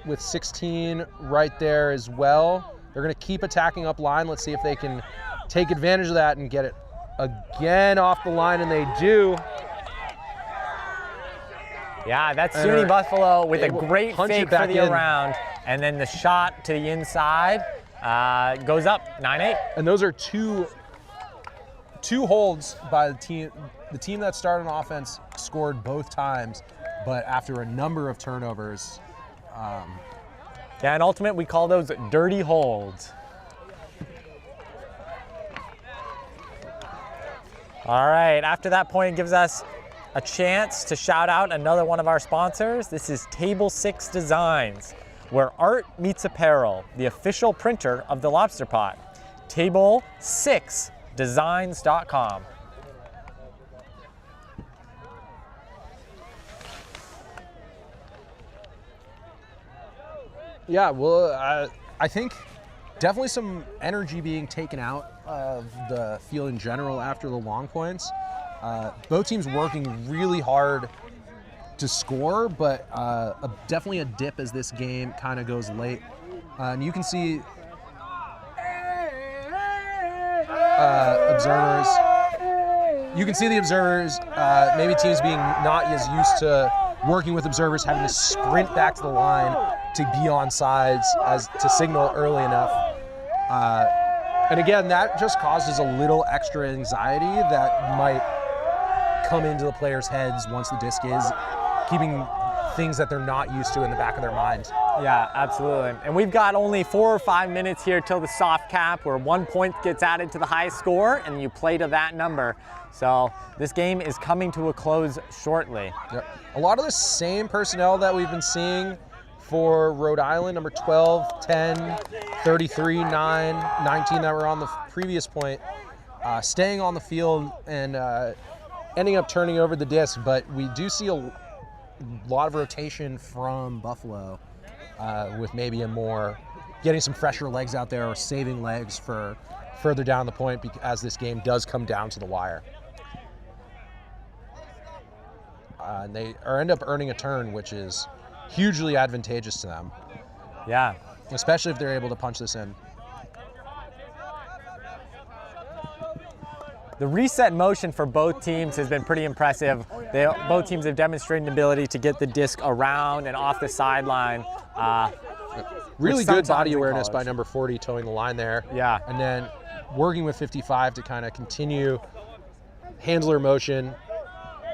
with 16 right there as well. They're going to keep attacking up line. Let's see if they can take advantage of that and get it again off the line, and they do. Yeah, that's SUNY Buffalo with a great fake for the around, and then the shot to the inside goes up 9-8. And those are two holds by the team. The team that started on offense scored both times, but after a number of turnovers. Yeah, in Ultimate we call those dirty holds. All right, after that point, it gives us a chance to shout out another one of our sponsors. This is Table 6 Designs, where art meets apparel, the official printer of the Lobster Pot. Table6designs.com. Yeah, well, I think definitely some energy being taken out of the field in general after the long points. Both teams working really hard to score, but definitely a dip as this game kind of goes late. And you can see observers. You can see the observers, maybe teams being not as used to working with observers, having to sprint back to the line to be on sides as to signal early enough. And again, that just causes a little extra anxiety that might come into the players' heads once the disc is, keeping things that they're not used to in the back of their mind. Yeah, absolutely. And we've got only 4 or 5 minutes here till the soft cap, where 1 point gets added to the highest score and you play to that number. So this game is coming to a close shortly. Yep. A lot of the same personnel that we've been seeing for Rhode Island, number 12, 10, 33, 9, 19 that were on the previous point, staying on the field and ending up turning over the disc. But we do see a lot of rotation from Buffalo with maybe getting some fresher legs out there or saving legs for further down the point as this game does come down to the wire. And they end up earning a turn, which is hugely advantageous to them. Yeah. Especially if they're able to punch this in. The reset motion for both teams has been pretty impressive. Both teams have demonstrated an ability to get the disc around and off the sideline. Really good body awareness by number 40 towing the line there. Yeah. And then working with 55 to kind of continue handler motion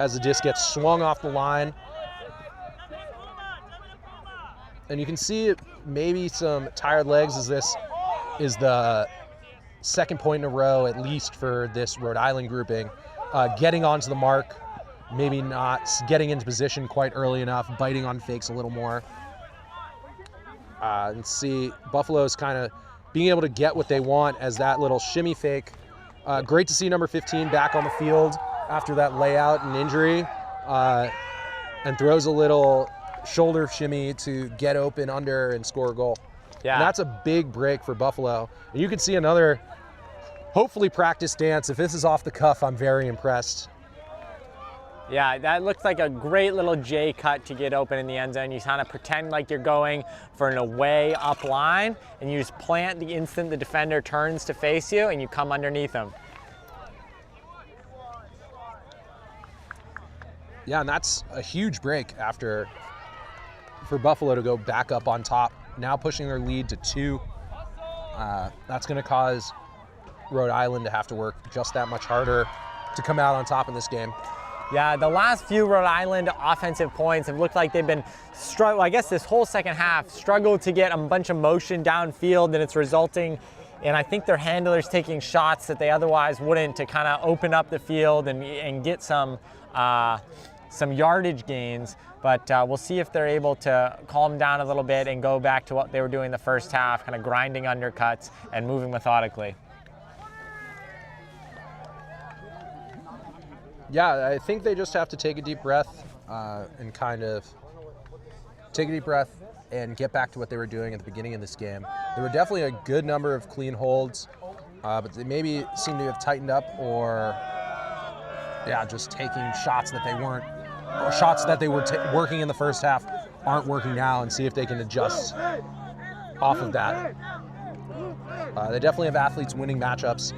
as the disc gets swung off the line. And you can see maybe some tired legs as this is the second point in a row, at least for this Rhode Island grouping. Getting onto the mark, maybe not getting into position quite early enough, biting on fakes a little more. And see Buffalo's kind of being able to get what they want as that little shimmy fake. Great to see number 15 back on the field after that layout and injury, and throws a little shoulder shimmy to get open under and score a goal. Yeah. And that's a big break for Buffalo. And you can see another, hopefully, practice dance. If this is off the cuff, I'm very impressed. Yeah, that looks like a great little J cut to get open in the end zone. You kind of pretend like you're going for an away up line, and you just plant the instant the defender turns to face you, and you come underneath him. Yeah, and that's a huge break for Buffalo to go back up on top, now pushing their lead to 2. That's going to cause Rhode Island to have to work just that much harder to come out on top in this game. Yeah, the last few Rhode Island offensive points have looked like they've been struggling. I guess this whole second half struggled to get a bunch of motion downfield, and it's resulting in, I think, their handlers taking shots that they otherwise wouldn't to kind of open up the field and get some yardage gains. But we'll see if they're able to calm down a little bit and go back to what they were doing the first half, kind of grinding undercuts and moving methodically. Yeah, I think they just have to take a deep breath and kind of take a deep breath and get back to what they were doing at the beginning of this game. There were definitely a good number of clean holds, but they maybe seem to have tightened up or, just taking shots that they weren't, or shots that they were working in the first half aren't working now, and see if they can adjust off of that. They definitely have athletes winning matchups,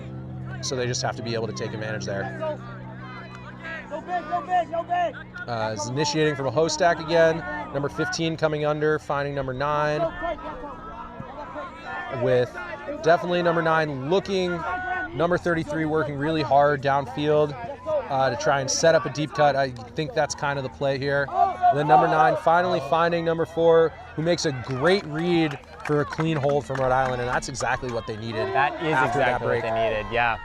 so they just have to be able to take advantage there. Is initiating from a host stack again. Number 15 coming under, finding number 9. With definitely number 9 looking, number 33 working really hard downfield to try and set up a deep cut. I think that's kind of the play here. And then number 9 finally finding number 4, who makes a great read for a clean hold from Rhode Island, and that's exactly what they needed. That is after exactly that break. what they needed, yeah.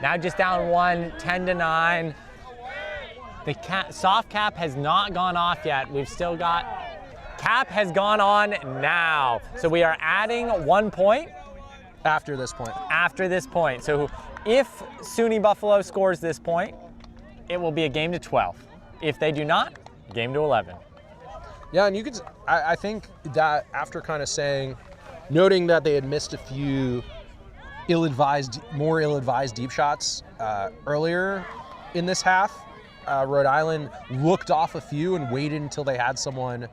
Now just down 1, 10-9. The soft cap has not gone off yet. We've still got, cap has gone on now. So we are adding 1 point. After this point. After this point. So if SUNY Buffalo scores this point, it will be a game to 12. If they do not, game to 11. Yeah, and you could, I think that after kind of noting that they had missed a few more ill-advised deep shots earlier in this half, Rhode Island looked off a few and waited until they had someone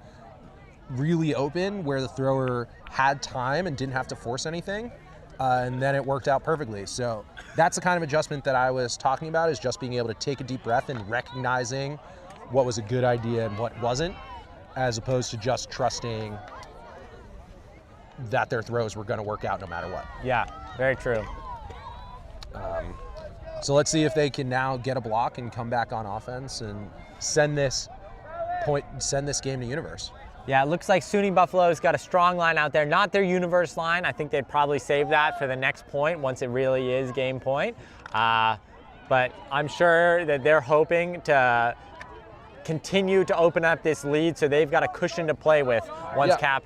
really open where the thrower had time and didn't have to force anything, and then it worked out perfectly. So that's the kind of adjustment that I was talking about, is just being able to take a deep breath and recognizing what was a good idea and what wasn't, as opposed to just trusting that their throws were going to work out no matter what. Yeah, very true. So let's see if they can now get a block and come back on offense and send this game to Universe. Yeah, it looks like SUNY Buffalo's got a strong line out there. Not their Universe line. I think they'd probably save that for the next point once it really is game point. But I'm sure that they're hoping to continue to open up this lead, so they've got a cushion to play with once Cap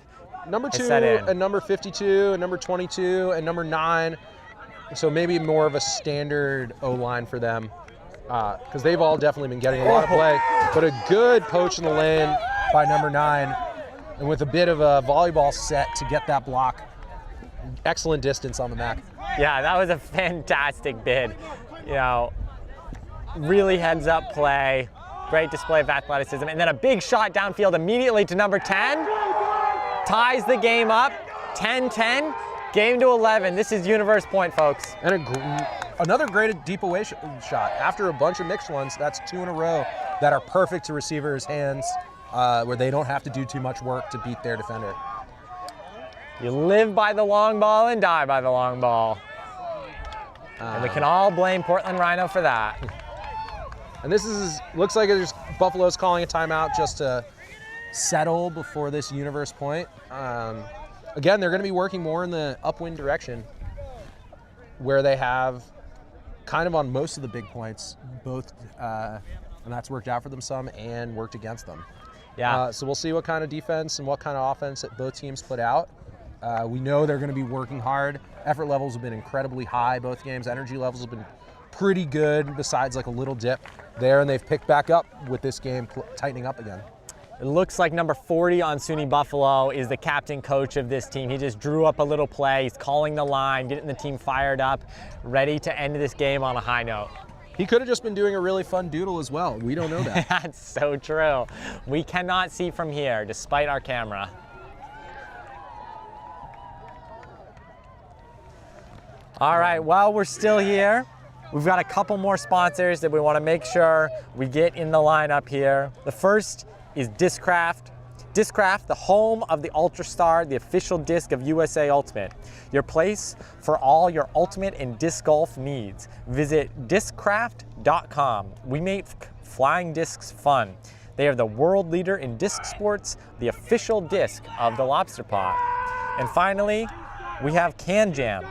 number 2 is set in. and number 52 and number 22 and number 9. So maybe more of a standard O-line for them, because they've all definitely been getting a lot of play. But a good poach in the lane by number 9, and with a bit of a volleyball set to get that block. Excellent distance on the Mac. Yeah, that was a fantastic bid. You know, really heads up play, great display of athleticism, and then a big shot downfield immediately to number 10. Ties the game up, 10-10, game to 11. This is Universe point, folks. And another great deep away shot. After a bunch of mixed ones, that's 2 in a row that are perfect to receivers' hands, where they don't have to do too much work to beat their defender. You live by the long ball and die by the long ball. And we can all blame Portland Rhino for that. And this looks like Buffalo's calling a timeout just to settle before this Universe point. Again, they're going to be working more in the upwind direction, where they have kind of on most of the big points, both, and that's worked out for them some and worked against them. Yeah. So we'll see what kind of defense and what kind of offense that both teams put out. We know they're going to be working hard. Effort levels have been incredibly high both games. Energy levels have been pretty good, besides like a little dip there, and they've picked back up with this game tightening up again. It looks like number 40 on SUNY Buffalo is the captain coach of this team. He just drew up a little play. He's calling the line, getting the team fired up, ready to end this game on a high note. He could have just been doing a really fun doodle as well. We don't know that. That's so true. We cannot see from here, despite our camera. All right, while we're still here, we've got a couple more sponsors that we want to make sure we get in the lineup here. The first is Discraft. Discraft, the home of the UltraStar, the official disc of USA Ultimate. Your place for all your ultimate and disc golf needs. Visit discraft.com. We make flying discs fun. They are the world leader in disc sports, the official disc of the Lobster Pot. And finally, we have CanJam.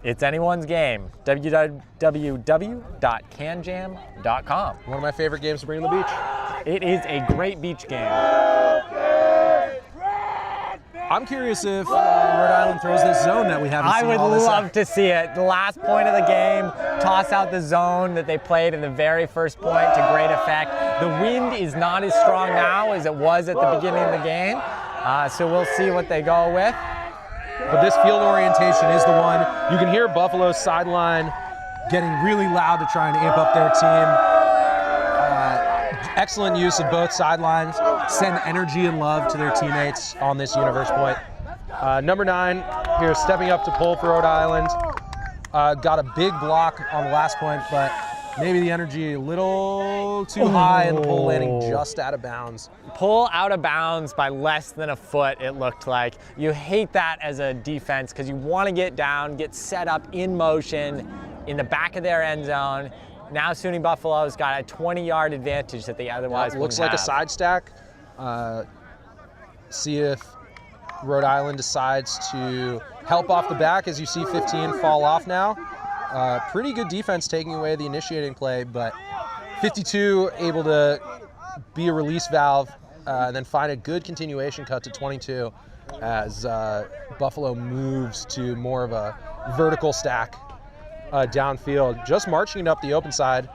It's anyone's game. www.canjam.com. One of my favorite games to bring to the beach. It is a great beach game. I'm curious if Rhode Island throws this zone that we haven't seen all this. I would love to see it. The last point of the game, toss out the zone that they played in the very first point to great effect. The wind is not as strong now as it was at the beginning of the game, so we'll see what they go with. But this field orientation is the one. You can hear Buffalo's sideline getting really loud to try and amp up their team. Excellent use of both sidelines. Send energy and love to their teammates on this Universe point. Number 9 here, stepping up to pull for Rhode Island. Got a big block on the last point, but maybe the energy a little too high and the pull landing just out of bounds. Pull out of bounds by less than a foot, it looked like. You hate that as a defense because you want to get down, get set up in motion in the back of their end zone. Now SUNY Buffalo's got a 20-yard advantage that they otherwise looks wouldn't like have. a side stack. See if Rhode Island decides to help off the back as you see 15 fall off now. Pretty good defense taking away the initiating play, but 52 able to be a release valve and then find a good continuation cut to 22 as Buffalo moves to more of a vertical stack downfield, just marching it up the open side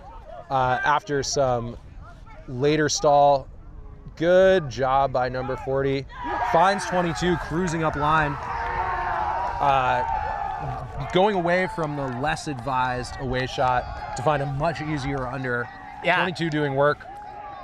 after some later stall. Good job by number 40. Finds 22 cruising up line. Going away from the less advised away shot to find a much easier under. Yeah. 22 doing work.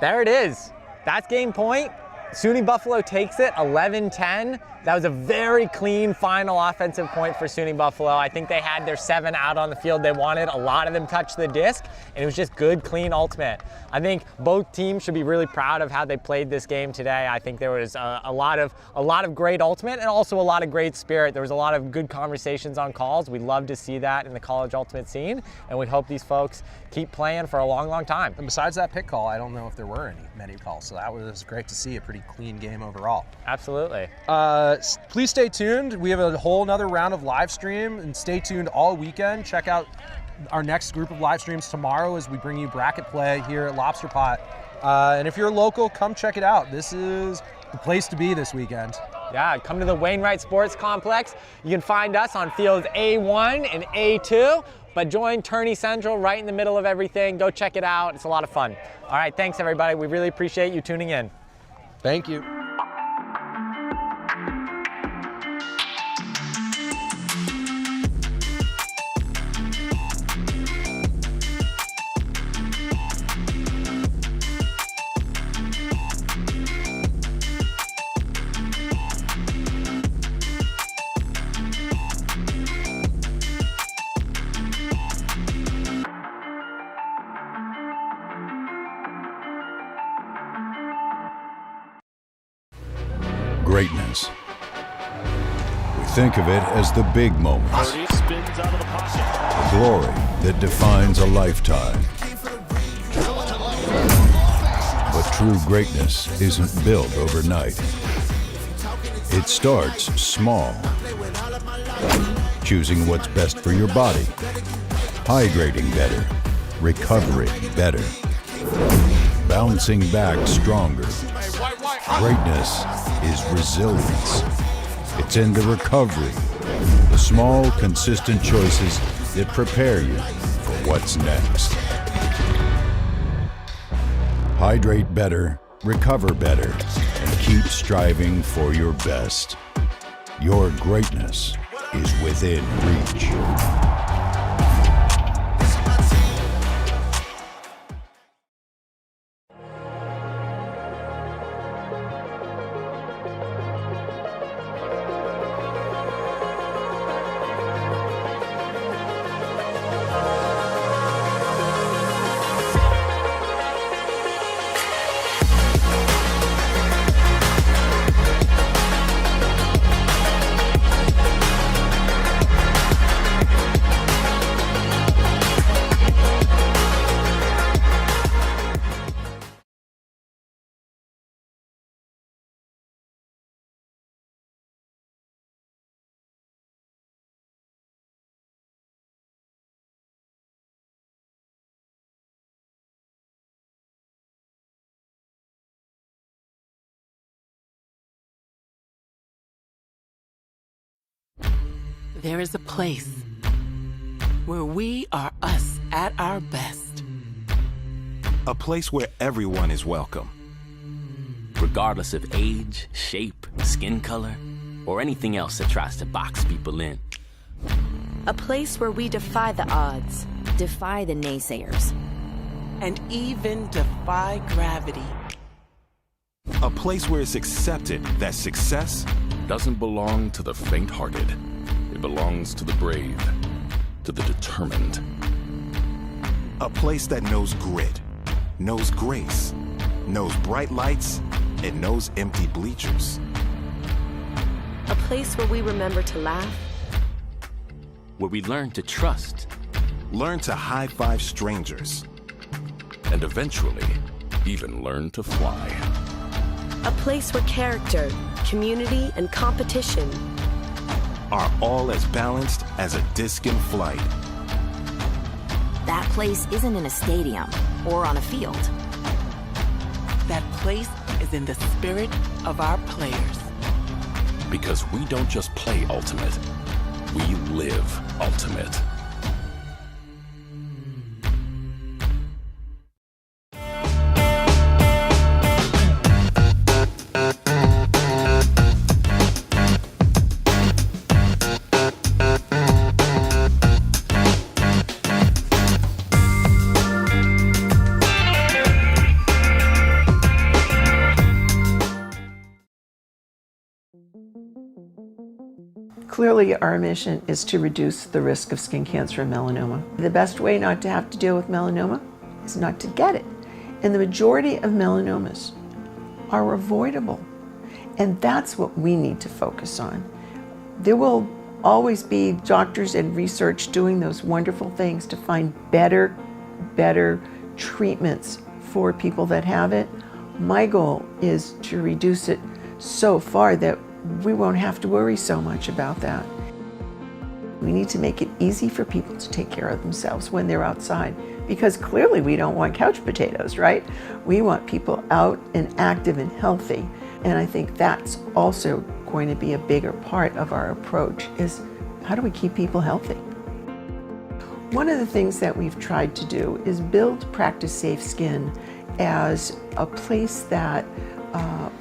There it is. That's game point. SUNY Buffalo takes it 11-10. That was a very clean final offensive point for SUNY Buffalo. I think they had their 7 out on the field they wanted. A lot of them touched the disc, and it was just good, clean ultimate. I think both teams should be really proud of how they played this game today. I think there was a lot of great ultimate and also a lot of great spirit. There was a lot of good conversations on calls. We love to see that in the college ultimate scene, and we hope these folks keep playing for a long, long time. And besides that pick call, I don't know if there were many calls, so that was great to see. A pretty clean game overall. Absolutely. Please stay tuned. We have a whole nother round of live stream, and stay tuned all weekend. Check out our next group of live streams tomorrow as we bring you bracket play here at Lobster Pot. And if you're local, come check it out. This is the place to be this weekend. Yeah, come to the Wainwright Sports Complex. You can find us on fields A1 and A2, but join Tourney Central right in the middle of everything. Go check it out. It's a lot of fun. All right, thanks everybody. We really appreciate you tuning in. Thank you. Greatness. We think of it as the big moments, the glory that defines a lifetime. But true greatness isn't built overnight. It starts small. Choosing what's best for your body, hydrating better, recovering better, bouncing back stronger. Greatness is resilience. It's in the recovery, the small, consistent choices that prepare you for what's next. Hydrate better, recover better, and keep striving for your best. Your greatness is within reach. There is a place where we are us at our best. A place where everyone is welcome. Regardless of age, shape, skin color, or anything else that tries to box people in. A place where we defy the odds, defy the naysayers, and even defy gravity. A place where it's accepted that success doesn't belong to the faint-hearted. It belongs to the brave, to the determined. A place that knows grit, knows grace, knows bright lights, and knows empty bleachers. a place where we remember to laugh, where we learn to trust, learn to high-five strangers, and eventually even learn to fly. a place where character, community, and competition are all as balanced as a disc in flight. That place isn't in a stadium or on a field. That place is in the spirit of our players. Because we don't just play Ultimate, we live Ultimate. Clearly, our mission is to reduce the risk of skin cancer and melanoma. The best way not to have to deal with melanoma is not to get it. And the majority of melanomas are avoidable. And that's what we need to focus on. There will always be doctors and research doing those wonderful things to find better treatments for people that have it. My goal is to reduce it so far that we won't have to worry so much about that. We need to make it easy for people to take care of themselves when they're outside, because clearly we don't want couch potatoes, right? We want people out and active and healthy. And I think that's also going to be a bigger part of our approach, is how do we keep people healthy? One of the things that we've tried to do is build Practice Safe Skin as a place that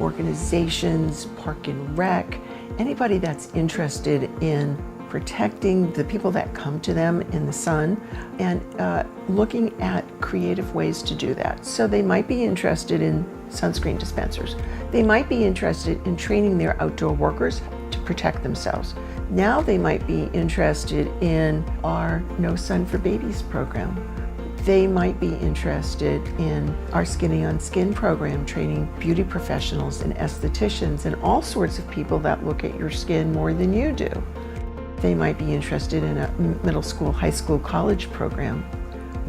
organizations, Park and Rec, anybody that's interested in protecting the people that come to them in the sun, and looking at creative ways to do that. So they might be interested in sunscreen dispensers. They might be interested in training their outdoor workers to protect themselves. Now they might be interested in our No Sun for Babies program. They might be interested in our Skinny on Skin program, training beauty professionals and estheticians and all sorts of people that look at your skin more than you do. They might be interested in a middle school, high school, college program.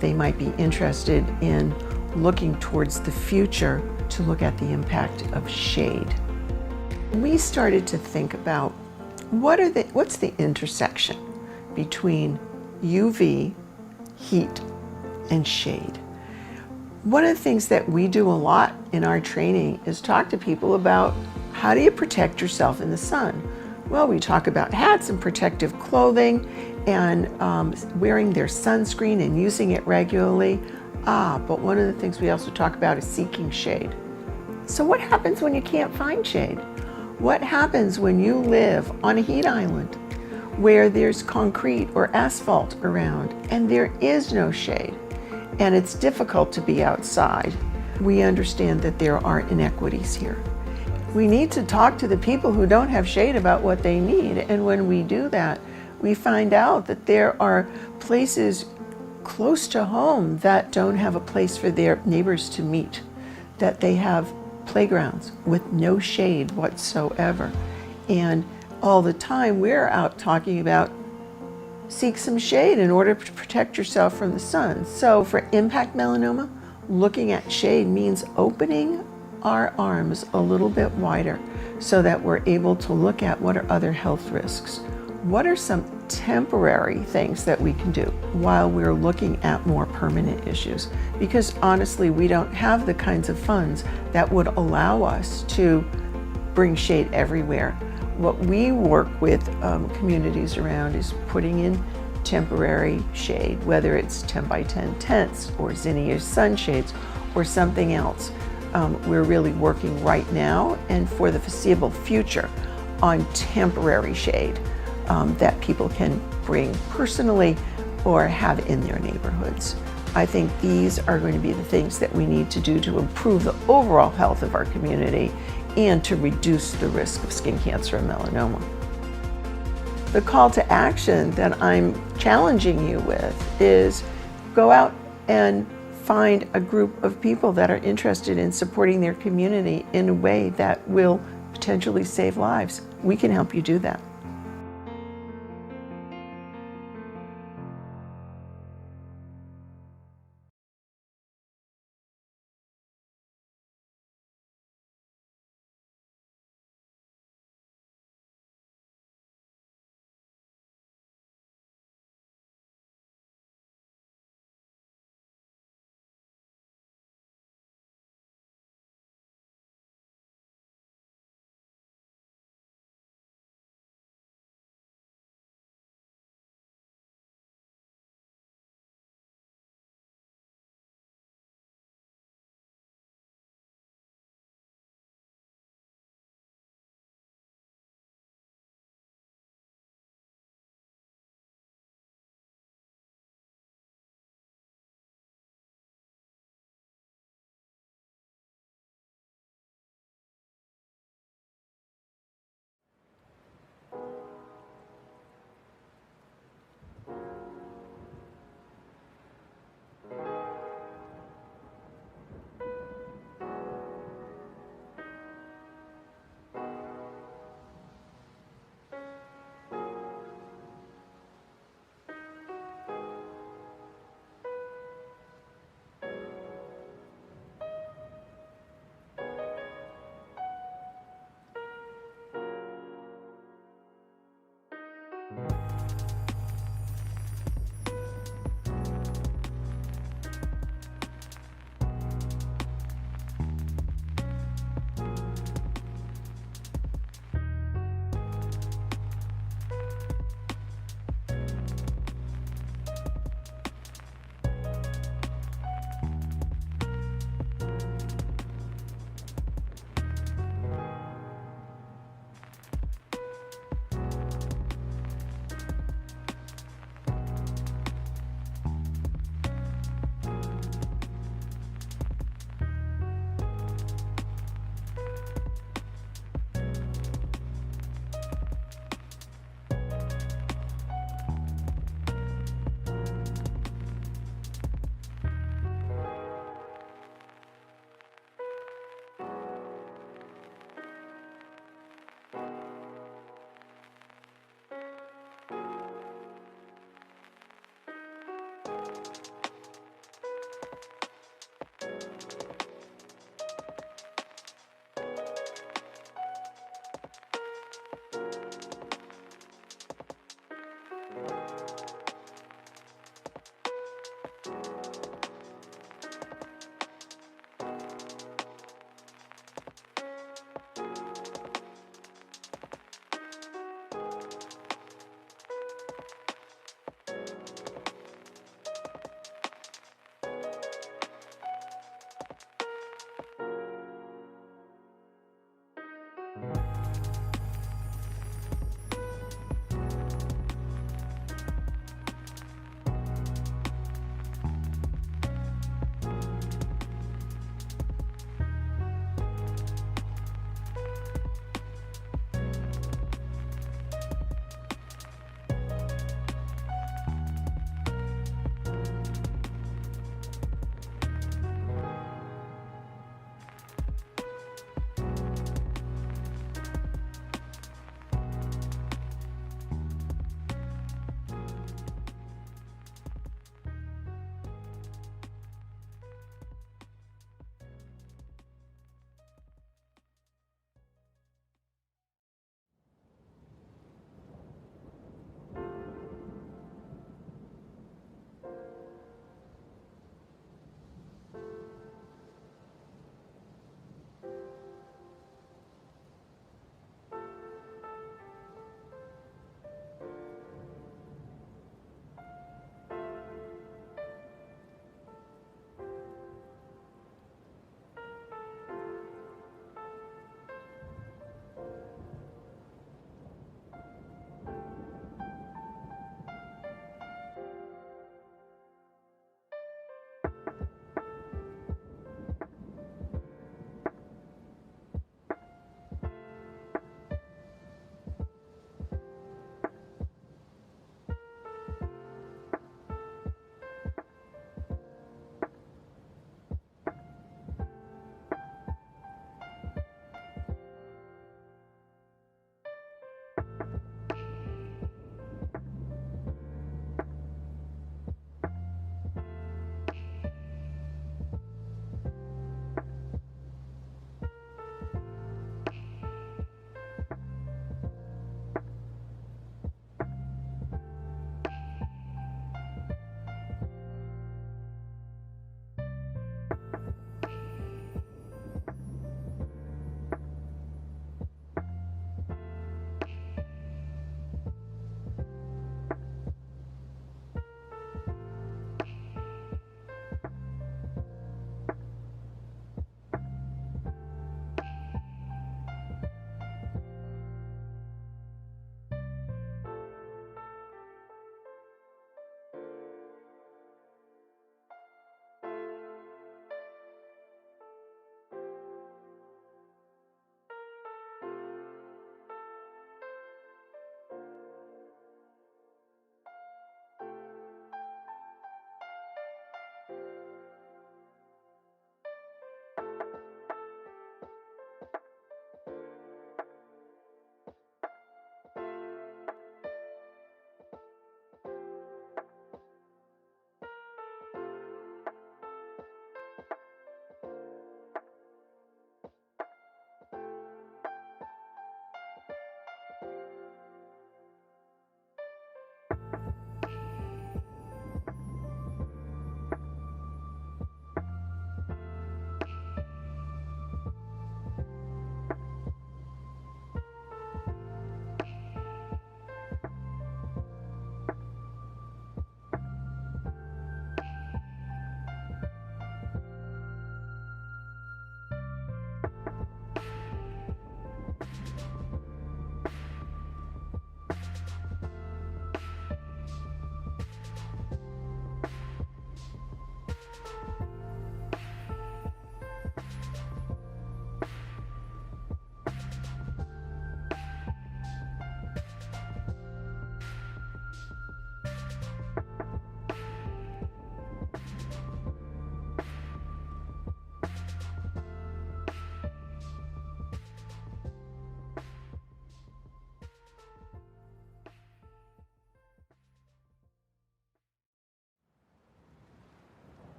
They might be interested in looking towards the future to look at the impact of shade. We started to think about what's the intersection between UV, heat, and shade. One of the things that we do a lot in our training is talk to people about how do you protect yourself in the sun. Well, we talk about hats and protective clothing and wearing their sunscreen and using it regularly. But one of the things we also talk about is seeking shade. So what happens when you can't find shade? What happens when you live on a heat island where there's concrete or asphalt around and there is no shade and it's difficult to be outside? We understand that there are inequities here. We need to talk to the people who don't have shade about what they need, and when we do that, we find out that there are places close to home that don't have a place for their neighbors to meet, that they have playgrounds with no shade whatsoever. And all the time we're out talking about seek some shade in order to protect yourself from the sun. So for impact melanoma, looking at shade means opening our arms a little bit wider so that we're able to look at what are other health risks. What are some temporary things that we can do while we're looking at more permanent issues? Because honestly, we don't have the kinds of funds that would allow us to bring shade everywhere. What we work with communities around is putting in temporary shade, whether it's 10 by 10 tents or zinnia sunshades or something else. We're really working right now and for the foreseeable future on temporary shade that people can bring personally or have in their neighborhoods. I think these are going to be the things that we need to do to improve the overall health of our community and to reduce the risk of skin cancer and melanoma. The call to action that I'm challenging you with is go out and find a group of people that are interested in supporting their community in a way that will potentially save lives. We can help you do that.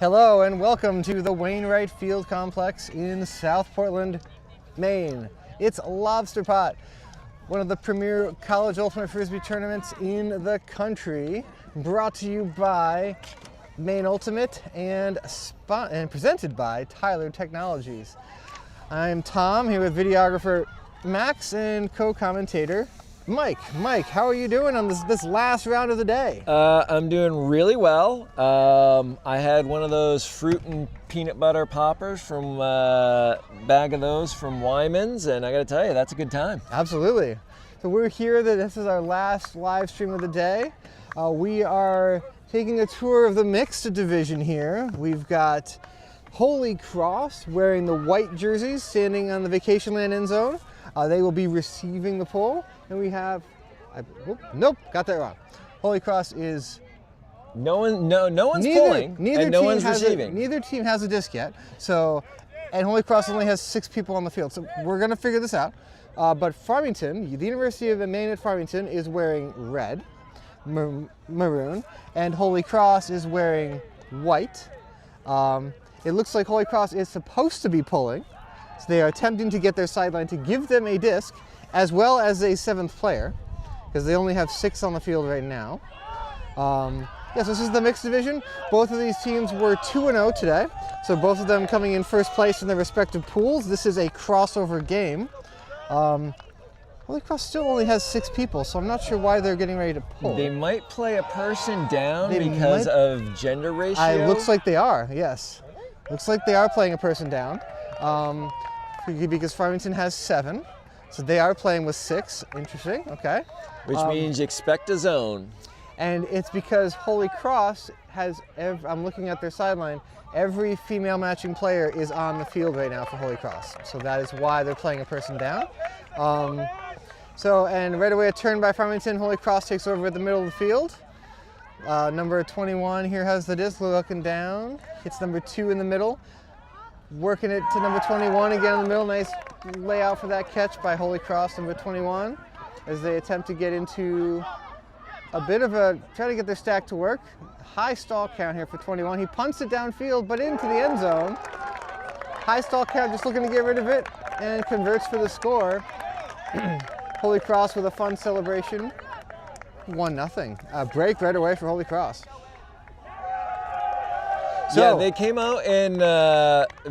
Hello and welcome to the Wainwright Field Complex in South Portland, Maine. It's Lobster Pot, one of the premier college ultimate frisbee tournaments in the country, brought to you by Maine Ultimate and presented by Tyler Technologies. I'm Tom, here with videographer Max and co-commentator Mike. Mike, how are you doing on this last round of the day? I'm doing really well. I had one of those fruit and peanut butter poppers from a bag of those from Wyman's, and I gotta tell you, that's a good time. Absolutely. So we're here, this is our last live stream of the day. We are taking a tour of the mixed division here. We've got Holy Cross wearing the white jerseys, standing on the Vacation Land end zone. They will be receiving the pole. And we have, nope, got that wrong. Holy Cross is... No one's pulling, and no one's receiving. Neither team has a disc yet. So, and Holy Cross only has 6 people on the field. So we're gonna figure this out. But Farmington, the University of Maine at Farmington is wearing red, maroon, and Holy Cross is wearing white. It looks like Holy Cross is supposed to be pulling. So they are attempting to get their sideline to give them a disc, as well as a 7th player, because they only have 6 on the field right now. Yes, this is the mixed division. Both of these teams were 2-0 today, so both of them coming in first place in their respective pools. This is a crossover game. Holy Cross still only has 6 people, so I'm not sure why they're getting ready to pull. They might play a person down because of gender ratio. It looks like they are, yes. Looks like they are playing a person down, because Farmington has 7. So they are playing with 6. Interesting. Okay. Which means expect a zone. And it's because Holy Cross has, I'm looking at their sideline, every female matching player is on the field right now for Holy Cross. So that is why they're playing a person down. And right away a turn by Farmington. Holy Cross takes over at the middle of the field. Number 21 here has the disc, looking down. Hits number 2 in the middle. Working it to number 21 again in the middle. Nice layout for that catch by Holy Cross, number 21, as they attempt to get into a bit of try to get their stack to work. High stall count here for 21. He punts it downfield, but into the end zone. High stall count, just looking to get rid of it, and converts for the score. Holy Cross with a fun celebration. 1-0. A break right away for Holy Cross. So, yeah, they came out in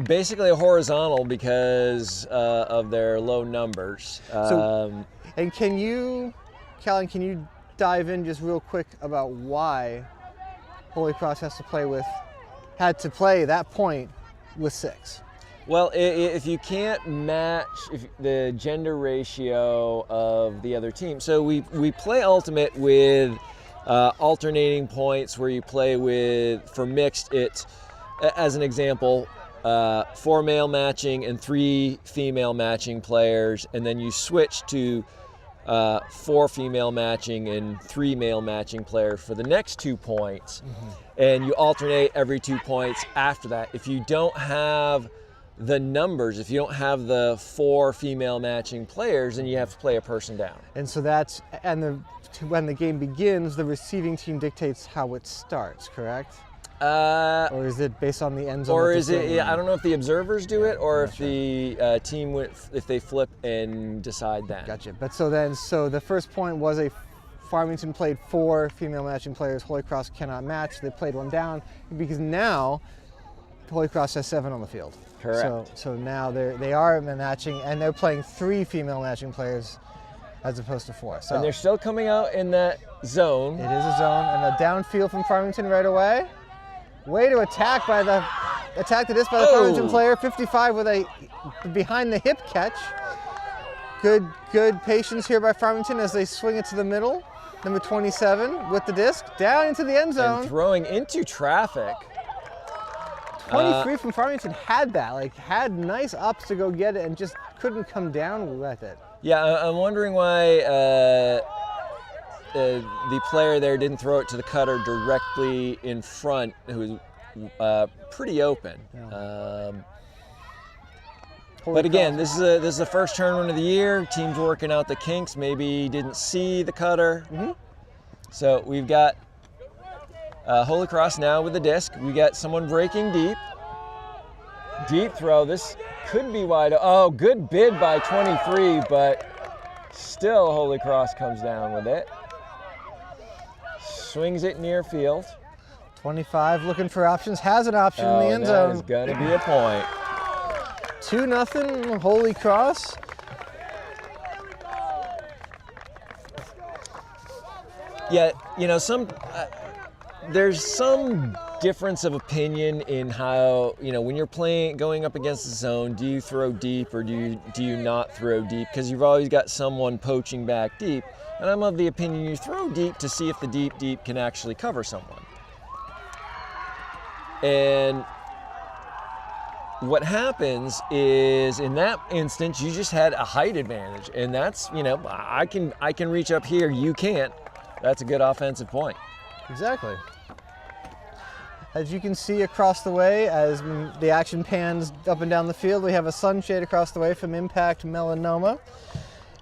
basically a horizontal because of their low numbers. And Callan, can you dive in just real quick about why Holy Cross had to play that point with 6? Well, if you can't match the gender ratio of the other team, so we play Ultimate with alternating points where you play with, for mixed, it's, as an example, 4 male matching and 3 female matching players, and then you switch to 4 female matching and 3 male matching players for the next 2 points, and you alternate every 2 points after that. If you don't have the numbers, if you don't have the 4 female matching players, then you have to play a person down. And so when the game begins, the receiving team dictates how it starts, correct? Or is it based on the end zone? Or is it? I don't know if the observers do it, or if the team if they flip and decide that. Gotcha. But so the first point was Farmington played 4 female matching players. Holy Cross cannot match. They played one down because now Holy Cross has 7 on the field. Correct. So now they are matching, and they're playing 3 female matching players as opposed to 4. So and they're still coming out in that zone. It is a zone, and a downfield from Farmington right away. Way to attack the disc by the Farmington player. 55 with a behind the hip catch. Good patience here by Farmington as they swing it to the middle. Number 27 with the disc down into the end zone. And throwing into traffic. 23 from Farmington had had nice ups to go get it and just couldn't come down with it. Yeah, I'm wondering why the player there didn't throw it to the cutter directly in front, who was pretty open. Yeah. But again, this is the first tournament of the year. Teams working out the kinks. Maybe didn't see the cutter. So we've got Holy Cross now with the disc. We got someone breaking deep. Deep throw. This could be wide. Oh, good bid by 23, but still Holy Cross comes down with it. Swings it near field. 25 looking for options, has an option in the end zone. That is going to be a point. 2-0 Holy Cross. Yeah, you know, there's some difference of opinion in how, you know, when you're going up against the zone, do you throw deep or do you not throw deep? Because you've always got someone poaching back deep. And I'm of the opinion you throw deep to see if the deep can actually cover someone. And what happens is, in that instance, you just had a height advantage, and that's, you know, I can reach up here, you can't. That's a good offensive point. Exactly. As you can see across the way, as the action pans up and down the field, we have a sunshade across the way from Impact Melanoma.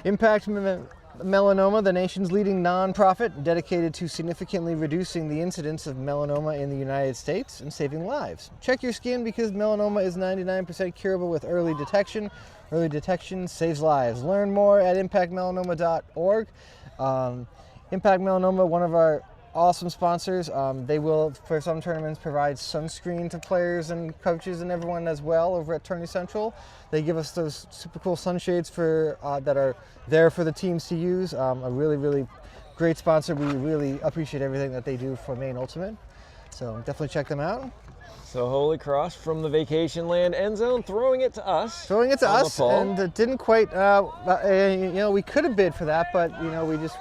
Impact Melanoma, the nation's leading nonprofit dedicated to significantly reducing the incidence of melanoma in the United States and saving lives. Check your skin because melanoma is 99% curable with early detection. Early detection saves lives. Learn more at impactmelanoma.org. Impact Melanoma, one of our awesome sponsors. They will, for some tournaments, provide sunscreen to players and coaches and everyone as well over at Tourney Central. They give us those super cool sunshades that are there for the teams to use. A really, really great sponsor. We really appreciate everything that they do for Maine Ultimate. So definitely check them out. So Holy Cross from the vacation land end zone, throwing it to us. Throwing it to us, and it didn't quite, you know, we could have bid for that, but, you know, we just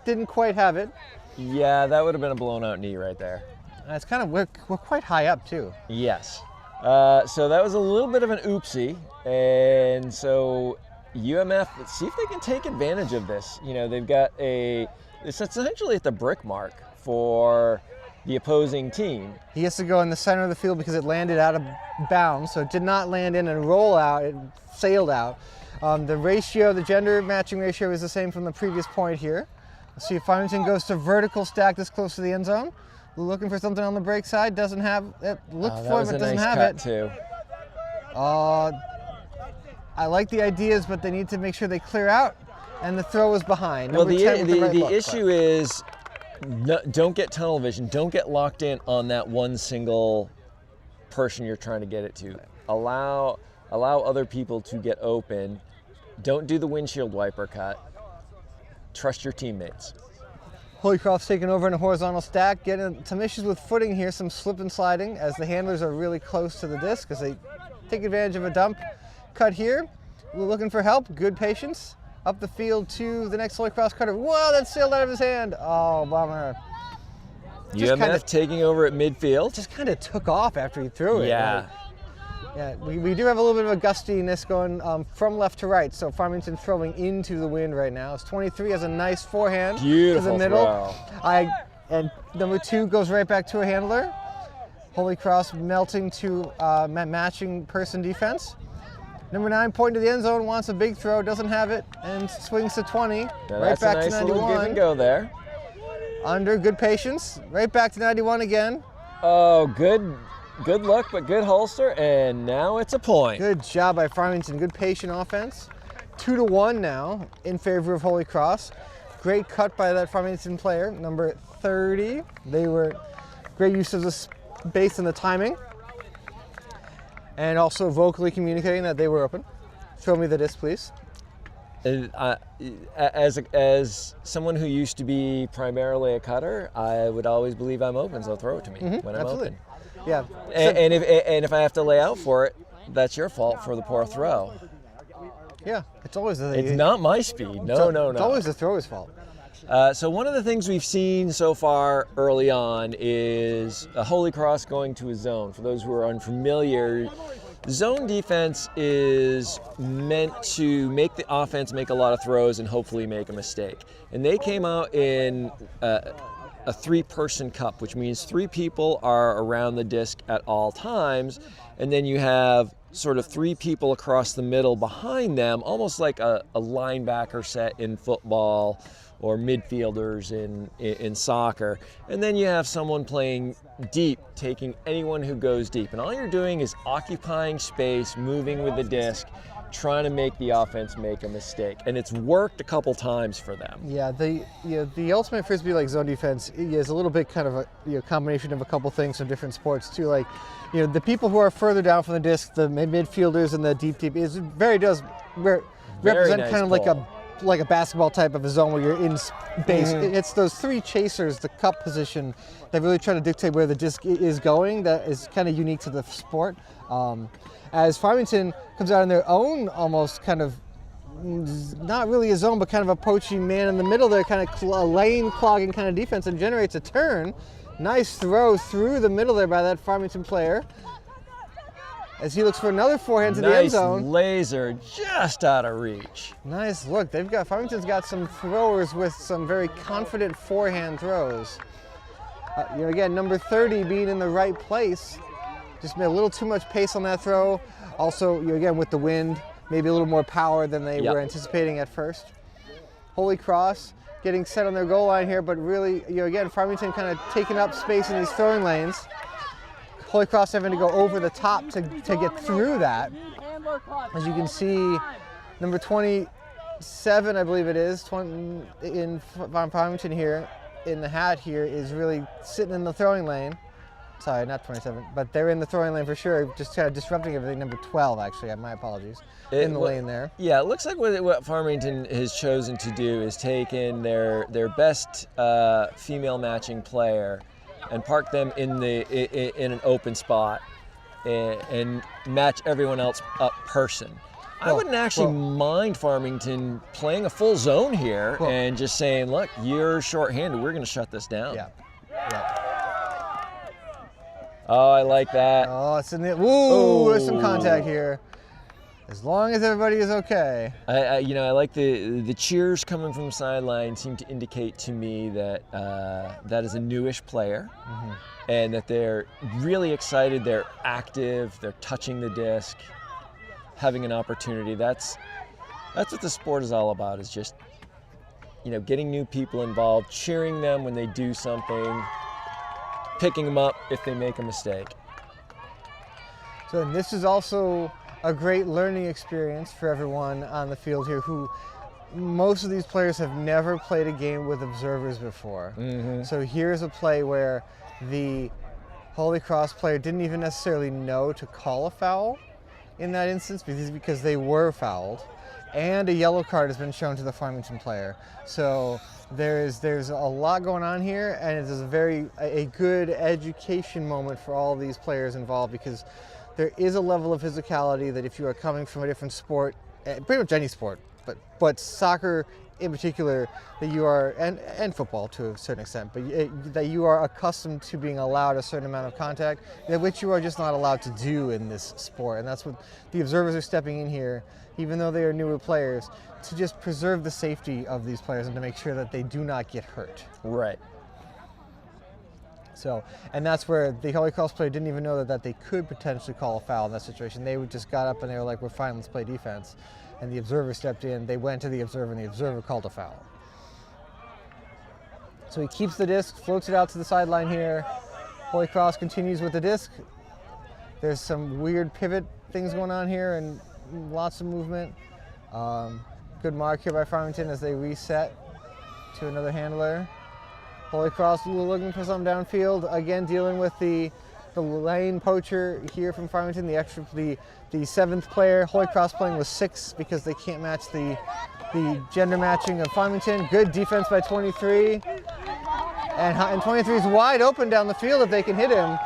didn't quite have it. Yeah, that would have been a blown out knee right there. It's kind of, we're quite high up too. Yes. So that was a little bit of an oopsie. And so UMF, let's see if they can take advantage of this. You know, they've got it's essentially at the brick mark for the opposing team. He has to go in the center of the field because it landed out of bounds, so it did not land in and roll out, it sailed out. The ratio, the gender matching ratio is the same from the previous point here. Let's see if Farmington goes to vertical stack this close to the end zone. Looking for something on the break side, doesn't have it. Looked for it, but doesn't have it. Too. I like the ideas, but they need to make sure they clear out, and the throw was behind. Well, the issue is, don't get tunnel vision. Don't get locked in on that one single person you're trying to get it to. Allow other people to get open. Don't do the windshield wiper cut. Trust your teammates. Holy Cross taking over in a horizontal stack, getting some issues with footing here, some slip and sliding as the handlers are really close to the disc as they take advantage of a dump cut here. We're looking for help, good patience. Up the field to the next Holy Cross cutter. Whoa, that sailed out of his hand. Oh, bummer. UMF taking over at midfield. Just kind of took off after he threw it. Yeah. Right? Yeah, we do have a little bit of a gustiness going from left to right, so Farmington throwing into the wind right now. It's 23 has a nice forehand to the middle. Throw. And number 2 goes right back to a handler. Holy Cross melting to matching person defense. Number 9 pointing to the end zone, wants a big throw, doesn't have it, and swings to 20. Now right back nice to 91. Little give and go there. Under, good patience. Right back to 91 again. Oh, good luck, but good holster, and now it's a point. Good job by Farmington. Good patient offense. 2-1 now in favor of Holy Cross. Great cut by that Farmington player, number 30. They were great use of the space and the timing, and also vocally communicating that they were open. Throw me the disc, please. As someone who used to be primarily a cutter, I would always believe I'm open, so throw it to me when I'm absolutely. open. Yeah. And if I have to lay out for it, that's your fault for the poor throw. Yeah, it's always It's not my speed. No. It's always the thrower's fault. So one of the things we've seen so far early on is a Holy Cross going to a zone. For those who are unfamiliar, zone defense is meant to make the offense make a lot of throws and hopefully make a mistake. And they came out in a 3-person cup, which means 3 people are around the disc at all times, and then you have sort of 3 people across the middle behind them, almost like a linebacker set in football or midfielders in soccer. And then you have someone playing deep, taking anyone who goes deep. And all you're doing is occupying space, moving with the disc, trying to make the offense make a mistake. And it's worked a couple times for them. Yeah, the ultimate frisbee like zone defense is a little bit kind of a combination of a couple things from different sports too. Like, the people who are further down from the disc, the midfielders and the deep does represent nice kind of like a basketball type of a zone where you're in space. It's those three chasers, the cup position, that really try to dictate where the disc is going. That is kind of unique to the sport. As Farmington comes out on their own, almost kind of not really a zone, but kind of a poaching man in the middle there, kind of lane clogging kind of defense, and generates a turn. Nice throw through the middle there by that Farmington player, as he looks for another forehand to the end zone. Nice laser, just out of reach. Nice look. Farmington's got some throwers with some very confident forehand throws. Again, number 30 being in the right place. Just made a little too much pace on that throw. Also, again, with the wind, maybe a little more power than they were anticipating at first. Holy Cross getting set on their goal line here, but really, again, Farmington kind of taking up space in these throwing lanes. Holy Cross having to go over the top to get through that. As you can see, number 27, I believe it is, in Farmington here, in the hat here, is really sitting in the throwing lane. Sorry, not 27, but they're in the throwing lane for sure, just kind of disrupting everything. Number 12, actually, my apologies, in the lane there. Yeah, it looks like what Farmington has chosen to do is take in their best female matching player and park them in an open spot and match everyone else up person. I wouldn't actually mind Farmington playing a full zone here and just saying, look, you're shorthanded, we're going to shut this down. Yeah. Oh, I like that. Oh, it's in the, ooh, there's some contact here. As long as everybody is okay. I like the cheers coming from the sideline seem to indicate to me that that is a newish player, and that they're really excited. They're active. They're touching the disc, having an opportunity. That's what the sport is all about. Is just getting new people involved, cheering them when they do something, picking them up if they make a mistake. So this is also a great learning experience for everyone on the field here, who most of these players have never played a game with observers before. So here's a play where the Holy Cross player didn't even necessarily know to call a foul in that instance because they were fouled, and a yellow card has been shown to the Farmington player. So there's a lot going on here, and it is a good education moment for all these players involved, because there is a level of physicality that if you are coming from a different sport, pretty much any sport, but soccer in particular, that you are, and football to a certain extent, but that you are accustomed to being allowed a certain amount of contact, which you are just not allowed to do in this sport. And that's what the observers are stepping in here, even though they are newer players, to just preserve the safety of these players and to make sure that they do not get hurt. Right. So, and that's where the Holy Cross player didn't even know that they could potentially call a foul in that situation. They just got up and they were like, we're fine, let's play defense. And the observer stepped in, they went to the observer, and the observer called a foul. So he keeps the disc, floats it out to the sideline here. Holy Cross continues with the disc. There's some weird pivot things going on here and lots of movement. Good mark here by Farmington as they reset to another handler. Holy Cross looking for some downfield, again dealing with the lane poacher here from Farmington, the seventh player. Holy Cross playing with 6 because they can't match the gender matching of Farmington. Good defense by 23. And 23 is wide open down the field if they can hit him.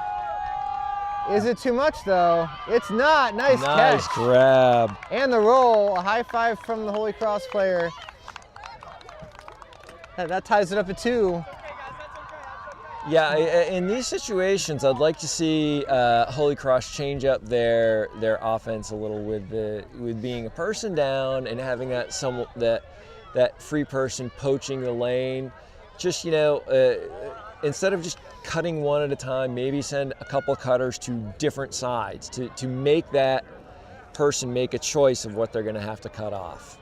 Is it too much though? It's not. Nice catch. Nice grab. And the roll, a high five from the Holy Cross player. That ties it up at 2. Yeah, in these situations, I'd like to see Holy Cross change up their offense a little with being a person down and having that free person poaching the lane. Just instead of just cutting one at a time, maybe send a couple cutters to different sides to make that person make a choice of what they're going to have to cut off.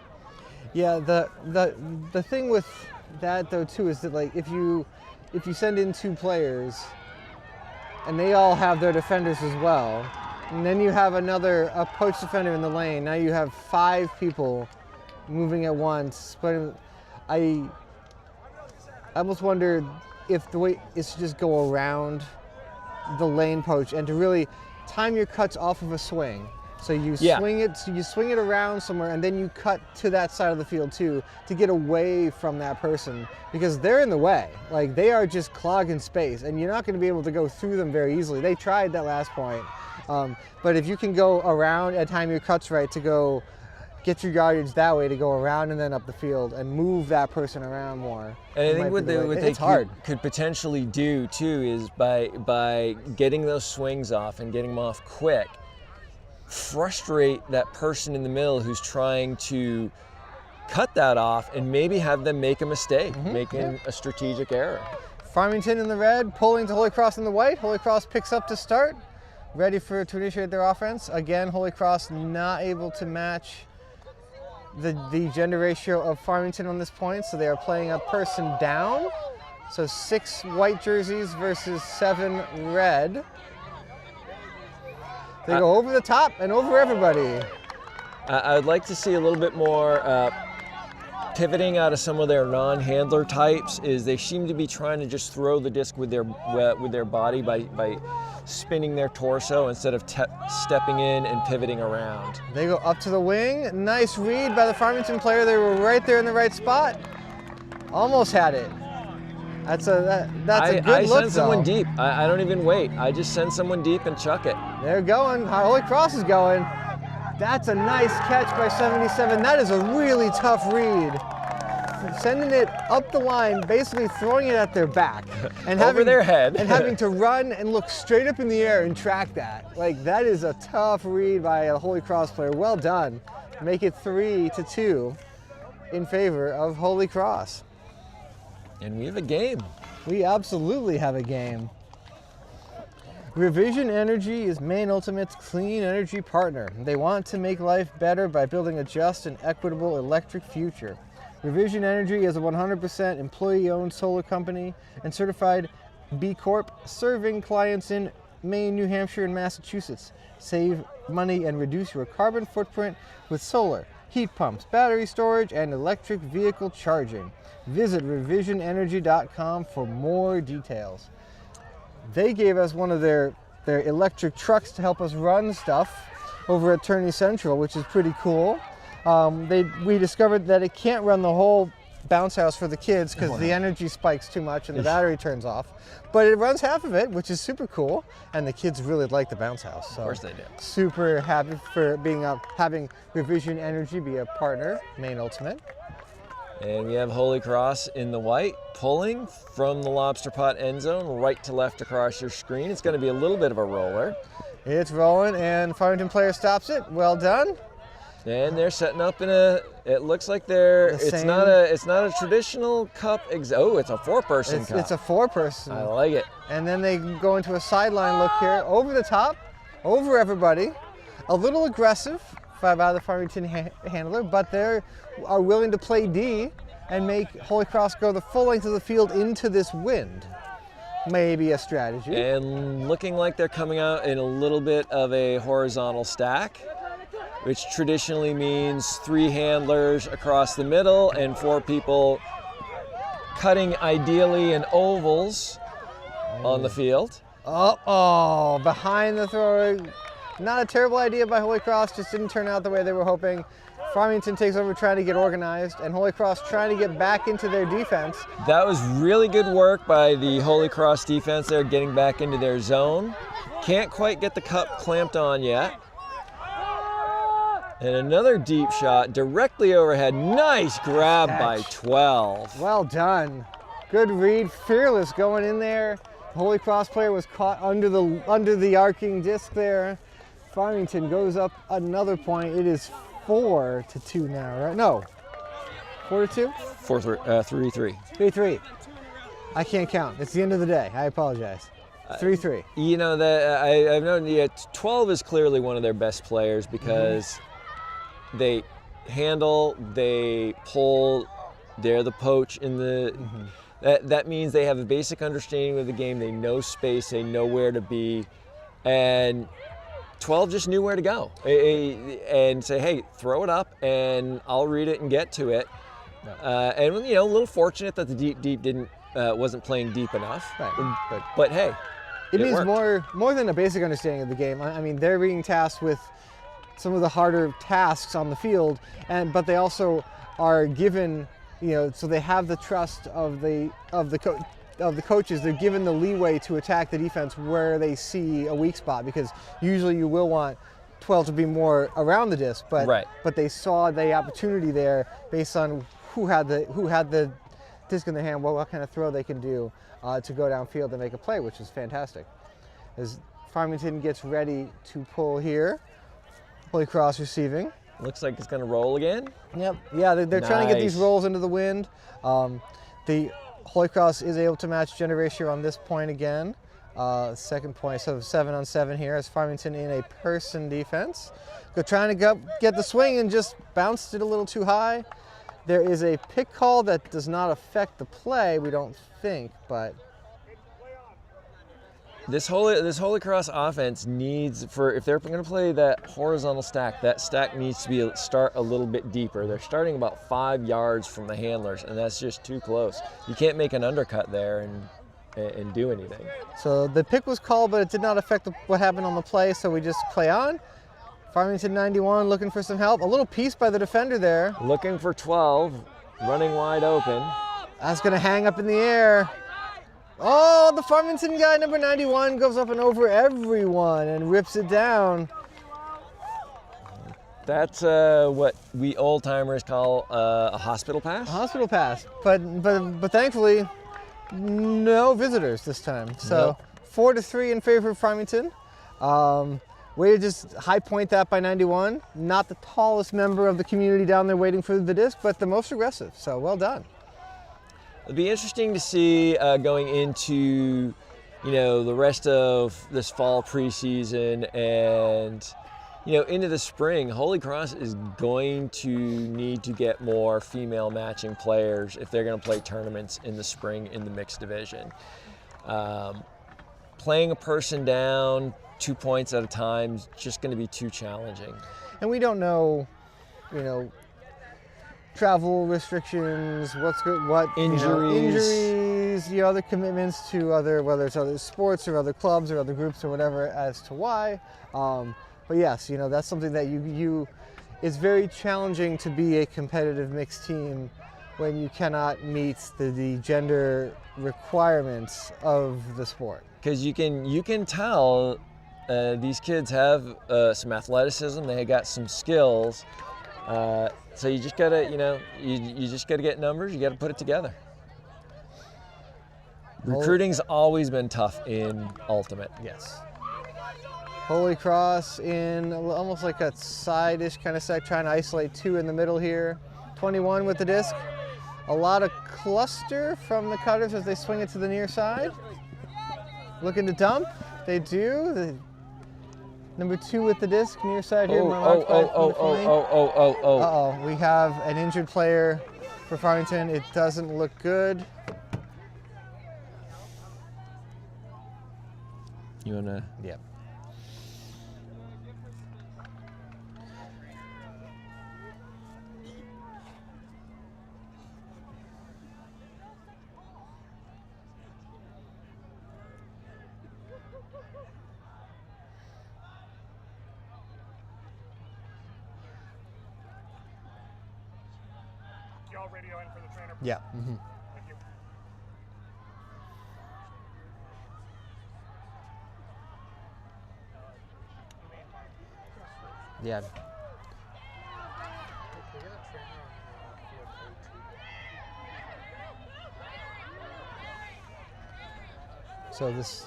Yeah, the thing with that though too is that like if you send in 2 players and they all have their defenders as well, and then you have a post defender in the lane, now you have 5 people moving at once. But I almost wonder if the way is to just go around the lane poach and to really time your cuts off of a swing. So you swing it around somewhere, and then you cut to that side of the field too to get away from that person, because they're in the way. Like, they are just clogging space, and you're not going to be able to go through them very easily. They tried that last point, but if you can go around and time your cuts right to go get your yardage that way, to go around and then up the field and move that person around more. And I think what they could potentially do too is by getting those swings off and getting them off quick, frustrate that person in the middle who's trying to cut that off and maybe have them make a mistake, making a strategic error. Farmington in the red, pulling to Holy Cross in the white. Holy Cross picks up to start, ready to initiate their offense. Again, Holy Cross not able to match the gender ratio of Farmington on this point, so they are playing a person down. So 6 white jerseys versus 7 red. They go over the top and over everybody. I would like to see a little bit more pivoting out of some of their non-handler types. Is they seem to be trying to just throw the disc with their body by spinning their torso instead of stepping in and pivoting around. They go up to the wing. Nice read by the Farmington player. They were right there in the right spot. Almost had it. That's a good I look, send someone deep. I don't even wait. I just send someone deep and chuck it. They're going. Holy Cross is going. That's a nice catch by 77. That is a really tough read. Sending it up the line, basically throwing it at their back. And over their head. And having to run and look straight up in the air and track that. Like, that is a tough read by a Holy Cross player. Well done. Make it 3-2 in favor of Holy Cross. And we have a game. We absolutely have a game. Revision Energy is Maine Ultimate's clean energy partner. They want to make life better by building a just and equitable electric future. Revision Energy is a 100% employee-owned solar company and certified B Corp, serving clients in Maine, New Hampshire, and Massachusetts. Save money and reduce your carbon footprint with solar, heat pumps, battery storage, and electric vehicle charging. Visit revisionenergy.com for more details. They gave us one of their electric trucks to help us run stuff over at Turney Central, which is pretty cool. We discovered that it can't run the whole bounce house for the kids because the energy spikes too much and the battery turns off. But it runs half of it, which is super cool, and the kids really like the bounce house. So of course they do. Super happy for having Revision Energy be a partner, Maine Ultimate. And we have Holy Cross in the white, pulling from the Lobster Pot end zone, right to left across your screen. It's going to be a little bit of a roller. It's rolling, and Farmington player stops it. Well done. And they're setting up in it looks like it's not a traditional cup. Oh, it's a 4-person cup. It's a 4-person. I like it. And then they go into a sideline look here, over the top, over everybody. A little aggressive by the Farmington handler, but they are willing to play D and make Holy Cross go the full length of the field into this wind. Maybe a strategy. And looking like they're coming out in a little bit of a horizontal stack, which traditionally means 3 handlers across the middle and 4 people cutting ideally in ovals on the field. Uh-oh, behind the throw. Not a terrible idea by Holy Cross, just didn't turn out the way they were hoping. Farmington takes over trying to get organized, and Holy Cross trying to get back into their defense. That was really good work by the Holy Cross defense there, getting back into their zone. Can't quite get the cup clamped on yet. And another deep shot directly overhead. Nice grab by 12. Well done. Good read, fearless going in there. The Holy Cross player was caught under the arcing disc there. Farmington goes up another point. It is 4-2 now, right? No, 4-2? 3-3. 3-3. I can't count. It's the end of the day. I apologize. 3-3. You know, I've known 12 is clearly one of their best players because they handle, they pull, They're the poach in the. That means they have a basic understanding of the game. They know space. They know where to be, and 12 just knew where to go and say, hey, throw it up, and I'll read it and get to it. And a little fortunate that the deep didn't wasn't playing deep enough. Right. But hey, it means worked. more than a basic understanding of the game. I mean, they're being tasked with some of the harder tasks on the field, but they also are given, so they have the trust of the coaches. They're given the leeway to attack the defense where they see a weak spot, because usually you will want 12 to be more around the disc, but they saw the opportunity there based on who had the disc in their hand, what kind of throw they can do to go downfield and make a play, which is fantastic. As Farmington gets ready to pull here, Holy Cross receiving. Looks like it's going to roll again. Yep. Yeah, they're trying to get these rolls into the wind. The Holy Cross is able to match gender ratio on this point again. Second point, so 7-on-7 here as Farmington in a person defense. They're trying to get the swing and just bounced it a little too high. There is a pick call that does not affect the play, we don't think, but. This Holy Cross offense needs, if they're going to play that horizontal stack, that stack needs to start a little bit deeper. They're starting about 5 yards from the handlers, and that's just too close. You can't make an undercut there and do anything. So the pick was called, but it did not affect what happened on the play, so we just play on. Farmington 91 looking for some help. A little piece by the defender there. Looking for 12, running wide open. That's going to hang up in the air. Oh, the Farmington guy, number 91, goes up and over everyone and rips it down. That's what we old-timers call a hospital pass. A hospital pass, but thankfully, no visitors this time. So 4-3 in favor of Farmington. Way to just high point that by 91. Not the tallest member of the community down there waiting for the disc, but the most aggressive, so well done. It'll be interesting to see going into, the rest of this fall preseason and, into the spring. Holy Cross is going to need to get more female matching players if they're going to play tournaments in the spring in the mixed division. Playing a person down 2 points at a time is just going to be too challenging. And we don't know, travel restrictions, injuries, other commitments to whether it's other sports or other clubs or other groups or whatever as to why. But yes, that's something that it's very challenging to be a competitive mixed team when you cannot meet the gender requirements of the sport. Because you can tell these kids have some athleticism, they got some skills. So you just gotta, you just gotta get numbers. You gotta put it together. Recruiting's always been tough in Ultimate. Yes. Holy Cross in almost like a side-ish kind of set, trying to isolate 2 in the middle here. 21 with the disc. A lot of cluster from the cutters as they swing it to the near side. Looking to dump. They do. Number 2 with the disc, near side here. Uh-oh, we have an injured player for Farmington. It doesn't look good. You wanna? Yep. Radio in for the trainer. Yeah. Mm-hmm. Thank you. Yeah. So this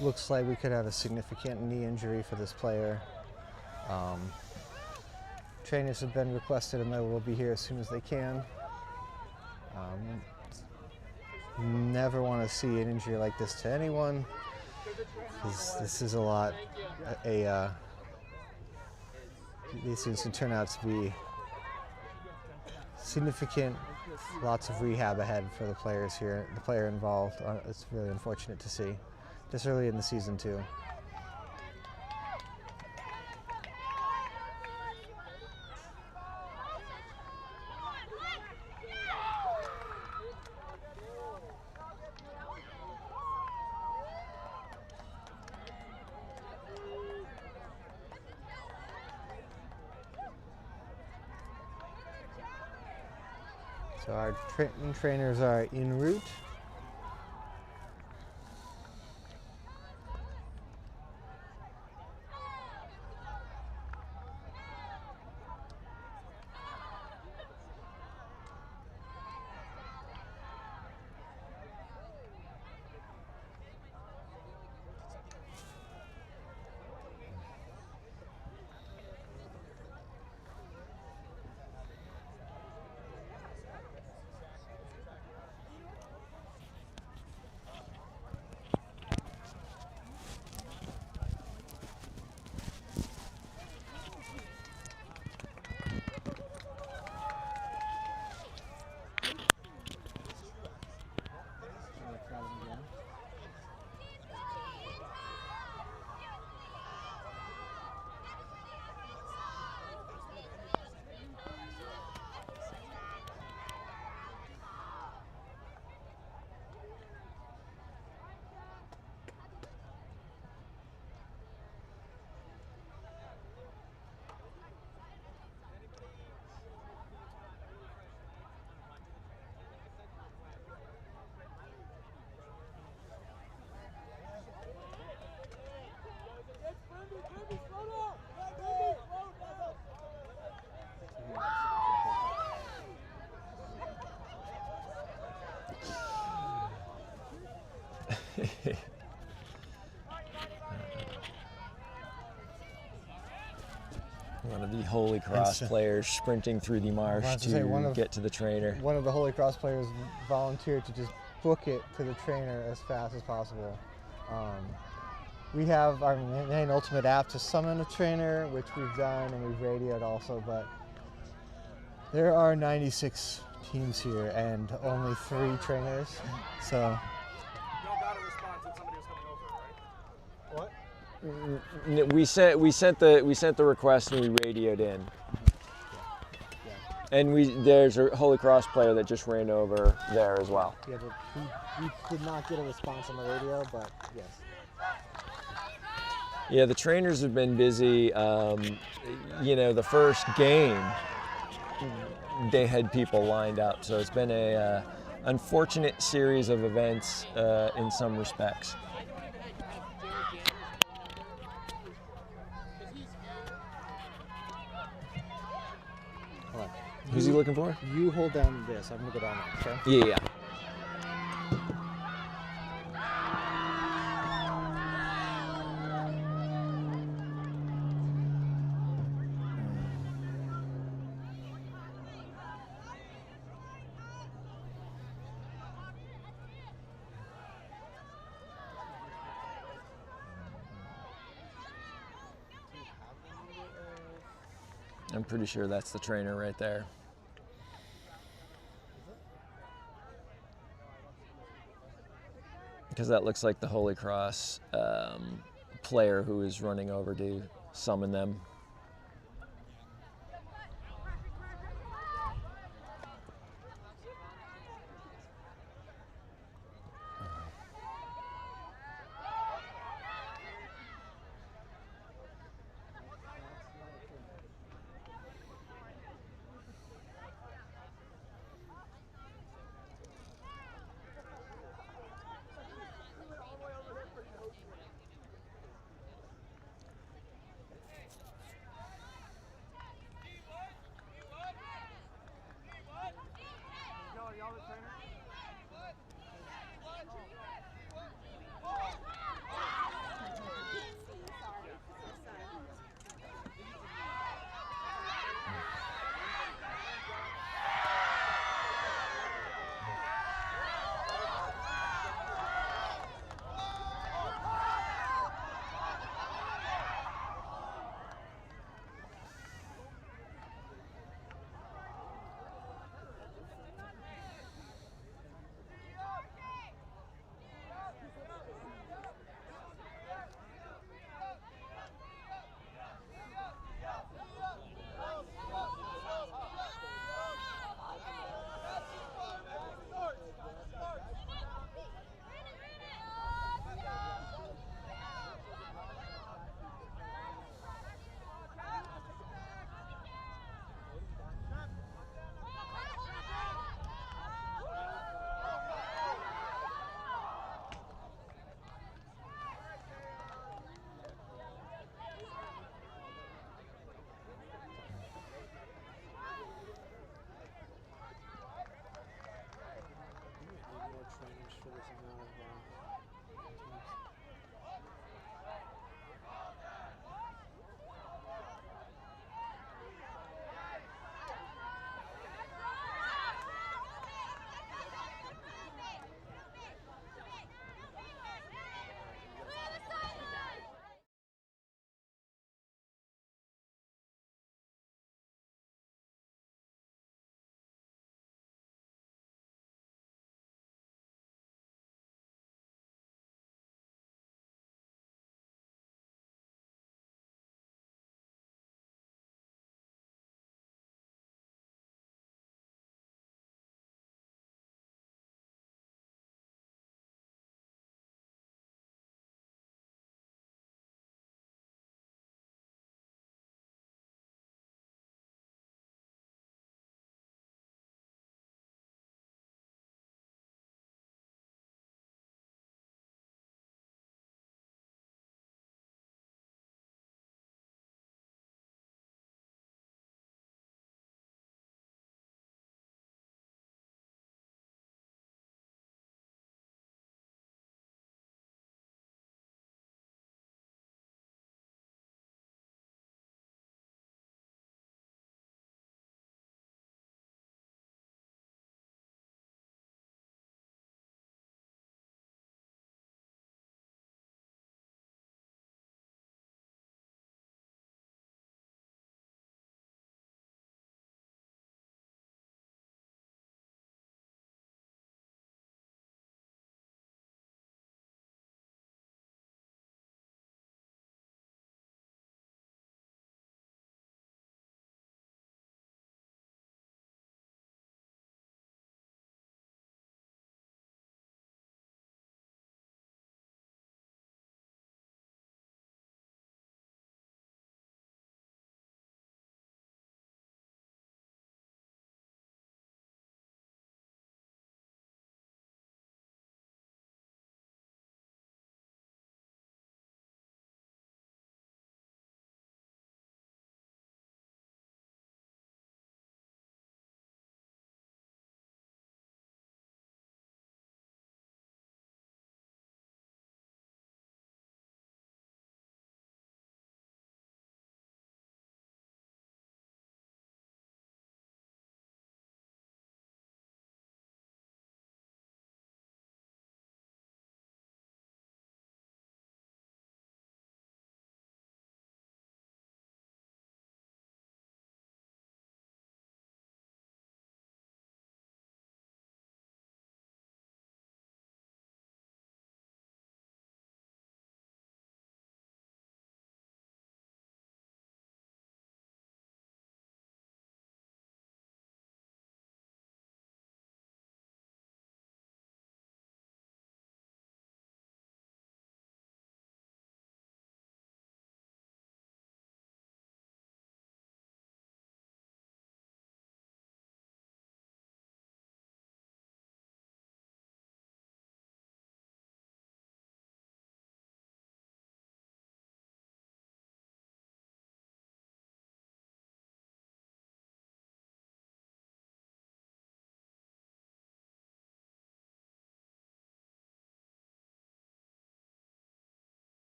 looks like we could have a significant knee injury for this player. Trainers have been requested and they will be here as soon as they can. Never want to see an injury like this to anyone, because this is a lot. These things can turn out to be significant lots of rehab ahead for the players here, the player involved. It's really unfortunate to see, this early in the season too. So our trainers are en route. One of the Holy Cross players sprinting through the marsh to get to the trainer. One of the Holy Cross players volunteered to just book it to the trainer as fast as possible. We have our Maine Ultimate app to summon a trainer, which we've done and we've radioed also, but there are 96 teams here and only 3 trainers, so. We sent the request and we radioed in. And there's a Holy Cross player that just ran over there as well. Yeah, but we did not get a response on the radio, but yes. Yeah, the trainers have been busy. You know, the first game, they had people lined up, so it's been a unfortunate series of events in some respects. Who's he looking for? You hold down this. I'm gonna go down that, okay? Yeah. I'm pretty sure that's the trainer right there. Because that looks like the Holy Cross player who is running over to summon them.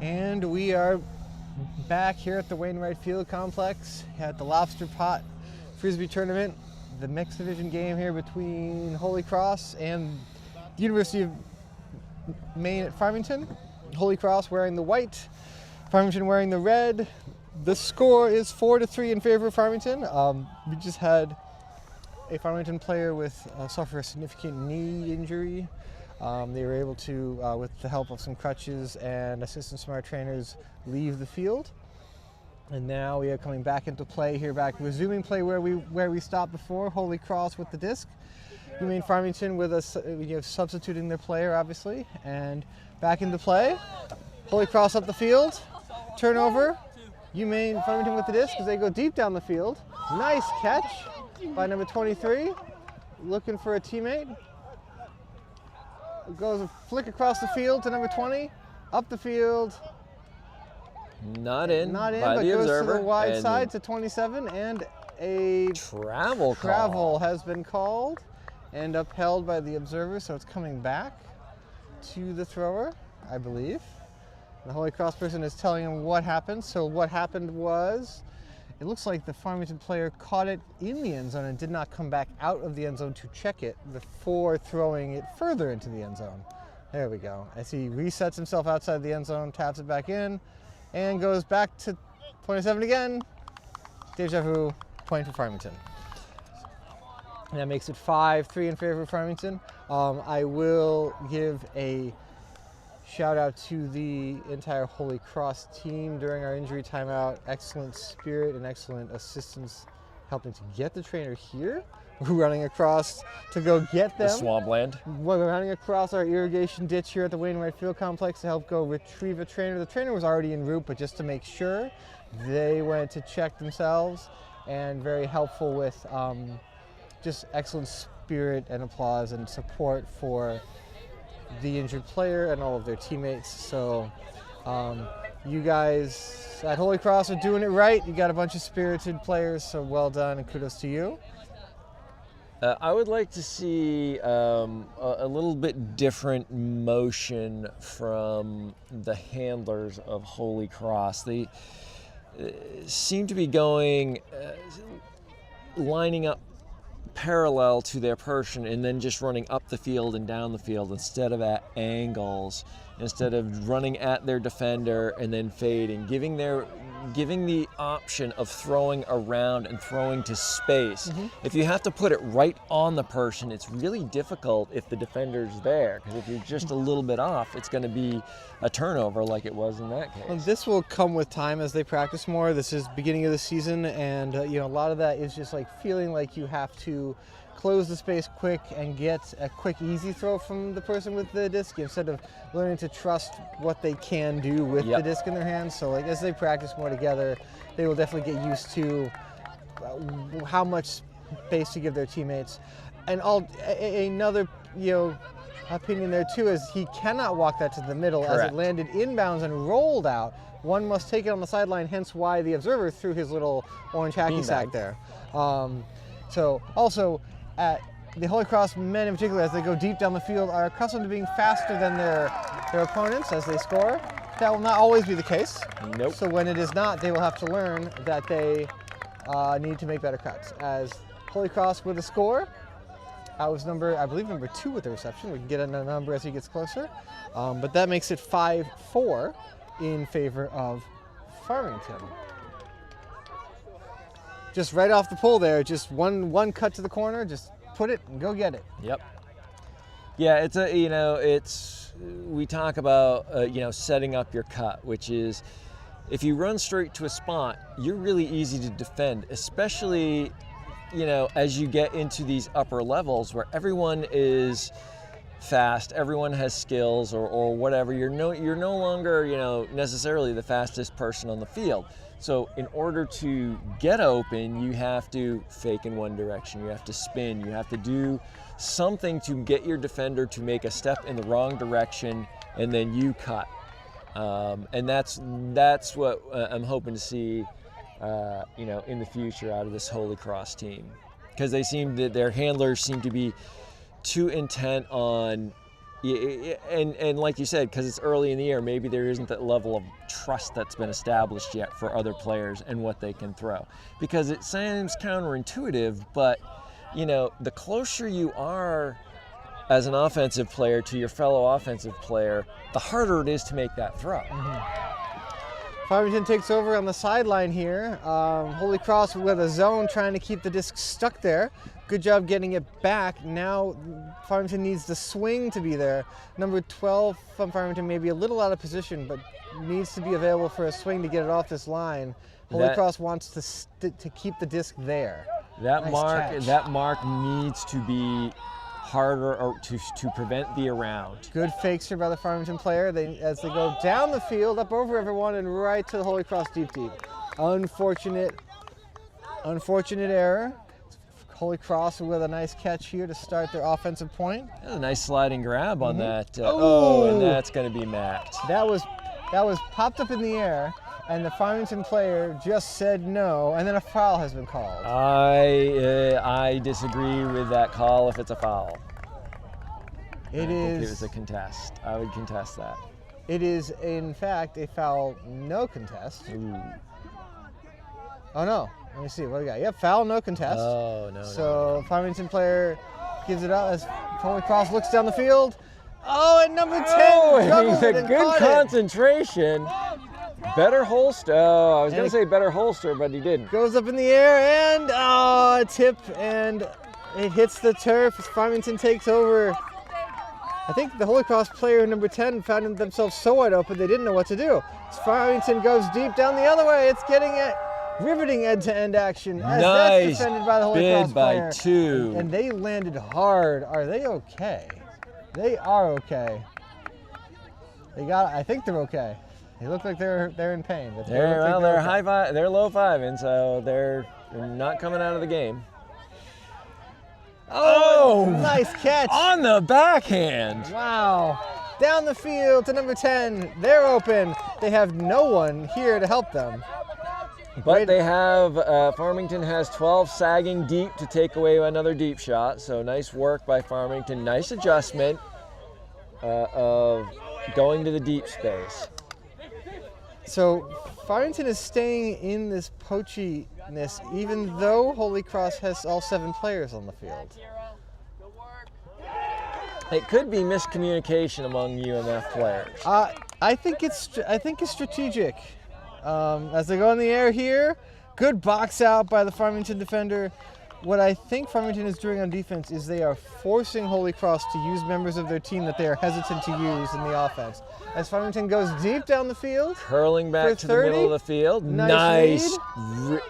And we are back here at the Wainwright Field Complex at the Lobster Pot Frisbee Tournament, the mixed division game here between Holy Cross and the University of Maine at Farmington. Holy Cross wearing the white, Farmington wearing the red. The score is 4-3 in favor of Farmington. We just had a Farmington player suffer a significant knee injury. They were able to, with the help of some crutches and assistance from our trainers, leave the field. And now we are coming back into play here, resuming play where we stopped before. Holy Cross with the disc. UMaine Farmington with us, substituting their player, obviously, and back into play. Holy Cross up the field. Turnover. UMaine Farmington with the disc as they go deep down the field. Nice catch by number 23, looking for a teammate. It goes a flick across the field to number 20, up the field. Not in but by the goes observer. To the wide side to 27, and a travel has been called and upheld by the observer, so it's coming back to the thrower, I believe. The Holy Cross person is telling him what happened. So what happened was, it looks like the Farmington player caught it in the end zone and did not come back out of the end zone to check it before throwing it further into the end zone. There we go. As he resets himself outside the end zone, taps it back in, and goes back to 27 again. Deja vu, point for Farmington. And that makes it 5-3 in favor of Farmington. I will give a shout out to the entire Holy Cross team during our injury timeout. Excellent spirit and excellent assistance helping to get the trainer here. We're running across to go get them. The swampland. We're running across our irrigation ditch here at the Wainwright Field Complex to help go retrieve a trainer. The trainer was already en route, but just to make sure, they went to check themselves, and very helpful with just excellent spirit and applause and support for the injured player and all of their teammates. So you guys at Holy Cross are doing it right. You got a bunch of spirited players, so well done and kudos to you. I would like to see a little bit different motion from the handlers of Holy Cross. They seem to be going, lining up parallel to their person and then just running up the field and down the field instead of at angles, instead of running at their defender and then fading, giving the option of throwing around and throwing to space. Mm-hmm. If you have to put it right on the person, it's really difficult if the defender's there, because if you're just a little bit off, it's going to be a turnover like it was in that case. Well, this will come with time as they practice more. This is beginning of the season, and a lot of that is just like feeling like you have to close the space quick and get a quick, easy throw from the person with the disc instead of learning to trust what they can do with the disc in their hands. So like as they practice more together, they will definitely get used to how much space to give their teammates. And another opinion there too is he cannot walk that to the middle. Correct. As it landed inbounds and rolled out. One must take it on the sideline, hence why the observer threw his little orange hacky sack there. So also, at the Holy Cross men in particular, as they go deep down the field, are accustomed to being faster than their opponents as they score. That will not always be the case. Nope. So when it is not, they will have to learn that they need to make better cuts. As Holy Cross with a score, I believe number 2 with the reception. We can get a number as he gets closer. But that makes it 5-4 in favor of Farmington. Just right off the pull there, just one cut to the corner, just put it and go get it. Yep. Yeah, we talk about setting up your cut, which is if you run straight to a spot, you're really easy to defend, especially as you get into these upper levels where everyone is fast, everyone has skills or whatever. You're no longer necessarily the fastest person on the field. So in order to get open, you have to fake in one direction, you have to spin, you have to do something to get your defender to make a step in the wrong direction, and then you cut. And that's what I'm hoping to see, in the future out of this Holy Cross team, because their handlers seem to be too intent on and like you said, because it's early in the year, maybe there isn't that level of trust that's been established yet for other players and what they can throw. Because it seems counterintuitive, but the closer you are as an offensive player to your fellow offensive player, the harder it is to make that throw. Farmington takes over on the sideline here. Holy Cross with a zone trying to keep the disc stuck there. Good job getting it back. Now Farmington needs the swing to be there. Number 12 from Farmington may be a little out of position, but needs to be available for a swing to get it off this line. Holy Cross wants to keep the disc there. That Nice mark needs to be harder or to prevent the around. Good fakes here by the Farmington player as they go down the field, up over everyone, and right to the Holy Cross deep. Unfortunate error. Holy Cross with a nice catch here to start their offensive point. That's a nice sliding grab on that. And that's going to be macked. That was popped up in the air, and the Farmington player just said no, and then a foul has been called. I disagree with that call if it's a foul. I think it was a contest. I would contest that. It is, in fact, a foul, no contest. Ooh. Oh no, let me see, what do we got? Yep, foul, no contest. Oh, no. So Farmington player gives it up as Holy Cross looks down the field. Oh, and number 10 juggled it and good caught concentration. Better holster. Oh, I was going to say better holster, but he didn't. Goes up in the air and a tip, and it hits the turf. Farmington takes over. I think the Holy Cross player number 10 found themselves so wide open they didn't know what to do. Farmington goes deep down the other way. It's getting it. Riveting end-to-end action as that's defended by the Holy Cross player. By 2. And they landed hard. Are they okay? They are okay. I think they're okay. They look like they're in pain. But they're low fiving, so they're not coming out of the game. Oh, nice catch. On the backhand. Wow. Down the field to number 10. They're open. They have no one here to help them. But they have, Farmington has 12 sagging deep to take away another deep shot. So nice work by Farmington. Nice adjustment of going to the deep space. So Farmington is staying in this poachiness even though Holy Cross has all 7 players on the field. It could be miscommunication among UMF players. I think it's strategic. As they go in the air here, good box out by the Farmington defender. What I think Farmington is doing on defense is they are forcing Holy Cross to use members of their team that they are hesitant to use in the offense. As Farmington goes deep down the field. Curling back to the middle of the field. Nice.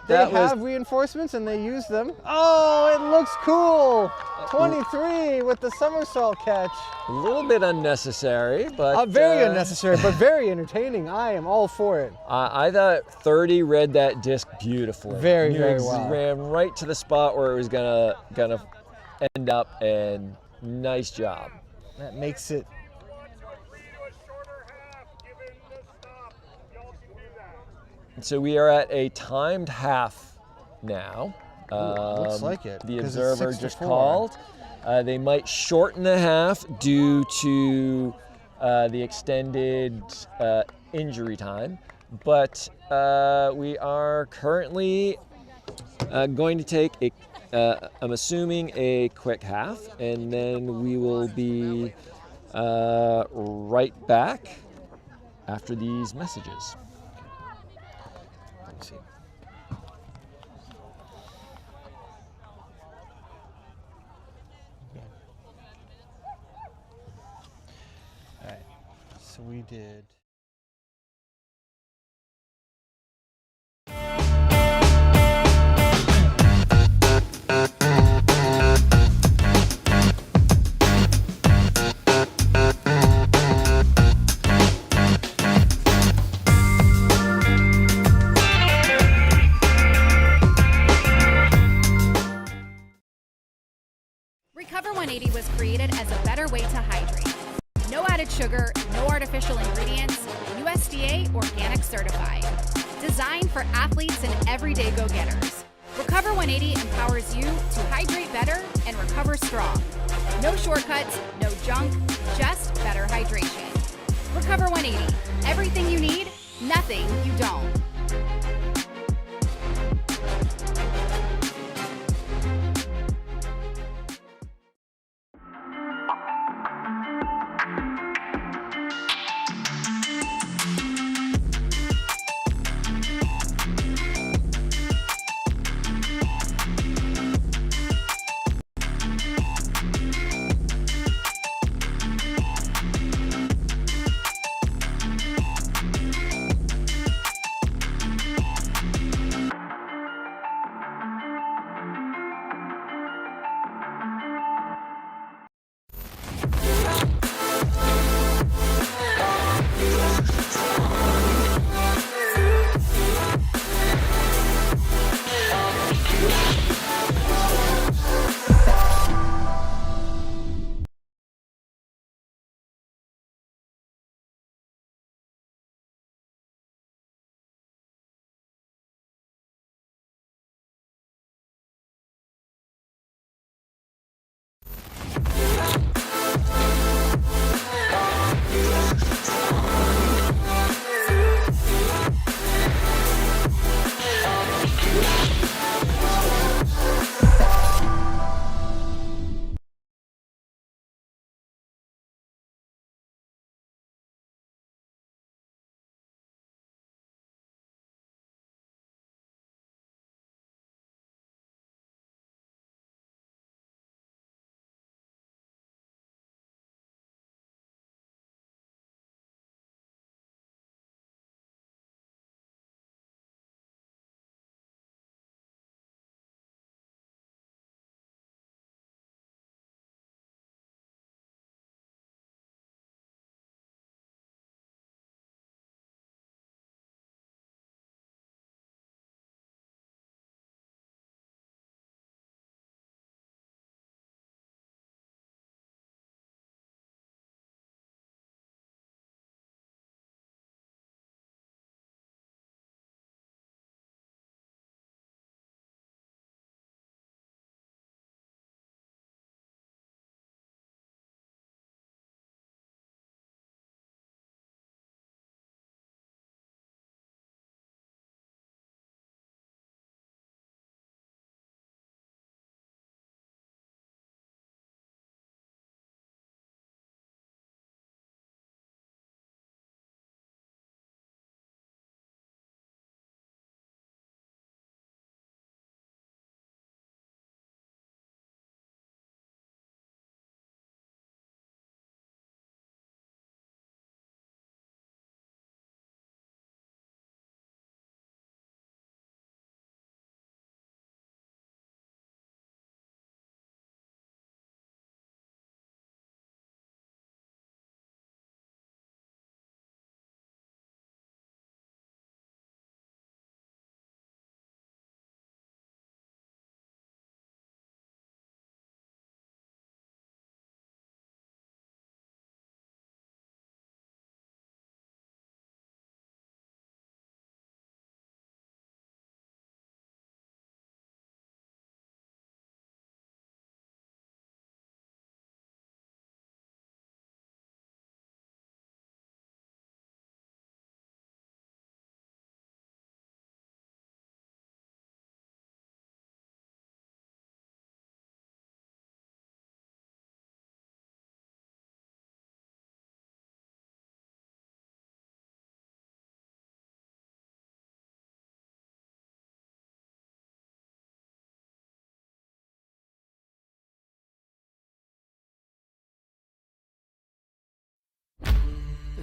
They have reinforcements and they use them. Oh, it looks cool. 23 with the somersault catch. A little bit unnecessary, but... very unnecessary, but very entertaining. I am all for it. I thought 30 read that disc beautifully. Very well. Ran right to the spot where it was gonna end up, and nice job. That makes it... So we are at a timed half now. Looks like it. The observer just called. They might shorten the half due to the extended injury time, but we are currently going to take I'm assuming a quick half, and then we will be right back after these messages. Let's see. All right, so we did. Recover 180 was created as a better way to hydrate. No added sugar, no artificial ingredients, USDA organic certified. Designed for athletes and everyday go-getters. Recover 180 empowers you to hydrate better and recover strong. No shortcuts, no junk, just better hydration. Recover 180. Everything you need, nothing you don't.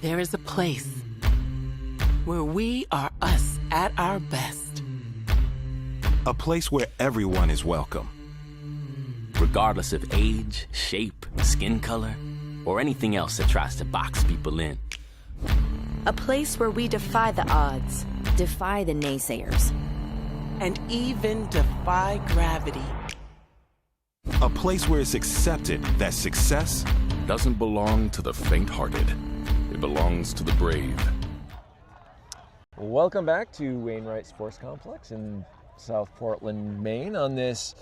There is a place where we are us at our best. A place where everyone is welcome. Regardless of age, shape, skin color, or anything else that tries to box people in. A place where we defy the odds, defy the naysayers, and even defy gravity. A place where it's accepted that success doesn't belong to the faint-hearted. It belongs to the brave. Welcome back to Wainwright Sports Complex in South Portland, Maine on this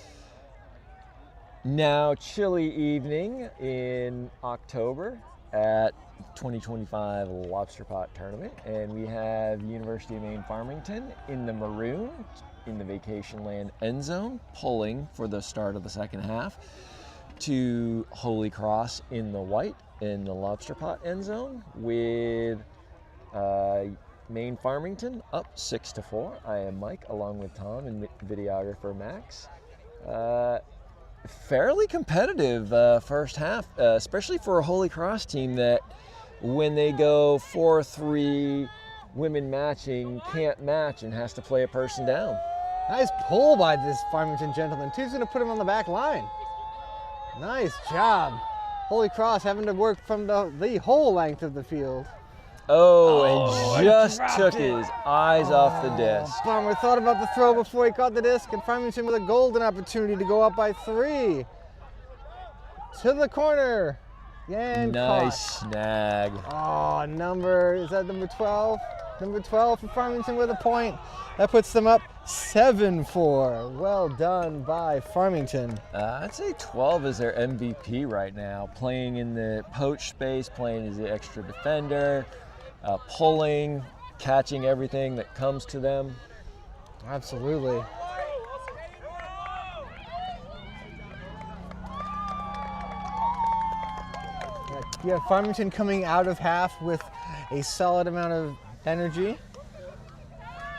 Now, chilly evening in October at 2025 Lobster Pot Tournament, and we have University of Maine Farmington in the maroon in the vacation land end zone, pulling for the start of the second half, to Holy Cross in the white in the Lobster Pot end zone, with Maine Farmington up 6-4. I am Mike, along with Tom and videographer Max. Fairly competitive first half, especially for a Holy Cross team that, when they go 4-3 women matching, can't match and has to play a person down. Nice pull by this Farmington gentleman. Two's going to put him on the back line. Nice job. Holy Cross having to work from the whole length of the field. Oh, and just took his eyes off the disc. Bummer, thought about the throw before he caught the disc, and Farmington with a golden opportunity to go up by 3. To the corner. And nice caught. snag. Oh, is that number 12? Number 12 for Farmington with a point. That puts them up 7-4. Well done by Farmington. I'd say 12 is their MVP right now, playing in the poach space, playing as the extra defender, pulling, catching everything that comes to them. Absolutely. Yeah, Farmington coming out of half with a solid amount of energy.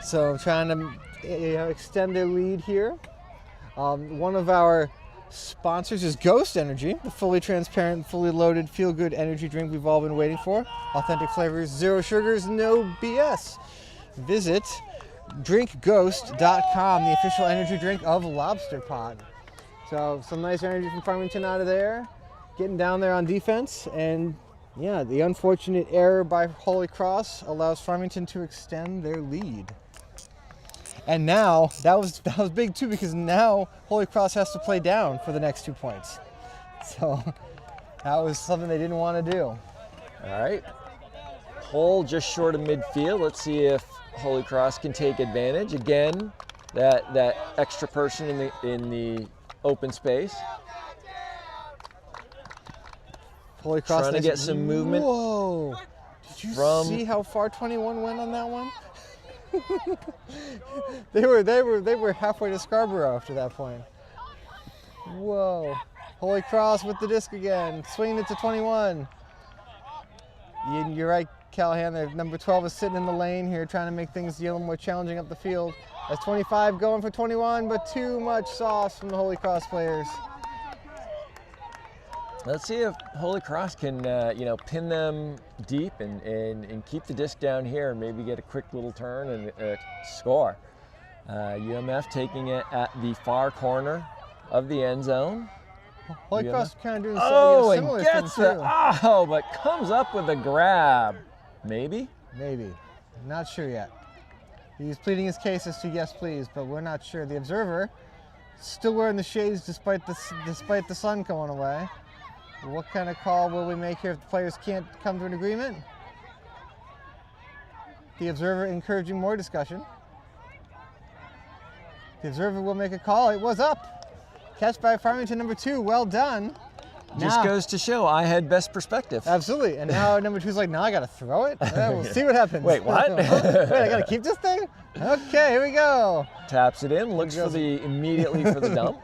So trying to extend their lead here. One of our sponsors is Ghost Energy, the fully transparent, fully loaded, feel-good energy drink we've all been waiting for. Authentic flavors, 0 sugars, no BS. Visit drinkghost.com, the official energy drink of Lobster Pot. So some nice energy from Farmington out of there. Getting down there on defense, and yeah, the unfortunate error by Holy Cross allows Farmington to extend their lead. And now, that was big too, because now Holy Cross has to play down for the next 2 points. So that was something they didn't want to do. All right, hole just short of midfield. Let's see if Holy Cross can take advantage. Again, that extra person in the open space. Holy Cross trying to get some movement. Whoa! Did you see how far 21 went on that one? they were halfway to Scarborough after that point. Whoa! Holy Cross with the disc again, swinging it to 21. You're right, Callahan. Number 12 is sitting in the lane here, trying to make things a little more challenging up the field. As 25 going for 21, but too much sauce from the Holy Cross players. Let's see if Holy Cross can, pin them deep and keep the disc down here and maybe get a quick little turn and score. UMF taking it at the far corner of the end zone. Holy Cross kind of doing and similar gets thing too. but comes up with a grab. Maybe? Maybe. Not sure yet. He's pleading his case as to yes, please, but we're not sure. The observer still wearing the shades despite the sun going away. What kind of call will we make here if the players can't come to an agreement? The observer encouraging more discussion. The observer will make a call. It was up. Catch by Farmington, number 2. Well done. Just goes to show I had best perspective. Absolutely. And now number 2's like, now I got to throw it? We'll see what happens. Wait, what? Wait, I got to keep this thing? Okay, here we go. Taps it in, looks immediately for the dump.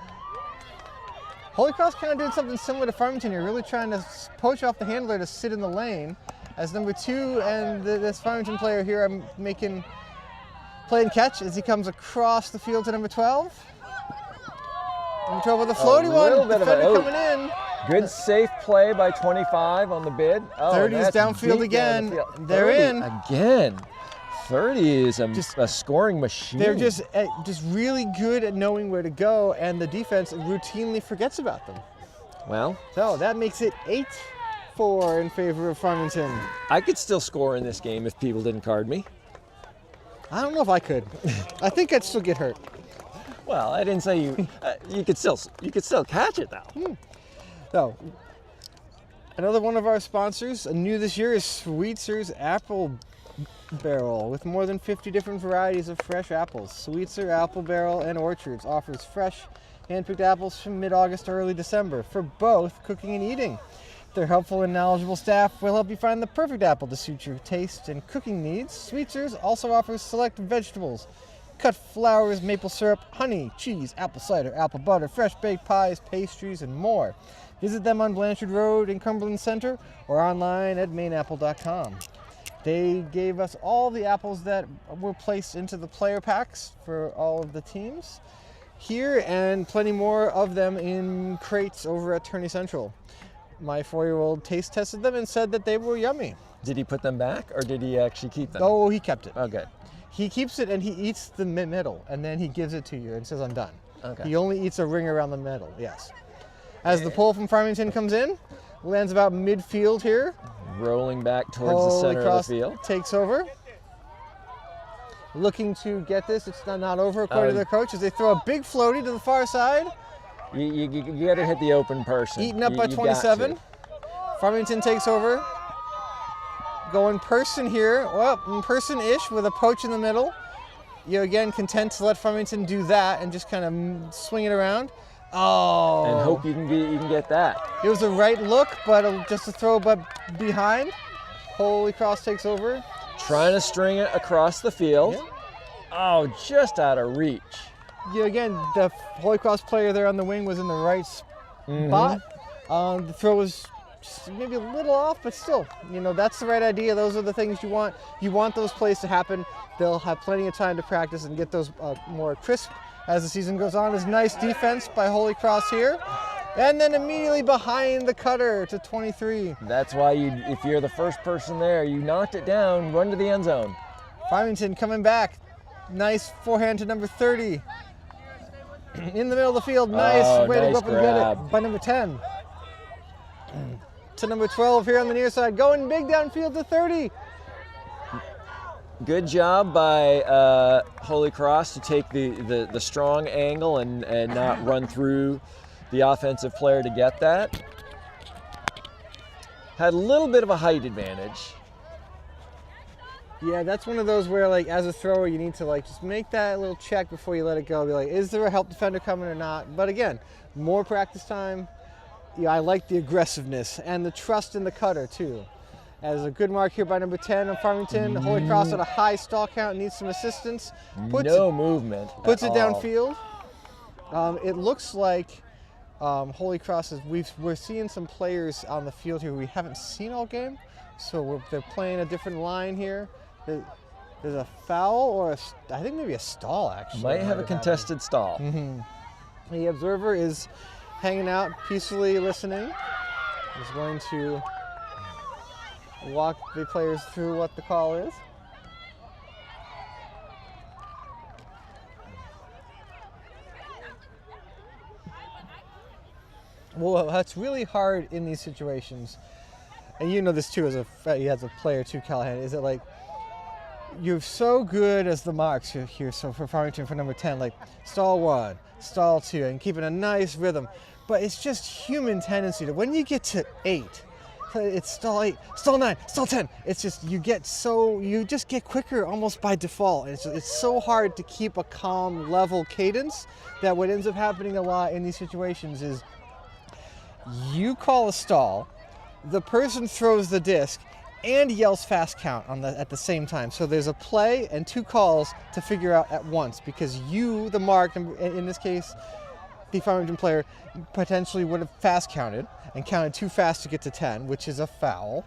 Holy Cross kind of doing something similar to Farmington. You're really trying to poach off the handler to sit in the lane. As number 2 and this Farmington player here are making play and catch as he comes across the field to number 12. Number 12 with a floaty one. Defender coming in. Good safe play by 25 on the bid. 30 is downfield again. They're in. Again. 30 is a scoring machine. They're just really good at knowing where to go, and the defense routinely forgets about them. Well, so that makes it 8-4 in favor of Farmington. I could still score in this game if people didn't card me. I don't know if I could. I think I'd still get hurt. Well, I didn't say you. You could still catch it though. So, another one of our sponsors, new this year, is Sweetzer's Apple Barrel with more than 50 different varieties of fresh apples. Sweetser Apple Barrel and Orchards offers fresh, hand-picked apples from mid-August to early December for both cooking and eating. Their helpful and knowledgeable staff will help you find the perfect apple to suit your taste and cooking needs. Sweetzers also offers select vegetables, cut flowers, maple syrup, honey, cheese, apple cider, apple butter, fresh baked pies, pastries, and more. Visit them on Blanchard Road in Cumberland Center or online at mainapple.com. They gave us all the apples that were placed into the player packs for all of the teams here, and plenty more of them in crates over at Turney Central. My 4-year-old taste tested them and said that they were yummy. Did he put them back, or did he actually keep them? Oh, he kept it. Okay. He keeps it and he eats the middle, and then he gives it to you and says, I'm done. Okay. He only eats a ring around the middle, yes. As the pull from Farmington comes in, lands about midfield here. Rolling back towards the center of the field. Takes over. Looking to get this. It's not over according to their coach, as they throw a big floaty to the far side. You got to hit the open person. Eaten up by 27. Farmington takes over. Going person here. Well, person-ish with a poach in the middle. You again content to let Farmington do that and just kind of swing it around. Oh. And hope you can get that. It was the right look, but just a throw but behind. Holy Cross takes over. Trying to string it across the field. Yeah. Oh, just out of reach. Yeah, again, the Holy Cross player there on the wing was in the right spot. The throw was just maybe a little off, but still, that's the right idea. Those are the things you want. You want those plays to happen. They'll have plenty of time to practice and get those more crisp as the season goes on. There's nice defense by Holy Cross here. And then immediately behind the cutter to 23. That's why if you're the first person there, you knocked it down, run to the end zone. Farmington coming back. Nice forehand to number 30. In the middle of the field, nice way to go up and get it by number 10. To number 12 here on the near side, going big downfield to 30. Good job by Holy Cross to take the strong angle and not run through the offensive player to get that. Had a little bit of a height advantage. Yeah, that's one of those where, as a thrower, you need to, just make that little check before you let it go. Be like, is there a help defender coming or not? But again, more practice time. I like the aggressiveness and the trust in the cutter, too. As a good mark here by number 10 on Farmington. Holy Cross at a high stall count, needs some assistance. Movement. Puts it downfield. It looks like Holy Cross we're seeing some players on the field here we haven't seen all game. So they're playing a different line here. There's a foul or I think maybe a stall, actually. Might have a contested stall. The observer is hanging out, peacefully listening. He's going to walk the players through what the call is. Well, that's really hard in these situations. And you know this too as a player too, Callahan, is that you're so good as the marks here. So for Farmington, for number 10, stall 1, stall 2, and keeping a nice rhythm. But it's just human tendency to, when you get to 8, it's stall 8, stall 9, stall 10. It's just, you just get quicker almost by default. And it's so hard to keep a calm, level cadence that what ends up happening a lot in these situations is you call a stall, the person throws the disc, and yells fast count at the same time. So there's a play and 2 calls to figure out at once, because you, the mark, in this case, the Farmington player, potentially would have fast counted and counted too fast to get to 10, which is a foul.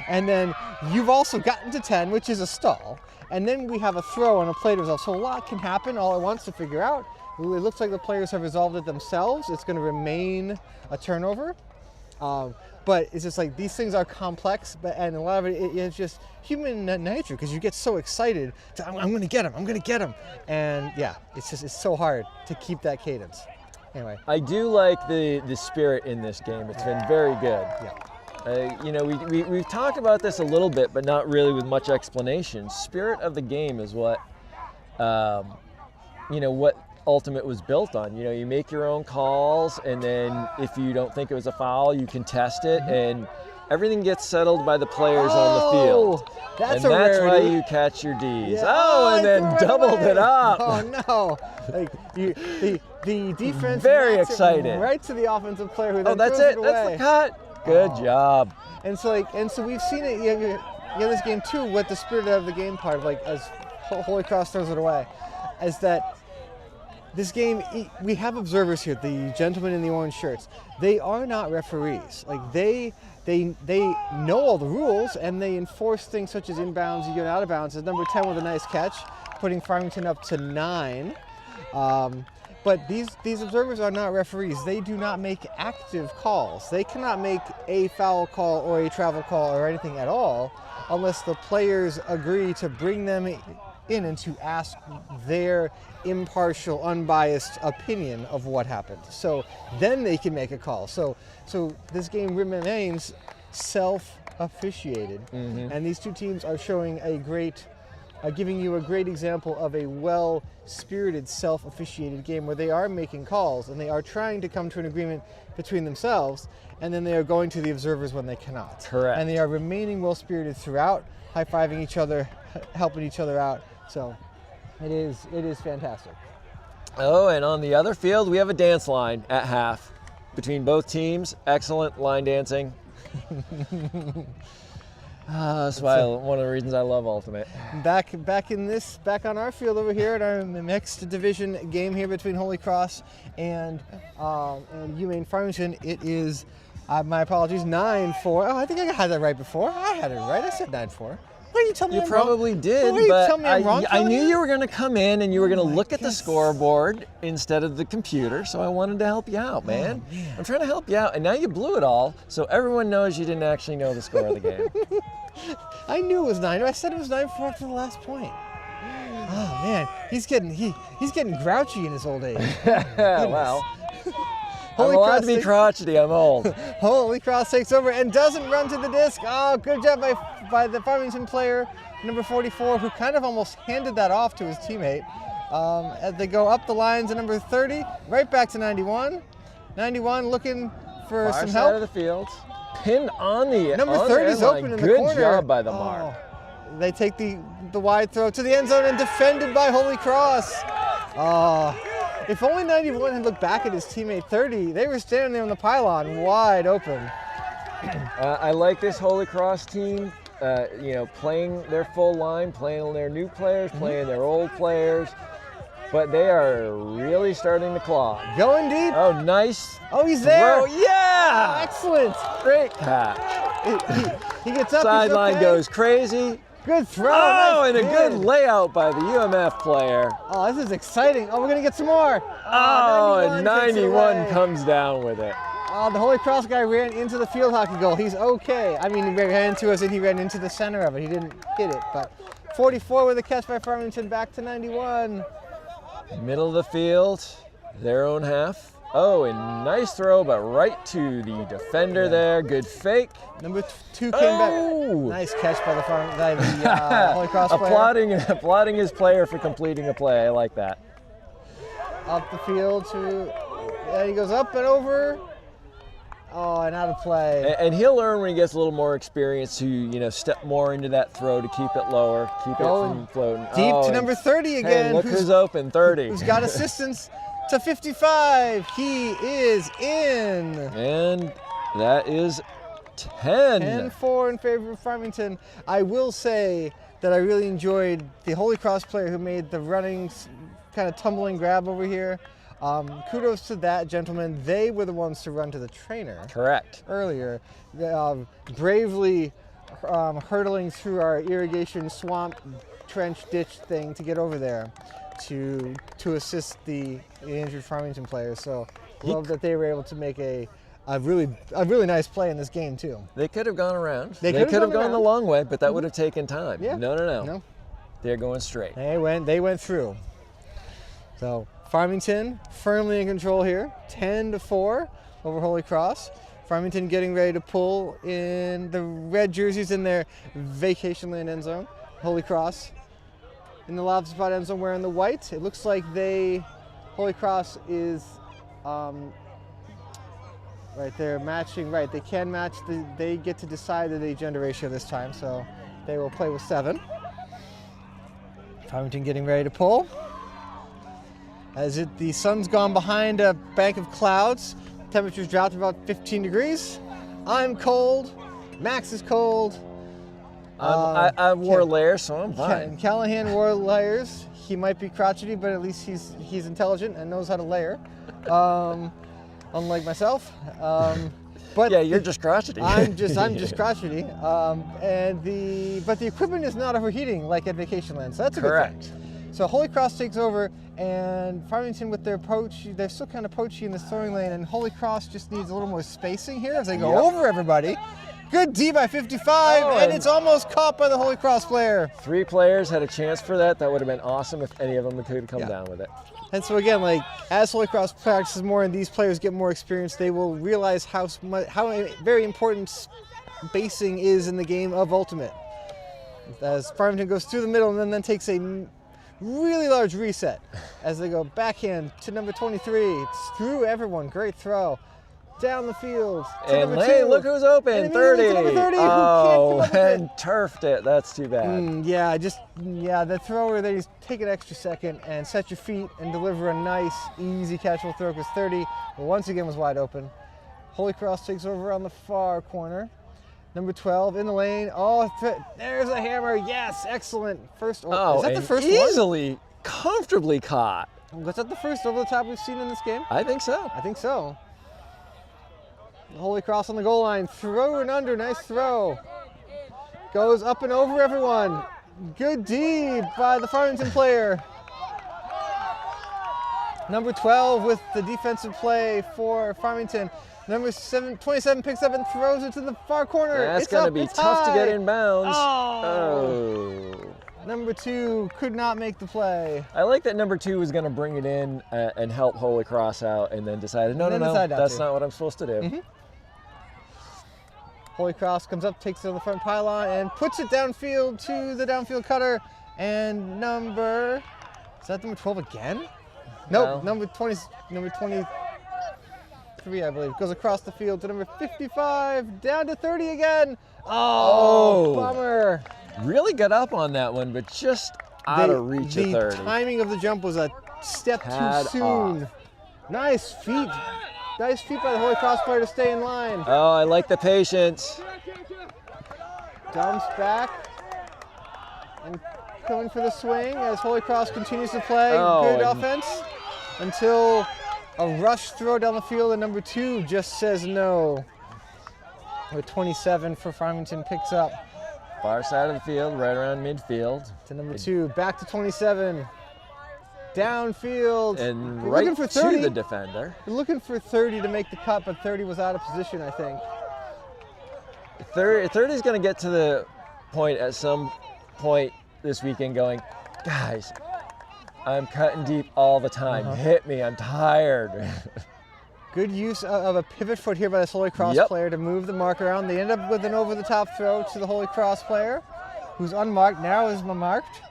And then you've also gotten to 10, which is a stall. And then we have a throw and a play to resolve. So a lot can happen all at once to figure out. It looks like the players have resolved it themselves. It's going to remain a turnover. But it's just these things are complex, and a lot of it's just human nature, because you get so excited. I'm going to get him, and yeah, it's so hard to keep that cadence. Anyway, I do like the spirit in this game. It's been very good. Yeah. We've talked about this a little bit, but not really with much explanation. Spirit of the game is what what Ultimate was built on. You make your own calls, and then if you don't think it was a foul, you contest it, and everything gets settled by the players on the field. That's and a that's rarity. why you catch your Ds. Yeah. Oh, and then doubled it up. Oh no! Like the defense. Very knocks it excited. Right to the offensive player who then Oh, that's throws it. away. That's the cut. Good job. And so we've seen it. You know, this game too. What the spirit of the game part of as Holy Cross throws it away, is that this game, we have observers here, the gentlemen in the orange shirts. They are not referees. Like they know all the rules and they enforce things such as inbounds, you get out of bounds. As number 10 with a nice catch, putting Farmington up to 9. But these observers are not referees. They do not make active calls. They cannot make a foul call or a travel call or anything at all unless the players agree to bring them in and to ask their impartial, unbiased opinion of what happened. So then they can make a call. So this game remains self-officiated, and these two teams are showing giving you a great example of a well-spirited, self-officiated game where they are making calls and they are trying to come to an agreement between themselves, and then they are going to the observers when they cannot. Correct. And they are remaining well-spirited throughout, high-fiving each other, helping each other out. So it is fantastic. Oh, and on the other field, we have a dance line at half between both teams. Excellent line dancing. That's why one of the reasons I love Ultimate. Back on our field over here at our mixed division game here between Holy Cross and UMaine Farmington. It is, my apologies, 9-4. Oh, I think I had that right before. I had it right. I said 9-4. What are you telling me? You probably did, but I knew you were going to come in and you were going to look at the scoreboard instead of the computer, so I wanted to help you out, man. I'm trying to help you out, and now you blew it all, so everyone knows you didn't actually know the score of the game. I knew it was 9. I said it was 9-4 after the last point. Oh man, he's getting grouchy in his old age. Well, I'm allowed to be crotchety. I'm old. Holy Cross takes over and doesn't run to the disc. Oh, good job by the Farmington player, number 44, who kind of almost handed that off to his teammate. As they go up the lines at number 30, right back to 91. 91 looking for Far some side help. of the field. Pinned on the Number 30's open in the corner. Good job by the mark. They take the wide throw to the end zone and defended by Holy Cross. If only 91 had looked back at his teammate 30, they were standing there on the pylon wide open. I like this Holy Cross team, playing their full line, playing their new players, playing their old players, but they are really starting to claw. Going deep. Oh, nice. Oh, he's there. Oh, yeah. Oh, excellent. Great catch. He gets up. Sideline goes crazy. Good throw. Oh, nice and a good layout by the UMF player. Oh, this is exciting. Oh, we're going to get some more. Oh, and 91 comes down with it. The Holy Cross guy ran into the field hockey goal. He's okay. I mean, he ran into us and he ran into the center of it. He didn't hit it, but 44 with a catch by Farmington, back to 91. Middle of the field, their own half. Oh, and nice throw, but right to the defender there. Good fake. Number 2 came back. Nice catch by the Holy Cross player. Applauding his player for completing a play. I like that. Up the field he goes up and over. Oh, and out of play. And he'll learn when he gets a little more experience to, step more into that throw to keep it lower, keep it from floating. Deep to number 30 again. Hey, look who's open, 30. Who's got assistance to 55. He is in. And that is 10. 10-4 in favor of Farmington. I will say that I really enjoyed the Holy Cross player who made the running, kind of tumbling grab over here. Kudos to that gentleman. They were the ones to run to the trainer. Correct. Earlier, bravely hurtling through our irrigation swamp trench ditch thing to get over there to assist the injured Farmington players. So love that they were able to make a really nice play in this game too. They could have gone around. They could have gone the long way, but that would have taken time. Yeah. No. They're going straight. They went through. So Farmington firmly in control here, 10-4 over Holy Cross. Farmington getting ready to pull in the red jerseys in their vacation land end zone. Holy Cross in the Lobster spot end zone wearing the white. It looks like Holy Cross is Right, they're matching, right, they can match, they get to decide the gender ratio this time, so they will play with 7. Farmington getting ready to pull. The sun's gone behind a bank of clouds. Temperatures dropped to about 15 degrees. I'm cold, Max is cold. I wore layers, so I'm fine. Callahan wore layers. He might be crotchety, but at least he's intelligent and knows how to layer. Unlike myself. But yeah, you're just crotchety. I'm just crotchety. But the equipment is not overheating like at Vacation Land, so that's a Correct. good thing. So Holy Cross takes over, and Farmington with their approach, they're still kind of poachy in the throwing lane, and Holy Cross just needs a little more spacing here as they go over everybody. Good D by 55, and it's almost caught by the Holy Cross player. 3 players had a chance for that. That would have been awesome if any of them could have come down with it. And so again, like as Holy Cross practices more and these players get more experience, they will realize how very important spacing is in the game of Ultimate. As Farmington goes through the middle and then takes a really large reset as they go backhand to number 23. It's through everyone. Great throw. Down the field to And number 2. Lane, look who's open, 30. To number 30 oh, who can't come up with and turfed it. That's too bad. The thrower, they just take an extra second and set your feet and deliver a nice, easy catchable throw because 30 once again was wide open. Holy Cross takes over on the far corner. Number 12 in the lane. Oh, there's a hammer. Yes, excellent. Is that the first one? Easily, comfortably caught. Was that the first over the top we've seen in this game? I think so. I think so. Holy Cross on the goal line. Throw and under. Nice throw. Goes up and over everyone. Good D by the Farmington player. Number 12 with the defensive play for Farmington. Number 27 picks up and throws it to the far corner. That's going to be tough to get in bounds. Oh. Number 2 could not make the play. I like that number 2 was going to bring it in and help Holy Cross out and then decided, no, that's not what I'm supposed to do. Mm-hmm. Holy Cross comes up, takes it on the front pylon, and puts it downfield to the downfield cutter. And is that number 12 again? Nope, number 23, I believe. Goes across the field to number 55, down to 30 again. Oh, bummer. Really got up on that one, but just out of reach of 30. The timing of the jump was a step too soon. Nice feet. Nice feet by the Holy Cross player to stay in line. Oh, I like the patience. Dumps back and coming for the swing as Holy Cross continues to play good offense until a rush throw down the field and number 2 just says no. With 27 for Farmington picks up. Far side of the field, right around midfield. To number 2, back to 27. Downfield. And right looking for 30. to the defender. We're looking for 30 to make the cut, but 30 was out of position, I think. 30 is going to get to the point at some point this weekend going, guys, I'm cutting deep all the time. Hit me, I'm tired. Good use of a pivot foot here by this Holy Cross player to move the mark around. They end up with an over-the-top throw to the Holy Cross player, who's unmarked, now is marked.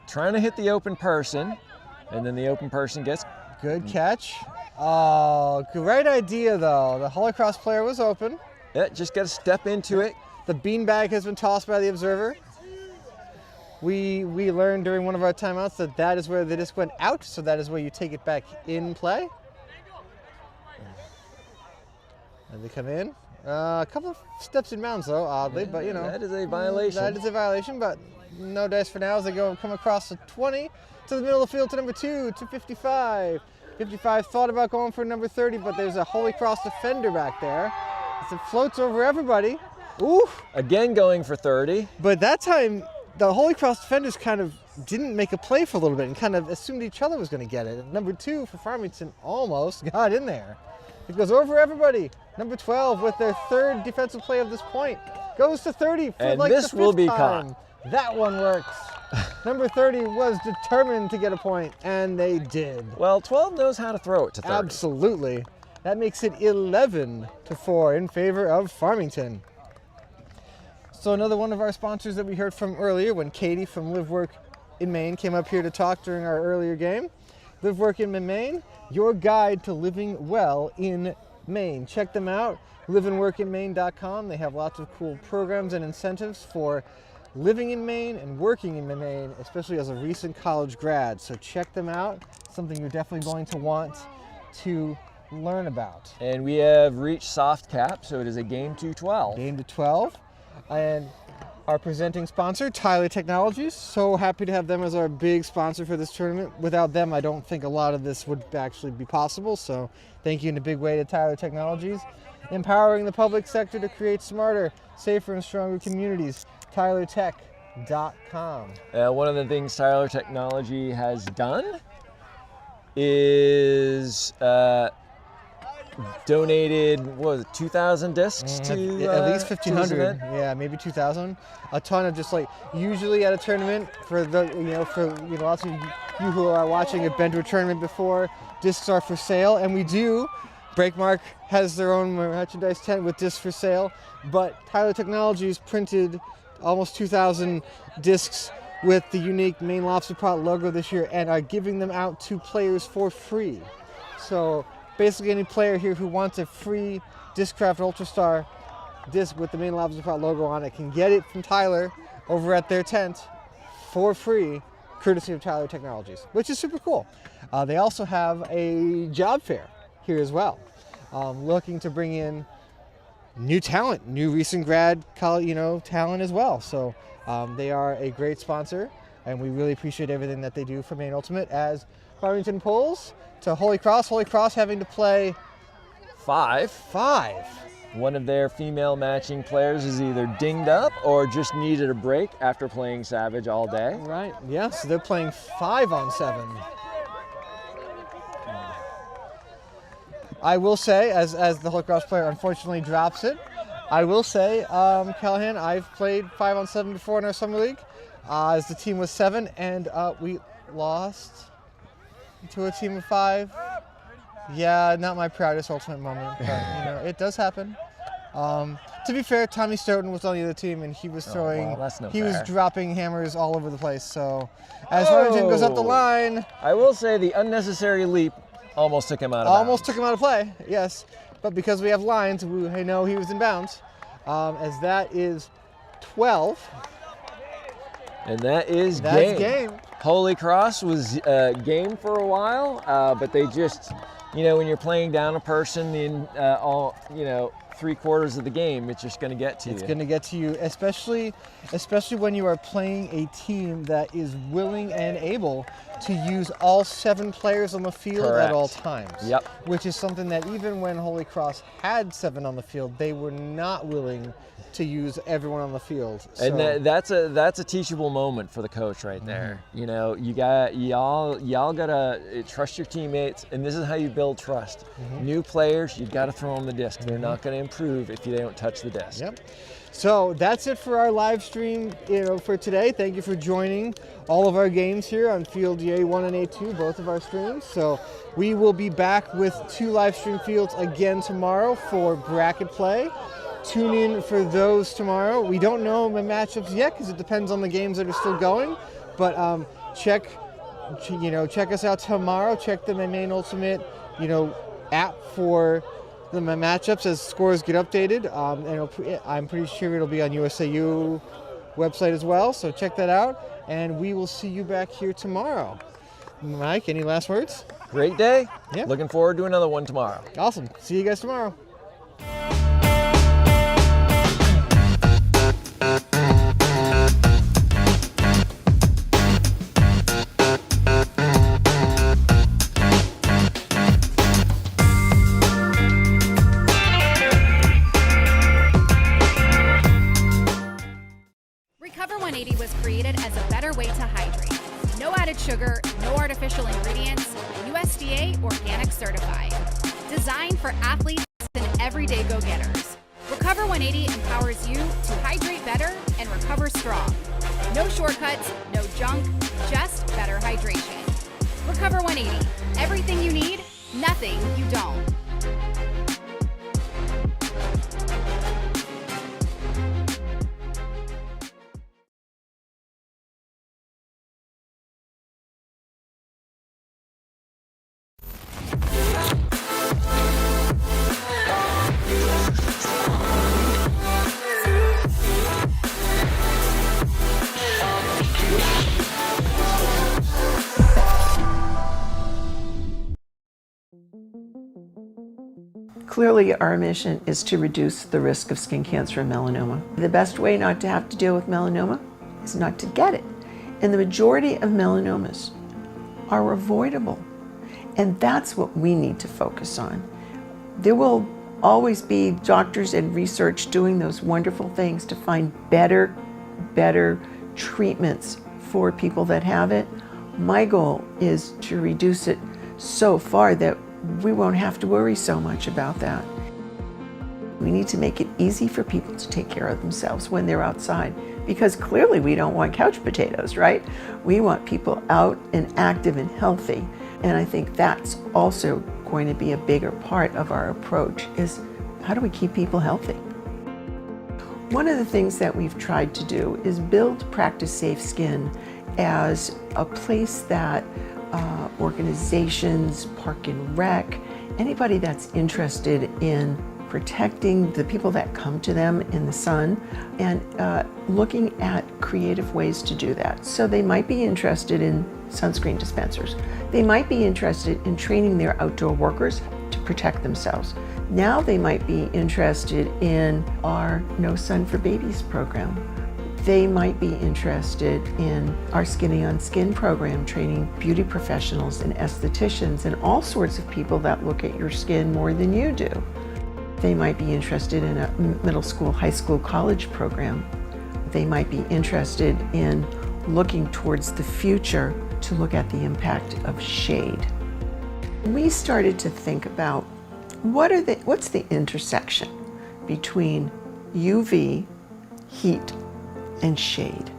Trying to hit the open person, and then the open person gets... Good catch. Oh, great idea, though. The Holy Cross player was open. Yeah, just got to step into it. The beanbag has been tossed by the observer. We learned during one of our timeouts that is where the disc went out, so that is where you take it back in play. And they come in. A couple of steps in bounds, though, oddly, but That is a violation. That is a violation, but no dice for now as they come across the 20 to the middle of the field to number 2 to 55. 55 thought about going for number 30, but there's a Holy Cross defender back there. As it floats over everybody. Oof. Again going for 30. But that time, the Holy Cross defenders kind of didn't make a play for a little bit and kind of assumed each other was going to get it. And number 2 for Farmington almost got in there. It goes over everybody. Number 12 with their 3rd defensive play of this point. Goes to 30 for and like this the 5th will be time. caught. That one works. Number 30 was determined to get a point, and they did. Well, 12 knows how to throw it to 30. Absolutely. That makes it 11-4 in favor of Farmington. So another one of our sponsors that we heard from earlier when Katie from Live Work in Maine came up here to talk during our earlier game Live, Work in Maine, your guide to living well in Maine. Check them out, liveandworkinmaine.com. They have lots of cool programs and incentives for living in Maine and working in Maine, especially as a recent college grad. So check them out, something you're definitely going to want to learn about. And we have reached soft cap, so it is a game to 12. Game to 12. And our presenting sponsor, Tyler Technologies. So happy to have them as our big sponsor for this tournament. Without them, I don't think a lot of this would actually be possible. So thank you in a big way to Tyler Technologies. Empowering the public sector to create smarter, safer, and stronger communities. TylerTech.com. One of the things Tyler Technology has done is donated, what was it, 2,000 discs to at least 1,500. to Yeah, maybe 2,000. A ton of just like, usually at a tournament, for lots of you who are watching have been to a tournament before, discs are for sale, and we do. Breakmark has their own merchandise tent with discs for sale, but Tyler Technologies printed almost 2,000 discs with the unique Maine Lobster Pot logo this year and are giving them out to players for free. So basically any player here who wants a free Discraft Ultrastar disc with the Maine Lobster Pot logo on it can get it from Tyler over at their tent for free, courtesy of Tyler Technologies, which is super cool. They also have a job fair here as well, looking to bring in new talent, new recent grad talent as well. So they are a great sponsor, and we really appreciate everything that they do for Maine Ultimate as Farmington pulls to Holy Cross. Holy Cross having to play five. One of their female matching players is either dinged up or just needed a break after playing Savage all day. Right, yeah, so they're playing 5-on-7. I will say, as the Holy Cross player unfortunately drops it, I will say, Callahan, I've played 5-on-7 before in our summer league, as the team was 7, and we lost to a team of 5. Yeah, not my proudest ultimate moment, but it does happen. To be fair, Tommy Stoughton was on the other team, and he was throwing, was dropping hammers all over the place. So, as Farmington goes up the line, I will say the unnecessary leap almost took him out of bounds. Took him out of play, yes. But because we have lines, we know he was in bounds. As that is 12. And that is game. Holy Cross was game for a while, but they just, when you're playing down a person in all, 3/4 of the game, it's just going to get to you. It's going to get to you, especially when you are playing a team that is willing and able to use all 7 players on the field at all times. Yep. Which is something that even when Holy Cross had 7 on the field, they were not willing to use everyone on the field. And that's a teachable moment for the coach right there. Y'all gotta trust your teammates, and this is how you build trust. New players, you gotta throw them the disc. They're not gonna improve if they don't touch the disc. Yep. So that's it for our live stream, for today. Thank you for joining all of our games here on Field A1 and A2, both of our streams. So we will be back with 2 live stream fields again tomorrow for bracket play. Tune in for those tomorrow. We don't know the matchups yet because it depends on the games that are still going. But check us out tomorrow. Check the Maine Ultimate, app for the matchups as scores get updated. And I'm pretty sure it'll be on USAU website as well. So check that out, and we will see you back here tomorrow. Mike, any last words? Great day. Yeah. Looking forward to another one tomorrow. Awesome. See you guys tomorrow. Recover 180 was created as a better way to hydrate. No added sugar, no artificial ingredients, USDA organic certified. Designed for athletes and everyday go-getters. Recover 180 empowers you to hydrate better and recover strong. No shortcuts, no junk, just better hydration. Recover 180. Everything you need, nothing you don't. Clearly, our mission is to reduce the risk of skin cancer and melanoma. The best way not to have to deal with melanoma is not to get it. And the majority of melanomas are avoidable. And that's what we need to focus on. There will always be doctors and research doing those wonderful things to find better treatments for people that have it. My goal is to reduce it so far that we won't have to worry so much about that. We need to make it easy for people to take care of themselves when they're outside, because clearly we don't want couch potatoes, right? We want people out and active and healthy. And I think that's also going to be a bigger part of our approach, is how do we keep people healthy? One of the things that we've tried to do is build Practice Safe Skin as a place that organizations, Park and Rec, anybody that's interested in protecting the people that come to them in the sun, and looking at creative ways to do that. So they might be interested in sunscreen dispensers. They might be interested in training their outdoor workers to protect themselves. Now they might be interested in our No Sun for Babies program. They might be interested in our Skinny on Skin program, training beauty professionals and estheticians and all sorts of people that look at your skin more than you do. They might be interested in a middle school, high school, college program. They might be interested in looking towards the future to look at the impact of shade. We started to think about what's the intersection between UV, heat, and shade.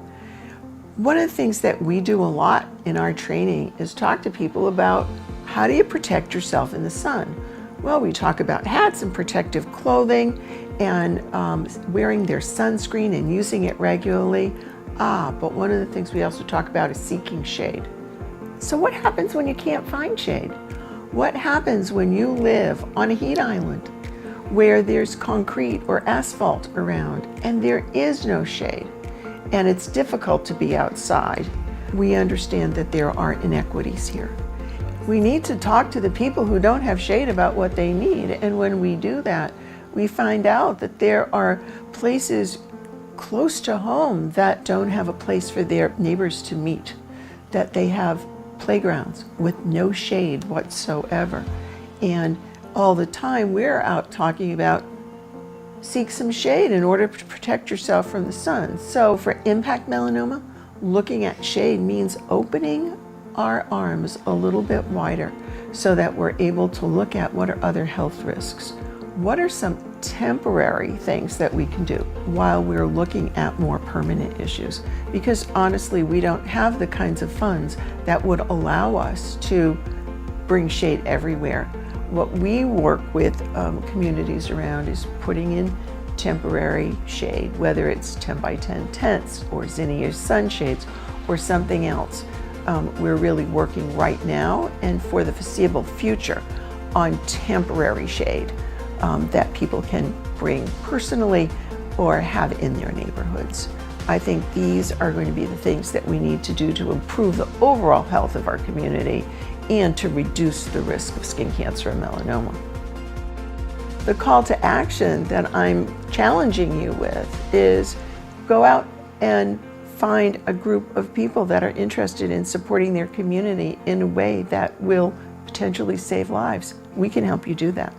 One of the things that we do a lot in our training is talk to people about how do you protect yourself in the sun. Well, we talk about hats and protective clothing and wearing their sunscreen and using it regularly. But one of the things we also talk about is seeking shade. So what happens when you can't find shade? What happens when you live on a heat island where there's concrete or asphalt around and there is no shade and it's difficult to be outside? We understand that there are inequities here. We need to talk to the people who don't have shade about what they need, and when we do that, we find out that there are places close to home that don't have a place for their neighbors to meet, that they have playgrounds with no shade whatsoever. And all the time we're out talking about seek some shade in order to protect yourself from the sun. So for impact melanoma, looking at shade means opening our arms a little bit wider so that we're able to look at what are other health risks. What are some temporary things that we can do while we're looking at more permanent issues? Because honestly, we don't have the kinds of funds that would allow us to bring shade everywhere. What we work with communities around is putting in temporary shade, whether it's 10 by 10 tents or zinnias sunshades or something else. We're really working right now and for the foreseeable future on temporary shade that people can bring personally or have in their neighborhoods. I think these are going to be the things that we need to do to improve the overall health of our community and to reduce the risk of skin cancer and melanoma. The call to action that I'm challenging you with is go out and find a group of people that are interested in supporting their community in a way that will potentially save lives. We can help you do that.